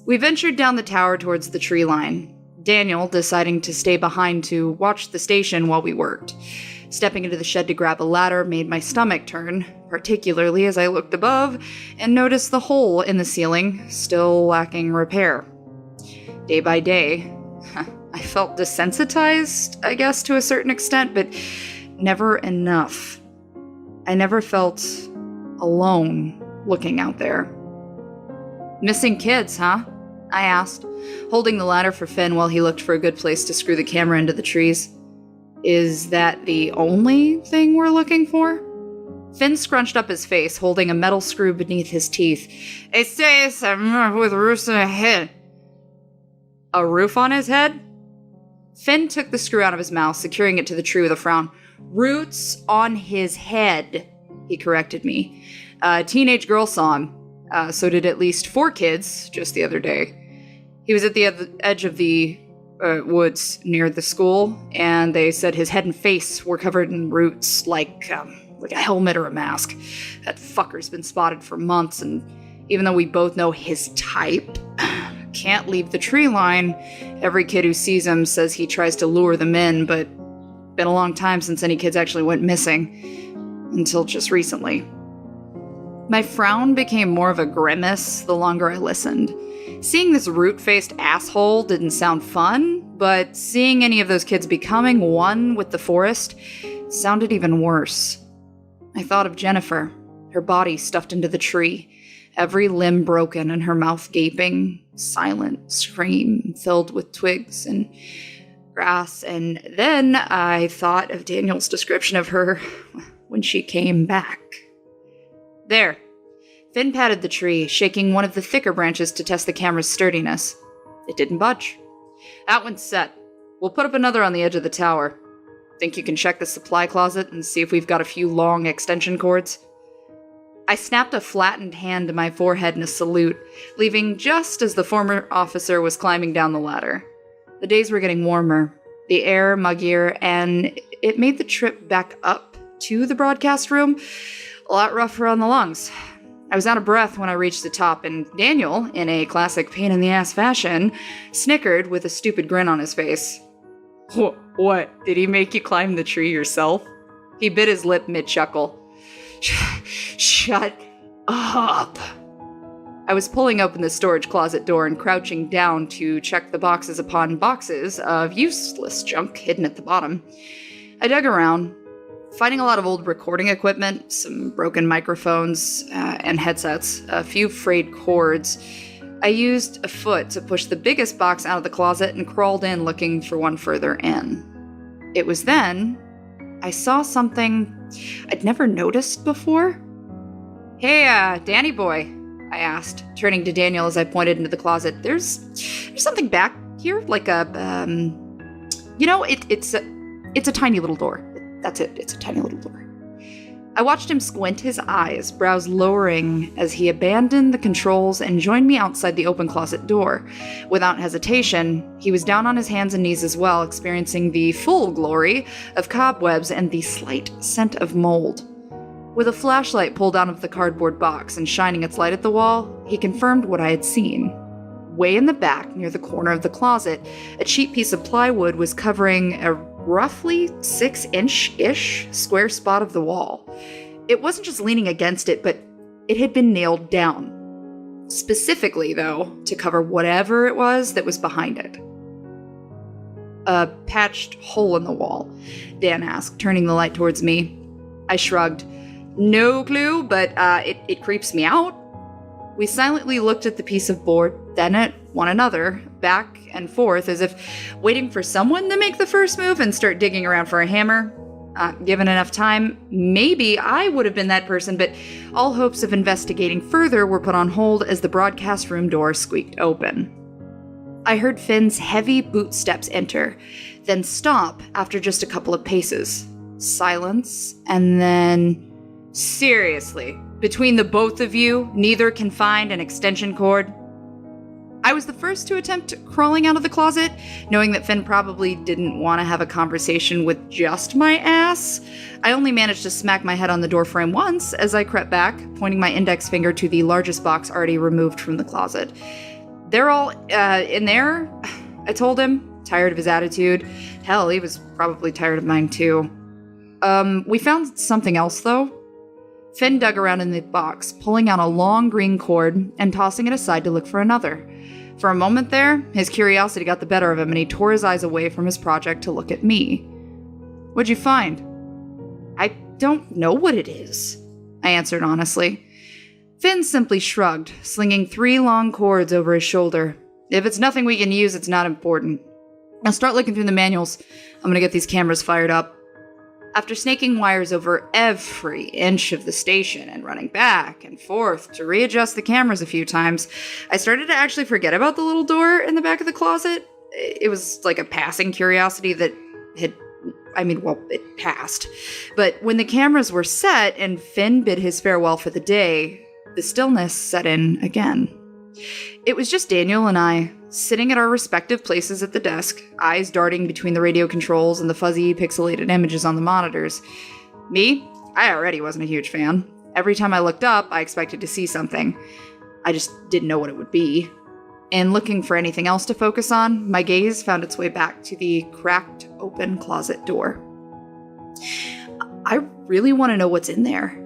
We ventured down the tower towards the tree line, Daniel deciding to stay behind to watch the station while we worked. Stepping into the shed to grab a ladder made my stomach turn, particularly as I looked above and noticed the hole in the ceiling still lacking repair. Day by day, I felt desensitized, I guess, to a certain extent, but never enough. I never felt alone looking out there. Missing kids, huh? I asked, holding the ladder for Finn while he looked for a good place to screw the camera into the trees. Is that the only thing we're looking for? Finn scrunched up his face, holding a metal screw beneath his teeth. It says I'm with rooster ahead. A roof on his head? Finn took the screw out of his mouth, securing it to the tree with a frown. Roots on his head, he corrected me. Teenage girl song. So did at least 4 kids just the other day. He was at the edge of the woods near the school, and they said his head and face were covered in roots like a helmet or a mask. That fucker's been spotted for months, and even though we both know his type, can't leave the tree line. Every kid who sees him says he tries to lure them in, but been a long time since any kids actually went missing. Until just recently. My frown became more of a grimace the longer I listened. Seeing this root-faced asshole didn't sound fun, but seeing any of those kids becoming one with the forest sounded even worse. I thought of Jennifer, her body stuffed into the tree, every limb broken and her mouth gaping, silent scream filled with twigs and grass, and then I thought of Daniel's description of her when she came back. There. Finn patted the tree, shaking one of the thicker branches to test the camera's sturdiness. It didn't budge. That one's set. We'll put up another on the edge of the tower. Think you can check the supply closet and see if we've got a few long extension cords? I snapped a flattened hand to my forehead in a salute, leaving just as the former officer was climbing down the ladder. The days were getting warmer, the air muggier, and it made the trip back up to the broadcast room a lot rougher on the lungs. I was out of breath when I reached the top, and Daniel, in a classic pain-in-the-ass fashion, snickered with a stupid grin on his face. What? Did he make you climb the tree yourself? He bit his lip mid-chuckle. Shut up. I was pulling open the storage closet door and crouching down to check the boxes upon boxes of useless junk hidden at the bottom. I dug around, finding a lot of old recording equipment, some broken microphones and headsets, a few frayed cords. I used a foot to push the biggest box out of the closet and crawled in looking for one further in. It was then I saw something I'd never noticed before. Hey, Danny boy, I asked, turning to Daniel as I pointed into the closet. There's something back here, like a, it's a tiny little door. That's it, it's a tiny little door. I watched him squint his eyes, brows lowering as he abandoned the controls and joined me outside the open closet door. Without hesitation, he was down on his hands and knees as well, experiencing the full glory of cobwebs and the slight scent of mold. With a flashlight pulled out of the cardboard box and shining its light at the wall, he confirmed what I had seen. Way in the back, near the corner of the closet, a cheap piece of plywood was covering a roughly 6-inch-ish square spot of the wall. It wasn't just leaning against it, but it had been nailed down. Specifically, though, to cover whatever it was that was behind it. A patched hole in the wall, Dan asked, turning the light towards me. I shrugged. No clue, but it creeps me out. We silently looked at the piece of board, then at one another, back and forth, as if waiting for someone to make the first move and start digging around for a hammer. Given enough time, maybe I would have been that person, but all hopes of investigating further were put on hold as the broadcast room door squeaked open. I heard Finn's heavy boot steps enter, then stop after just a couple of paces. Silence, and then... Seriously, between the both of you, neither can find an extension cord? I was the first to attempt crawling out of the closet, knowing that Finn probably didn't want to have a conversation with just my ass. I only managed to smack my head on the doorframe once as I crept back, pointing my index finger to the largest box already removed from the closet. They're all, in there, I told him, tired of his attitude. Hell, he was probably tired of mine too. We found something else though. Finn dug around in the box, pulling out a long green cord and tossing it aside to look for another. For a moment there, his curiosity got the better of him and he tore his eyes away from his project to look at me. What'd you find? I don't know what it is, I answered honestly. Finn simply shrugged, slinging 3 long cords over his shoulder. If it's nothing we can use, it's not important. Now start looking through the manuals. I'm gonna get these cameras fired up. After snaking wires over every inch of the station and running back and forth to readjust the cameras a few times, I started to actually forget about the little door in the back of the closet. It was like a passing curiosity that it passed. But when the cameras were set and Finn bid his farewell for the day, the stillness set in again. It was just Daniel and I, sitting at our respective places at the desk, eyes darting between the radio controls and the fuzzy, pixelated images on the monitors. Me? I already wasn't a huge fan. Every time I looked up, I expected to see something. I just didn't know what it would be. And looking for anything else to focus on, my gaze found its way back to the cracked, open closet door. I really want to know what's in there,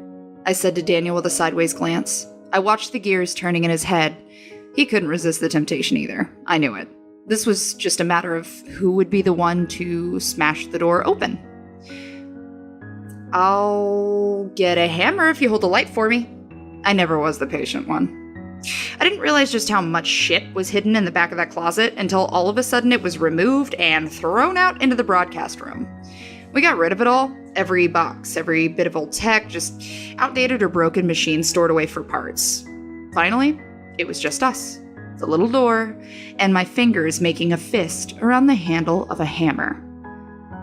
I said to Daniel with a sideways glance. I watched the gears turning in his head. He couldn't resist the temptation either. I knew it. This was just a matter of who would be the one to smash the door open. I'll get a hammer if you hold the light for me. I never was the patient one. I didn't realize just how much shit was hidden in the back of that closet until all of a sudden it was removed and thrown out into the broadcast room. We got rid of it all. Every box, every bit of old tech, just outdated or broken machines stored away for parts. Finally, it was just us, the little door, and my fingers making a fist around the handle of a hammer.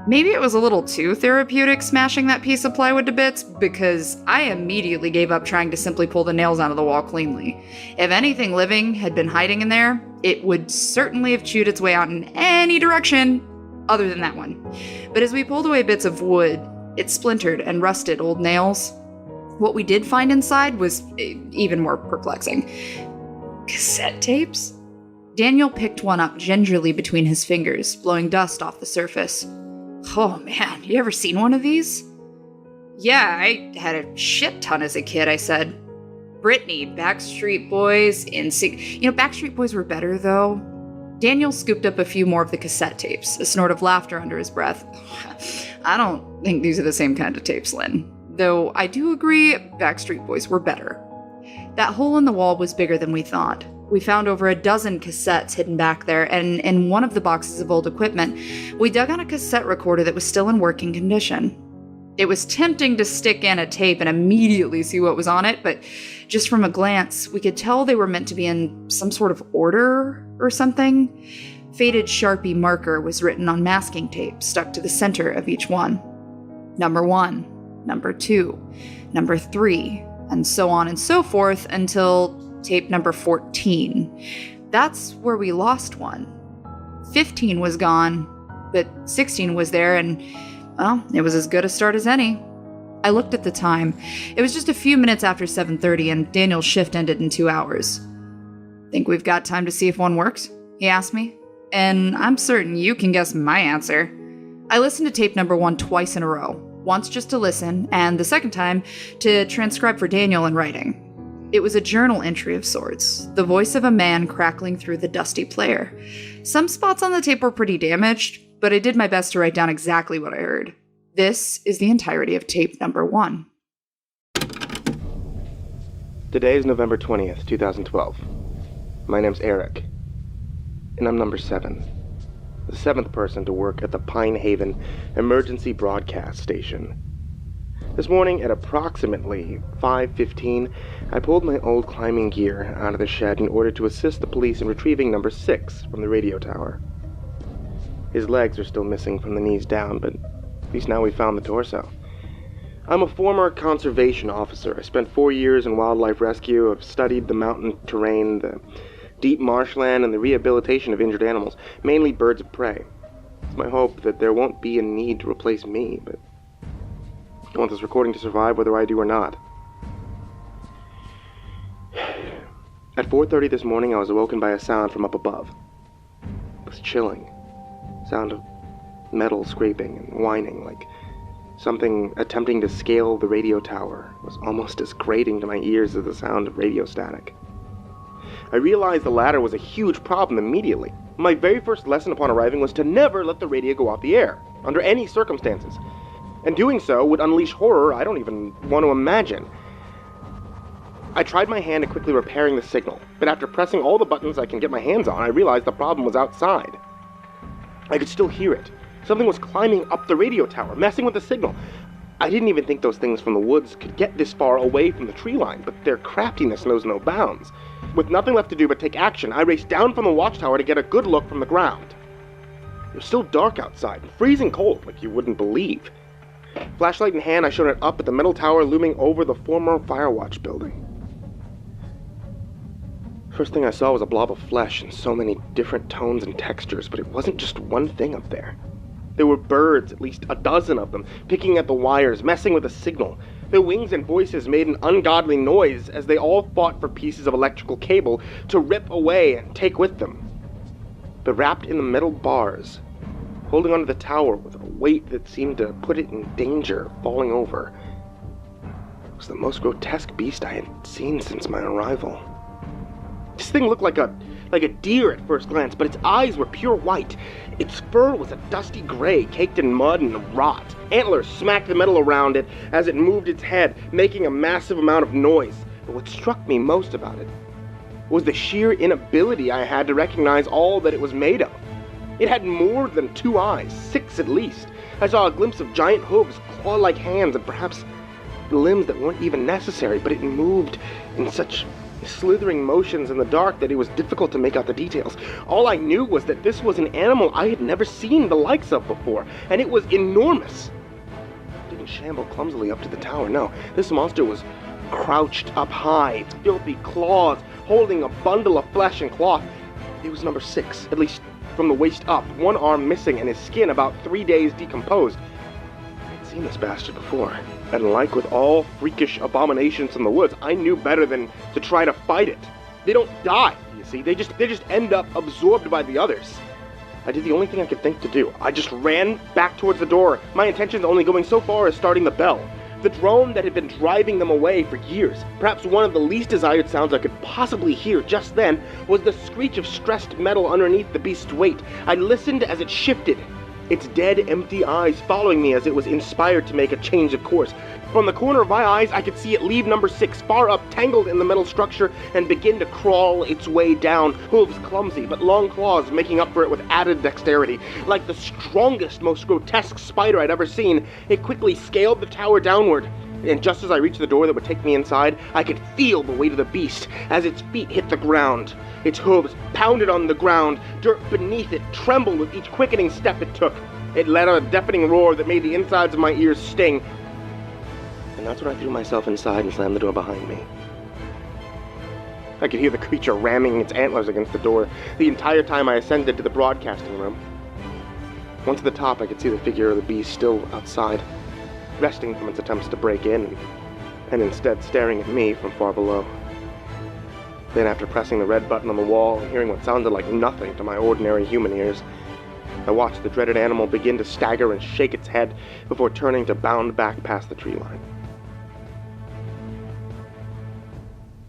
Maybe it was a little too therapeutic smashing that piece of plywood to bits, because I immediately gave up trying to simply pull the nails out of the wall cleanly. If anything living had been hiding in there, it would certainly have chewed its way out in any direction other than that one. But as we pulled away bits of wood, it splintered and rusted old nails. What we did find inside was even more perplexing. Cassette tapes? Daniel picked one up gingerly between his fingers, blowing dust off the surface. Oh man, you ever seen one of these? Yeah, I had a shit ton as a kid, I said. Britney, Backstreet Boys, NSYNC. Backstreet Boys were better though. Daniel scooped up a few more of the cassette tapes, a snort of laughter under his breath. I don't think these are the same kind of tapes, Lynn. Though I do agree Backstreet Boys were better. That hole in the wall was bigger than we thought. We found over a dozen cassettes hidden back there, and in one of the boxes of old equipment, we dug on a cassette recorder that was still in working condition. It was tempting to stick in a tape and immediately see what was on it, but just from a glance, we could tell they were meant to be in some sort of order or something. Faded Sharpie marker was written on masking tape stuck to the center of each one. Number 1, number 2, number 3, and so on and so forth until tape number 14. That's where we lost one. 15 was gone, but 16 was there, and, well, it was as good a start as any. I looked at the time. It was just a few minutes after 7:30, and Daniel's shift ended in 2 hours. Think we've got time to see if one works? He asked me. And I'm certain you can guess my answer. I listened to tape number 1 twice in a row. Once just to listen, and the second time to transcribe for Daniel in writing. It was a journal entry of sorts, the voice of a man crackling through the dusty player. Some spots on the tape were pretty damaged, but I did my best to write down exactly what I heard. This is the entirety of tape number 1. Today is November 20th, 2012. My name's Eric, and I'm number 7. The 7th person to work at the Pine Haven Emergency Broadcast Station. This morning at approximately 5:15, I pulled my old climbing gear out of the shed in order to assist the police in retrieving number 6 from the radio tower. His legs are still missing from the knees down, but at least now we found the torso. I'm a former conservation officer. I spent 4 years in wildlife rescue. I've studied the mountain terrain, the deep marshland, and the rehabilitation of injured animals, mainly birds of prey. It's my hope that there won't be a need to replace me, but I want this recording to survive whether I do or not. At 4:30 this morning, I was awoken by a sound from up above. It was chilling. Sound of metal scraping and whining, like something attempting to scale the radio tower. It was almost as grating to my ears as the sound of radio static. I realized the latter was a huge problem immediately. My very first lesson upon arriving was to never let the radio go off the air, under any circumstances. And doing so would unleash horror I don't even want to imagine. I tried my hand at quickly repairing the signal, but after pressing all the buttons I can get my hands on, I realized the problem was outside. I could still hear it, Something was climbing up the radio tower, messing with the signal. I didn't even think those things from the woods could get this far away from the tree line, but their craftiness knows no bounds. With nothing left to do but take action, I raced down from the watchtower to get a good look from the ground. It was still dark outside, freezing cold, like you wouldn't believe. Flashlight in hand, I shone it up at the metal tower looming over the former Firewatch building. First thing I saw was a blob of flesh in so many different tones and textures, but it wasn't just one thing up there. There were birds, at least a dozen of them, picking at the wires, messing with the signal. Their wings and voices made an ungodly noise as they all fought for pieces of electrical cable to rip away and take with them. But wrapped in the metal bars, holding onto the tower with a weight that seemed to put it in danger of falling over, was the most grotesque beast I had seen since my arrival. This thing looked like a deer at first glance, but its eyes were pure white. Its fur was a dusty gray, caked in mud and rot. Antlers smacked the metal around it as it moved its head, making a massive amount of noise. But what struck me most about it was the sheer inability I had to recognize all that it was made of. It had more than 2 eyes, 6 at least. I saw a glimpse of giant hooves, claw-like hands, and perhaps limbs that weren't even necessary, but it moved in such slithering motions in the dark that it was difficult to make out the details. All I knew was that this was an animal I had never seen the likes of before, and it was enormous. It didn't shamble clumsily up to the tower, no. This monster was crouched up high, its filthy claws holding a bundle of flesh and cloth. It was number 6, at least from the waist up, 1 arm missing and his skin about 3 days decomposed. I'd seen this bastard before. And like with all freakish abominations in the woods, I knew better than to try to fight it. They don't die, you see. They just end up absorbed by the others. I did the only thing I could think to do. I just ran back towards the door, my intentions only going so far as starting the bell. The drone that had been driving them away for years, perhaps one of the least desired sounds I could possibly hear just then, was the screech of stressed metal underneath the beast's weight. I listened as it shifted, its dead, empty eyes following me as it was inspired to make a change of course. From the corner of my eyes, I could see it leave number 6 far up, tangled in the metal structure, and begin to crawl its way down, hooves clumsy, but long claws making up for it with added dexterity. Like the strongest, most grotesque spider I'd ever seen, it quickly scaled the tower downward. And just as I reached the door that would take me inside, I could feel the weight of the beast as its feet hit the ground. Its hooves pounded on the ground, dirt beneath it trembled with each quickening step it took. It let out a deafening roar that made the insides of my ears sting. And that's when I threw myself inside and slammed the door behind me. I could hear the creature ramming its antlers against the door the entire time I ascended to the broadcasting room. Once at the top, I could see the figure of the beast still outside, resting from its attempts to break in, and instead staring at me from far below. Then, after pressing the red button on the wall and hearing what sounded like nothing to my ordinary human ears, I watched the dreaded animal begin to stagger and shake its head before turning to bound back past the tree line.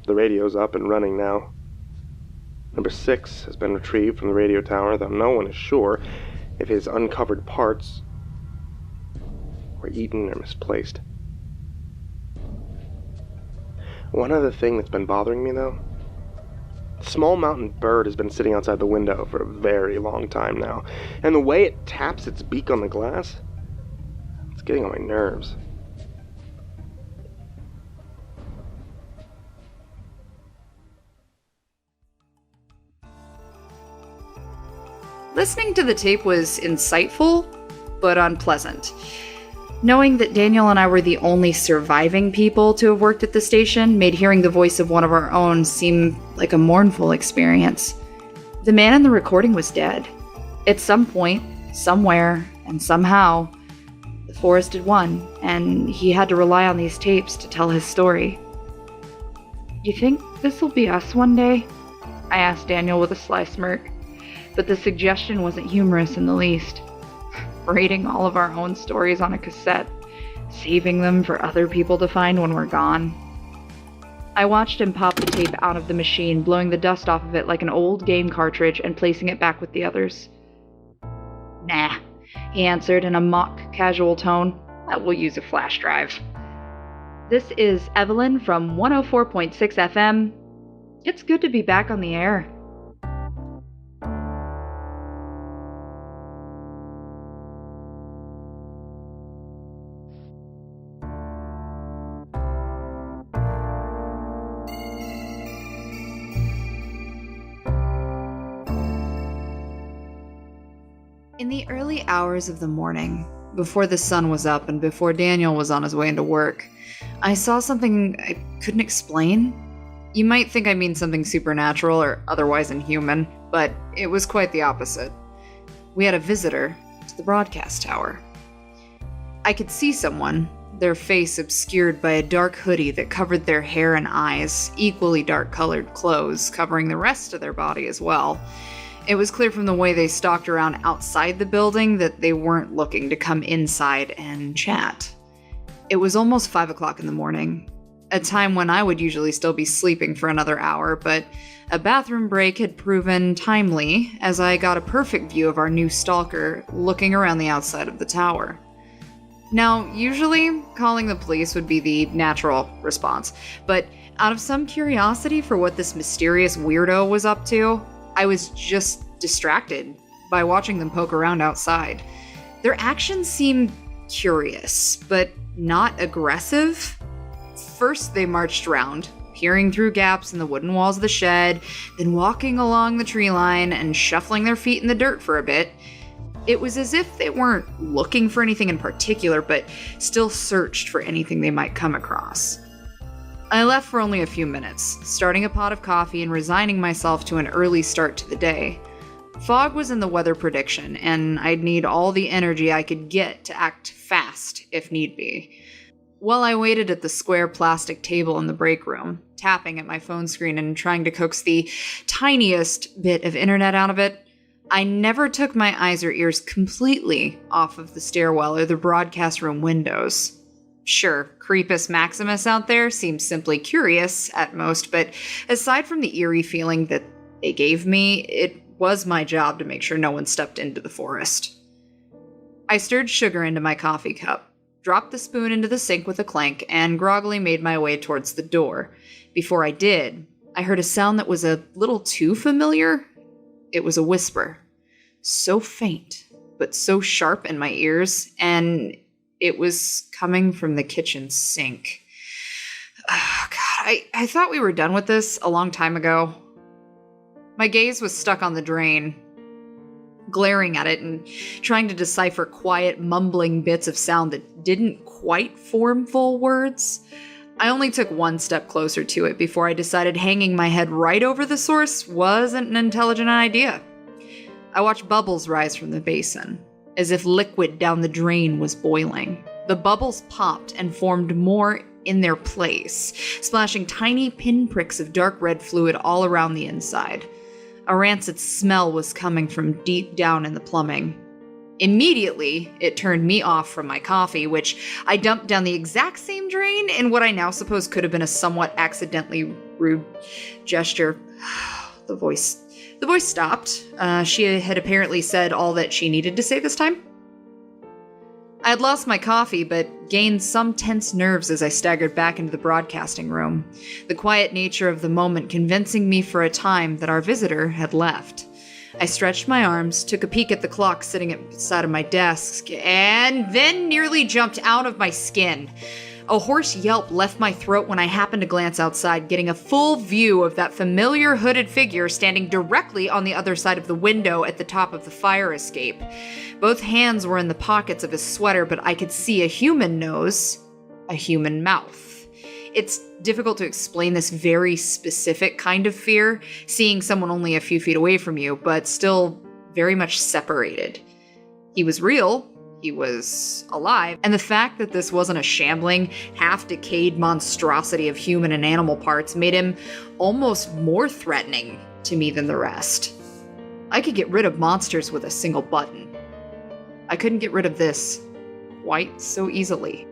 The radio's up and running now. Number 6 has been retrieved from the radio tower, though no one is sure if his uncovered parts were eaten or misplaced. One other thing that's been bothering me, though. The small mountain bird has been sitting outside the window for a very long time now, and the way it taps its beak on the glass, it's getting on my nerves. Listening to the tape was insightful, but unpleasant. Knowing that Daniel and I were the only surviving people to have worked at the station made hearing the voice of one of our own seem like a mournful experience. The man in the recording was dead. At some point, somewhere, and somehow, the forest had won, and he had to rely on these tapes to tell his story. "You think this'll be us one day?" I asked Daniel with a sly smirk, but the suggestion wasn't humorous in the least. Rating all of our own stories on a cassette, saving them for other people to find when we're gone. I watched him pop the tape out of the machine, blowing the dust off of it like an old game cartridge and placing it back with the others. "Nah," he answered in a mock casual tone. "We'll use a flash drive." This is Evelyn from 104.6 FM. It's good to be back on the air. In the early hours of the morning, before the sun was up and before Daniel was on his way into work, I saw something I couldn't explain. You might think I mean something supernatural or otherwise inhuman, but it was quite the opposite. We had a visitor to the broadcast tower. I could see someone, their face obscured by a dark hoodie that covered their hair and eyes, equally dark-colored clothes covering the rest of their body as well. It was clear from the way they stalked around outside the building that they weren't looking to come inside and chat. It was almost 5 o'clock in the morning, a time when I would usually still be sleeping for another hour, but a bathroom break had proven timely as I got a perfect view of our new stalker looking around the outside of the tower. Now, usually, calling the police would be the natural response, but out of some curiosity for what this mysterious weirdo was up to, I was just distracted by watching them poke around outside. Their actions seemed curious, but not aggressive. First, they marched around, peering through gaps in the wooden walls of the shed, then walking along the tree line and shuffling their feet in the dirt for a bit. It was as if they weren't looking for anything in particular, but still searched for anything they might come across. I left for only a few minutes, starting a pot of coffee and resigning myself to an early start to the day. Fog was in the weather prediction, and I'd need all the energy I could get to act fast if need be. While I waited at the square plastic table in the break room, tapping at my phone screen and trying to coax the tiniest bit of internet out of it, I never took my eyes or ears completely off of the stairwell or the broadcast room windows. Sure, Creepus Maximus out there seems simply curious at most, but aside from the eerie feeling that they gave me, it was my job to make sure no one stepped into the forest. I stirred sugar into my coffee cup, dropped the spoon into the sink with a clank, and groggily made my way towards the door. Before I did, I heard a sound that was a little too familiar. It was a whisper. So faint, but so sharp in my ears, and it was coming from the kitchen sink. Oh, God, I thought we were done with this a long time ago. My gaze was stuck on the drain, glaring at it and trying to decipher quiet, mumbling bits of sound that didn't quite form full words. I only took one step closer to it before I decided hanging my head right over the source wasn't an intelligent idea. I watched bubbles rise from the basin, as if liquid down the drain was boiling. The bubbles popped and formed more in their place, splashing tiny pinpricks of dark red fluid all around the inside. A rancid smell was coming from deep down in the plumbing. Immediately, it turned me off from my coffee, which I dumped down the exact same drain in what I now suppose could have been a somewhat accidentally rude gesture. The voice stopped. She had apparently said all that she needed to say this time. I had lost my coffee, but gained some tense nerves as I staggered back into the broadcasting room, the quiet nature of the moment convincing me for a time that our visitor had left. I stretched my arms, took a peek at the clock sitting at the side of my desk, and then nearly jumped out of my skin. A hoarse yelp left my throat when I happened to glance outside, getting a full view of that familiar hooded figure standing directly on the other side of the window at the top of the fire escape. Both hands were in the pockets of his sweater, but I could see a human nose, a human mouth. It's difficult to explain this very specific kind of fear, seeing someone only a few feet away from you, but still very much separated. He was real. He was alive, and the fact that this wasn't a shambling, half-decayed monstrosity of human and animal parts made him almost more threatening to me than the rest. I could get rid of monsters with a single button. I couldn't get rid of this quite so easily.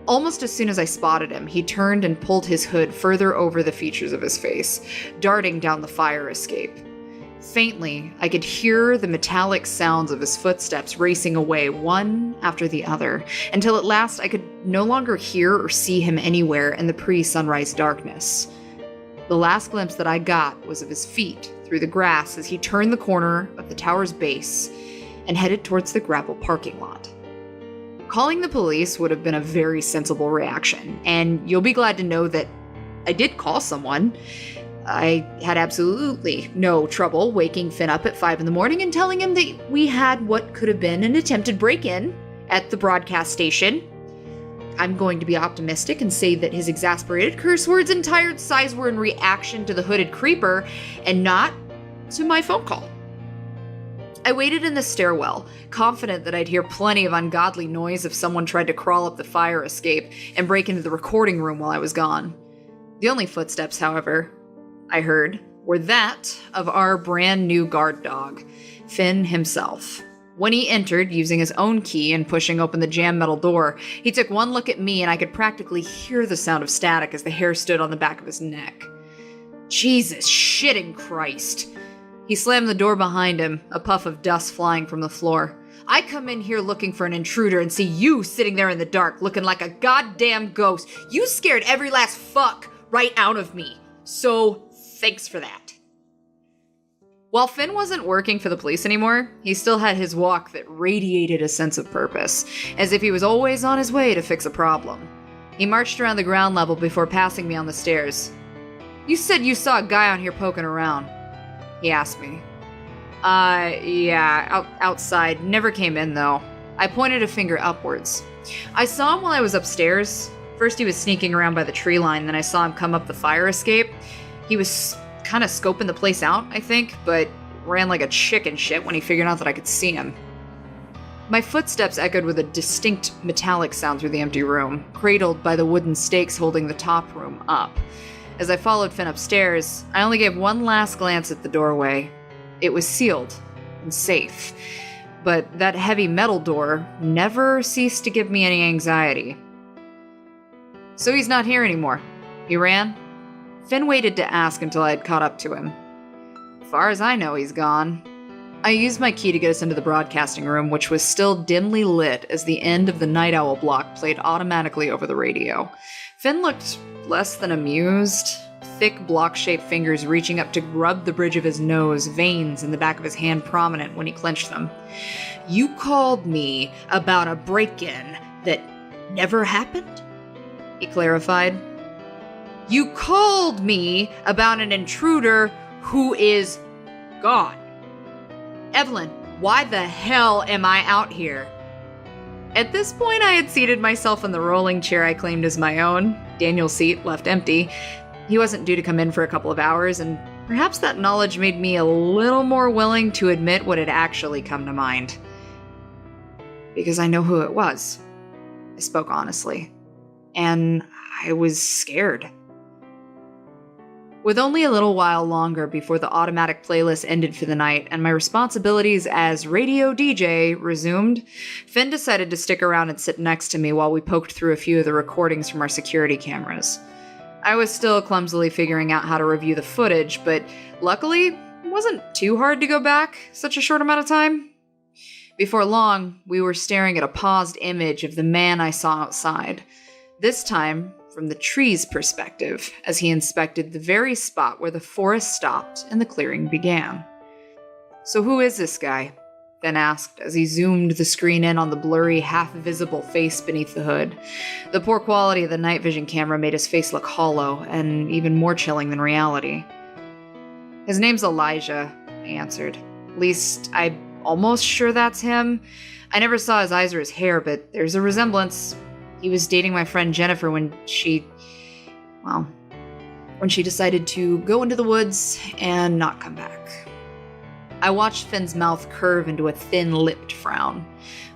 Almost as soon as I spotted him, he turned and pulled his hood further over the features of his face, darting down the fire escape. Faintly, I could hear the metallic sounds of his footsteps racing away one after the other, until at last I could no longer hear or see him anywhere in the pre-sunrise darkness. The last glimpse that I got was of his feet through the grass as he turned the corner of the tower's base and headed towards the gravel parking lot. Calling the police would have been a very sensible reaction, and you'll be glad to know that I did call someone. I had absolutely no trouble waking Finn up at 5 in the morning and telling him that we had what could have been an attempted break-in at the broadcast station. I'm going to be optimistic and say that his exasperated curse words and tired sighs were in reaction to the hooded creeper and not to my phone call. I waited in the stairwell, confident that I'd hear plenty of ungodly noise if someone tried to crawl up the fire escape and break into the recording room while I was gone. The only footsteps, however, I heard were that of our brand new guard dog, Finn himself. When he entered, using his own key and pushing open the jam metal door, he took one look at me and I could practically hear the sound of static as the hair stood on the back of his neck. Jesus shitting Christ. He slammed the door behind him, a puff of dust flying from the floor. I come in here looking for an intruder and see you sitting there in the dark looking like a goddamn ghost. You scared every last fuck right out of me. So, thanks for that. While Finn wasn't working for the police anymore, he still had his walk that radiated a sense of purpose, as if he was always on his way to fix a problem. He marched around the ground level before passing me on the stairs. You said you saw a guy on here poking around, he asked me. Yeah, outside. Never came in, though. I pointed a finger upwards. I saw him while I was upstairs. First he was sneaking around by the tree line, then I saw him come up the fire escape. He was kind of scoping the place out, I think, but ran like a chicken shit when he figured out that I could see him. My footsteps echoed with a distinct metallic sound through the empty room, cradled by the wooden stakes holding the top room up. As I followed Finn upstairs, I only gave one last glance at the doorway. It was sealed and safe, but that heavy metal door never ceased to give me any anxiety. So he's not here anymore. He ran? Finn waited to ask until I had caught up to him. Far as I know, he's gone. I used my key to get us into the broadcasting room, which was still dimly lit as the end of the Night Owl block played automatically over the radio. Finn looked less than amused, thick block-shaped fingers reaching up to rub the bridge of his nose, veins in the back of his hand prominent when he clenched them. You called me about a break-in that never happened? He clarified. You called me about an intruder who is gone. Evelyn, why the hell am I out here? At this point, I had seated myself in the rolling chair I claimed as my own, Daniel's seat left empty. He wasn't due to come in for a couple of hours, and perhaps that knowledge made me a little more willing to admit what had actually come to mind. Because I know who it was. I spoke honestly. And I was scared. With only a little while longer before the automatic playlist ended for the night and my responsibilities as radio DJ resumed, Finn decided to stick around and sit next to me while we poked through a few of the recordings from our security cameras. I was still clumsily figuring out how to review the footage, but luckily, it wasn't too hard to go back such a short amount of time. Before long, we were staring at a paused image of the man I saw outside, this time from the tree's perspective, as he inspected the very spot where the forest stopped and the clearing began. So who is this guy? Finn asked as he zoomed the screen in on the blurry, half-visible face beneath the hood. The poor quality of the night vision camera made his face look hollow and even more chilling than reality. His name's Elijah, I answered. At least, I'm almost sure that's him. I never saw his eyes or his hair, but there's a resemblance. He was dating my friend Jennifer when she decided to go into the woods and not come back. I watched Finn's mouth curve into a thin-lipped frown.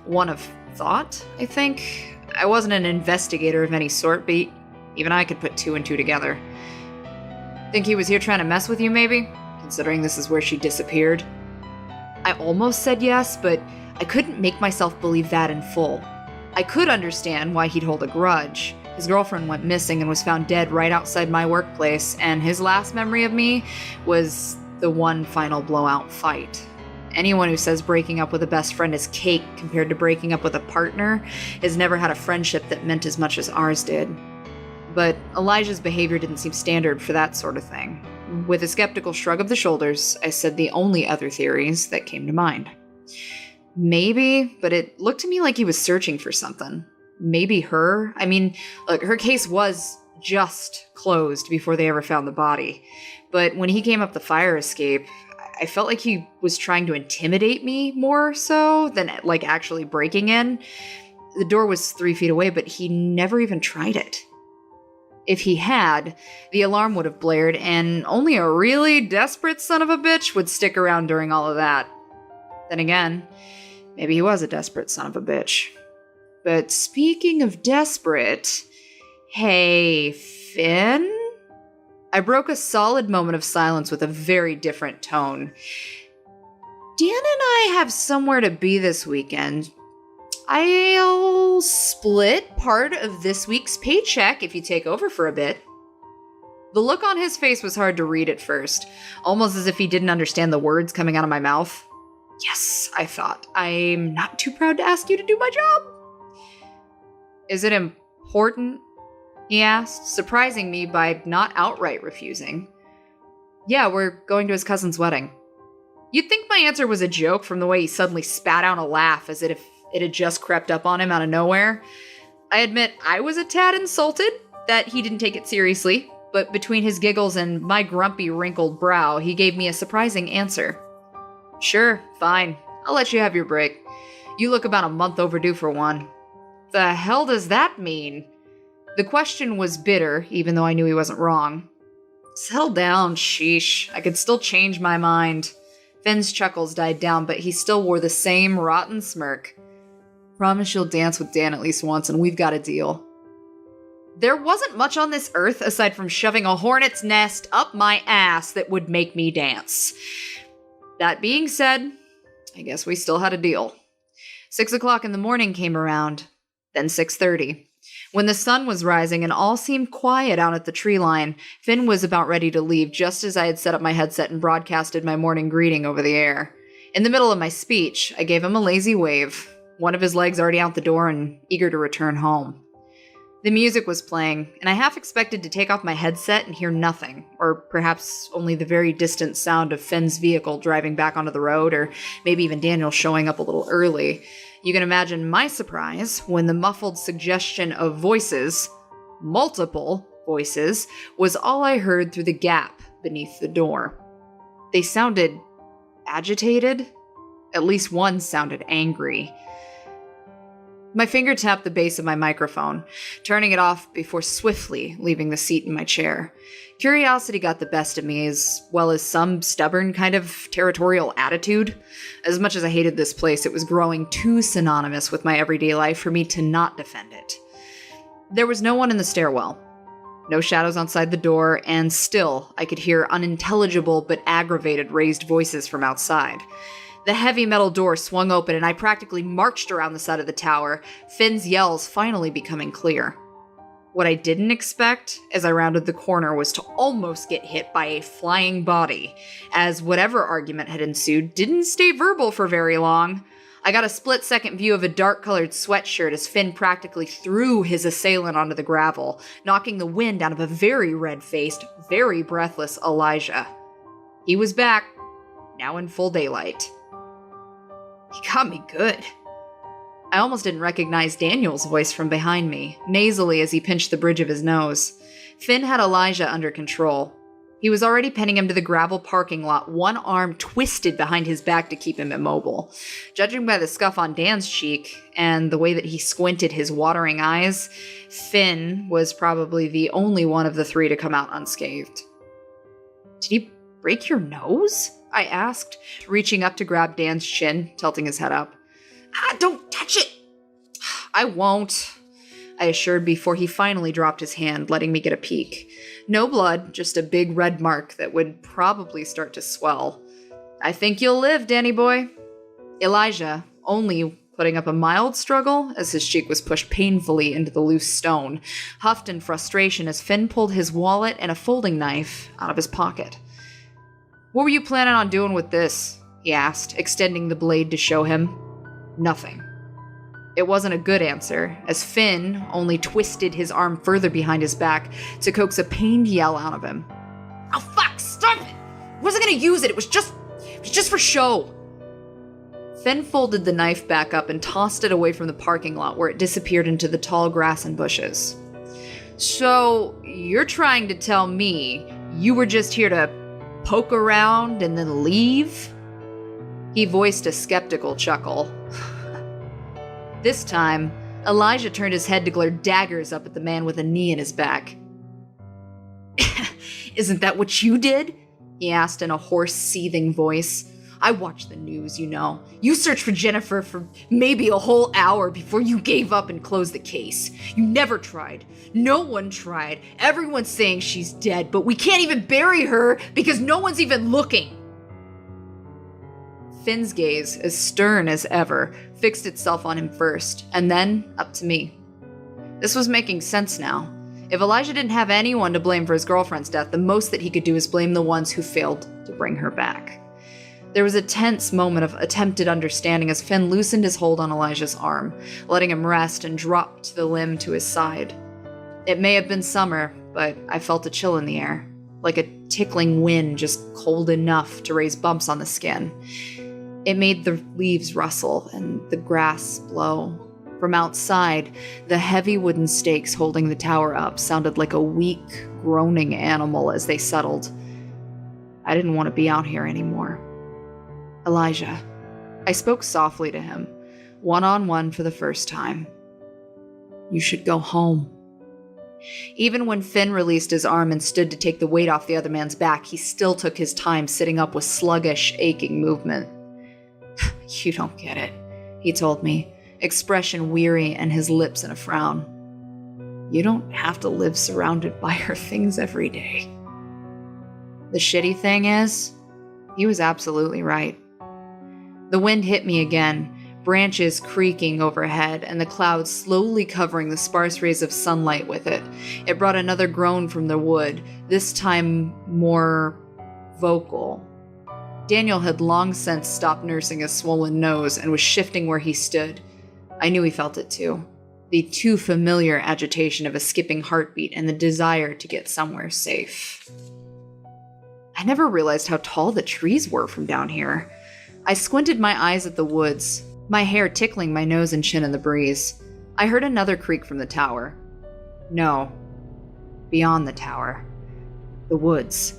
One of thought, I think. I wasn't an investigator of any sort, but even I could put two and two together. Think he was here trying to mess with you, maybe? Considering this is where she disappeared. I almost said yes, but I couldn't make myself believe that in full. I could understand why he'd hold a grudge. His girlfriend went missing and was found dead right outside my workplace, and his last memory of me was the one final blowout fight. Anyone who says breaking up with a best friend is cake compared to breaking up with a partner has never had a friendship that meant as much as ours did. But Elijah's behavior didn't seem standard for that sort of thing. With a skeptical shrug of the shoulders, I said the only other theories that came to mind. Maybe, but it looked to me like he was searching for something. Maybe her? I mean, look, her case was just closed before they ever found the body. But when he came up the fire escape, I felt like he was trying to intimidate me more so than like actually breaking in. The door was 3 feet away, but he never even tried it. If he had, the alarm would have blared, and only a really desperate son of a bitch would stick around during all of that. Then again, maybe he was a desperate son of a bitch. But speaking of desperate, hey, Finn? I broke a solid moment of silence with a very different tone. Dan and I have somewhere to be this weekend. I'll split part of this week's paycheck if you take over for a bit. The look on his face was hard to read at first, almost as if he didn't understand the words coming out of my mouth. Yes, I thought. I'm not too proud to ask you to do my job. Is it important? He asked, surprising me by not outright refusing. Yeah, we're going to his cousin's wedding. You'd think my answer was a joke from the way he suddenly spat out a laugh as if it had just crept up on him out of nowhere. I admit I was a tad insulted that he didn't take it seriously, but between his giggles and my grumpy, wrinkled brow, he gave me a surprising answer. Sure, fine. I'll let you have your break. You look about a month overdue for one. The hell does that mean? The question was bitter, even though I knew he wasn't wrong. Settle down, sheesh. I could still change my mind. Finn's chuckles died down, but he still wore the same rotten smirk. Promise you'll dance with Dan at least once, and we've got a deal. There wasn't much on this earth aside from shoving a hornet's nest up my ass that would make me dance. That being said, I guess we still had a deal. 6 o'clock in the morning came around, then 6:30. When the sun was rising and all seemed quiet out at the tree line, Finn was about ready to leave just as I had set up my headset and broadcasted my morning greeting over the air. In the middle of my speech, I gave him a lazy wave, one of his legs already out the door and eager to return home. The music was playing, and I half expected to take off my headset and hear nothing, or perhaps only the very distant sound of Finn's vehicle driving back onto the road, or maybe even Daniel showing up a little early. You can imagine my surprise when the muffled suggestion of voices, multiple voices, was all I heard through the gap beneath the door. They sounded agitated. At least one sounded angry. My finger tapped the base of my microphone, turning it off before swiftly leaving the seat in my chair. Curiosity got the best of me, as well as some stubborn kind of territorial attitude. As much as I hated this place, it was growing too synonymous with my everyday life for me to not defend it. There was no one in the stairwell. No shadows outside the door, and still I could hear unintelligible but aggravated raised voices from outside. The heavy metal door swung open and I practically marched around the side of the tower, Finn's yells finally becoming clear. What I didn't expect as I rounded the corner was to almost get hit by a flying body, as whatever argument had ensued didn't stay verbal for very long. I got a split-second view of a dark-colored sweatshirt as Finn practically threw his assailant onto the gravel, knocking the wind out of a very red-faced, very breathless Elijah. He was back, now in full daylight. He got me good. I almost didn't recognize Daniel's voice from behind me, nasally as he pinched the bridge of his nose. Finn had Elijah under control. He was already pinning him to the gravel parking lot, one arm twisted behind his back to keep him immobile. Judging by the scuff on Dan's cheek, and the way that he squinted his watering eyes, Finn was probably the only one of the three to come out unscathed. Did he break your nose? I asked, reaching up to grab Dan's chin, tilting his head up. Don't touch it! I won't, I assured before he finally dropped his hand, letting me get a peek. No blood, just a big red mark that would probably start to swell. I think you'll live, Danny boy. Elijah, only putting up a mild struggle as his cheek was pushed painfully into the loose stone, huffed in frustration as Finn pulled his wallet and a folding knife out of his pocket. What were you planning on doing with this? He asked, extending the blade to show him. Nothing. It wasn't a good answer, as Finn only twisted his arm further behind his back to coax a pained yell out of him. Oh fuck, stop it! I wasn't gonna use it, it was just for show. Finn folded the knife back up and tossed it away from the parking lot where it disappeared into the tall grass and bushes. So, you're trying to tell me you were just here to poke around and then leave? He voiced a skeptical chuckle. This time, Elijah turned his head to glare daggers up at the man with a knee in his back. Isn't that what you did? He asked in a hoarse, seething voice. I watched the news, you know. You searched for Jennifer for maybe a whole hour before you gave up and closed the case. You never tried. No one tried. Everyone's saying she's dead, but we can't even bury her because no one's even looking. Finn's gaze, as stern as ever, fixed itself on him first, and then up to me. This was making sense now. If Elijah didn't have anyone to blame for his girlfriend's death, the most that he could do is blame the ones who failed to bring her back. There was a tense moment of attempted understanding as Finn loosened his hold on Elijah's arm, letting him rest and dropped the limb to his side. It may have been summer, but I felt a chill in the air, like a tickling wind just cold enough to raise bumps on the skin. It made the leaves rustle and the grass blow. From outside, the heavy wooden stakes holding the tower up sounded like a weak, groaning animal as they settled. I didn't want to be out here anymore. Elijah. I spoke softly to him, one-on-one for the first time. You should go home. Even when Finn released his arm and stood to take the weight off the other man's back, he still took his time sitting up with sluggish, aching movement. You don't get it, he told me, expression weary and his lips in a frown. You don't have to live surrounded by her things every day. The shitty thing is, he was absolutely right. The wind hit me again, branches creaking overhead and the clouds slowly covering the sparse rays of sunlight with it. It brought another groan from the wood, this time more vocal. Daniel had long since stopped nursing his swollen nose and was shifting where he stood. I knew he felt it too. The too familiar agitation of a skipping heartbeat and the desire to get somewhere safe. I never realized how tall the trees were from down here. I squinted my eyes at the woods, my hair tickling my nose and chin in the breeze. I heard another creak from the tower. No, beyond the tower. The woods.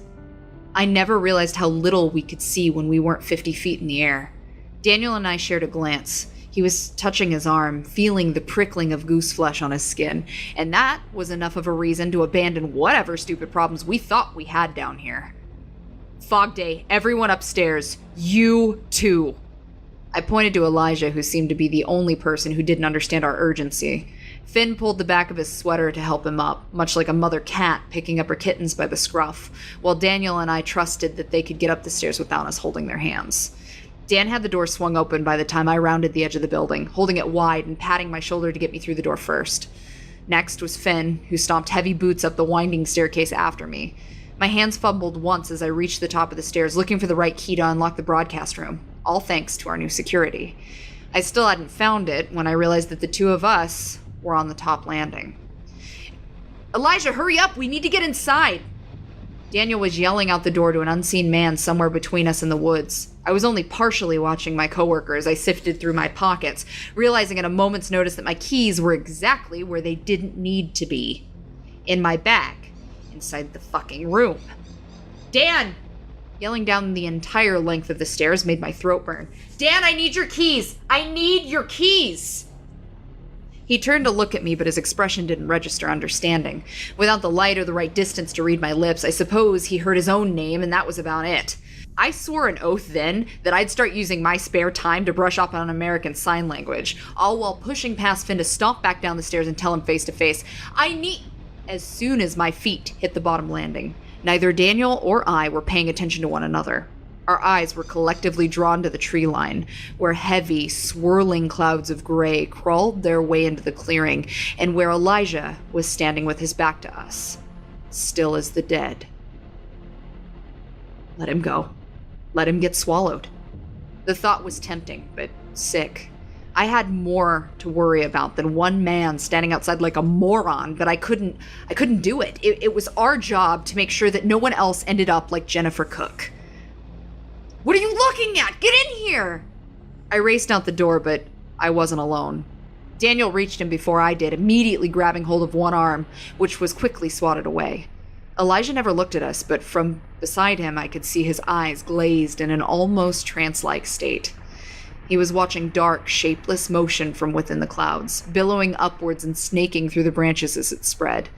I never realized how little we could see when we weren't 50 feet in the air. Daniel and I shared a glance. He was touching his arm, feeling the prickling of goose flesh on his skin, and that was enough of a reason to abandon whatever stupid problems we thought we had down here. Fog day, everyone upstairs. You too. I pointed to Elijah, who seemed to be the only person who didn't understand our urgency. Finn pulled the back of his sweater to help him up, much like a mother cat picking up her kittens by the scruff, while Daniel and I trusted that they could get up the stairs without us holding their hands. Dan had the door swung open by the time I rounded the edge of the building, holding it wide and patting my shoulder to get me through the door first. Next was Finn, who stomped heavy boots up the winding staircase after me. My hands fumbled once as I reached the top of the stairs, looking for the right key to unlock the broadcast room, all thanks to our new security. I still hadn't found it when I realized that the two of us were on the top landing. Elijah, hurry up! We need to get inside! Daniel was yelling out the door to an unseen man somewhere between us in the woods. I was only partially watching my coworker as I sifted through my pockets, realizing at a moment's notice that my keys were exactly where they didn't need to be. In my bag. Inside the fucking room. Dan! Yelling down the entire length of the stairs made my throat burn. Dan, I need your keys! I need your keys! He turned to look at me, but his expression didn't register understanding. Without the light or the right distance to read my lips, I suppose he heard his own name, and that was about it. I swore an oath then that I'd start using my spare time to brush up on American Sign Language, all while pushing past Finn to stomp back down the stairs and tell him face to face, I need... As soon as my feet hit the bottom landing, neither Daniel or I were paying attention to one another. Our eyes were collectively drawn to the tree line, where heavy, swirling clouds of gray crawled their way into the clearing, and where Elijah was standing with his back to us, still as the dead. Let him go. Let him get swallowed. The thought was tempting, but sick. I had more to worry about than one man standing outside like a moron, but I couldn't do it. It was our job to make sure that no one else ended up like Jennifer Cook. What are you looking at? Get in here! I raced out the door, but I wasn't alone. Daniel reached him before I did, immediately grabbing hold of one arm, which was quickly swatted away. Elijah never looked at us, but from beside him I could see his eyes glazed in an almost trance-like state. He was watching dark, shapeless motion from within the clouds, billowing upwards and snaking through the branches as it spread.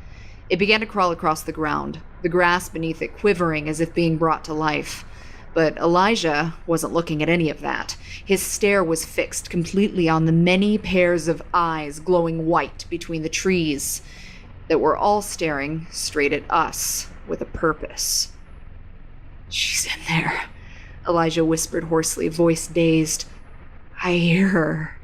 It began to crawl across the ground, the grass beneath it quivering as if being brought to life. But Elijah wasn't looking at any of that. His stare was fixed completely on the many pairs of eyes glowing white between the trees that were all staring straight at us with a purpose. "She's in there," Elijah whispered hoarsely, voice dazed. "I hear her."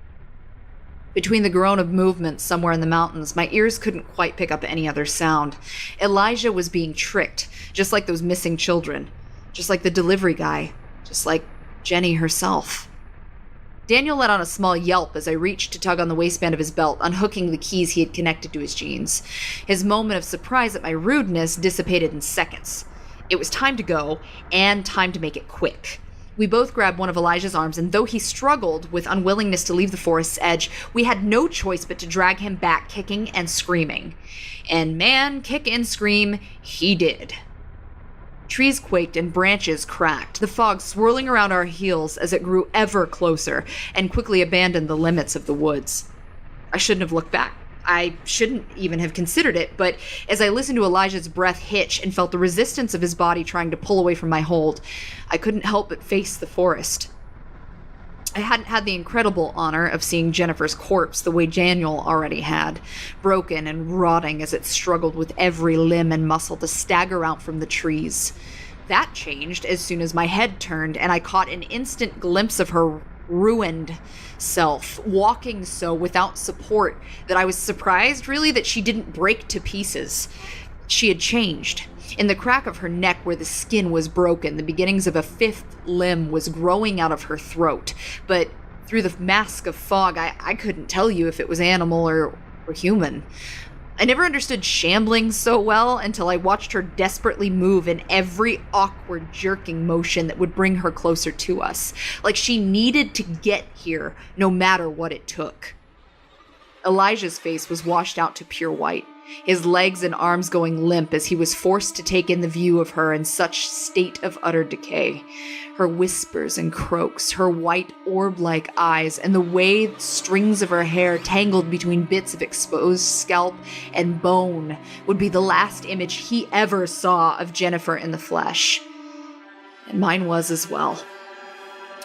Between the groan of movement somewhere in the mountains, my ears couldn't quite pick up any other sound. Elijah was being tricked, just like those missing children, just like the delivery guy, just like Jenny herself. Daniel let out a small yelp as I reached to tug on the waistband of his belt, unhooking the keys he had connected to his jeans. His moment of surprise at my rudeness dissipated in seconds. It was time to go, and time to make it quick. We both grabbed one of Elijah's arms, and though he struggled with unwillingness to leave the forest's edge, we had no choice but to drag him back, kicking and screaming. And man, kick and scream, he did. Trees quaked and branches cracked, the fog swirling around our heels as it grew ever closer, and quickly abandoned the limits of the woods. I shouldn't have looked back. I shouldn't even have considered it, but as I listened to Elijah's breath hitch and felt the resistance of his body trying to pull away from my hold, I couldn't help but face the forest. I hadn't had the incredible honor of seeing Jennifer's corpse the way Daniel already had, broken and rotting as it struggled with every limb and muscle to stagger out from the trees. That changed as soon as my head turned and I caught an instant glimpse of her ruined self, walking so without support that I was surprised, really, that she didn't break to pieces. She had changed. In the crack of her neck where the skin was broken, the beginnings of a fifth limb was growing out of her throat. But through the mask of fog, I couldn't tell you if it was animal or human. I never understood shambling so well until I watched her desperately move in every awkward jerking motion that would bring her closer to us, like she needed to get here no matter what it took. Elijah's face was washed out to pure white, his legs and arms going limp as he was forced to take in the view of her in such state of utter decay. Her whispers and croaks, her white orb-like eyes, and the way strings of her hair tangled between bits of exposed scalp and bone would be the last image he ever saw of Jennifer in the flesh. And mine was as well.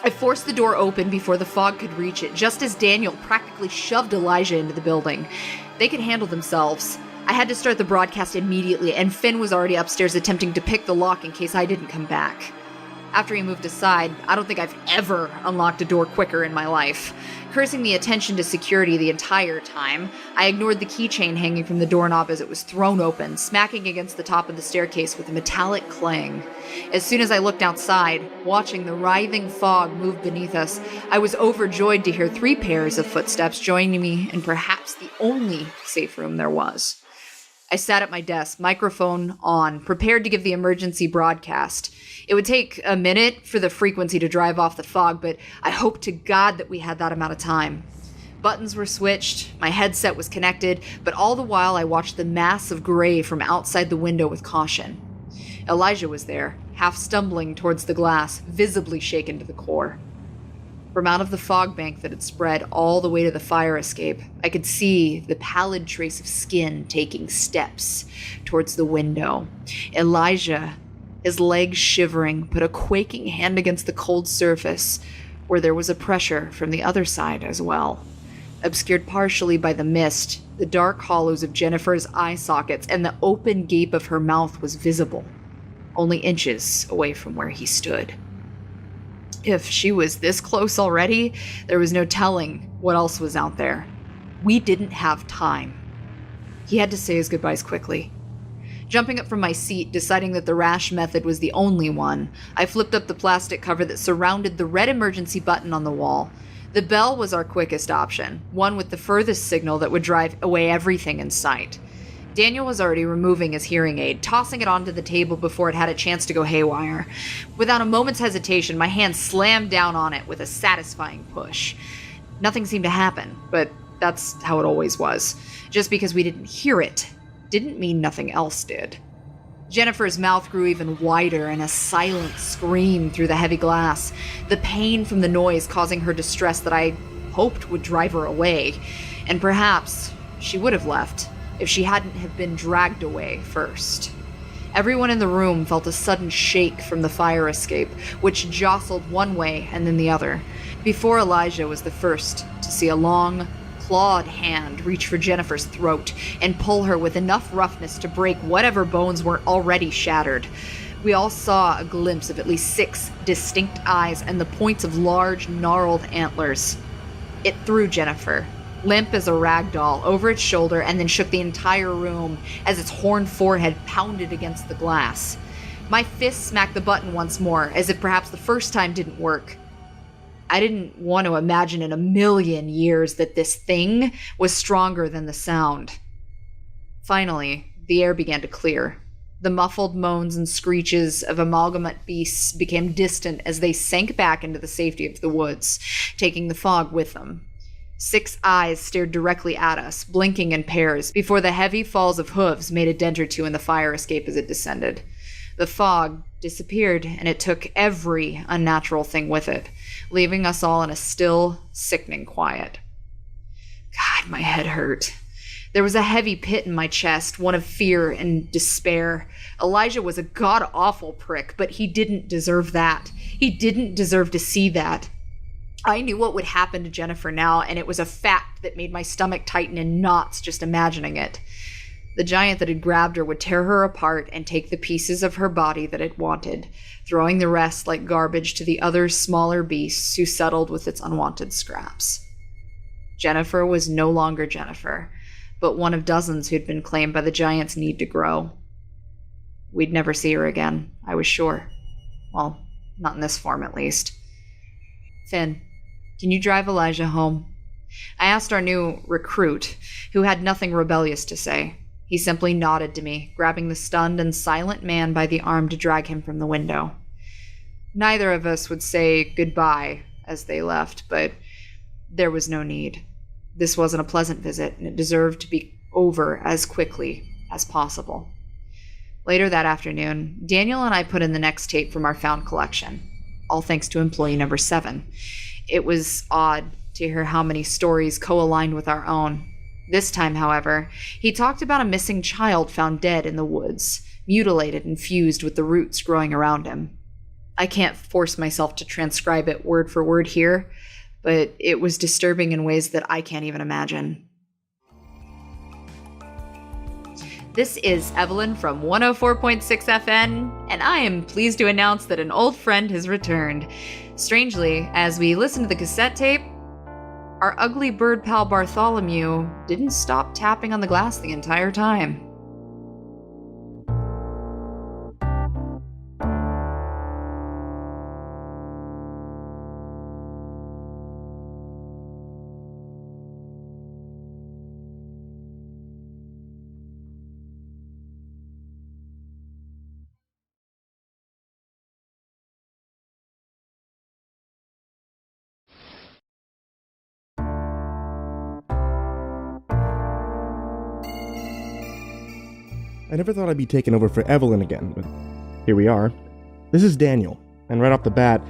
I forced the door open before the fog could reach it, just as Daniel practically shoved Elijah into the building. They could handle themselves. I had to start the broadcast immediately, and Finn was already upstairs attempting to pick the lock in case I didn't come back. After he moved aside, I don't think I've ever unlocked a door quicker in my life. Cursing the attention to security the entire time, I ignored the keychain hanging from the doorknob as it was thrown open, smacking against the top of the staircase with a metallic clang. As soon as I looked outside, watching the writhing fog move beneath us, I was overjoyed to hear 3 pairs of footsteps joining me in perhaps the only safe room there was. I sat at my desk, microphone on, prepared to give the emergency broadcast. It would take a minute for the frequency to drive off the fog, but I hoped to God that we had that amount of time. Buttons were switched, my headset was connected, but all the while I watched the mass of gray from outside the window with caution. Elijah was there, half stumbling towards the glass, visibly shaken to the core. From out of the fog bank that had spread all the way to the fire escape, I could see the pallid trace of skin taking steps towards the window. Elijah, his legs shivering, put a quaking hand against the cold surface, where there was a pressure from the other side as well. Obscured partially by the mist, the dark hollows of Jennifer's eye sockets and the open gape of her mouth was visible, only inches away from where he stood. If she was this close already, there was no telling what else was out there. We didn't have time. He had to say his goodbyes quickly. Jumping up from my seat, deciding that the rash method was the only one, I flipped up the plastic cover that surrounded the red emergency button on the wall. The bell was our quickest option, one with the furthest signal that would drive away everything in sight. Daniel was already removing his hearing aid, tossing it onto the table before it had a chance to go haywire. Without a moment's hesitation, my hand slammed down on it with a satisfying push. Nothing seemed to happen, but that's how it always was. Just because we didn't hear it didn't mean nothing else did. Jennifer's mouth grew even wider and a silent scream through the heavy glass, the pain from the noise causing her distress that I hoped would drive her away, and perhaps she would have left if she hadn't have been dragged away first. Everyone in the room felt a sudden shake from the fire escape, which jostled one way and then the other, before Elijah was the first to see a long, clawed hand reach for Jennifer's throat and pull her with enough roughness to break whatever bones weren't already shattered. We all saw a glimpse of at least 6 distinct eyes and the points of large, gnarled antlers. It threw Jennifer, limp as a rag doll, over its shoulder and then shook the entire room as its horned forehead pounded against the glass. My fist smacked the button once more, as if perhaps the first time didn't work. I didn't want to imagine in a million years that this thing was stronger than the sound. Finally, the air began to clear. The muffled moans and screeches of amalgamate beasts became distant as they sank back into the safety of the woods, taking the fog with them. 6 eyes stared directly at us, blinking in pairs, before the heavy falls of hooves made a dent or two in the fire escape as it descended. The fog disappeared, and it took every unnatural thing with it, leaving us all in a still, sickening quiet. God, my head hurt. There was a heavy pit in my chest, one of fear and despair. Elijah was a god-awful prick, but he didn't deserve that. He didn't deserve to see that. I knew what would happen to Jennifer now, and it was a fact that made my stomach tighten in knots just imagining it. The giant that had grabbed her would tear her apart and take the pieces of her body that it wanted, throwing the rest like garbage to the other smaller beasts who settled with its unwanted scraps. Jennifer was no longer Jennifer, but one of dozens who'd been claimed by the giant's need to grow. We'd never see her again, I was sure. Well, not in this form, at least. Finn, can you drive Elijah home? I asked our new recruit, who had nothing rebellious to say. He simply nodded to me, grabbing the stunned and silent man by the arm to drag him from the window. Neither of us would say goodbye as they left, but there was no need. This wasn't a pleasant visit, and it deserved to be over as quickly as possible. Later that afternoon, Daniel and I put in the next tape from our found collection, all thanks to employee number 7. It was odd to hear how many stories co-aligned with our own. This time, however, he talked about a missing child found dead in the woods, mutilated and fused with the roots growing around him. I can't force myself to transcribe it word for word here, but it was disturbing in ways that I can't even imagine. This is Evelyn from 104.6 FN, and I am pleased to announce that an old friend has returned. Strangely, as we listen to the cassette tape, our ugly bird pal Bartholomew didn't stop tapping on the glass the entire time. I never thought I'd be taking over for Evelyn again, but here we are. This is Daniel, and right off the bat,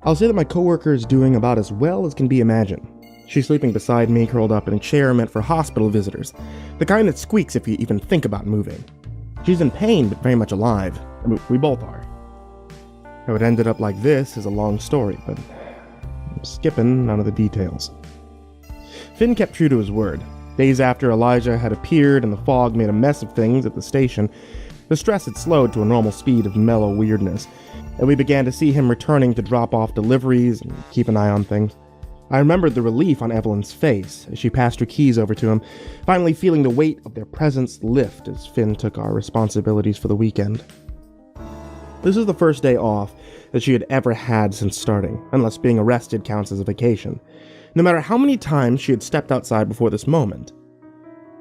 I'll say that my coworker is doing about as well as can be imagined. She's sleeping beside me, curled up in a chair meant for hospital visitors, the kind that squeaks if you even think about moving. She's in pain, but very much alive. We both are. How it ended up like this is a long story, but I'm skipping none of the details. Finn kept true to his word. Days after Elijah had appeared and the fog made a mess of things at the station, the stress had slowed to a normal speed of mellow weirdness, and we began to see him returning to drop off deliveries and keep an eye on things. I remembered the relief on Evelyn's face as she passed her keys over to him, finally feeling the weight of their presence lift as Finn took our responsibilities for the weekend. This was the first day off that she had ever had since starting, unless being arrested counts as a vacation. No matter how many times she had stepped outside before this moment,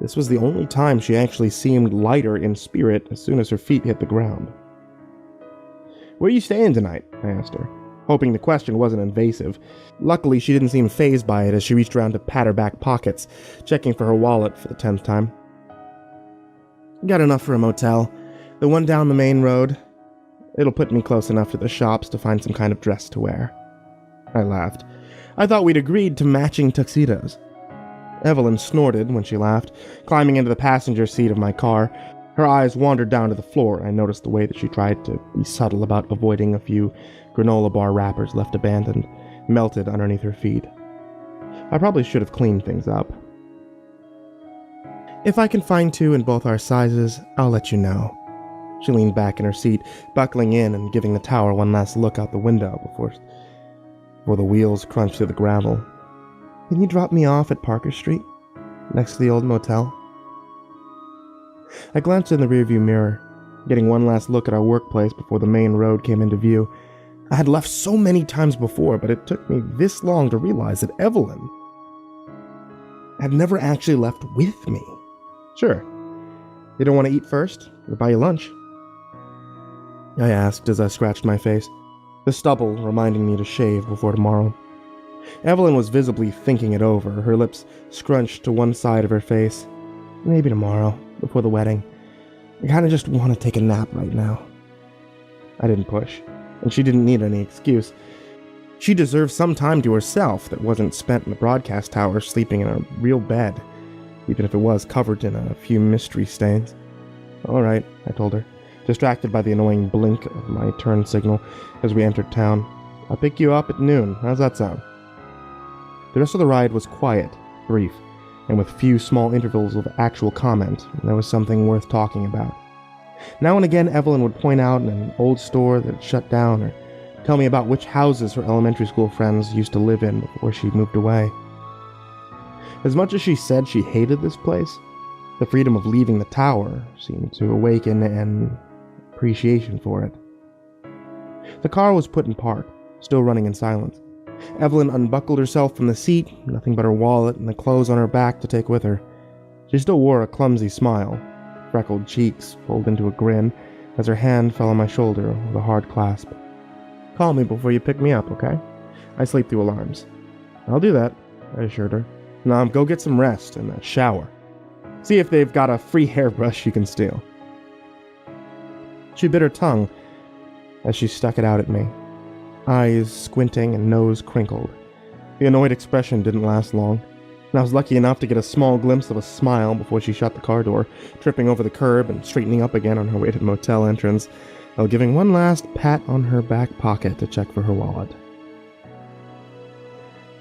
this was the only time she actually seemed lighter in spirit as soon as her feet hit the ground. "Where are you staying tonight?" I asked her, hoping the question wasn't invasive. Luckily, she didn't seem fazed by it as she reached around to pat her back pockets, checking for her wallet for the 10th time. "Got enough for a motel. The one down the main road. It'll put me close enough to the shops to find some kind of dress to wear." I laughed. I thought we'd agreed to matching tuxedos. Evelyn snorted when she laughed, climbing into the passenger seat of my car. Her eyes wandered down to the floor, and I noticed the way that she tried to be subtle about avoiding a few granola bar wrappers left abandoned, melted underneath her feet. I probably should have cleaned things up. "If I can find two in both our sizes, I'll let you know." She leaned back in her seat, buckling in and giving the tower one last look out the window before the wheels crunched through the gravel. "Can you drop me off at Parker Street, next to the old motel?" I glanced in the rearview mirror, getting one last look at our workplace before the main road came into view. I had left so many times before, but it took me this long to realize that Evelyn had never actually left with me. "Sure. You don't want to eat first? I'll buy you lunch," I asked as I scratched my face, the stubble reminding me to shave before tomorrow. Evelyn was visibly thinking it over, her lips scrunched to one side of her face. "Maybe tomorrow, before the wedding. I kinda just want to take a nap right now." I didn't push, and she didn't need any excuse. She deserved some time to herself that wasn't spent in the broadcast tower sleeping in a real bed, even if it was covered in a few mystery stains. "All right," I told her, distracted by the annoying blink of my turn signal as we entered town. "I'll pick you up at noon. How's that sound?" The rest of the ride was quiet, brief, and with few small intervals of actual comment. There was something worth talking about. Now and again, Evelyn would point out an old store that had shut down, or tell me about which houses her elementary school friends used to live in before she moved away. As much as she said she hated this place, the freedom of leaving the tower seemed to awaken an appreciation for it. The car was put in park, still running in silence. Evelyn unbuckled herself from the seat, nothing but her wallet and the clothes on her back to take with her. She still wore a clumsy smile, freckled cheeks pulled into a grin as her hand fell on my shoulder with a hard clasp. "Call me before you pick me up, okay? I sleep through alarms." "I'll do that," I assured her. "Now go get some rest and a shower. See if they've got a free hairbrush you can steal." She bit her tongue as she stuck it out at me, eyes squinting and nose crinkled. The annoyed expression didn't last long, and I was lucky enough to get a small glimpse of a smile before she shut the car door, tripping over the curb and straightening up again on her way to the motel entrance, while giving one last pat on her back pocket to check for her wallet.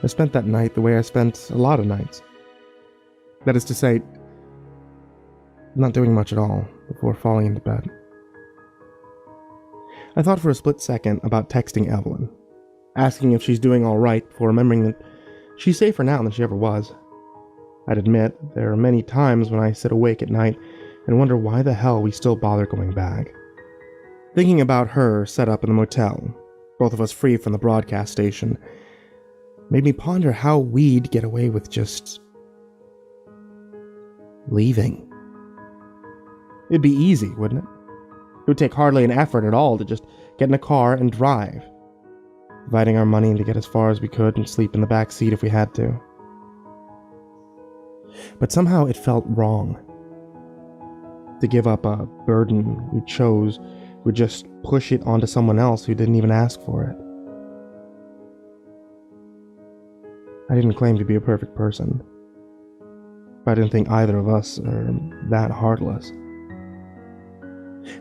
I spent that night the way I spent a lot of nights. That is to say, not doing much at all before falling into bed. I thought for a split second about texting Evelyn, asking if she's doing all right before remembering that she's safer now than she ever was. I'd admit there are many times when I sit awake at night and wonder why the hell we still bother going back. Thinking about her set up in the motel, both of us free from the broadcast station, made me ponder how we'd get away with just leaving. It'd be easy, wouldn't it? It would take hardly an effort at all to just get in a car and drive, dividing our money to get as far as we could and sleep in the back seat if we had to. But somehow it felt wrong. To give up a burden we chose would just push it onto someone else who didn't even ask for it. I didn't claim to be a perfect person, but I didn't think either of us are that heartless.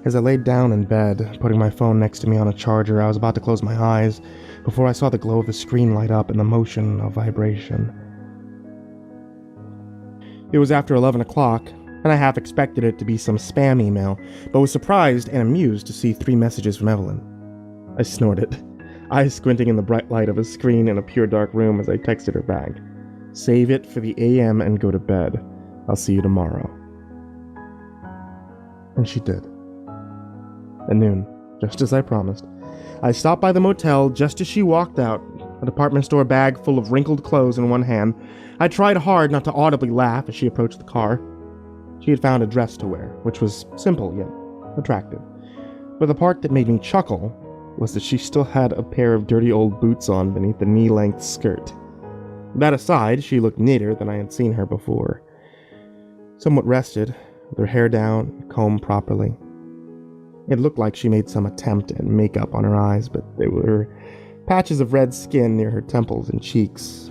As I laid down in bed, putting my phone next to me on a charger, I was about to close my eyes before I saw the glow of the screen light up and the motion of vibration. It was after 11 o'clock, and I half expected it to be some spam email, but was surprised and amused to see 3 messages from Evelyn. I snorted, eyes squinting in the bright light of a screen in a pure dark room as I texted her back. "Save it for the AM and go to bed. I'll see you tomorrow." And she did. At noon, just as I promised, I stopped by the motel just as she walked out, a department store bag full of wrinkled clothes in one hand. I tried hard not to audibly laugh as she approached the car. She had found a dress to wear, which was simple yet attractive. But the part that made me chuckle was that she still had a pair of dirty old boots on beneath the knee-length skirt. That aside, she looked neater than I had seen her before. Somewhat rested, with her hair down, combed properly. It looked like she made some attempt at makeup on her eyes, but there were patches of red skin near her temples and cheeks,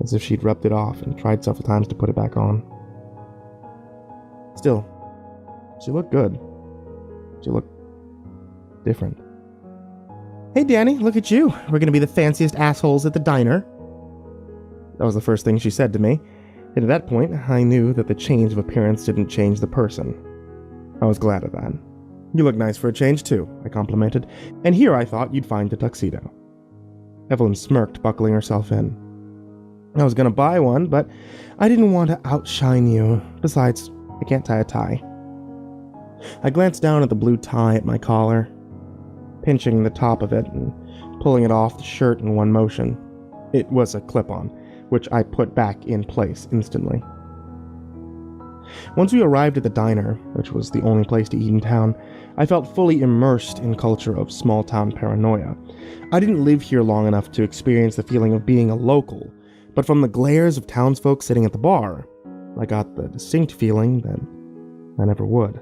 as if she'd rubbed it off and tried several times to put it back on. Still, she looked good. She looked different. "Hey, Danny, look at you. We're gonna be the fanciest assholes at the diner." That was the first thing she said to me, and at that point, I knew that the change of appearance didn't change the person. I was glad of that. "You look nice for a change, too," I complimented, "and here I thought you'd find a tuxedo." Evelyn smirked, buckling herself in. "I was gonna buy one, but I didn't want to outshine you. Besides, I can't tie a tie." I glanced down at the blue tie at my collar, pinching the top of it and pulling it off the shirt in one motion. It was a clip-on, which I put back in place instantly. Once we arrived at the diner, which was the only place to eat in town, I felt fully immersed in culture of small-town paranoia. I didn't live here long enough to experience the feeling of being a local, but from the glares of townsfolk sitting at the bar, I got the distinct feeling that I never would.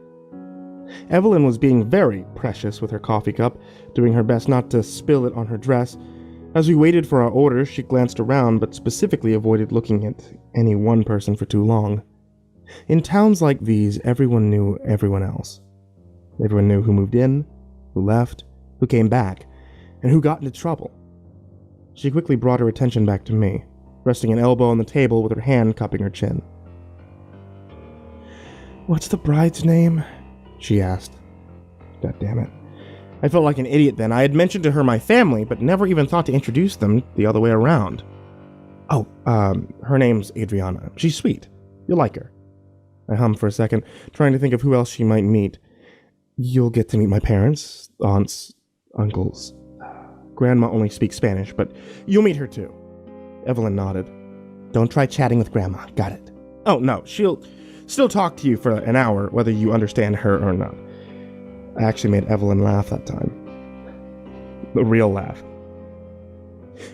Evelyn was being very precious with her coffee cup, doing her best not to spill it on her dress. As we waited for our orders, she glanced around, but specifically avoided looking at any one person for too long. In towns like these, everyone knew everyone else. Everyone knew who moved in, who left, who came back, and who got into trouble. She quickly brought her attention back to me, resting an elbow on the table with her hand cupping her chin. "What's the bride's name?" she asked. God damn it. I felt like an idiot then. I had mentioned to her my family, but never even thought to introduce them the other way around. "Oh, her name's Adriana. She's sweet. You'll like her." I hummed for a second, trying to think of who else she might meet. "You'll get to meet my parents, aunts, uncles. Grandma only speaks Spanish, but you'll meet her too." Evelyn nodded. "Don't try chatting with Grandma. Got it." "Oh, no, she'll still talk to you for an hour, whether you understand her or not." I actually made Evelyn laugh that time. The real laugh.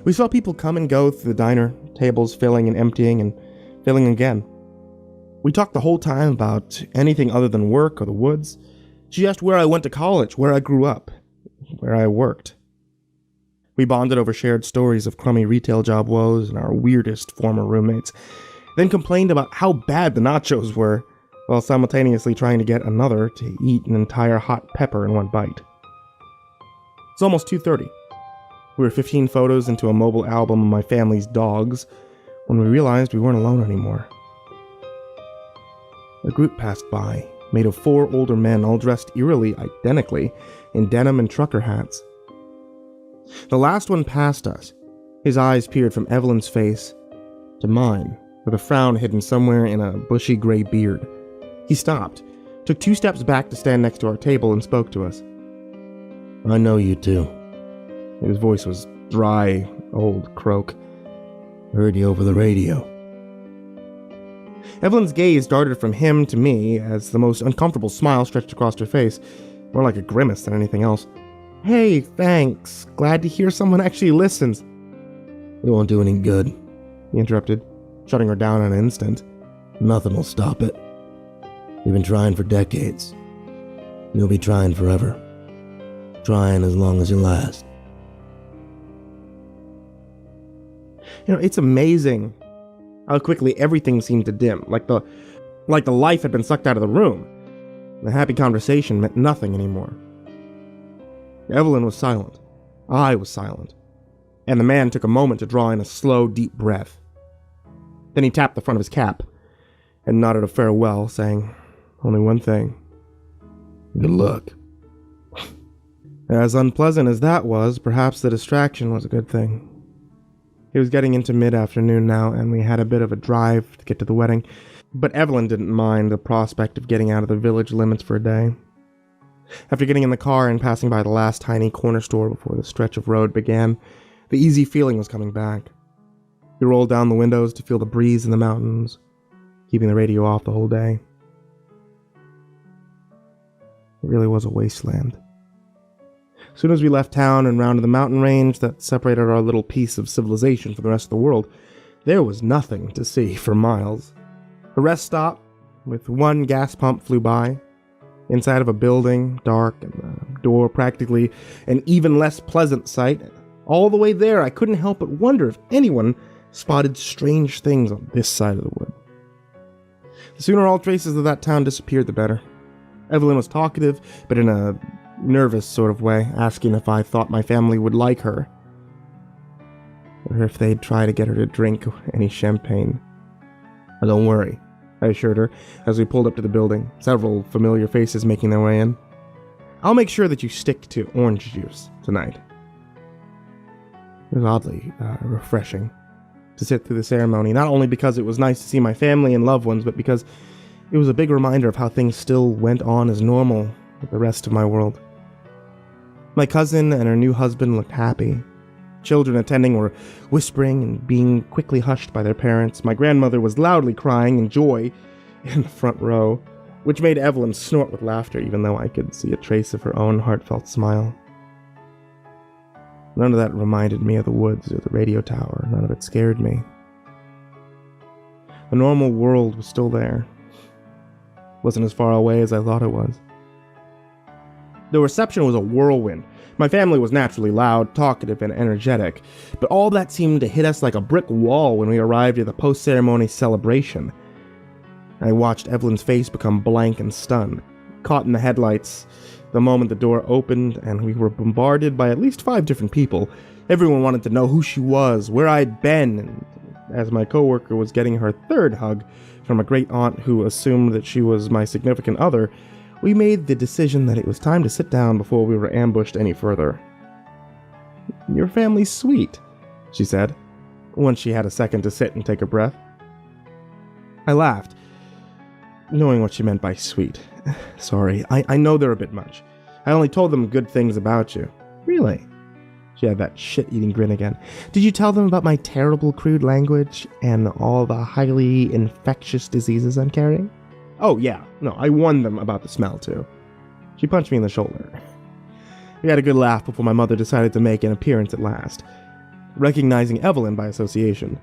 We saw people come and go through the diner, tables filling and emptying and filling again. We talked the whole time about anything other than work or the woods. She asked where I went to college, where I grew up, where I worked. We bonded over shared stories of crummy retail job woes and our weirdest former roommates, then complained about how bad the nachos were, while simultaneously trying to get another to eat an entire hot pepper in one bite. It's almost 2:30. We were 15 photos into a mobile album of my family's dogs when we realized we weren't alone anymore. A group passed by, made of 4 older men all dressed eerily identically in denim and trucker hats. The last one passed us. His eyes peered from Evelyn's face to mine, with a frown hidden somewhere in a bushy gray beard. He stopped, took 2 steps back to stand next to our table, and spoke to us. "I know you too." His voice was dry, old croak. "Heard you over the radio." Evelyn's gaze darted from him to me as the most uncomfortable smile stretched across her face, more like a grimace than anything else. "Hey, thanks. Glad to hear someone actually listens." "It won't do any good," he interrupted, shutting her down in an instant. "Nothing will stop it. We've been trying for decades. You'll be trying forever. Trying as long as you last." It's amazing how quickly everything seemed to dim, like the life had been sucked out of the room. The happy conversation meant nothing anymore. Evelyn was silent. I was silent. And the man took a moment to draw in a slow, deep breath. Then he tapped the front of his cap and nodded a farewell, saying only one thing. "Good luck." As unpleasant as that was, perhaps the distraction was a good thing. It was getting into mid-afternoon now, and we had a bit of a drive to get to the wedding, but Evelyn didn't mind the prospect of getting out of the village limits for a day. After getting in the car and passing by the last tiny corner store before the stretch of road began, the easy feeling was coming back. We rolled down the windows to feel the breeze in the mountains, keeping the radio off the whole day. It really was a wasteland. As soon as we left town and rounded the mountain range that separated our little piece of civilization from the rest of the world, there was nothing to see for miles. A rest stop with one gas pump flew by, Inside of a building, dark, and the door practically an even less pleasant sight. All the way there, I couldn't help but wonder if anyone spotted strange things on this side of the wood. The sooner all traces of that town disappeared, the better. Evelyn was talkative, but in a nervous sort of way, asking if I thought my family would like her, or if they'd try to get her to drink any champagne. Don't worry, I assured her as we pulled up to the building, several familiar faces making their way in. I'll make sure that you stick to orange juice tonight. It was oddly refreshing to sit through the ceremony, not only because it was nice to see my family and loved ones, but because it was a big reminder of how things still went on as normal with the rest of my world. My cousin and her new husband looked happy. Children attending were whispering and being quickly hushed by their parents. My grandmother was loudly crying in joy in the front row, which made Evelyn snort with laughter, even though I could see a trace of her own heartfelt smile. None of that reminded me of the woods or the radio tower. None of it scared me. The normal world was still there. It wasn't as far away as I thought it was. The reception was a whirlwind. My family was naturally loud, talkative, and energetic, but all that seemed to hit us like a brick wall when we arrived at the post-ceremony celebration. I watched Evelyn's face become blank and stunned, caught in the headlights the moment the door opened, and we were bombarded by at least 5 different people. Everyone wanted to know who she was, where I'd been, and as my coworker was getting her 3rd hug from a great aunt who assumed that she was my significant other, we made the decision that it was time to sit down before we were ambushed any further. "Your family's sweet," she said, once she had a second to sit and take a breath. I laughed, knowing what she meant by sweet. "Sorry, I know they're a bit much. I only told them good things about you." "Really?" She had that shit-eating grin again. "Did you tell them about my terrible crude language and all the highly infectious diseases I'm carrying?" "Oh, yeah. No, I warned them about the smell, too." She punched me in the shoulder. We had a good laugh before my mother decided to make an appearance at last, recognizing Evelyn by association.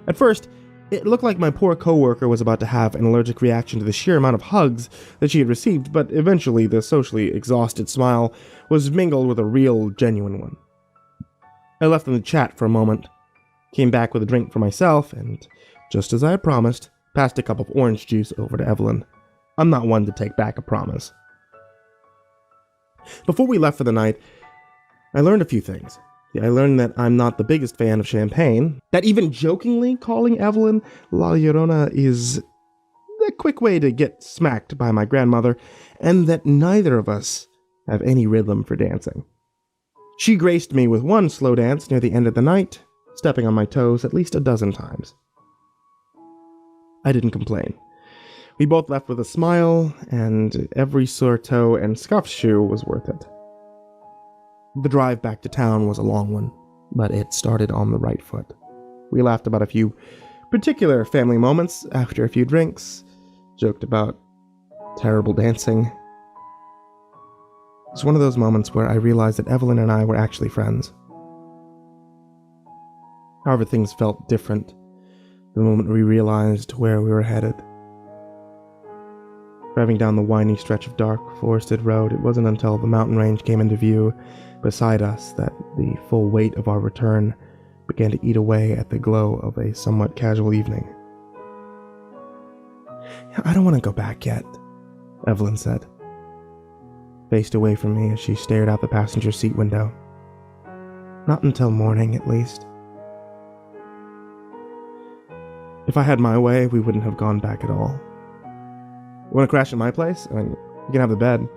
At first, it looked like my poor coworker was about to have an allergic reaction to the sheer amount of hugs that she had received, but eventually the socially exhausted smile was mingled with a real, genuine one. I left them to chat for a moment, came back with a drink for myself, and, just as I had promised, passed a cup of orange juice over to Evelyn. I'm not one to take back a promise. Before we left for the night, I learned a few things. I learned that I'm not the biggest fan of champagne, that even jokingly calling Evelyn La Llorona is a quick way to get smacked by my grandmother, and that neither of us have any rhythm for dancing. She graced me with one slow dance near the end of the night, stepping on my toes at least a dozen times. I didn't complain. We both left with a smile, and every sore toe and scuffed shoe was worth it. The drive back to town was a long one, but it started on the right foot. We laughed about a few particular family moments after a few drinks, joked about terrible dancing. It's one of those moments where I realized that Evelyn and I were actually friends. However, things felt different the moment we realized where we were headed. Driving down the windy stretch of dark, forested road, it wasn't until the mountain range came into view beside us that the full weight of our return began to eat away at the glow of a somewhat casual evening. "I don't want to go back yet," Evelyn said, faced away from me as she stared out the passenger seat window. "Not until morning, at least. If I had my way, we wouldn't have gone back at all. You want to crash at my place? I mean, you can have the bed."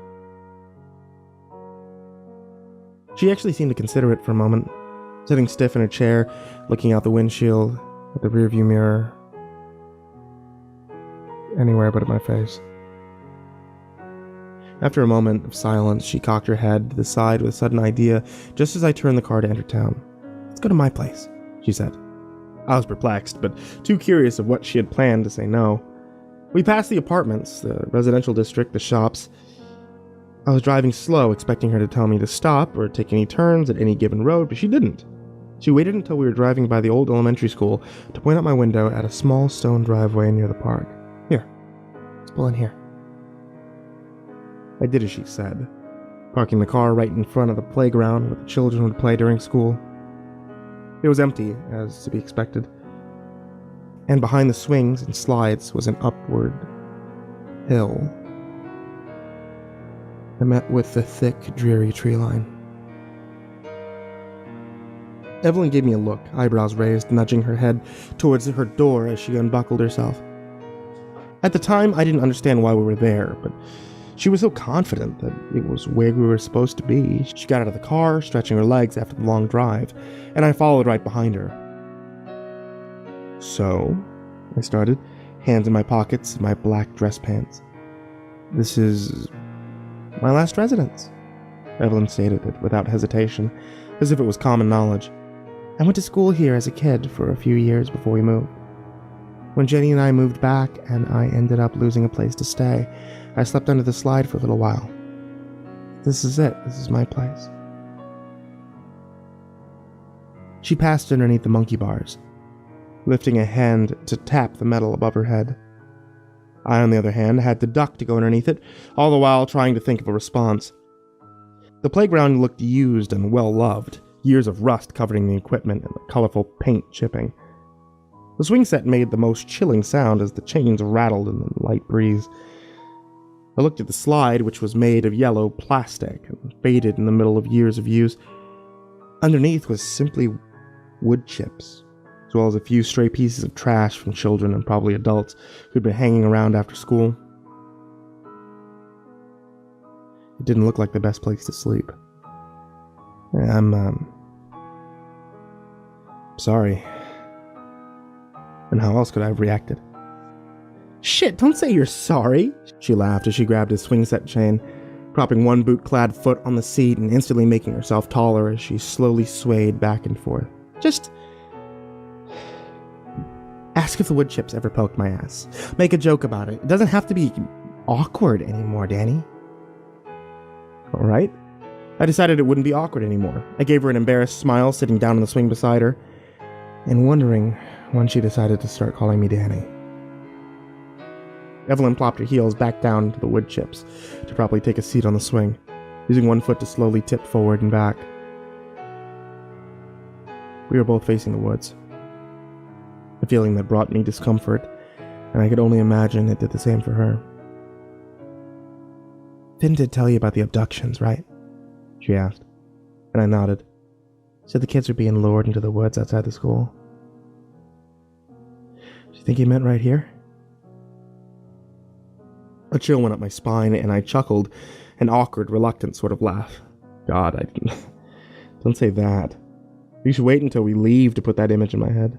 She actually seemed to consider it for a moment, sitting stiff in her chair, looking out the windshield, at the rearview mirror, anywhere but at my face. After a moment of silence, she cocked her head to the side with a sudden idea just as I turned the car to enter town. "Let's go to my place," she said. I was perplexed, but too curious of what she had planned to say no. We passed the apartments, the residential district, the shops. I was driving slow, expecting her to tell me to stop or take any turns at any given road, but she didn't. She waited until we were driving by the old elementary school to point out my window at a small stone driveway near the park. "Here, let's pull in here." I did as she said, parking the car right in front of the playground where the children would play during school. It was empty, as to be expected, and behind the swings and slides was an upward hill. I met with the thick, dreary tree line. Evelyn gave me a look, eyebrows raised, nudging her head towards her door as she unbuckled herself. At the time, I didn't understand why we were there, but she was so confident that it was where we were supposed to be. She got out of the car, stretching her legs after the long drive, and I followed right behind her. "So," I started, hands in my pockets of my black dress pants. "This is my last residence," Evelyn stated it without hesitation, as if it was common knowledge. "I went to school here as a kid for a few years before we moved. When Jenny and I moved back and I ended up losing a place to stay, I slept under the slide for a little while. This is it. This is my place." She passed underneath the monkey bars, lifting a hand to tap the metal above her head. I, on the other hand, had to duck to go underneath it, all the while trying to think of a response. The playground looked used and well-loved, years of rust covering the equipment and the colorful paint chipping. The swing set made the most chilling sound as the chains rattled in the light breeze. I looked at the slide, which was made of yellow plastic and faded in the middle of years of use. Underneath was simply wood chips, as well as a few stray pieces of trash from children and probably adults who'd been hanging around after school. It didn't look like the best place to sleep. I'm sorry. And how else could I have reacted? "Shit, don't say you're sorry," she laughed as she grabbed his swing set chain, propping one boot-clad foot on the seat and instantly making herself taller as she slowly swayed back and forth. "Just ask if the wood chips ever poked my ass. Make a joke about it. It doesn't have to be awkward anymore, Danny." All right. I decided it wouldn't be awkward anymore. I gave her an embarrassed smile, sitting down on the swing beside her, and wondering when she decided to start calling me Danny. Evelyn plopped her heels back down to the wood chips to probably take a seat on the swing, using one foot to slowly tip forward and back. We were both facing the woods, a feeling that brought me discomfort, and I could only imagine it did the same for her. "Finn did tell you about the abductions, right?" she asked, and I nodded. "Said the kids were being lured into the woods outside the school." "Do you think he meant right here?" A chill went up my spine, and I chuckled, an awkward, reluctant sort of laugh. God, I didn't... Don't say that. You should wait until we leave to put that image in my head.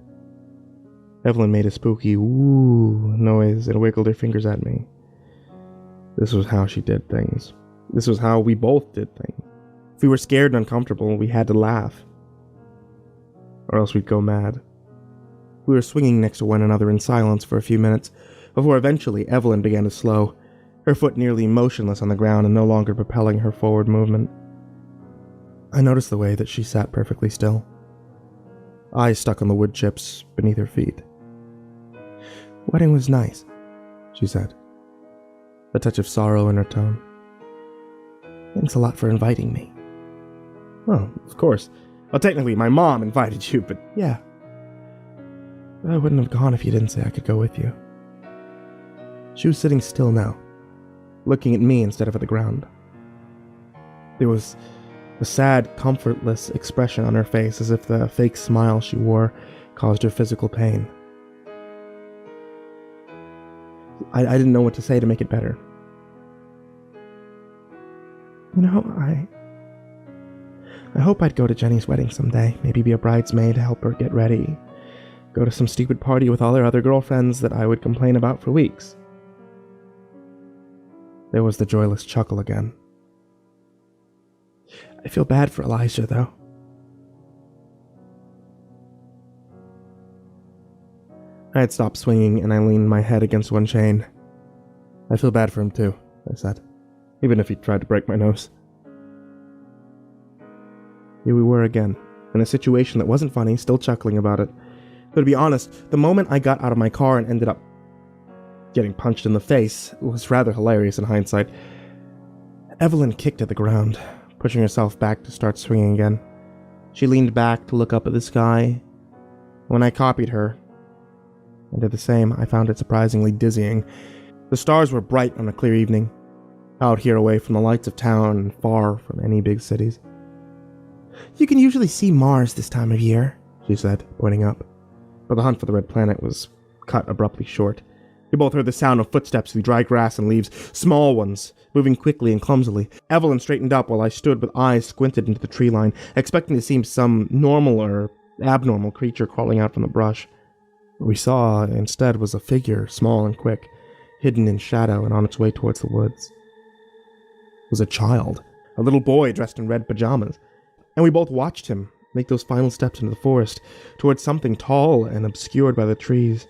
Evelyn made a spooky "woo" noise and wiggled her fingers at me. This was how she did things. This was how we both did things. If we were scared and uncomfortable, we had to laugh. Or else we'd go mad. We were swinging next to one another in silence for a few minutes, before eventually Evelyn began to slow, her foot nearly motionless on the ground and no longer propelling her forward movement. I noticed the way that she sat perfectly still, eyes stuck on the wood chips beneath her feet. "Wedding was nice," she said, a touch of sorrow in her tone. "Thanks a lot for inviting me." "Oh, of course. Well, technically, my mom invited you, but yeah. I wouldn't have gone if you didn't say I could go with you." She was sitting still now, looking at me instead of at the ground. There was a sad, comfortless expression on her face, as if the fake smile she wore caused her physical pain. I didn't know what to say to make it better. "You know, I hope I'd go to Jenny's wedding someday, maybe be a bridesmaid, help her get ready, go to some stupid party with all her other girlfriends that I would complain about for weeks." There was the joyless chuckle again. "I feel bad for Elijah, though." I had stopped swinging, and I leaned my head against one chain. "I feel bad for him, too," I said, "even if he tried to break my nose." Here we were again, in a situation that wasn't funny, still chuckling about it. But to be honest, the moment I got out of my car and ended up getting punched in the face was rather hilarious in hindsight. Evelyn kicked at the ground, pushing herself back to start swinging again. She leaned back to look up at the sky. When I copied her and did the same, I found it surprisingly dizzying. The stars were bright on a clear evening, out here away from the lights of town and far from any big cities. "You can usually see Mars this time of year," she said, pointing up. But the hunt for the red planet was cut abruptly short. We both heard the sound of footsteps through dry grass and leaves, small ones, moving quickly and clumsily. Evelyn straightened up while I stood with eyes squinted into the tree line, expecting to see some normal or abnormal creature crawling out from the brush. What we saw instead was a figure, small and quick, hidden in shadow and on its way towards the woods. It was a child, a little boy dressed in red pajamas, and we both watched him make those final steps into the forest, towards something tall and obscured by the trees.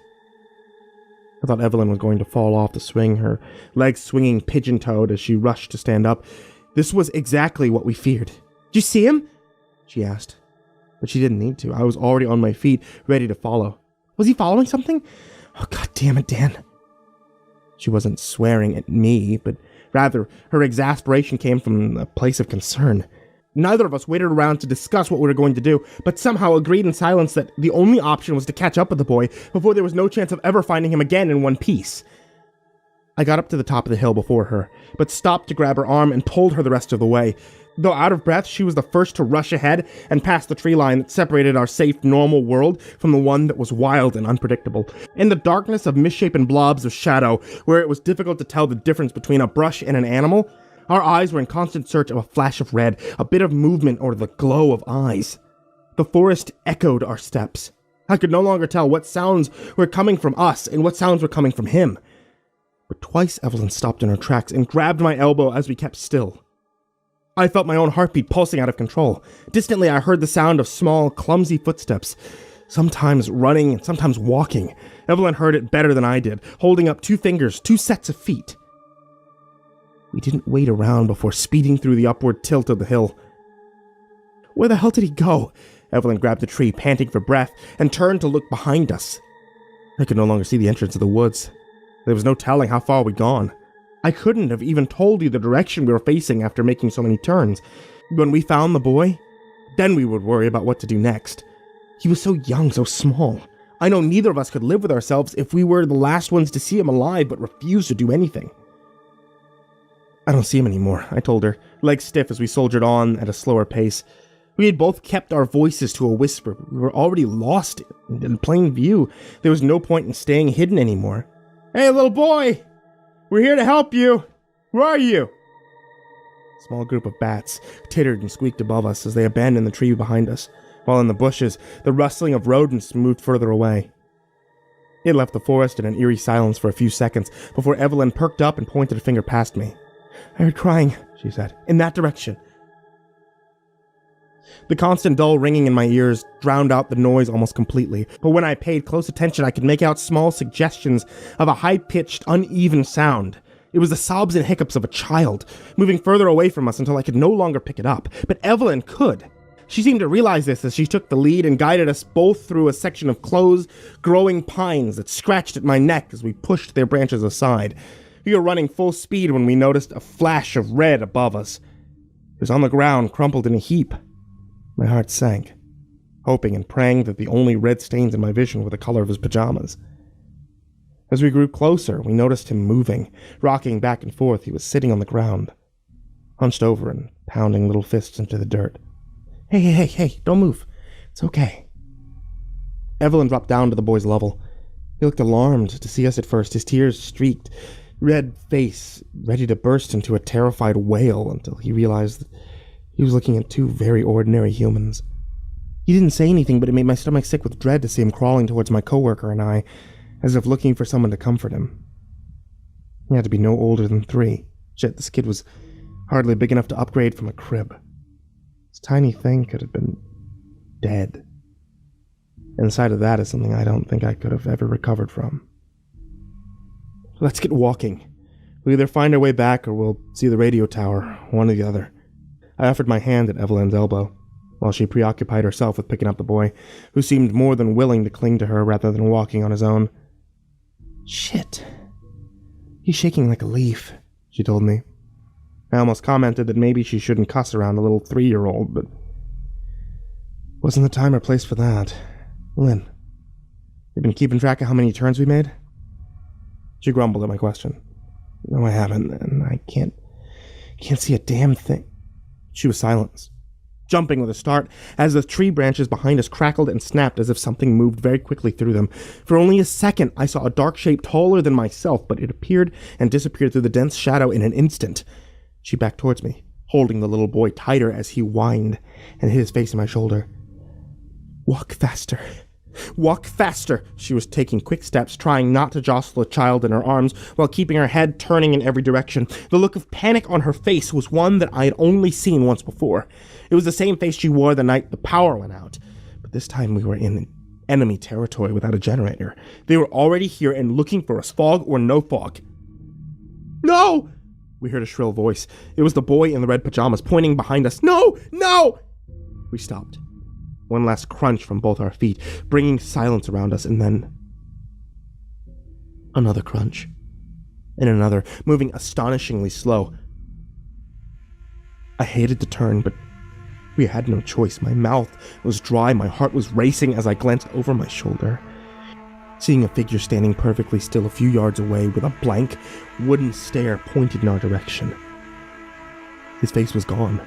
I thought Evelyn was going to fall off the swing, her legs swinging pigeon-toed as she rushed to stand up. This was exactly what we feared. "Did you see him?" she asked. But she didn't need to. I was already on my feet, ready to follow. "Was he following something? Oh, God damn it, Dan." She wasn't swearing at me, but rather her exasperation came from a place of concern. Neither of us waited around to discuss what we were going to do, but somehow agreed in silence that the only option was to catch up with the boy before there was no chance of ever finding him again in one piece. I got up to the top of the hill before her, but stopped to grab her arm and pulled her the rest of the way. Though out of breath, she was the first to rush ahead and past the tree line that separated our safe, normal world from the one that was wild and unpredictable. In the darkness of misshapen blobs of shadow, where it was difficult to tell the difference between a brush and an animal, our eyes were in constant search of a flash of red, a bit of movement, or the glow of eyes. The forest echoed our steps. I could no longer tell what sounds were coming from us and what sounds were coming from him. But twice Evelyn stopped in her tracks and grabbed my elbow as we kept still. I felt my own heartbeat pulsing out of control. Distantly, I heard the sound of small, clumsy footsteps, sometimes running and sometimes walking. Evelyn heard it better than I did, holding up 2 fingers, 2 sets of feet. We didn't wait around before speeding through the upward tilt of the hill. "Where the hell did he go?" Evelyn grabbed a tree, panting for breath, and turned to look behind us. I could no longer see the entrance of the woods. There was no telling how far we'd gone. I couldn't have even told you the direction we were facing after making so many turns. When we found the boy, then we would worry about what to do next. He was so young, so small. I know neither of us could live with ourselves if we were the last ones to see him alive but refused to do anything. "I don't see him anymore," I told her, legs stiff as we soldiered on at a slower pace. We had both kept our voices to a whisper. We were already lost in plain view. There was no point in staying hidden anymore. "Hey, little boy! We're here to help you! Where are you?" A small group of bats tittered and squeaked above us as they abandoned the tree behind us, while in the bushes, the rustling of rodents moved further away. It left the forest in an eerie silence for a few seconds before Evelyn perked up and pointed a finger past me. "I heard crying," she said, "in that direction." The constant dull ringing in my ears drowned out the noise almost completely, but when I paid close attention I could make out small suggestions of a high-pitched, uneven sound. It was the sobs and hiccups of a child, moving further away from us until I could no longer pick it up, but Evelyn could. She seemed to realize this as she took the lead and guided us both through a section of close, growing pines that scratched at my neck as we pushed their branches aside. We were running full speed when we noticed a flash of red above us. It was on the ground, crumpled in a heap. My heart sank, hoping and praying that the only red stains in my vision were the color of his pajamas. As we grew closer, we noticed him moving, rocking back and forth. He was sitting on the ground, hunched over and pounding little fists into the dirt. Hey, don't move. It's okay." Evelyn dropped down to the boy's level. He looked alarmed to see us at first, his tears streaked, red face ready to burst into a terrified wail until he realized that he was looking at 2 very ordinary humans. He didn't say anything, but it made my stomach sick with dread to see him crawling towards my coworker and I, as if looking for someone to comfort him. He had to be no older than 3. Shit, this kid was hardly big enough to upgrade from a crib. This tiny thing could have been dead. And the sight of that is something I don't think I could have ever recovered from. "Let's get walking. We'll either find our way back or we'll see the radio tower, one or the other." I offered my hand at Evelyn's elbow, while she preoccupied herself with picking up the boy, who seemed more than willing to cling to her rather than walking on his own. "Shit. He's shaking like a leaf," she told me. I almost commented that maybe she shouldn't cuss around a little 3-year-old, but wasn't the time or place for that. Lynn, you been keeping track of how many turns we made? She grumbled at my question. No, I haven't, and I can't see a damn thing. She was silenced, jumping with a start as the tree branches behind us crackled and snapped as if something moved very quickly through them. For only a second, I saw a dark shape taller than myself, but it appeared and disappeared through the dense shadow in an instant. She backed towards me, holding the little boy tighter as he whined and hid his face in my shoulder. Walk faster. Walk faster! She was taking quick steps, trying not to jostle the child in her arms, while keeping her head turning in every direction. The look of panic on her face was one that I had only seen once before. It was the same face she wore the night the power went out. But this time we were in enemy territory without a generator. They were already here and looking for us, fog or no fog. No! We heard a shrill voice. It was the boy in the red pajamas, pointing behind us. No! No! We stopped. One last crunch from both our feet, bringing silence around us, and then another crunch, and another, moving astonishingly slow. I hated to turn, but we had no choice. My mouth was dry, my heart was racing as I glanced over my shoulder, seeing a figure standing perfectly still a few yards away with a blank, wooden stare pointed in our direction. His face was gone,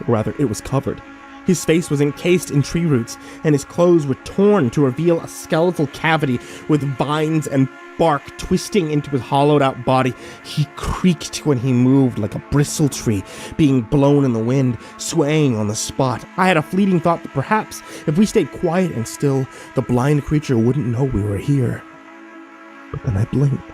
or rather, it was covered. His face was encased in tree roots, and his clothes were torn to reveal a skeletal cavity with vines and bark twisting into his hollowed-out body. He creaked when he moved like a bristle tree being blown in the wind, swaying on the spot. I had a fleeting thought that perhaps, if we stayed quiet and still, the blind creature wouldn't know we were here. But then I blinked,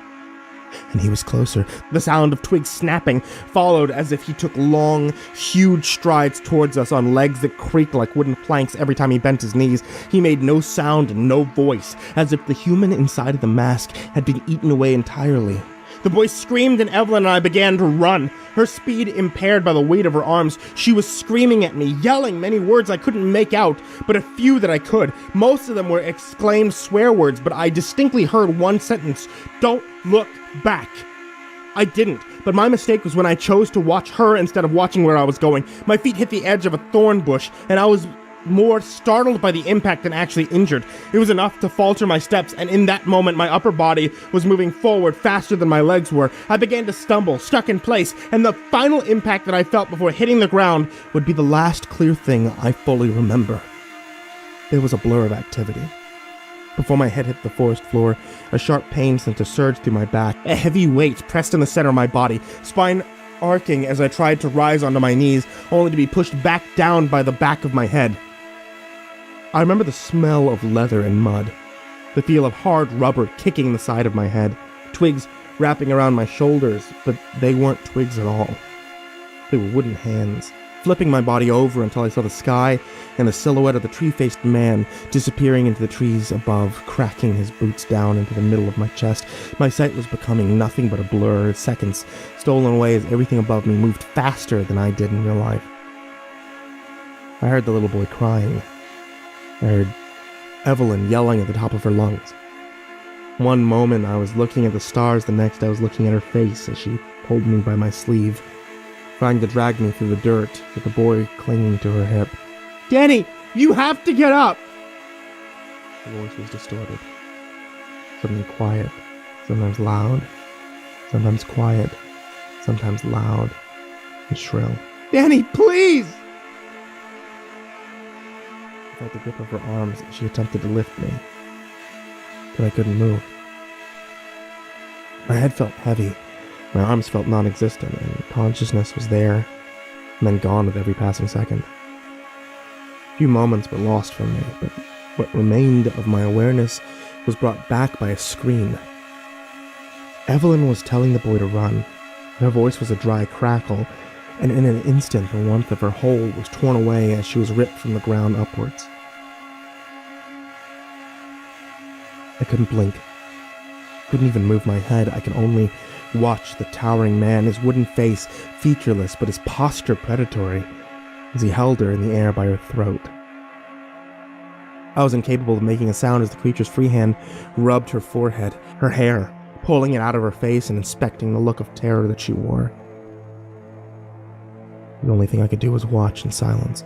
and he was closer. The sound of twigs snapping followed as if he took long, huge strides towards us on legs that creaked like wooden planks every time he bent his knees. He made no sound and no voice, as if the human inside of the mask had been eaten away entirely. The boy screamed and Evelyn and I began to run, her speed impaired by the weight of her arms. She was screaming at me, yelling many words I couldn't make out, but a few that I could. Most of them were exclaimed swear words, but I distinctly heard one sentence: "Don't look back." I didn't, but my mistake was when I chose to watch her instead of watching where I was going. My feet hit the edge of a thorn bush, and I was more startled by the impact than actually injured. It was enough to falter my steps, and in that moment my upper body was moving forward faster than my legs were. I began to stumble, stuck in place, and the final impact that I felt before hitting the ground would be the last clear thing I fully remember. There was a blur of activity. Before my head hit the forest floor, a sharp pain sent a surge through my back. A heavy weight pressed in the center of my body, spine arcing as I tried to rise onto my knees, only to be pushed back down by the back of my head. I remember the smell of leather and mud, the feel of hard rubber kicking the side of my head, twigs wrapping around my shoulders, but they weren't twigs at all. They were wooden hands, flipping my body over until I saw the sky and the silhouette of the tree-faced man disappearing into the trees above, cracking his boots down into the middle of my chest. My sight was becoming nothing but a blur, seconds stolen away as everything above me moved faster than I did in real life. I heard the little boy crying. I heard Evelyn yelling at the top of her lungs. One moment I was looking at the stars, the next I was looking at her face as she pulled me by my sleeve, trying to drag me through the dirt with the boy clinging to her hip. "Danny, you have to get up!" Her voice was distorted. Suddenly quiet, sometimes loud, sometimes quiet, sometimes loud and shrill. "Danny, please!" I felt the grip of her arms as she attempted to lift me, but I couldn't move. My head felt heavy, my arms felt non-existent, and consciousness was there, and then gone with every passing second. A few moments were lost from me, but what remained of my awareness was brought back by a scream. Evelyn was telling the boy to run. Her voice was a dry crackle, and in an instant the warmth of her hold was torn away as she was ripped from the ground upwards. I couldn't blink. Couldn't even move my head. I could only watch the towering man, his wooden face featureless but his posture predatory, as he held her in the air by her throat. I was incapable of making a sound as the creature's free hand rubbed her forehead, her hair, pulling it out of her face and inspecting the look of terror that she wore. The only thing I could do was watch in silence,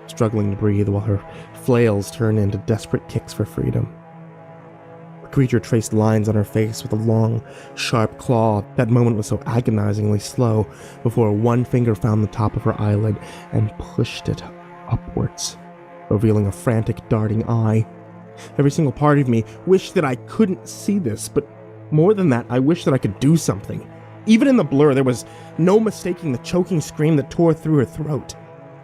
struggling to breathe while her flails turned into desperate kicks for freedom. The creature traced lines on her face with a long, sharp claw. That moment was so agonizingly slow before one finger found the top of her eyelid and pushed it upwards, revealing a frantic, darting eye. Every single part of me wished that I couldn't see this, but more than that, I wished that I could do something. Even in the blur, there was no mistaking the choking scream that tore through her throat.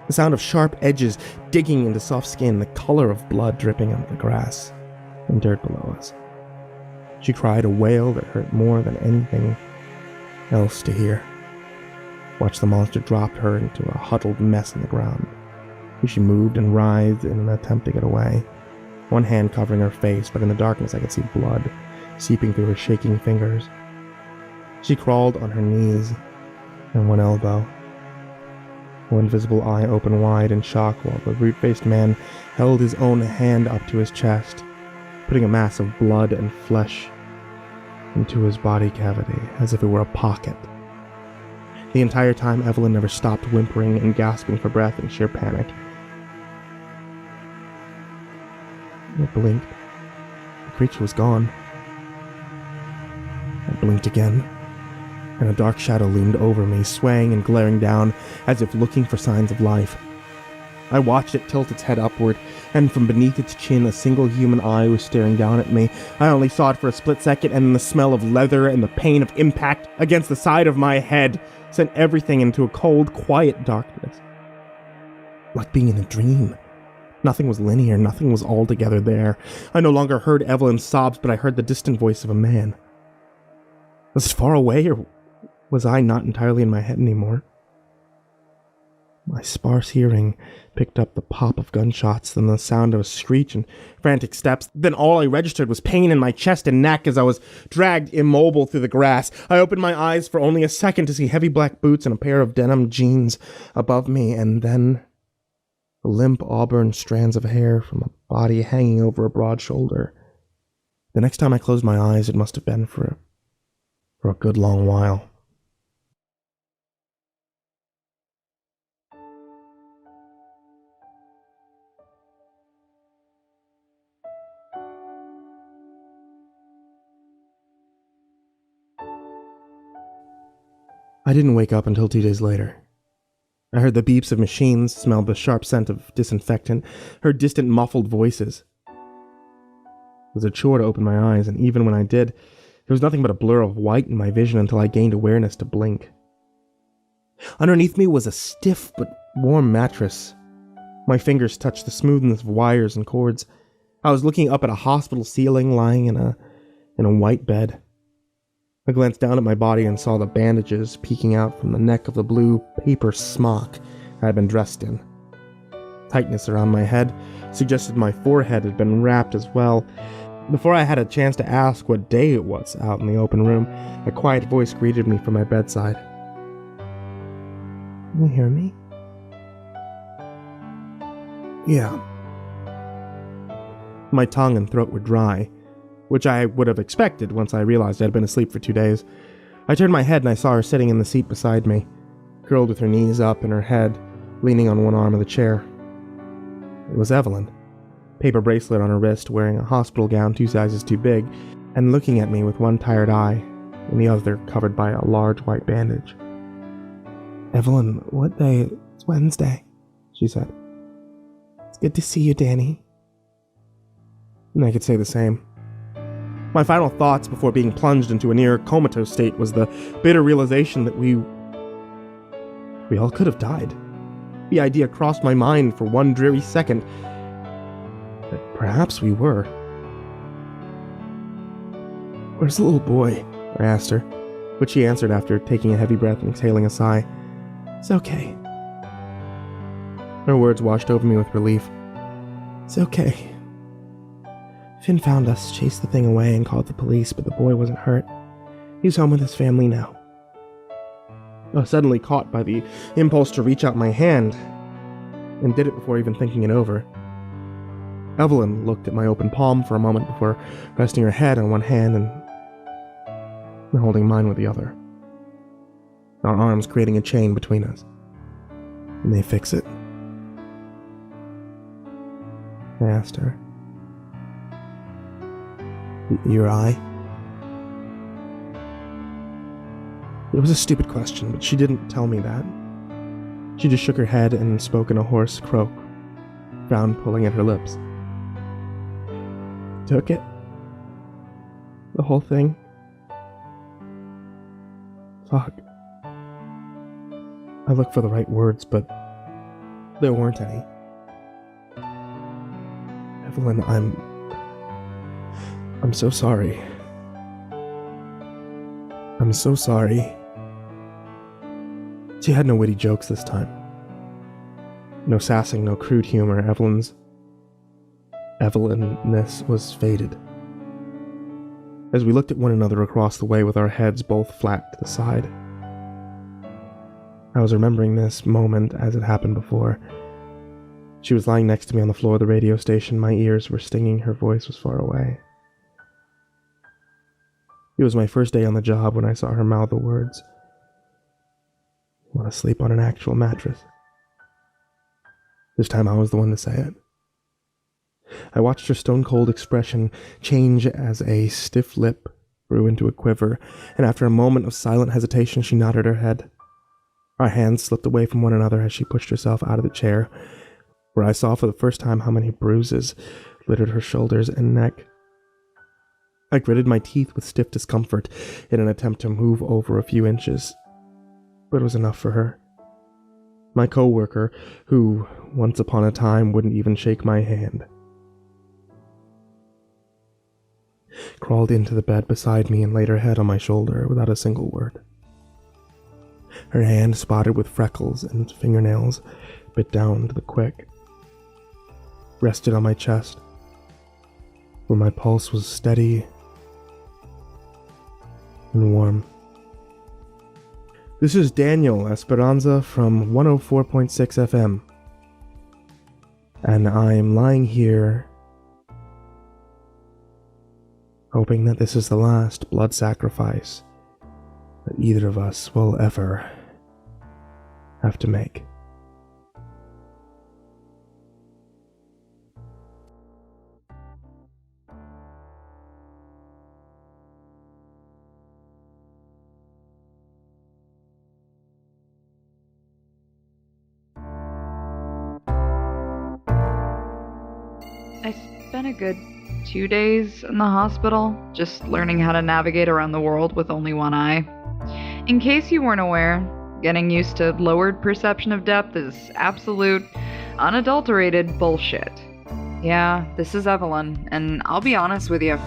The sound of sharp edges digging into soft skin, the color of blood dripping onto the grass and dirt below us. She cried a wail that hurt more than anything else to hear. Watched the monster drop her into a huddled mess on the ground. She moved and writhed in an attempt to get away, one hand covering her face, but in the darkness I could see blood seeping through her shaking fingers. She crawled on her knees and one elbow, one visible eye open wide in shock while the brute-faced man held his own hand up to his chest, putting a mass of blood and flesh into his body cavity as if it were a pocket. The entire time, Evelyn never stopped whimpering and gasping for breath in sheer panic. I blinked. The creature was gone. I blinked again, and a dark shadow loomed over me, swaying and glaring down as if looking for signs of life. I watched it tilt its head upward, and from beneath its chin a single human eye was staring down at me. I only saw it for a split second, and then the smell of leather and the pain of impact against the side of my head sent everything into a cold, quiet darkness. Like being in a dream. Nothing was linear, nothing was altogether there. I no longer heard Evelyn's sobs, but I heard the distant voice of a man. Was it far away, or was I not entirely in my head anymore? My sparse hearing picked up the pop of gunshots, then the sound of a screech and frantic steps. Then all I registered was pain in my chest and neck as I was dragged immobile through the grass. I opened my eyes for only a second to see heavy black boots and a pair of denim jeans above me, and then the limp auburn strands of hair from a body hanging over a broad shoulder. The next time I closed my eyes, it must have been for a good long while. I didn't wake up until 2 days later. I heard the beeps of machines, smelled the sharp scent of disinfectant, heard distant muffled voices. It was a chore to open my eyes, and even when I did, there was nothing but a blur of white in my vision until I gained awareness to blink. Underneath me was a stiff but warm mattress. My fingers touched the smoothness of wires and cords. I was looking up at a hospital ceiling, lying in a white bed. I glanced down at my body and saw the bandages peeking out from the neck of the blue paper smock I had been dressed in. Tightness around my head suggested my forehead had been wrapped as well. Before I had a chance to ask what day it was out in the open room, a quiet voice greeted me from my bedside. Can you hear me? Yeah. My tongue and throat were dry, which I would have expected once I realized I'd been asleep for 2 days. I turned my head and I saw her sitting in the seat beside me, curled with her knees up and her head leaning on one arm of the chair. It was Evelyn, paper bracelet on her wrist, wearing a hospital gown 2 sizes too big, and looking at me with one tired eye and the other covered by a large white bandage. Evelyn, what day? It's Wednesday, she said. It's good to see you, Danny. And I could say the same. My final thoughts before being plunged into a near comatose state was the bitter realization that we all could have died. The idea crossed my mind for one dreary second that perhaps we were. Where's the little boy? I asked her, which she answered after taking a heavy breath and exhaling a sigh. It's okay. Her words washed over me with relief. It's okay. Finn found us, chased the thing away, and called the police, but the boy wasn't hurt. He's home with his family now. I was suddenly caught by the impulse to reach out my hand, and did it before even thinking it over. Evelyn looked at my open palm for a moment before resting her head on one hand and holding mine with the other, our arms creating a chain between us. Can they fix it? I asked her. Your eye? It was a stupid question, but she didn't tell me that. She just shook her head and spoke in a hoarse croak, frown pulling at her lips. Took it? The whole thing? Fuck. I looked for the right words, but there weren't any. Evelyn, I'm so sorry. I'm so sorry. She had no witty jokes this time. No sassing, no crude humor. Evelynness was faded. As we looked at one another across the way with our heads both flat to the side, I was remembering this moment as it happened before. She was lying next to me on the floor of the radio station. My ears were stinging. Her voice was far away. It was my first day on the job when I saw her mouth the words, "Want to sleep on an actual mattress?" This time I was the one to say it. I watched her stone-cold expression change as a stiff lip grew into a quiver, and after a moment of silent hesitation, she nodded her head. Our hands slipped away from one another as she pushed herself out of the chair, where I saw for the first time how many bruises littered her shoulders and neck. I gritted my teeth with stiff discomfort in an attempt to move over a few inches, but it was enough for her. My co-worker, who, once upon a time, wouldn't even shake my hand, crawled into the bed beside me and laid her head on my shoulder without a single word. Her hand, spotted with freckles and fingernails bit down to the quick, rested on my chest, where my pulse was steady and warm. This is Daniel Esperanza from 104.6 FM, and I'm lying here hoping that this is the last blood sacrifice that either of us will ever have to make. I spent a good 2 days in the hospital, just learning how to navigate around the world with only one eye. In case you weren't aware, getting used to lowered perception of depth is absolute, unadulterated bullshit. Yeah, this is Evelyn, and I'll be honest with you,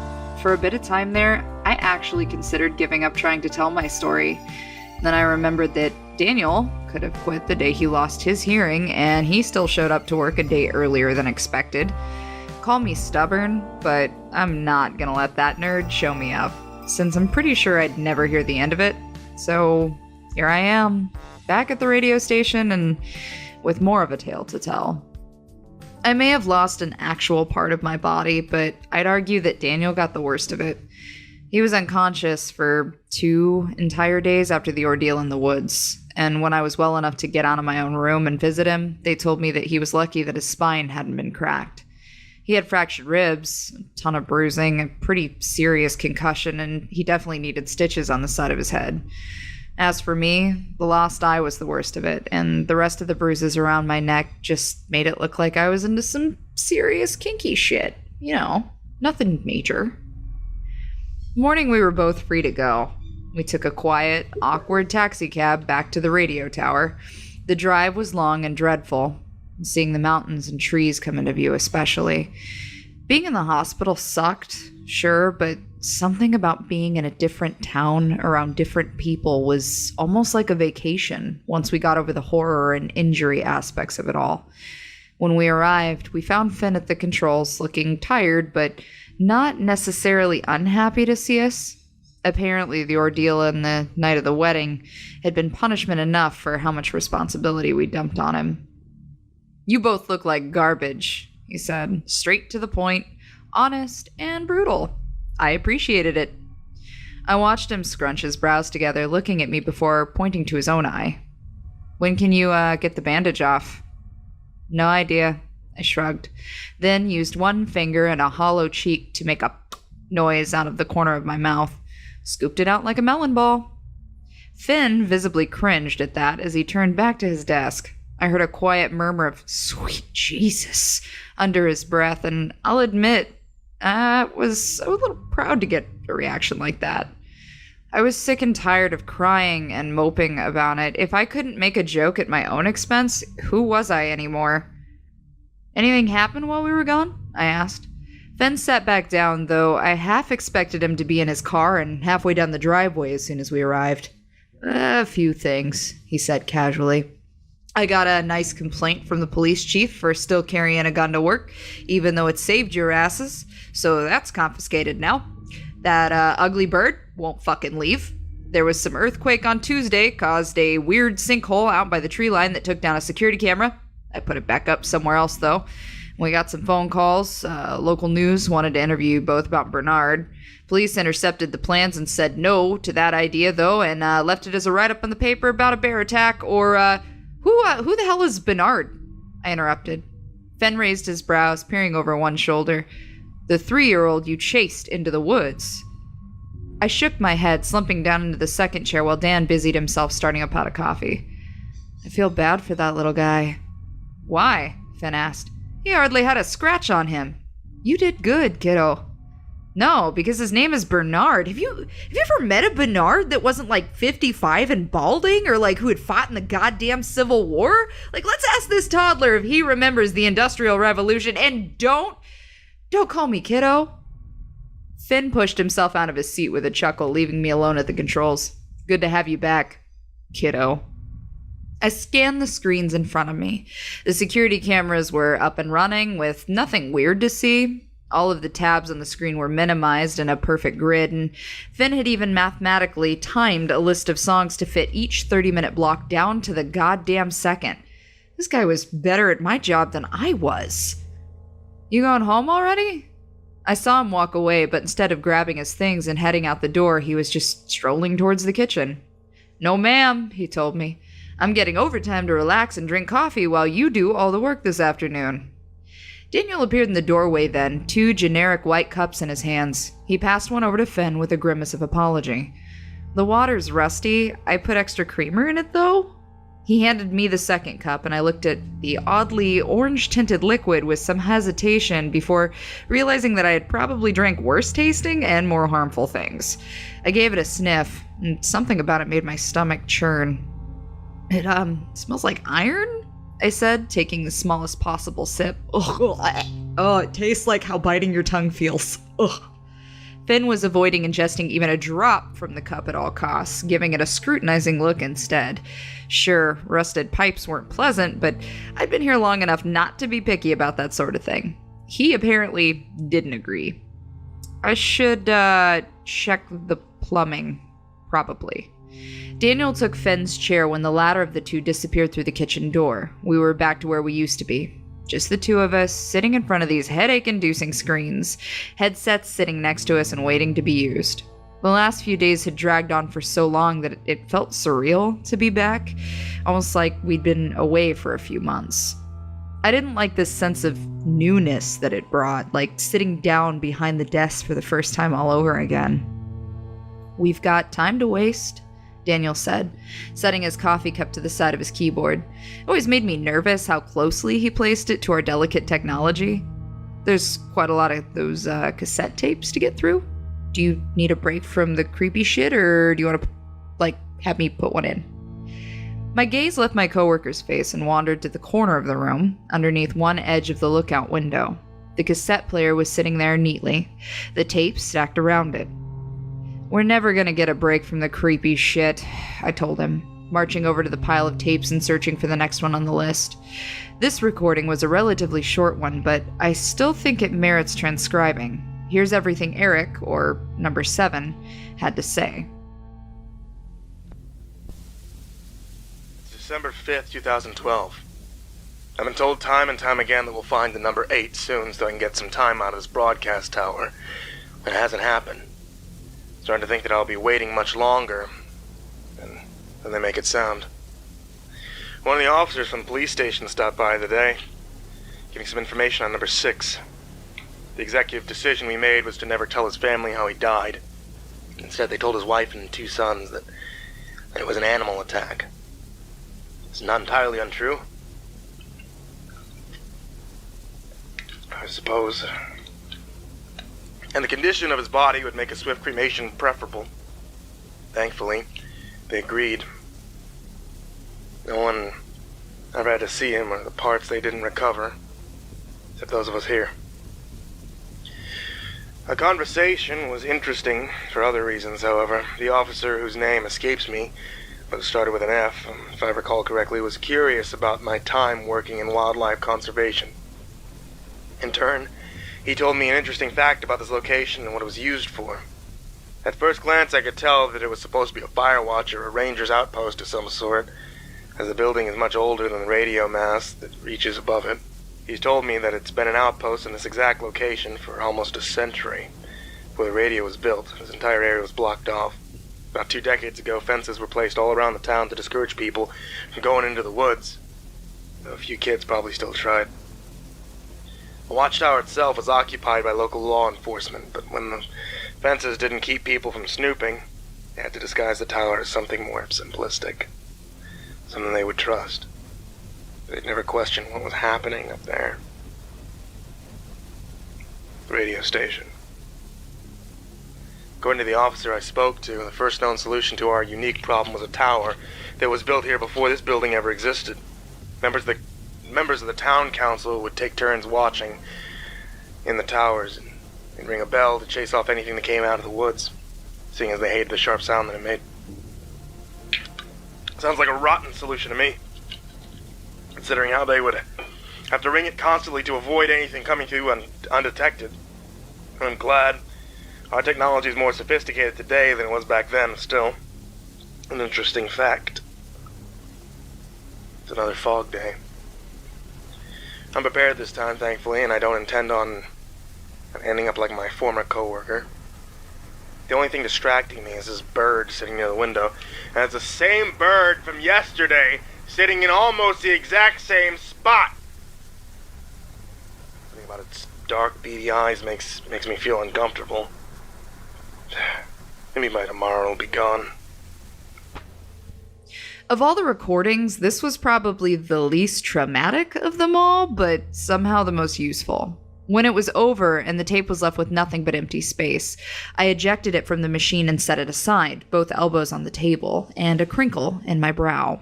for a bit of time there, I actually considered giving up trying to tell my story. Then I remembered that Daniel could have quit the day he lost his hearing, and he still showed up to work a day earlier than expected. Call me stubborn, but I'm not gonna let that nerd show me up, since I'm pretty sure I'd never hear the end of it. So here I am, back at the radio station and with more of a tale to tell. I may have lost an actual part of my body, but I'd argue that Daniel got the worst of it. He was unconscious for 2 entire days after the ordeal in the woods, and when I was well enough to get out of my own room and visit him, they told me that he was lucky that his spine hadn't been cracked. He had fractured ribs, a ton of bruising, a pretty serious concussion, and he definitely needed stitches on the side of his head. As for me, the lost eye was the worst of it, and the rest of the bruises around my neck just made it look like I was into some serious kinky shit. You know, nothing major. Morning we were both free to go. We took a quiet, awkward taxi cab back to the radio tower. The drive was long and dreadful, seeing the mountains and trees come into view especially. Being in the hospital sucked, sure, but something about being in a different town around different people was almost like a vacation once we got over the horror and injury aspects of it all. When we arrived, we found Finn at the controls looking tired, but not necessarily unhappy to see us. Apparently, the ordeal and the night of the wedding had been punishment enough for how much responsibility we dumped on him. "You both look like garbage," he said, straight to the point, honest and brutal. I appreciated it. I watched him scrunch his brows together, looking at me before pointing to his own eye. When can you get the bandage off? No idea, I shrugged, then used one finger and a hollow cheek to make a noise out of the corner of my mouth, scooped it out like a melon ball. Finn visibly cringed at that as he turned back to his desk. I heard a quiet murmur of, "Sweet Jesus," under his breath, and I'll admit, I was a little proud to get a reaction like that. I was sick and tired of crying and moping about it. If I couldn't make a joke at my own expense, who was I anymore? "Anything happen while we were gone?" I asked. Finn sat back down, though I half expected him to be in his car and halfway down the driveway as soon as we arrived. "A few things," he said casually. "I got a nice complaint from the police chief for still carrying a gun to work, even though it saved your asses, so that's confiscated now. That ugly bird won't fucking leave. There was some earthquake on Tuesday, caused a weird sinkhole out by the tree line that took down a security camera. I put it back up somewhere else, though. We got some phone calls. Local news wanted to interview you both about Bernard. Police intercepted the plans and said no to that idea, though, and left it as a write-up in the paper about a bear attack, or, who the hell is Bernard?" I interrupted. Fenn raised his brows, peering over one shoulder. "The 3-year-old you chased into the woods." I shook my head, slumping down into the second chair while Dan busied himself starting a pot of coffee. "I feel bad for that little guy." "Why?" Fenn asked. "He hardly had a scratch on him." "You did good, kiddo." "No, because his name is Bernard. Have you ever met a Bernard that wasn't like 55 and balding, or like who had fought in the goddamn Civil War? Like, let's ask this toddler if he remembers the Industrial Revolution, and don't call me kiddo." Finn pushed himself out of his seat with a chuckle, leaving me alone at the controls. "Good to have you back, kiddo." I scanned the screens in front of me. The security cameras were up and running, with nothing weird to see. All of the tabs on the screen were minimized in a perfect grid, and Finn had even mathematically timed a list of songs to fit each 30-minute block down to the goddamn second. This guy was better at my job than I was. "You going home already?" I saw him walk away, but instead of grabbing his things and heading out the door, he was just strolling towards the kitchen. "No, ma'am," he told me. "I'm getting overtime to relax and drink coffee while you do all the work this afternoon." Daniel appeared in the doorway then, 2 generic white cups in his hands. He passed one over to Finn with a grimace of apology. "The water's rusty. I put extra creamer in it, though." He handed me the second cup, and I looked at the oddly orange-tinted liquid with some hesitation before realizing that I had probably drank worse tasting and more harmful things. I gave it a sniff, and something about it made my stomach churn. "It, smells like iron?" I said, taking the smallest possible sip. Oh, it tastes like how biting your tongue feels. Ugh. Finn was avoiding ingesting even a drop from the cup at all costs, giving it a scrutinizing look instead. Sure, rusted pipes weren't pleasant, but I'd been here long enough not to be picky about that sort of thing. He apparently didn't agree. "I should, check the plumbing, probably." Daniel took Finn's chair when the latter of the two disappeared through the kitchen door. We were back to where we used to be. Just the two of us, sitting in front of these headache-inducing screens, headsets sitting next to us and waiting to be used. The last few days had dragged on for so long that it felt surreal to be back, almost like we'd been away for a few months. I didn't like this sense of newness that it brought, like sitting down behind the desk for the first time all over again. "We've got time to waste," Daniel said, setting his coffee cup to the side of his keyboard. It always made me nervous how closely he placed it to our delicate technology. "There's quite a lot of those cassette tapes to get through. Do you need a break from the creepy shit, or do you want to, have me put one in?" My gaze left my coworker's face and wandered to the corner of the room, underneath one edge of the lookout window. The cassette player was sitting there neatly, the tapes stacked around it. "We're never gonna get a break from the creepy shit," I told him, marching over to the pile of tapes and searching for the next one on the list. This recording was a relatively short one, but I still think it merits transcribing. Here's everything Eric, or number 7, had to say. December 5th, 2012. I've been told time and time again that we'll find the number 8 soon so I can get some time out of this broadcast tower. But it hasn't happened. Starting to think that I'll be waiting much longer, and then they make it sound. One of the officers from the police station stopped by today, giving some information on number 6. The executive decision we made was to never tell his family how he died. Instead, they told his wife and 2 sons that it was an animal attack. It's not entirely untrue, I suppose. And the condition of his body would make a swift cremation preferable. Thankfully, they agreed. No one ever had to see him or the parts they didn't recover, except those of us here. The conversation was interesting for other reasons, however. The officer, whose name escapes me, but started with an F, if I recall correctly, was curious about my time working in wildlife conservation. In turn, he told me an interesting fact about this location and what it was used for. At first glance, I could tell that it was supposed to be a fire watch or a ranger's outpost of some sort, as the building is much older than the radio mast that reaches above it. He's told me that it's been an outpost in this exact location for almost a century. Before the radio was built, this entire area was blocked off. About 2 decades ago, fences were placed all around the town to discourage people from going into the woods, though a few kids probably still tried. The watchtower itself was occupied by local law enforcement, but when the fences didn't keep people from snooping, they had to disguise the tower as something more simplistic, something they would trust. They'd never question what was happening up there. The radio station. According to the officer I spoke to, the first known solution to our unique problem was a tower that was built here before this building ever existed. Members of the town council would take turns watching in the towers and ring a bell to chase off anything that came out of the woods, seeing as they hated the sharp sound that it made. Sounds like a rotten solution to me, considering how they would have to ring it constantly to avoid anything coming through undetected. I'm glad our technology is more sophisticated today than it was back then. Still, an interesting fact. It's another fog day. I'm prepared this time, thankfully, and I don't intend on ending up like my former coworker. The only thing distracting me is this bird sitting near the window, and it's the same bird from yesterday, sitting in almost the exact same spot. Something about its dark, beady eyes makes me feel uncomfortable. Maybe by tomorrow it'll be gone. Of all the recordings, this was probably the least traumatic of them all, but somehow the most useful. When it was over and the tape was left with nothing but empty space, I ejected it from the machine and set it aside, both elbows on the table, and a crinkle in my brow.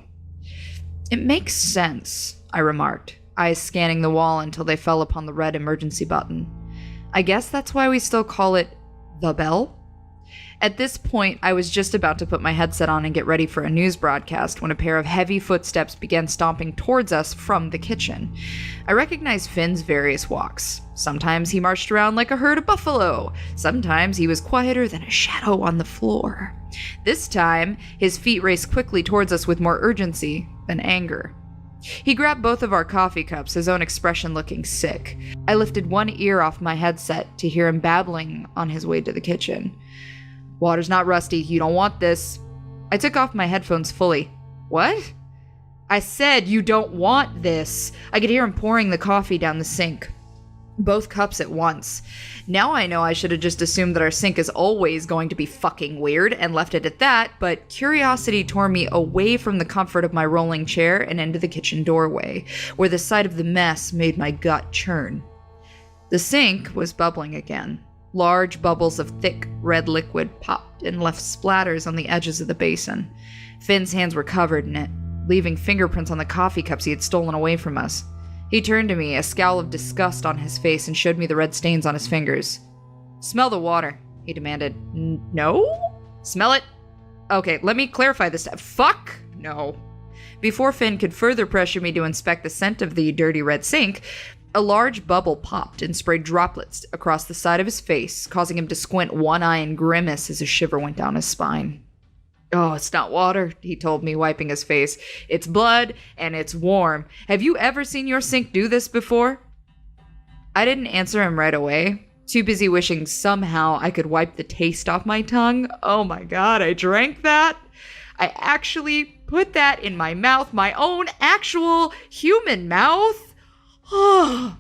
"It makes sense," I remarked, eyes scanning the wall until they fell upon the red emergency button. "I guess that's why we still call it the bell?" At this point, I was just about to put my headset on and get ready for a news broadcast when a pair of heavy footsteps began stomping towards us from the kitchen. I recognized Finn's various walks. Sometimes he marched around like a herd of buffalo. Sometimes he was quieter than a shadow on the floor. This time, his feet raced quickly towards us with more urgency than anger. He grabbed both of our coffee cups, his own expression looking sick. I lifted one ear off my headset to hear him babbling on his way to the kitchen. "Water's not rusty. You don't want this." I took off my headphones fully. "What?" "I said you don't want this." I could hear him pouring the coffee down the sink. Both cups at once. Now I know I should have just assumed that our sink is always going to be fucking weird and left it at that, but curiosity tore me away from the comfort of my rolling chair and into the kitchen doorway, where the sight of the mess made my gut churn. The sink was bubbling again. Large bubbles of thick, red liquid popped and left splatters on the edges of the basin. Finn's hands were covered in it, leaving fingerprints on the coffee cups he had stolen away from us. He turned to me, a scowl of disgust on his face, and showed me the red stains on his fingers. "Smell the water," he demanded. "No?" "Smell it." "Okay, let me clarify this. Fuck no." Before Finn could further pressure me to inspect the scent of the dirty red sink, a large bubble popped and sprayed droplets across the side of his face, causing him to squint one eye and grimace as a shiver went down his spine. "Oh, it's not water," he told me, wiping his face. "It's blood, and it's warm. Have you ever seen your sink do this before?" I didn't answer him right away, too busy wishing somehow I could wipe the taste off my tongue. Oh my god, I drank that? I actually put that in my mouth, my own actual human mouth. Oh,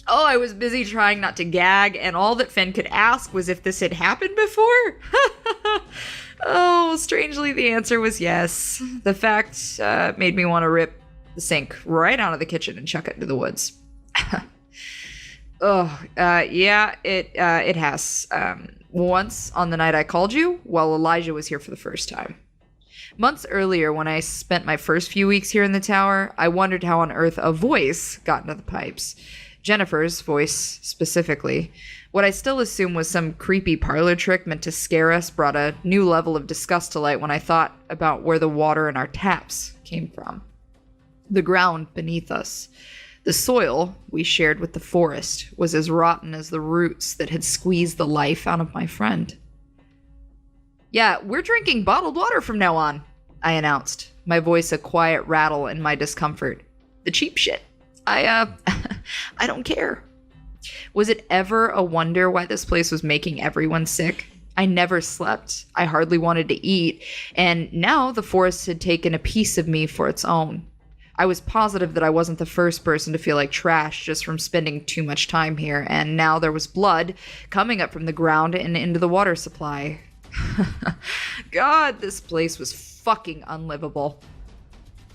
I was busy trying not to gag, and all that Finn could ask was if this had happened before. Oh, strangely, the answer was yes. The fact made me want to rip the sink right out of the kitchen and chuck it into the woods. Yeah, it has. Once on the night I called you, while Elijah was here for the first time. Months earlier, when I spent my first few weeks here in the tower, I wondered how on earth a voice got into the pipes. Jennifer's voice, specifically. What I still assumed was some creepy parlor trick meant to scare us brought a new level of disgust to light when I thought about where the water in our taps came from. The ground beneath us. The soil we shared with the forest was as rotten as the roots that had squeezed the life out of my friend. Yeah, we're drinking bottled water from now on, I announced, my voice a quiet rattle in my discomfort. The cheap shit. I don't care. Was it ever a wonder why this place was making everyone sick? I never slept. I hardly wanted to eat. And now the forest had taken a piece of me for its own. I was positive that I wasn't the first person to feel like trash just from spending too much time here. And now there was blood coming up from the ground and into the water supply. God, this place was fucking unlivable.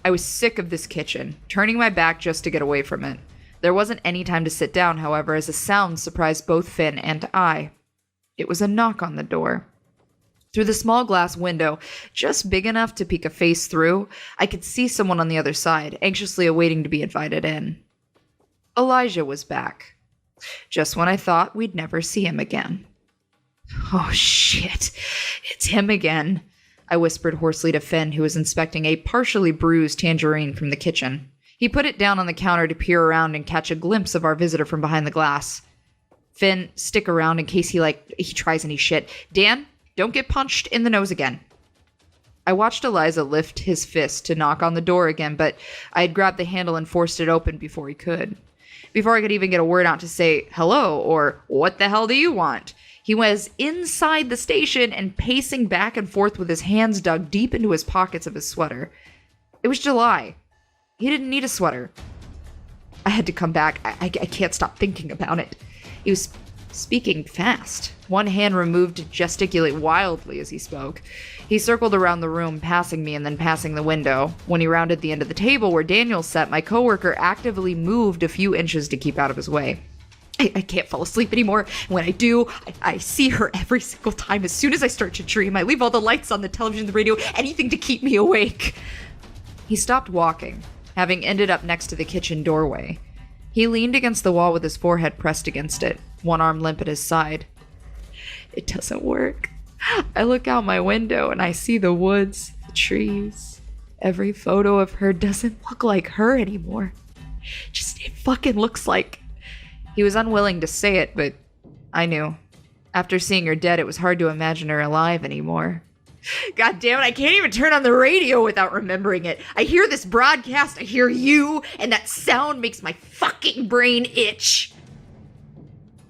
I was sick of this kitchen, turning my back just to get away from it. There wasn't any time to sit down, however, as a sound surprised both Finn and I. It was a knock on the door. Through the small glass window, just big enough to peek a face through, I could see someone on the other side, anxiously awaiting to be invited in. Elijah was back. Just when I thought we'd never see him again. Oh shit, it's him again, I whispered hoarsely to Finn, who was inspecting a partially bruised tangerine from the kitchen. He put it down on the counter to peer around and catch a glimpse of our visitor from behind the glass. Finn, stick around in case he tries any shit. Dan, don't get punched in the nose again. I watched Eliza lift his fist to knock on the door again, but I had grabbed the handle and forced it open before he could. Before I could even get a word out to say hello or what the hell do you want, he was inside the station and pacing back and forth with his hands dug deep into his pockets of his sweater. It was July. He didn't need a sweater. I had to come back. I can't stop thinking about it. He was speaking fast. One hand removed to gesticulate wildly as he spoke. He circled around the room, passing me and then passing the window. When he rounded the end of the table where Daniel sat, my coworker actively moved a few inches to keep out of his way. I can't fall asleep anymore. When I do, I see her every single time. As soon as I start to dream, I leave all the lights on, the television, the radio, anything to keep me awake. He stopped walking, having ended up next to the kitchen doorway. He leaned against the wall with his forehead pressed against it, one arm limp at his side. It doesn't work. I look out my window and I see the woods, the trees. Every photo of her doesn't look like her anymore. It fucking looks like... He was unwilling to say it, but I knew. After seeing her dead, it was hard to imagine her alive anymore. God damn it, I can't even turn on the radio without remembering it. I hear this broadcast, I hear you, and that sound makes my fucking brain itch.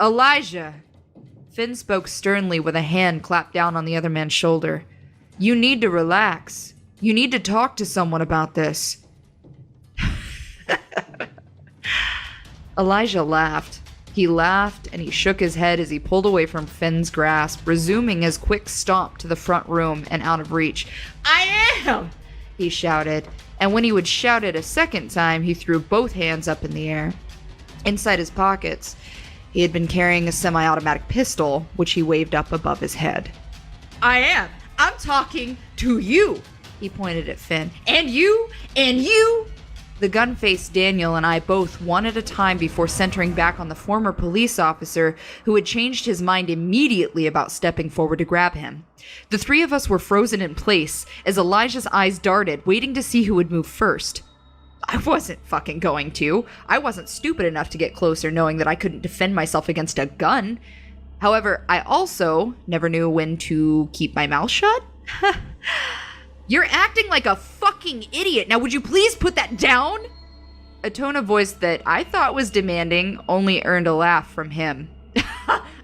Elijah. Finn spoke sternly with a hand clapped down on the other man's shoulder. You need to relax. You need to talk to someone about this. Elijah laughed. He laughed and he shook his head as he pulled away from Finn's grasp, resuming his quick stomp to the front room and out of reach. I am! He shouted, and when he would shout it a second time, he threw both hands up in the air. Inside his pockets, he had been carrying a semi-automatic pistol, which he waved up above his head. I am! I'm talking to you! He pointed at Finn. And you! And you! The gun-faced Daniel and I both one at a time before centering back on the former police officer who had changed his mind immediately about stepping forward to grab him. The three of us were frozen in place as Elijah's eyes darted, waiting to see who would move first. I wasn't fucking going to. I wasn't stupid enough to get closer knowing that I couldn't defend myself against a gun. However, I also never knew when to keep my mouth shut. You're acting like a fucking idiot. Now would you please put that down? A tone of voice that I thought was demanding only earned a laugh from him.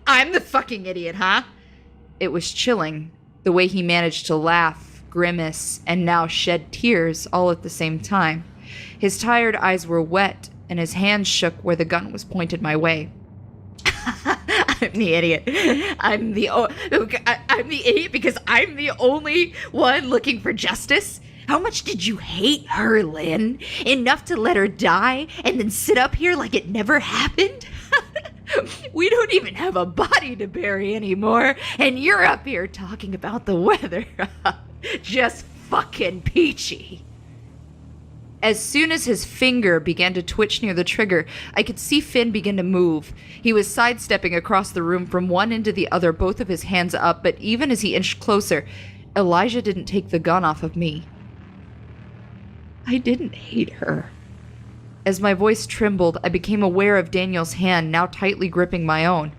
I'm the fucking idiot, huh? It was chilling, the way he managed to laugh grimace, and now shed tears all at the same time. His tired eyes were wet, and his hands shook where the gun was pointed my way. I'm the idiot. I'm the idiot because I'm the only one looking for justice? How much did you hate her, Lynn? Enough to let her die and then sit up here like it never happened? We don't even have a body to bury anymore, and you're up here talking about the weather. Just fucking peachy. As soon as his finger began to twitch near the trigger, I could see Finn begin to move. He was sidestepping across the room from one end to the other, both of his hands up, but even as he inched closer, Elijah didn't take the gun off of me. I didn't hate her. As my voice trembled, I became aware of Daniel's hand now tightly gripping my own.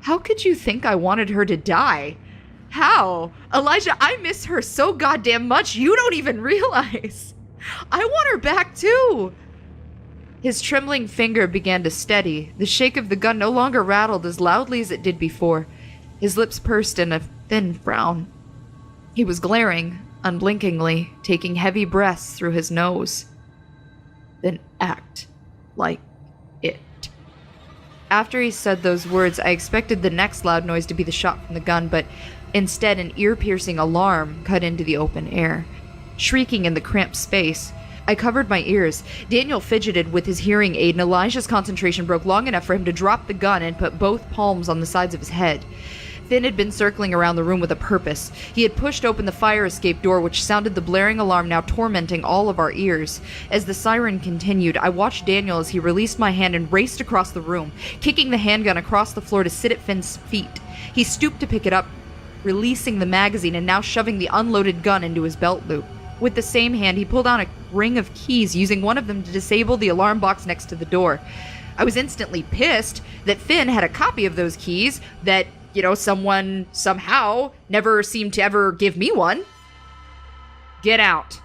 How could you think I wanted her to die? How? Elijah, I miss her so goddamn much you don't even realize. I want her back too. His trembling finger began to steady. The shake of the gun no longer rattled as loudly as it did before. His lips pursed in a thin frown. He was glaring, unblinkingly, taking heavy breaths through his nose. Then act like it. After he said those words, I expected the next loud noise to be the shot from the gun, but instead an ear-piercing alarm cut into the open air. Shrieking in the cramped space, I covered my ears. Daniel fidgeted with his hearing aid, and Elijah's concentration broke long enough for him to drop the gun and put both palms on the sides of his head. Finn had been circling around the room with a purpose. He had pushed open the fire escape door, which sounded the blaring alarm now tormenting all of our ears. As the siren continued, I watched Daniel as he released my hand and raced across the room, kicking the handgun across the floor to sit at Finn's feet. He stooped to pick it up, releasing the magazine and now shoving the unloaded gun into his belt loop. With the same hand, he pulled out a ring of keys, using one of them to disable the alarm box next to the door. I was instantly pissed that Finn had a copy of those keys that, someone somehow never seemed to ever give me one. Get out,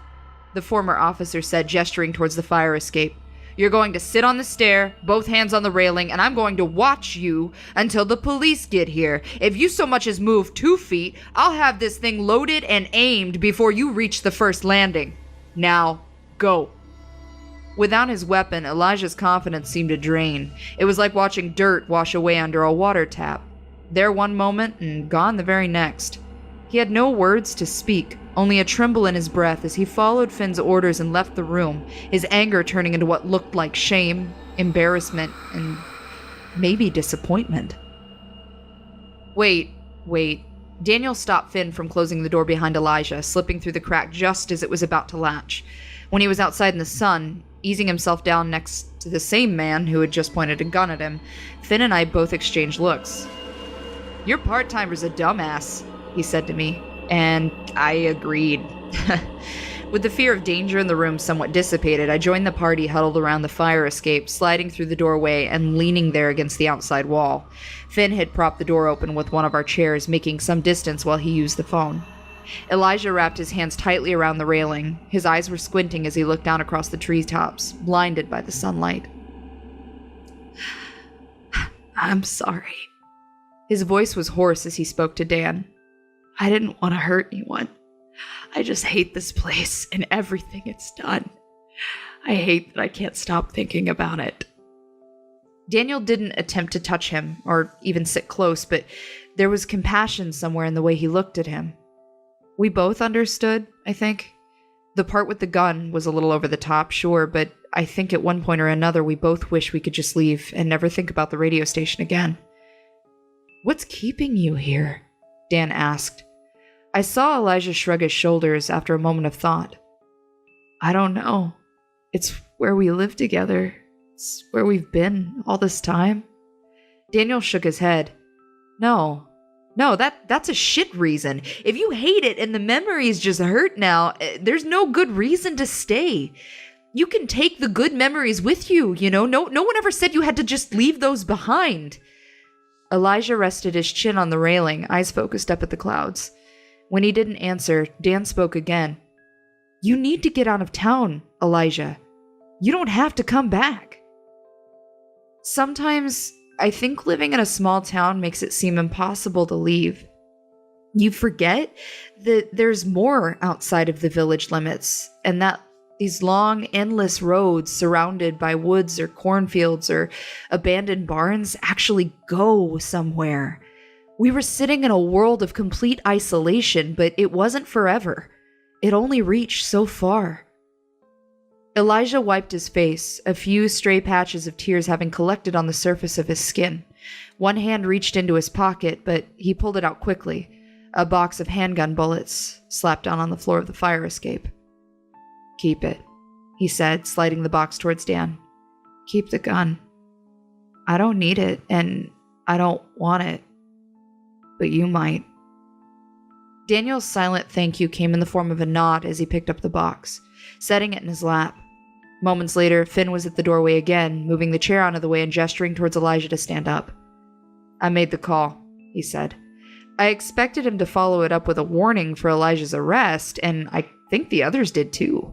the former officer said, gesturing towards the fire escape. You're going to sit on the stair, both hands on the railing, and I'm going to watch you until the police get here. If you so much as move 2 feet, I'll have this thing loaded and aimed before you reach the first landing. Now, go. Without his weapon, Elijah's confidence seemed to drain. It was like watching dirt wash away under a water tap. There one moment and gone the very next. He had no words to speak, only a tremble in his breath as he followed Finn's orders and left the room, his anger turning into what looked like shame, embarrassment, and maybe disappointment. Wait. Daniel stopped Finn from closing the door behind Elijah, slipping through the crack just as it was about to latch. When he was outside in the sun, easing himself down next to the same man who had just pointed a gun at him, Finn and I both exchanged looks. Your part-timer's a dumbass, he said to me, and I agreed. With the fear of danger in the room somewhat dissipated, I joined the party huddled around the fire escape, sliding through the doorway and leaning there against the outside wall. Finn had propped the door open with one of our chairs, making some distance while he used the phone. Elijah wrapped his hands tightly around the railing. His eyes were squinting as he looked down across the treetops, blinded by the sunlight. I'm sorry. His voice was hoarse as he spoke to Dan. I didn't want to hurt anyone. I just hate this place and everything it's done. I hate that I can't stop thinking about it. Daniel didn't attempt to touch him or even sit close, but there was compassion somewhere in the way he looked at him. We both understood, I think. The part with the gun was a little over the top, sure, but I think at one point or another we both wish we could just leave and never think about the radio station again. What's keeping you here? Dan asked. I saw Elijah shrug his shoulders after a moment of thought. I don't know. It's where we live together. It's where we've been all this time. Daniel shook his head. No, that's a shit reason. If you hate it and the memories just hurt now, there's no good reason to stay. You can take the good memories with you, No one ever said you had to just leave those behind. Elijah rested his chin on the railing, eyes focused up at the clouds. When he didn't answer, Dan spoke again. You need to get out of town, Elijah. You don't have to come back. Sometimes I think living in a small town makes it seem impossible to leave. You forget that there's more outside of the village limits, and that these long, endless roads surrounded by woods or cornfields or abandoned barns actually go somewhere. We were sitting in a world of complete isolation, but it wasn't forever. It only reached so far. Elijah wiped his face, a few stray patches of tears having collected on the surface of his skin. One hand reached into his pocket, but he pulled it out quickly. A box of handgun bullets slapped down on the floor of the fire escape. "Keep it," he said, sliding the box towards Dan. "Keep the gun. I don't need it, and I don't want it. But you might." Daniel's silent thank you came in the form of a nod as he picked up the box, setting it in his lap. Moments later, Finn was at the doorway again, moving the chair out of the way and gesturing towards Elijah to stand up. "I made the call," he said. I expected him to follow it up with a warning for Elijah's arrest, and I think the others did too.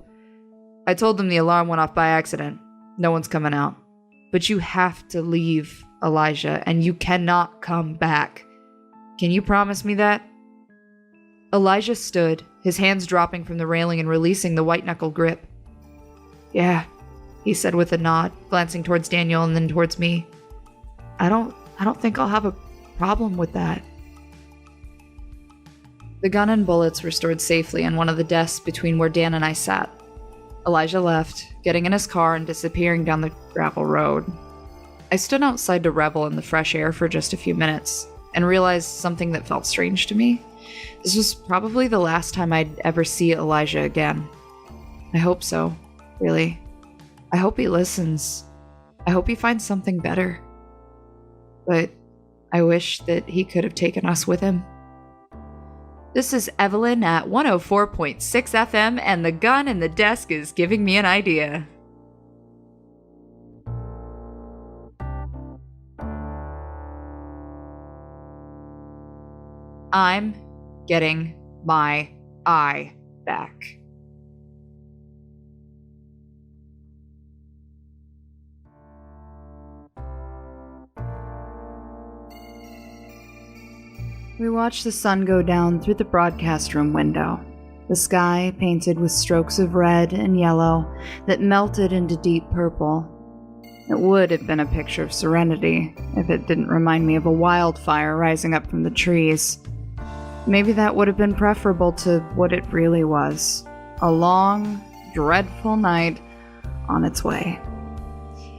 "I told them the alarm went off by accident. No one's coming out. But you have to leave, Elijah, and you cannot come back. Can you promise me that?" Elijah stood, his hands dropping from the railing and releasing the white-knuckle grip. "Yeah," he said with a nod, glancing towards Daniel and then towards me. I don't think I'll have a problem with that." The gun and bullets were stored safely on one of the desks between where Dan and I sat. Elijah left, getting in his car and disappearing down the gravel road. I stood outside to revel in the fresh air for just a few minutes, and realized something that felt strange to me. This was probably the last time I'd ever see Elijah again. I hope so, really. I hope he listens. I hope he finds something better. But I wish that he could have taken us with him. This is Evelyn at 104.6 FM, and the gun in the desk is giving me an idea. I'm getting my eye back. We watched the sun go down through the broadcast room window, the sky painted with strokes of red and yellow that melted into deep purple. It would have been a picture of serenity if it didn't remind me of a wildfire rising up from the trees. Maybe that would have been preferable to what it really was, a long, dreadful night on its way.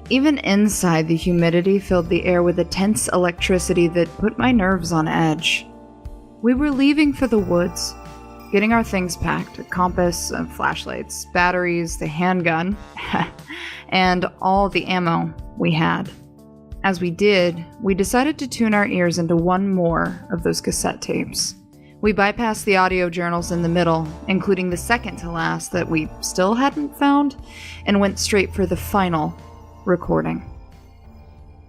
Even inside, the humidity filled the air with a tense electricity that put my nerves on edge. We were leaving for the woods, getting our things packed, a compass, flashlights, batteries, the handgun, and all the ammo we had. As we did, we decided to tune our ears into one more of those cassette tapes. We bypassed the audio journals in the middle, including the second to last that we still hadn't found, and went straight for the final recording.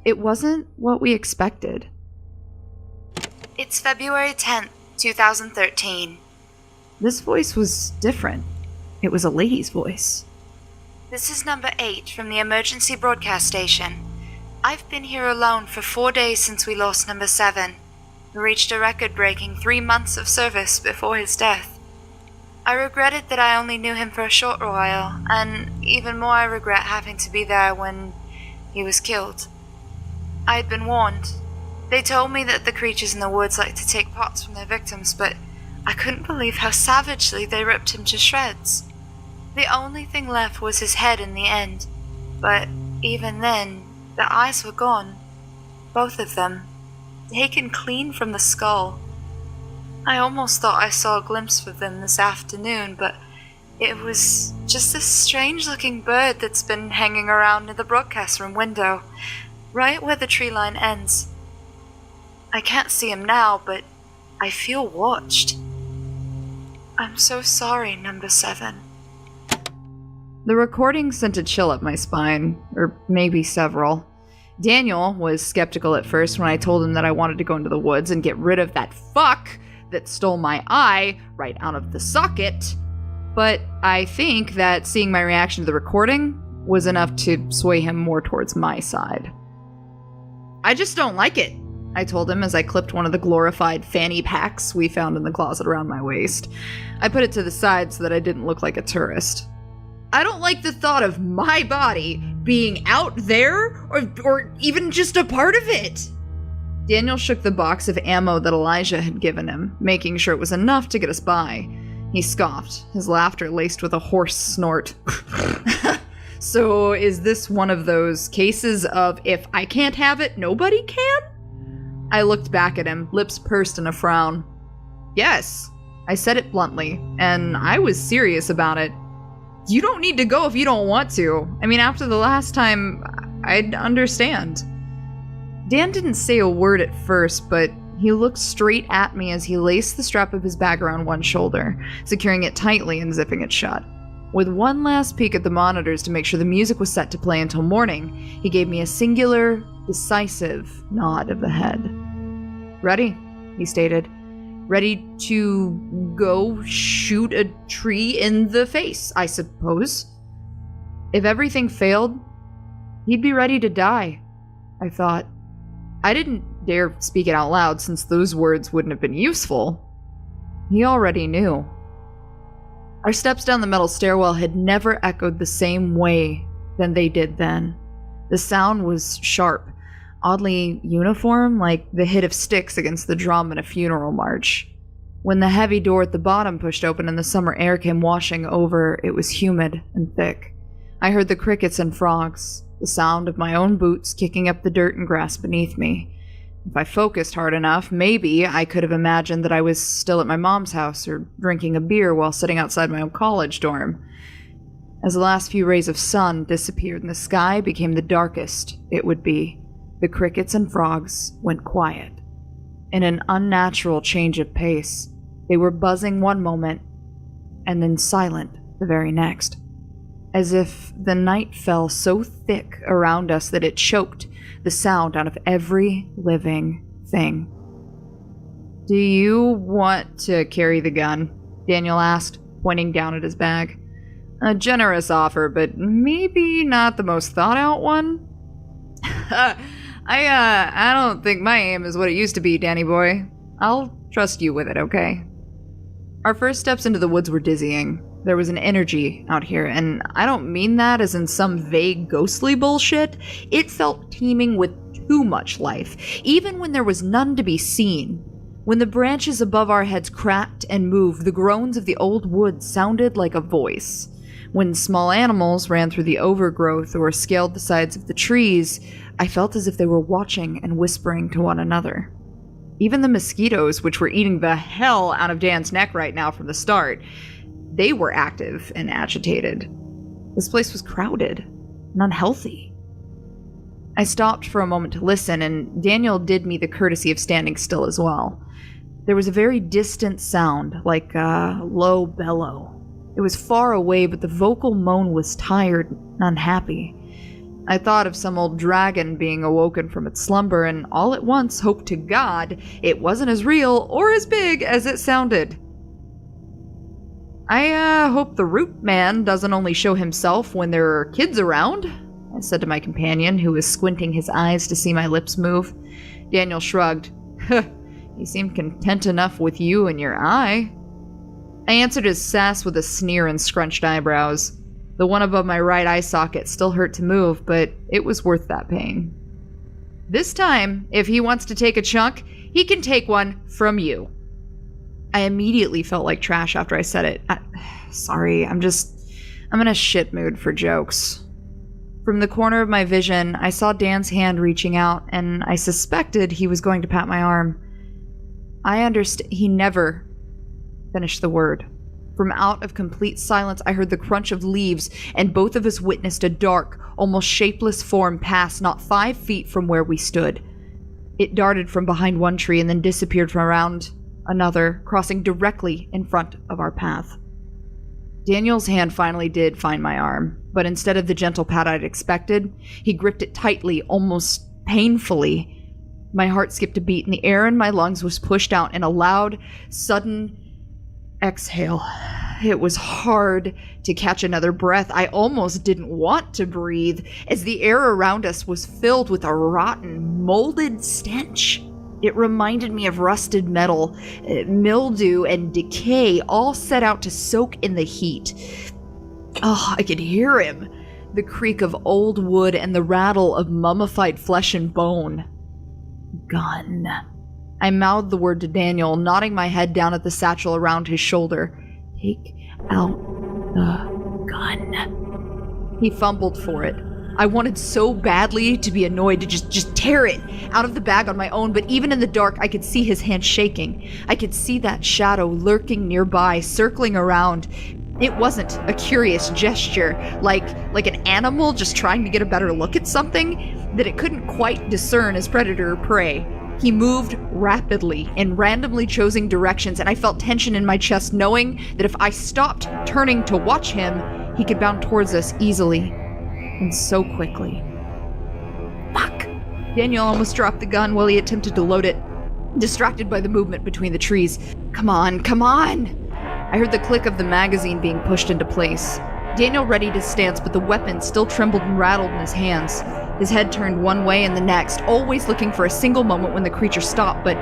It wasn't what we expected. It's February 10th, 2013. This voice was different. It was a lady's voice. This is number 8 from the emergency broadcast station. I've been here alone for 4 days since we lost number 7. We reached a record-breaking 3 months of service before his death. I regretted that I only knew him for a short while, and even more I regret having to be there when he was killed. I had been warned. They told me that the creatures in the woods like to take parts from their victims, but I couldn't believe how savagely they ripped him to shreds. The only thing left was his head in the end, but even then, the eyes were gone. Both of them, taken clean from the skull. I almost thought I saw a glimpse of them this afternoon, but it was just this strange-looking bird that's been hanging around in the broadcast room window, right where the tree line ends. I can't see him now, but I feel watched. I'm so sorry, number 7. The recording sent a chill up my spine, or maybe several. Daniel was skeptical at first when I told him that I wanted to go into the woods and get rid of that fuck that stole my eye right out of the socket. But I think that seeing my reaction to the recording was enough to sway him more towards my side. "I just don't like it," I told him as I clipped one of the glorified fanny packs we found in the closet around my waist. I put it to the side so that I didn't look like a tourist. I don't like the thought of my body being out there or even just a part of it. Daniel shook the box of ammo that Elijah had given him, making sure it was enough to get us by. He scoffed, his laughter laced with a hoarse snort. So is this one of those cases of if I can't have it, nobody can? I looked back at him, lips pursed in a frown. Yes, I said it bluntly, and I was serious about it. You don't need to go if you don't want to. I mean, after the last time, I'd understand. Dan didn't say a word at first, but he looked straight at me as he laced the strap of his bag around one shoulder, securing it tightly and zipping it shut. With one last peek at the monitors to make sure the music was set to play until morning, he gave me a singular, decisive nod of the head. Ready, he stated. Ready to go shoot a tree in the face, I suppose. If everything failed, he'd be ready to die, I thought. I didn't dare speak it out loud since those words wouldn't have been useful. He already knew. Our steps down the metal stairwell had never echoed the same way than they did then. The sound was sharp, oddly uniform, like the hit of sticks against the drum in a funeral march. When the heavy door at the bottom pushed open and the summer air came washing over, it was humid and thick. I heard the crickets and frogs, the sound of my own boots kicking up the dirt and grass beneath me. If I focused hard enough, maybe I could have imagined that I was still at my mom's house or drinking a beer while sitting outside my own college dorm. As the last few rays of sun disappeared and the sky became the darkest it would be, the crickets and frogs went quiet. In an unnatural change of pace, they were buzzing one moment and then silent the very next, as if the night fell so thick around us that it choked the sound out of every living thing. Do you want to carry the gun? Daniel asked, pointing down at his bag. A generous offer, but maybe not the most thought-out one? I don't think my aim is what it used to be, Danny boy. I'll trust you with it, okay? Our first steps into the woods were dizzying. There was an energy out here, and I don't mean that as in some vague ghostly bullshit. It felt teeming with too much life, even when there was none to be seen. When the branches above our heads cracked and moved, the groans of the old wood sounded like a voice. When small animals ran through the overgrowth or scaled the sides of the trees, I felt as if they were watching and whispering to one another. Even the mosquitoes, which were eating the hell out of Dan's neck right now from the start, they were active and agitated. This place was crowded and unhealthy. I stopped for a moment to listen, and Daniel did me the courtesy of standing still as well. There was a very distant sound, like a low bellow. It was far away, but the vocal moan was tired and unhappy. I thought of some old dragon being awoken from its slumber, and all at once hoped to God it wasn't as real or as big as it sounded. I hope the root man doesn't only show himself when there are kids around, I said to my companion, who was squinting his eyes to see my lips move. Daniel shrugged. He seemed content enough with you and your eye. I answered his sass with a sneer and scrunched eyebrows. The one above my right eye socket still hurt to move, but it was worth that pain. This time, if he wants to take a chunk, he can take one from you. I immediately felt like trash after I said it. Sorry, I'm in a shit mood for jokes. From the corner of my vision, I saw Dan's hand reaching out, and I suspected he was going to pat my arm. He never finished the word. From out of complete silence, I heard the crunch of leaves, and both of us witnessed a dark, almost shapeless form pass not 5 feet from where we stood. It darted from behind one tree and then disappeared from around another, crossing directly in front of our path. Daniel's hand finally did find my arm, but instead of the gentle pat I'd expected, he gripped it tightly, almost painfully. My heart skipped a beat, and the air in my lungs was pushed out in a loud, sudden exhale. It was hard to catch another breath. I almost didn't want to breathe, as the air around us was filled with a rotten, molded stench. It reminded me of rusted metal, mildew, and decay all set out to soak in the heat. Oh, I could hear him. The creak of old wood and the rattle of mummified flesh and bone. Gun. I mouthed the word to Daniel, nodding my head down at the satchel around his shoulder. Take out the gun. He fumbled for it. I wanted so badly to be annoyed to just tear it out of the bag on my own, but even in the dark, I could see his hand shaking. I could see that shadow lurking nearby, circling around. It wasn't a curious gesture, like an animal just trying to get a better look at something that it couldn't quite discern as predator or prey. He moved rapidly in randomly chosen directions, and I felt tension in my chest knowing that if I stopped turning to watch him, he could bound towards us easily. And so quickly. Fuck! Daniel almost dropped the gun while he attempted to load it, distracted by the movement between the trees. Come on, come on! I heard the click of the magazine being pushed into place. Daniel readied his stance, but the weapon still trembled and rattled in his hands. His head turned one way and the next, always looking for a single moment when the creature stopped, but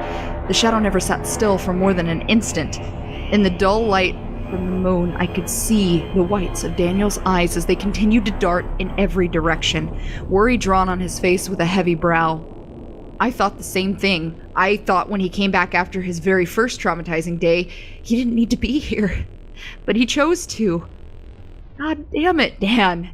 the shadow never sat still for more than an instant. In the dull light from the moon, I could see the whites of Daniel's eyes as they continued to dart in every direction, worry drawn on his face with a heavy brow. I thought the same thing. I thought when he came back after his very first traumatizing day, he didn't need to be here. But he chose to. God damn it, Dan.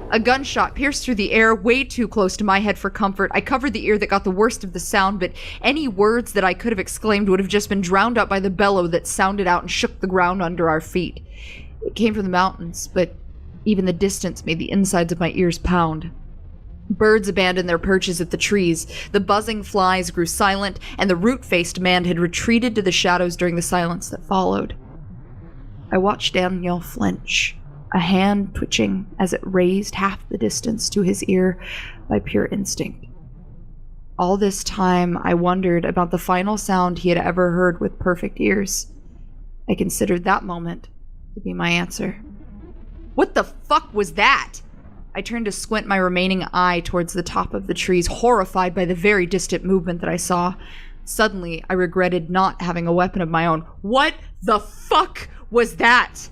A gunshot pierced through the air way too close to my head for comfort. I covered the ear that got the worst of the sound, but any words that I could have exclaimed would have just been drowned out by the bellow that sounded out and shook the ground under our feet. It came from the mountains, but even the distance made the insides of my ears pound. Birds abandoned their perches at the trees, the buzzing flies grew silent, and the root-faced man had retreated to the shadows during the silence that followed. I watched Daniel flinch, a hand twitching as it raised half the distance to his ear by pure instinct. All this time, I wondered about the final sound he had ever heard with perfect ears. I considered that moment to be my answer. What the fuck was that? I turned to squint my remaining eye towards the top of the trees, horrified by the very distant movement that I saw. Suddenly, I regretted not having a weapon of my own. What the fuck was that?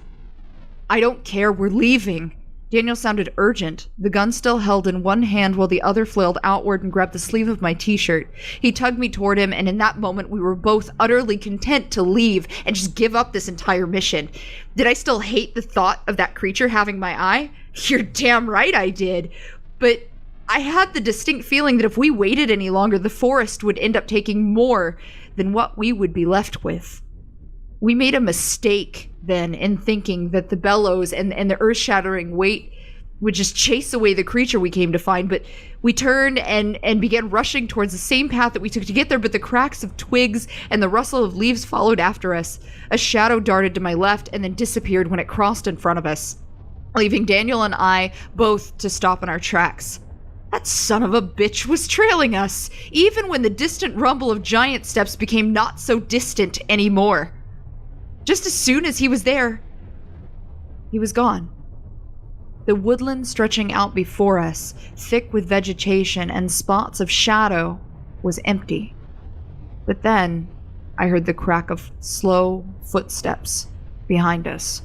I don't care, we're leaving. Daniel sounded urgent, the gun still held in one hand while the other flailed outward and grabbed the sleeve of my t-shirt. He tugged me toward him, and in that moment we were both utterly content to leave and just give up this entire mission. Did I still hate the thought of that creature having my eye? You're damn right I did. But I had the distinct feeling that if we waited any longer, the forest would end up taking more than what we would be left with. We made a mistake then in thinking that the bellows and the earth-shattering weight would just chase away the creature we came to find, but we turned and began rushing towards the same path that we took to get there, but the cracks of twigs and the rustle of leaves followed after us. A shadow darted to my left and then disappeared when it crossed in front of us, leaving Daniel and I both to stop in our tracks. That son of a bitch was trailing us, even when the distant rumble of giant steps became not so distant anymore. Just as soon as he was there, he was gone. The woodland stretching out before us, thick with vegetation and spots of shadow, was empty. But then, I heard the crack of slow footsteps behind us,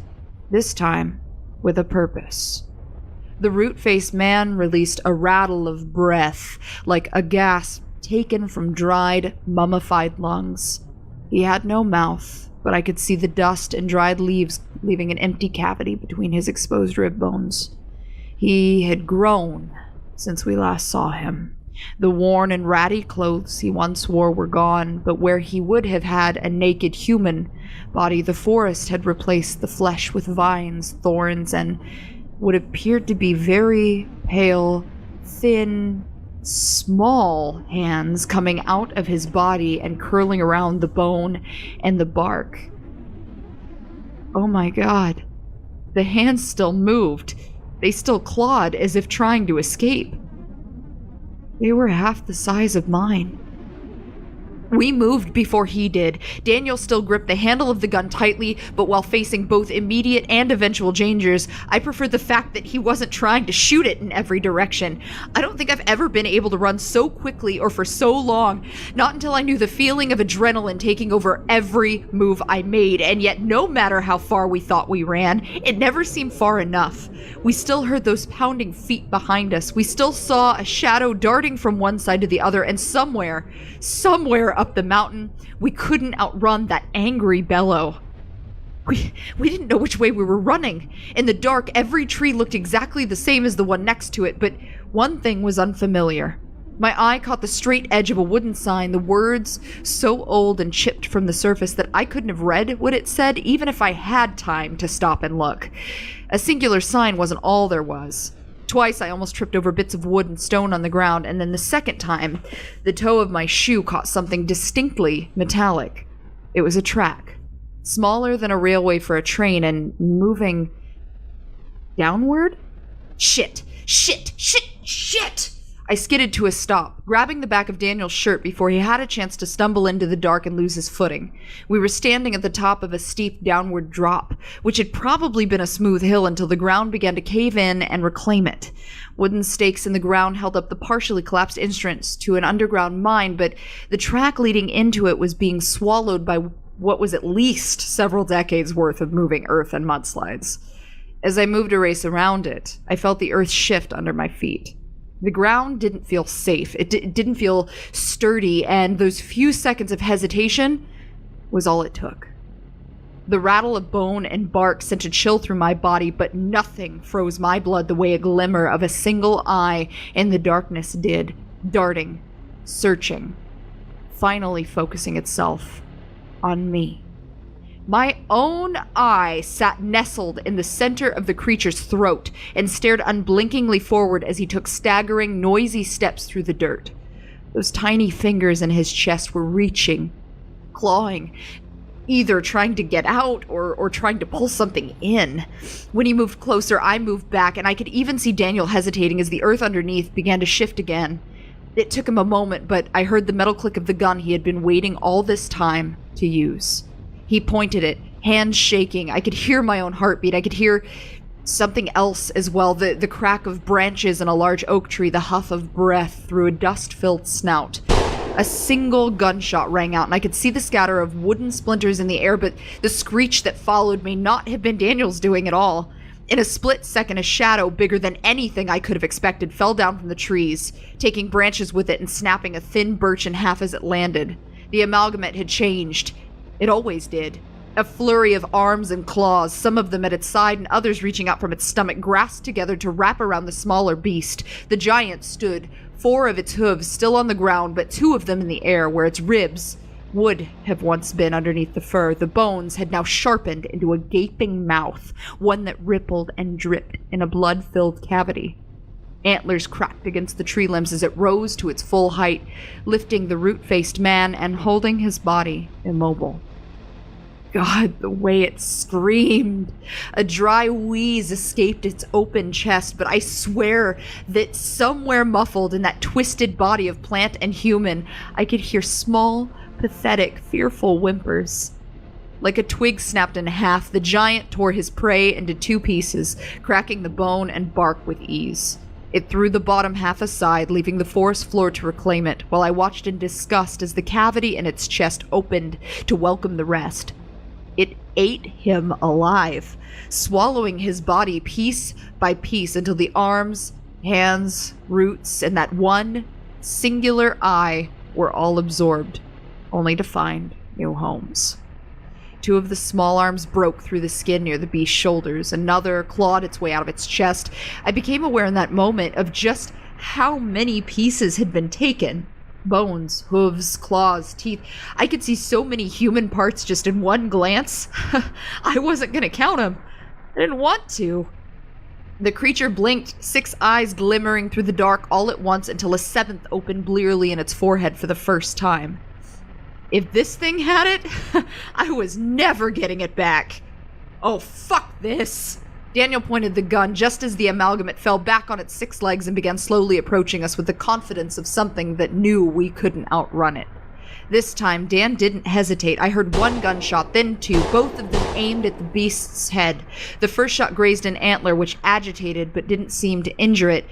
this time with a purpose. The root-faced man released a rattle of breath, like a gasp taken from dried, mummified lungs. He had no mouth, but I could see the dust and dried leaves leaving an empty cavity between his exposed rib bones. He had grown since we last saw him. The worn and ratty clothes he once wore were gone, but where he would have had a naked human body, the forest had replaced the flesh with vines, thorns, and what appeared to be very pale, thin, small hands coming out of his body and curling around the bone and the bark. Oh my God. The hands still moved. They still clawed as if trying to escape. They were half the size of mine. We moved before he did. Daniel still gripped the handle of the gun tightly, but while facing both immediate and eventual dangers, I preferred the fact that he wasn't trying to shoot it in every direction. I don't think I've ever been able to run so quickly or for so long, not until I knew the feeling of adrenaline taking over every move I made, and yet no matter how far we thought we ran, it never seemed far enough. We still heard those pounding feet behind us. We still saw a shadow darting from one side to the other, and somewhere up the mountain, we couldn't outrun that angry bellow. We didn't know which way we were running. In the dark, every tree looked exactly the same as the one next to it, but one thing was unfamiliar. My eye caught the straight edge of a wooden sign, the words so old and chipped from the surface that I couldn't have read what it said even if I had time to stop and look. A singular sign wasn't all there was. Twice I almost tripped over bits of wood and stone on the ground, and then the second time, the toe of my shoe caught something distinctly metallic. It was a track, smaller than a railway for a train and moving downward? Shit! I skidded to a stop, grabbing the back of Daniel's shirt before he had a chance to stumble into the dark and lose his footing. We were standing at the top of a steep downward drop, which had probably been a smooth hill until the ground began to cave in and reclaim it. Wooden stakes in the ground held up the partially collapsed entrance to an underground mine, but the track leading into it was being swallowed by what was at least several decades worth of moving earth and mudslides. As I moved a race around it, I felt the earth shift under my feet. The ground didn't feel safe. It didn't feel sturdy, and those few seconds of hesitation was all it took. The rattle of bone and bark sent a chill through my body, but nothing froze my blood the way a glimmer of a single eye in the darkness did, darting, searching, finally focusing itself on me. My own eye sat nestled in the center of the creature's throat and stared unblinkingly forward as he took staggering, noisy steps through the dirt. Those tiny fingers in his chest were reaching, clawing, either trying to get out or trying to pull something in. When he moved closer, I moved back, and I could even see Daniel hesitating as the earth underneath began to shift again. It took him a moment, but I heard the metal click of the gun he had been waiting all this time to use. He pointed it, hands shaking. I could hear my own heartbeat. I could hear something else as well, the crack of branches in a large oak tree, the huff of breath through a dust-filled snout. A single gunshot rang out, and I could see the scatter of wooden splinters in the air, but the screech that followed may not have been Daniel's doing at all. In a split second, a shadow bigger than anything I could have expected fell down from the trees, taking branches with it and snapping a thin birch in half as it landed. The amalgamate had changed. It always did. A flurry of arms and claws, some of them at its side and others reaching out from its stomach, grasped together to wrap around the smaller beast. The giant stood, 4 of its hooves still on the ground, but 2 of them in the air, where its ribs would have once been underneath the fur. The bones had now sharpened into a gaping mouth, one that rippled and dripped in a blood-filled cavity. Antlers cracked against the tree limbs as it rose to its full height, lifting the root-faced man and holding his body immobile. God, the way it screamed. A dry wheeze escaped its open chest, but I swear that somewhere muffled in that twisted body of plant and human, I could hear small, pathetic, fearful whimpers. Like a twig snapped in half, the giant tore his prey into 2 pieces, cracking the bone and bark with ease. It threw the bottom half aside, leaving the forest floor to reclaim it, while I watched in disgust as the cavity in its chest opened to welcome the rest. It ate him alive, swallowing his body piece by piece until the arms, hands, roots, and that one singular eye were all absorbed, only to find new homes. 2 of the small arms broke through the skin near the beast's shoulders. Another clawed its way out of its chest. I became aware in that moment of just how many pieces had been taken. Bones, hooves, claws, teeth. I could see so many human parts just in one glance. I wasn't going to count them. I didn't want to. The creature blinked, 6 eyes glimmering through the dark all at once until a 7th opened blearily in its forehead for the first time. If this thing had it, I was never getting it back. Oh, fuck this. Daniel pointed the gun just as the amalgamate fell back on its 6 legs and began slowly approaching us with the confidence of something that knew we couldn't outrun it. This time, Dan didn't hesitate. I heard one gunshot, then two, both of them aimed at the beast's head. The first shot grazed an antler, which agitated but didn't seem to injure it.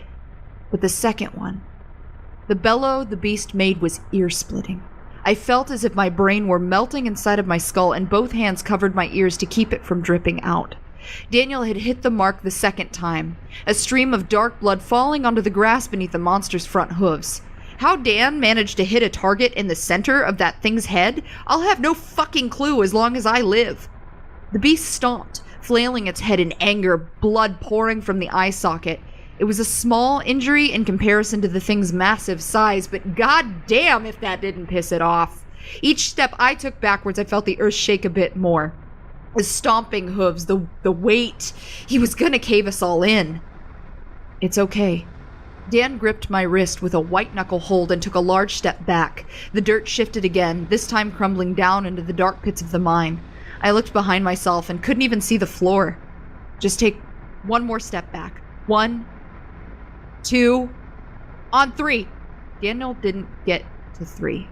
But the second one, the bellow the beast made was ear-splitting. I felt as if my brain were melting inside of my skull, and both hands covered my ears to keep it from dripping out. Daniel had hit the mark the second time, a stream of dark blood falling onto the grass beneath the monster's front hooves. How Dan managed to hit a target in the center of that thing's head, I'll have no fucking clue as long as I live. The beast stomped, flailing its head in anger, blood pouring from the eye socket. It was a small injury in comparison to the thing's massive size, but goddamn if that didn't piss it off. Each step I took backwards, I felt the earth shake a bit more. The stomping hooves, the weight. He was gonna cave us all in. It's okay. Dan gripped my wrist with a white-knuckle hold and took a large step back. The dirt shifted again, this time crumbling down into the dark pits of the mine. I looked behind myself and couldn't even see the floor. Just take one more step back. 1, 2, on 3. Daniel didn't get to 3.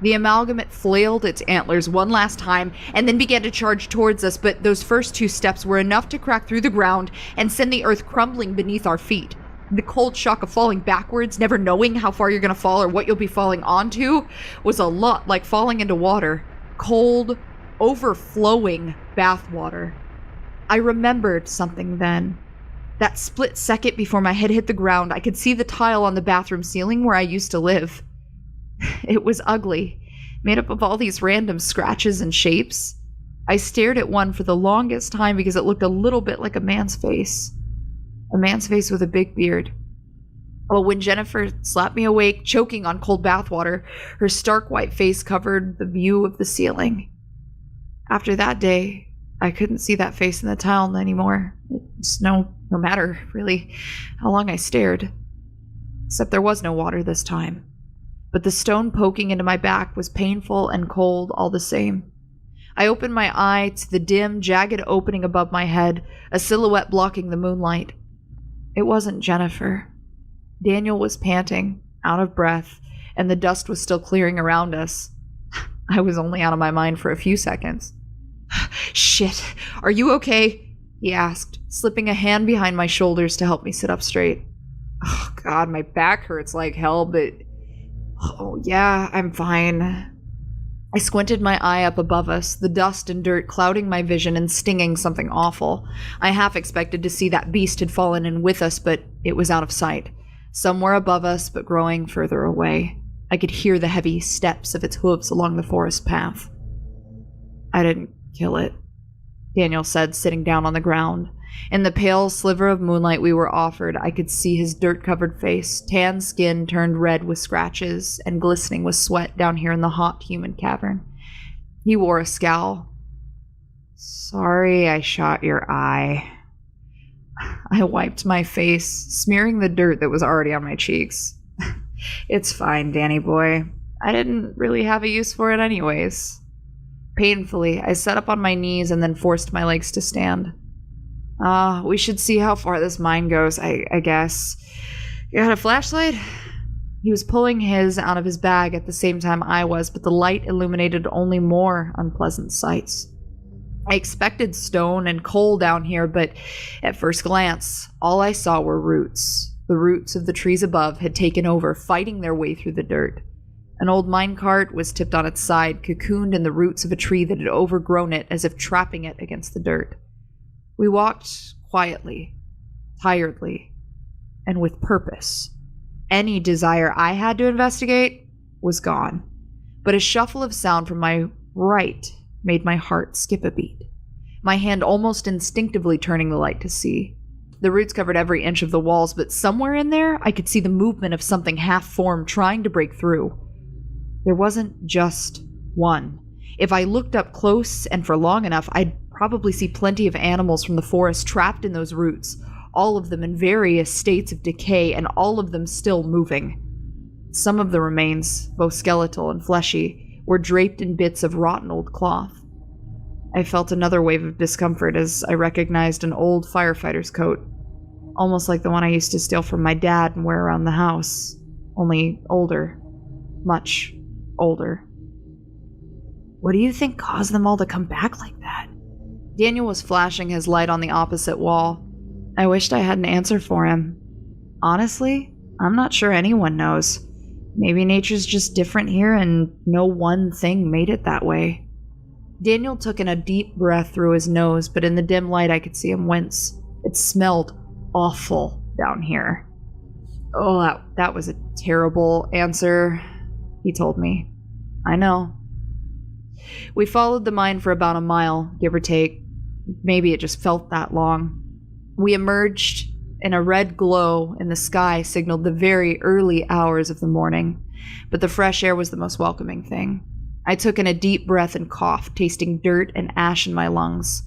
The amalgamate flailed its antlers one last time and then began to charge towards us, but those first 2 steps were enough to crack through the ground and send the earth crumbling beneath our feet. The cold shock of falling backwards, never knowing how far you're going to fall or what you'll be falling onto, was a lot like falling into water. Cold, overflowing bathwater. I remembered something then. That split second before my head hit the ground, I could see the tile on the bathroom ceiling where I used to live. It was ugly, made up of all these random scratches and shapes. I stared at one for the longest time because it looked a little bit like a man's face. A man's face with a big beard. Well, when Jennifer slapped me awake, choking on cold bathwater, her stark white face covered the view of the ceiling. After that day, I couldn't see that face in the tile anymore. It's no matter, really, how long I stared. Except there was no water this time. But the stone poking into my back was painful and cold all the same. I opened my eye to the dim, jagged opening above my head, a silhouette blocking the moonlight. It wasn't Jennifer. Daniel was panting, out of breath, and the dust was still clearing around us. I was only out of my mind for a few seconds. "Shit, are you okay?" he asked, slipping a hand behind my shoulders to help me sit up straight. "Oh God, my back hurts like hell, but... oh yeah, I'm fine." I squinted my eye up above us, the dust and dirt clouding my vision and stinging something awful. I half expected to see that beast had fallen in with us, but it was out of sight. Somewhere above us, but growing further away. I could hear the heavy steps of its hooves along the forest path. "I didn't kill it," Daniel said, sitting down on the ground. In the pale sliver of moonlight we were offered, I could see his dirt-covered face, tan skin turned red with scratches and glistening with sweat down here in the hot human cavern. He wore a scowl. "Sorry I shot your eye." I wiped my face, smearing the dirt that was already on my cheeks. "It's fine, Danny boy. I didn't really have a use for it anyways." Painfully, I sat up on my knees and then forced my legs to stand. We should see how far this mine goes, I guess. You got a flashlight?" He was pulling his out of his bag at the same time I was, but the light illuminated only more unpleasant sights. I expected stone and coal down here, but at first glance, all I saw were roots. The roots of the trees above had taken over, fighting their way through the dirt. An old minecart was tipped on its side, cocooned in the roots of a tree that had overgrown it, as if trapping it against the dirt. We walked quietly, tiredly, and with purpose. Any desire I had to investigate was gone, but a shuffle of sound from my right made my heart skip a beat, my hand almost instinctively turning the light to see. The roots covered every inch of the walls, but somewhere in there I could see the movement of something half-formed trying to break through. There wasn't just one. If I looked up close and for long enough, I'd probably see plenty of animals from the forest trapped in those roots, all of them in various states of decay and all of them still moving. Some of the remains, both skeletal and fleshy, were draped in bits of rotten old cloth. I felt another wave of discomfort as I recognized an old firefighter's coat, almost like the one I used to steal from my dad and wear around the house, only older, much older. What do you think caused them all to come back like that? Daniel was flashing his light on the opposite wall. I wished I had an answer for him. Honestly, I'm not sure anyone knows. Maybe nature's just different here and no one thing made it that way. Daniel took in a deep breath through his nose, but in the dim light I could see him wince. It smelled awful down here. Oh, that was a terrible answer, he told me. I know. We followed the mine for about a mile, give or take. Maybe it just felt that long. We emerged, and a red glow in the sky signaled the very early hours of the morning, but the fresh air was the most welcoming thing. I took in a deep breath and coughed, tasting dirt and ash in my lungs.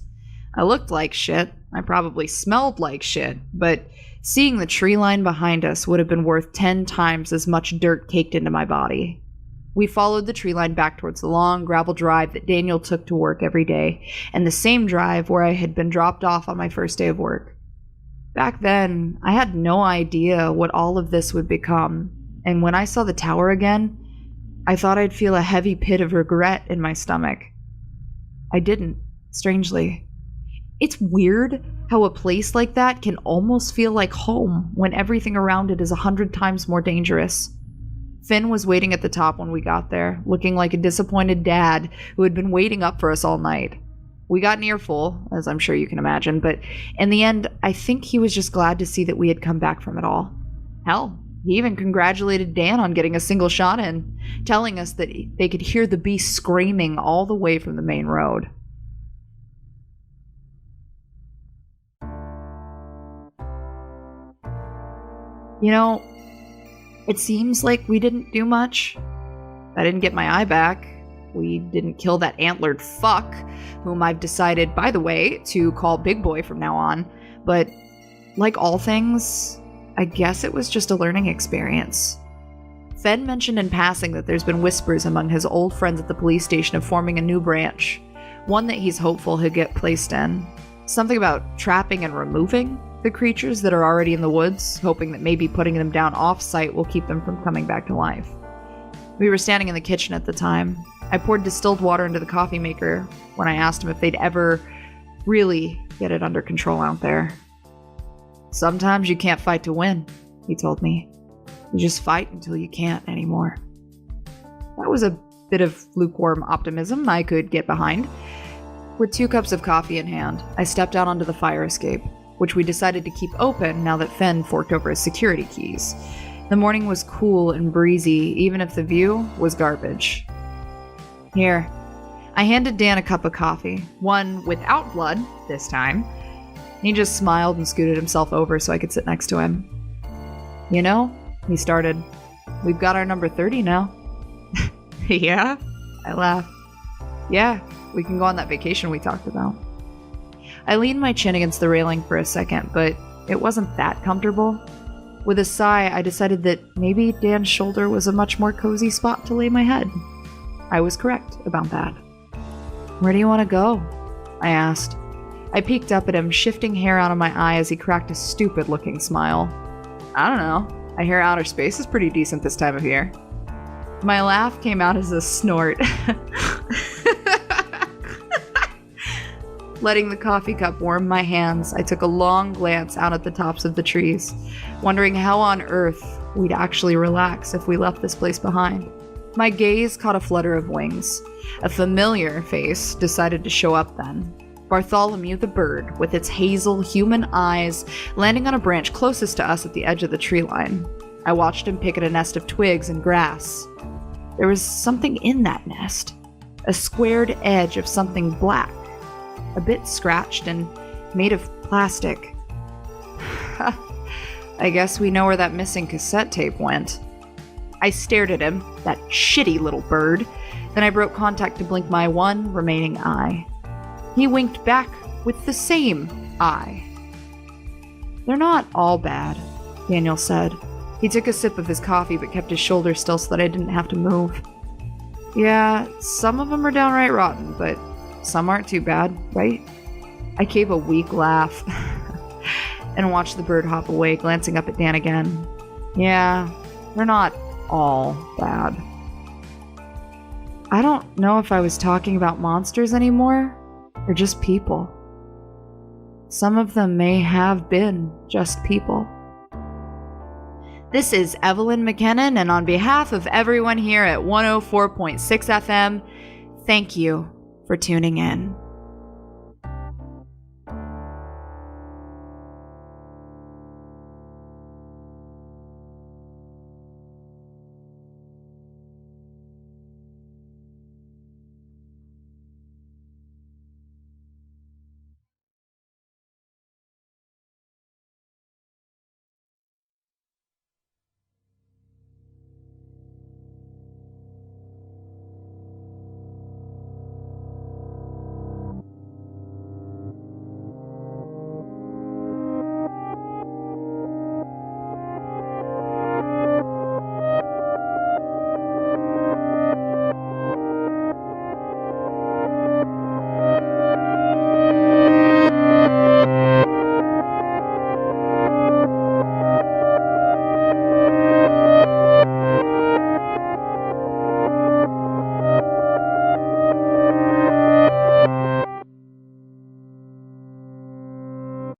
I looked like shit. I probably smelled like shit, but seeing the tree line behind us would have been worth 10 times as much dirt caked into my body. We followed the tree line back towards the long gravel drive that Daniel took to work every day, and the same drive where I had been dropped off on my first day of work. Back then, I had no idea what all of this would become, and when I saw the tower again, I thought I'd feel a heavy pit of regret in my stomach. I didn't, strangely. It's weird how a place like that can almost feel like home when everything around it is 100 times more dangerous. Finn was waiting at the top when we got there, looking like a disappointed dad who had been waiting up for us all night. We got an earful, as I'm sure you can imagine, but in the end, I think he was just glad to see that we had come back from it all. Hell, he even congratulated Dan on getting a single shot in, telling us that they could hear the beast screaming all the way from the main road. You know, it seems like we didn't do much. I didn't get my eye back. We didn't kill that antlered fuck, whom I've decided, by the way, to call Big Boy from now on. But like all things, I guess it was just a learning experience. Fenn mentioned in passing that there's been whispers among his old friends at the police station of forming a new branch, one that he's hopeful he'll get placed in. Something about trapping and removing the creatures that are already in the woods, hoping that maybe putting them down off-site will keep them from coming back to life. We were standing in the kitchen at the time. I poured distilled water into the coffee maker when I asked him if they'd ever really get it under control out there. Sometimes you can't fight to win, he told me. You just fight until you can't anymore. That was a bit of lukewarm optimism I could get behind. With 2 cups of coffee in hand, I stepped out onto the fire escape, which we decided to keep open now that Fenn forked over his security keys. The morning was cool and breezy, even if the view was garbage. Here. I handed Dan a cup of coffee, one without blood, this time. He just smiled and scooted himself over so I could sit next to him. You know, he started, we've got our number 30 now. Yeah? I laughed. Yeah, we can go on that vacation we talked about. I leaned my chin against the railing for a second, but it wasn't that comfortable. With a sigh, I decided that maybe Dan's shoulder was a much more cozy spot to lay my head. I was correct about that. Where do you want to go? I asked. I peeked up at him, shifting hair out of my eye as he cracked a stupid-looking smile. I don't know. I hear outer space is pretty decent this time of year. My laugh came out as a snort. Letting the coffee cup warm my hands, I took a long glance out at the tops of the trees, wondering how on earth we'd actually relax if we left this place behind. My gaze caught a flutter of wings. A familiar face decided to show up then. Bartholomew the bird, with its hazel human eyes, landing on a branch closest to us at the edge of the tree line. I watched him pick at a nest of twigs and grass. There was something in that nest. A squared edge of something black. A bit scratched and made of plastic. I guess we know where that missing cassette tape went. I stared at him, that shitty little bird, then I broke contact to blink my one remaining eye. He winked back with the same eye. They're not all bad, Daniel said. He took a sip of his coffee but kept his shoulder still so that I didn't have to move. Yeah, some of them are downright rotten, but some aren't too bad, right? I gave a weak laugh and watched the bird hop away, glancing up at Dan again. Yeah, they're not all bad. I don't know if I was talking about monsters anymore, or just people. Some of them may have been just people. This is Evelyn McKinnon, and on behalf of everyone here at 104.6 FM, thank you for tuning in.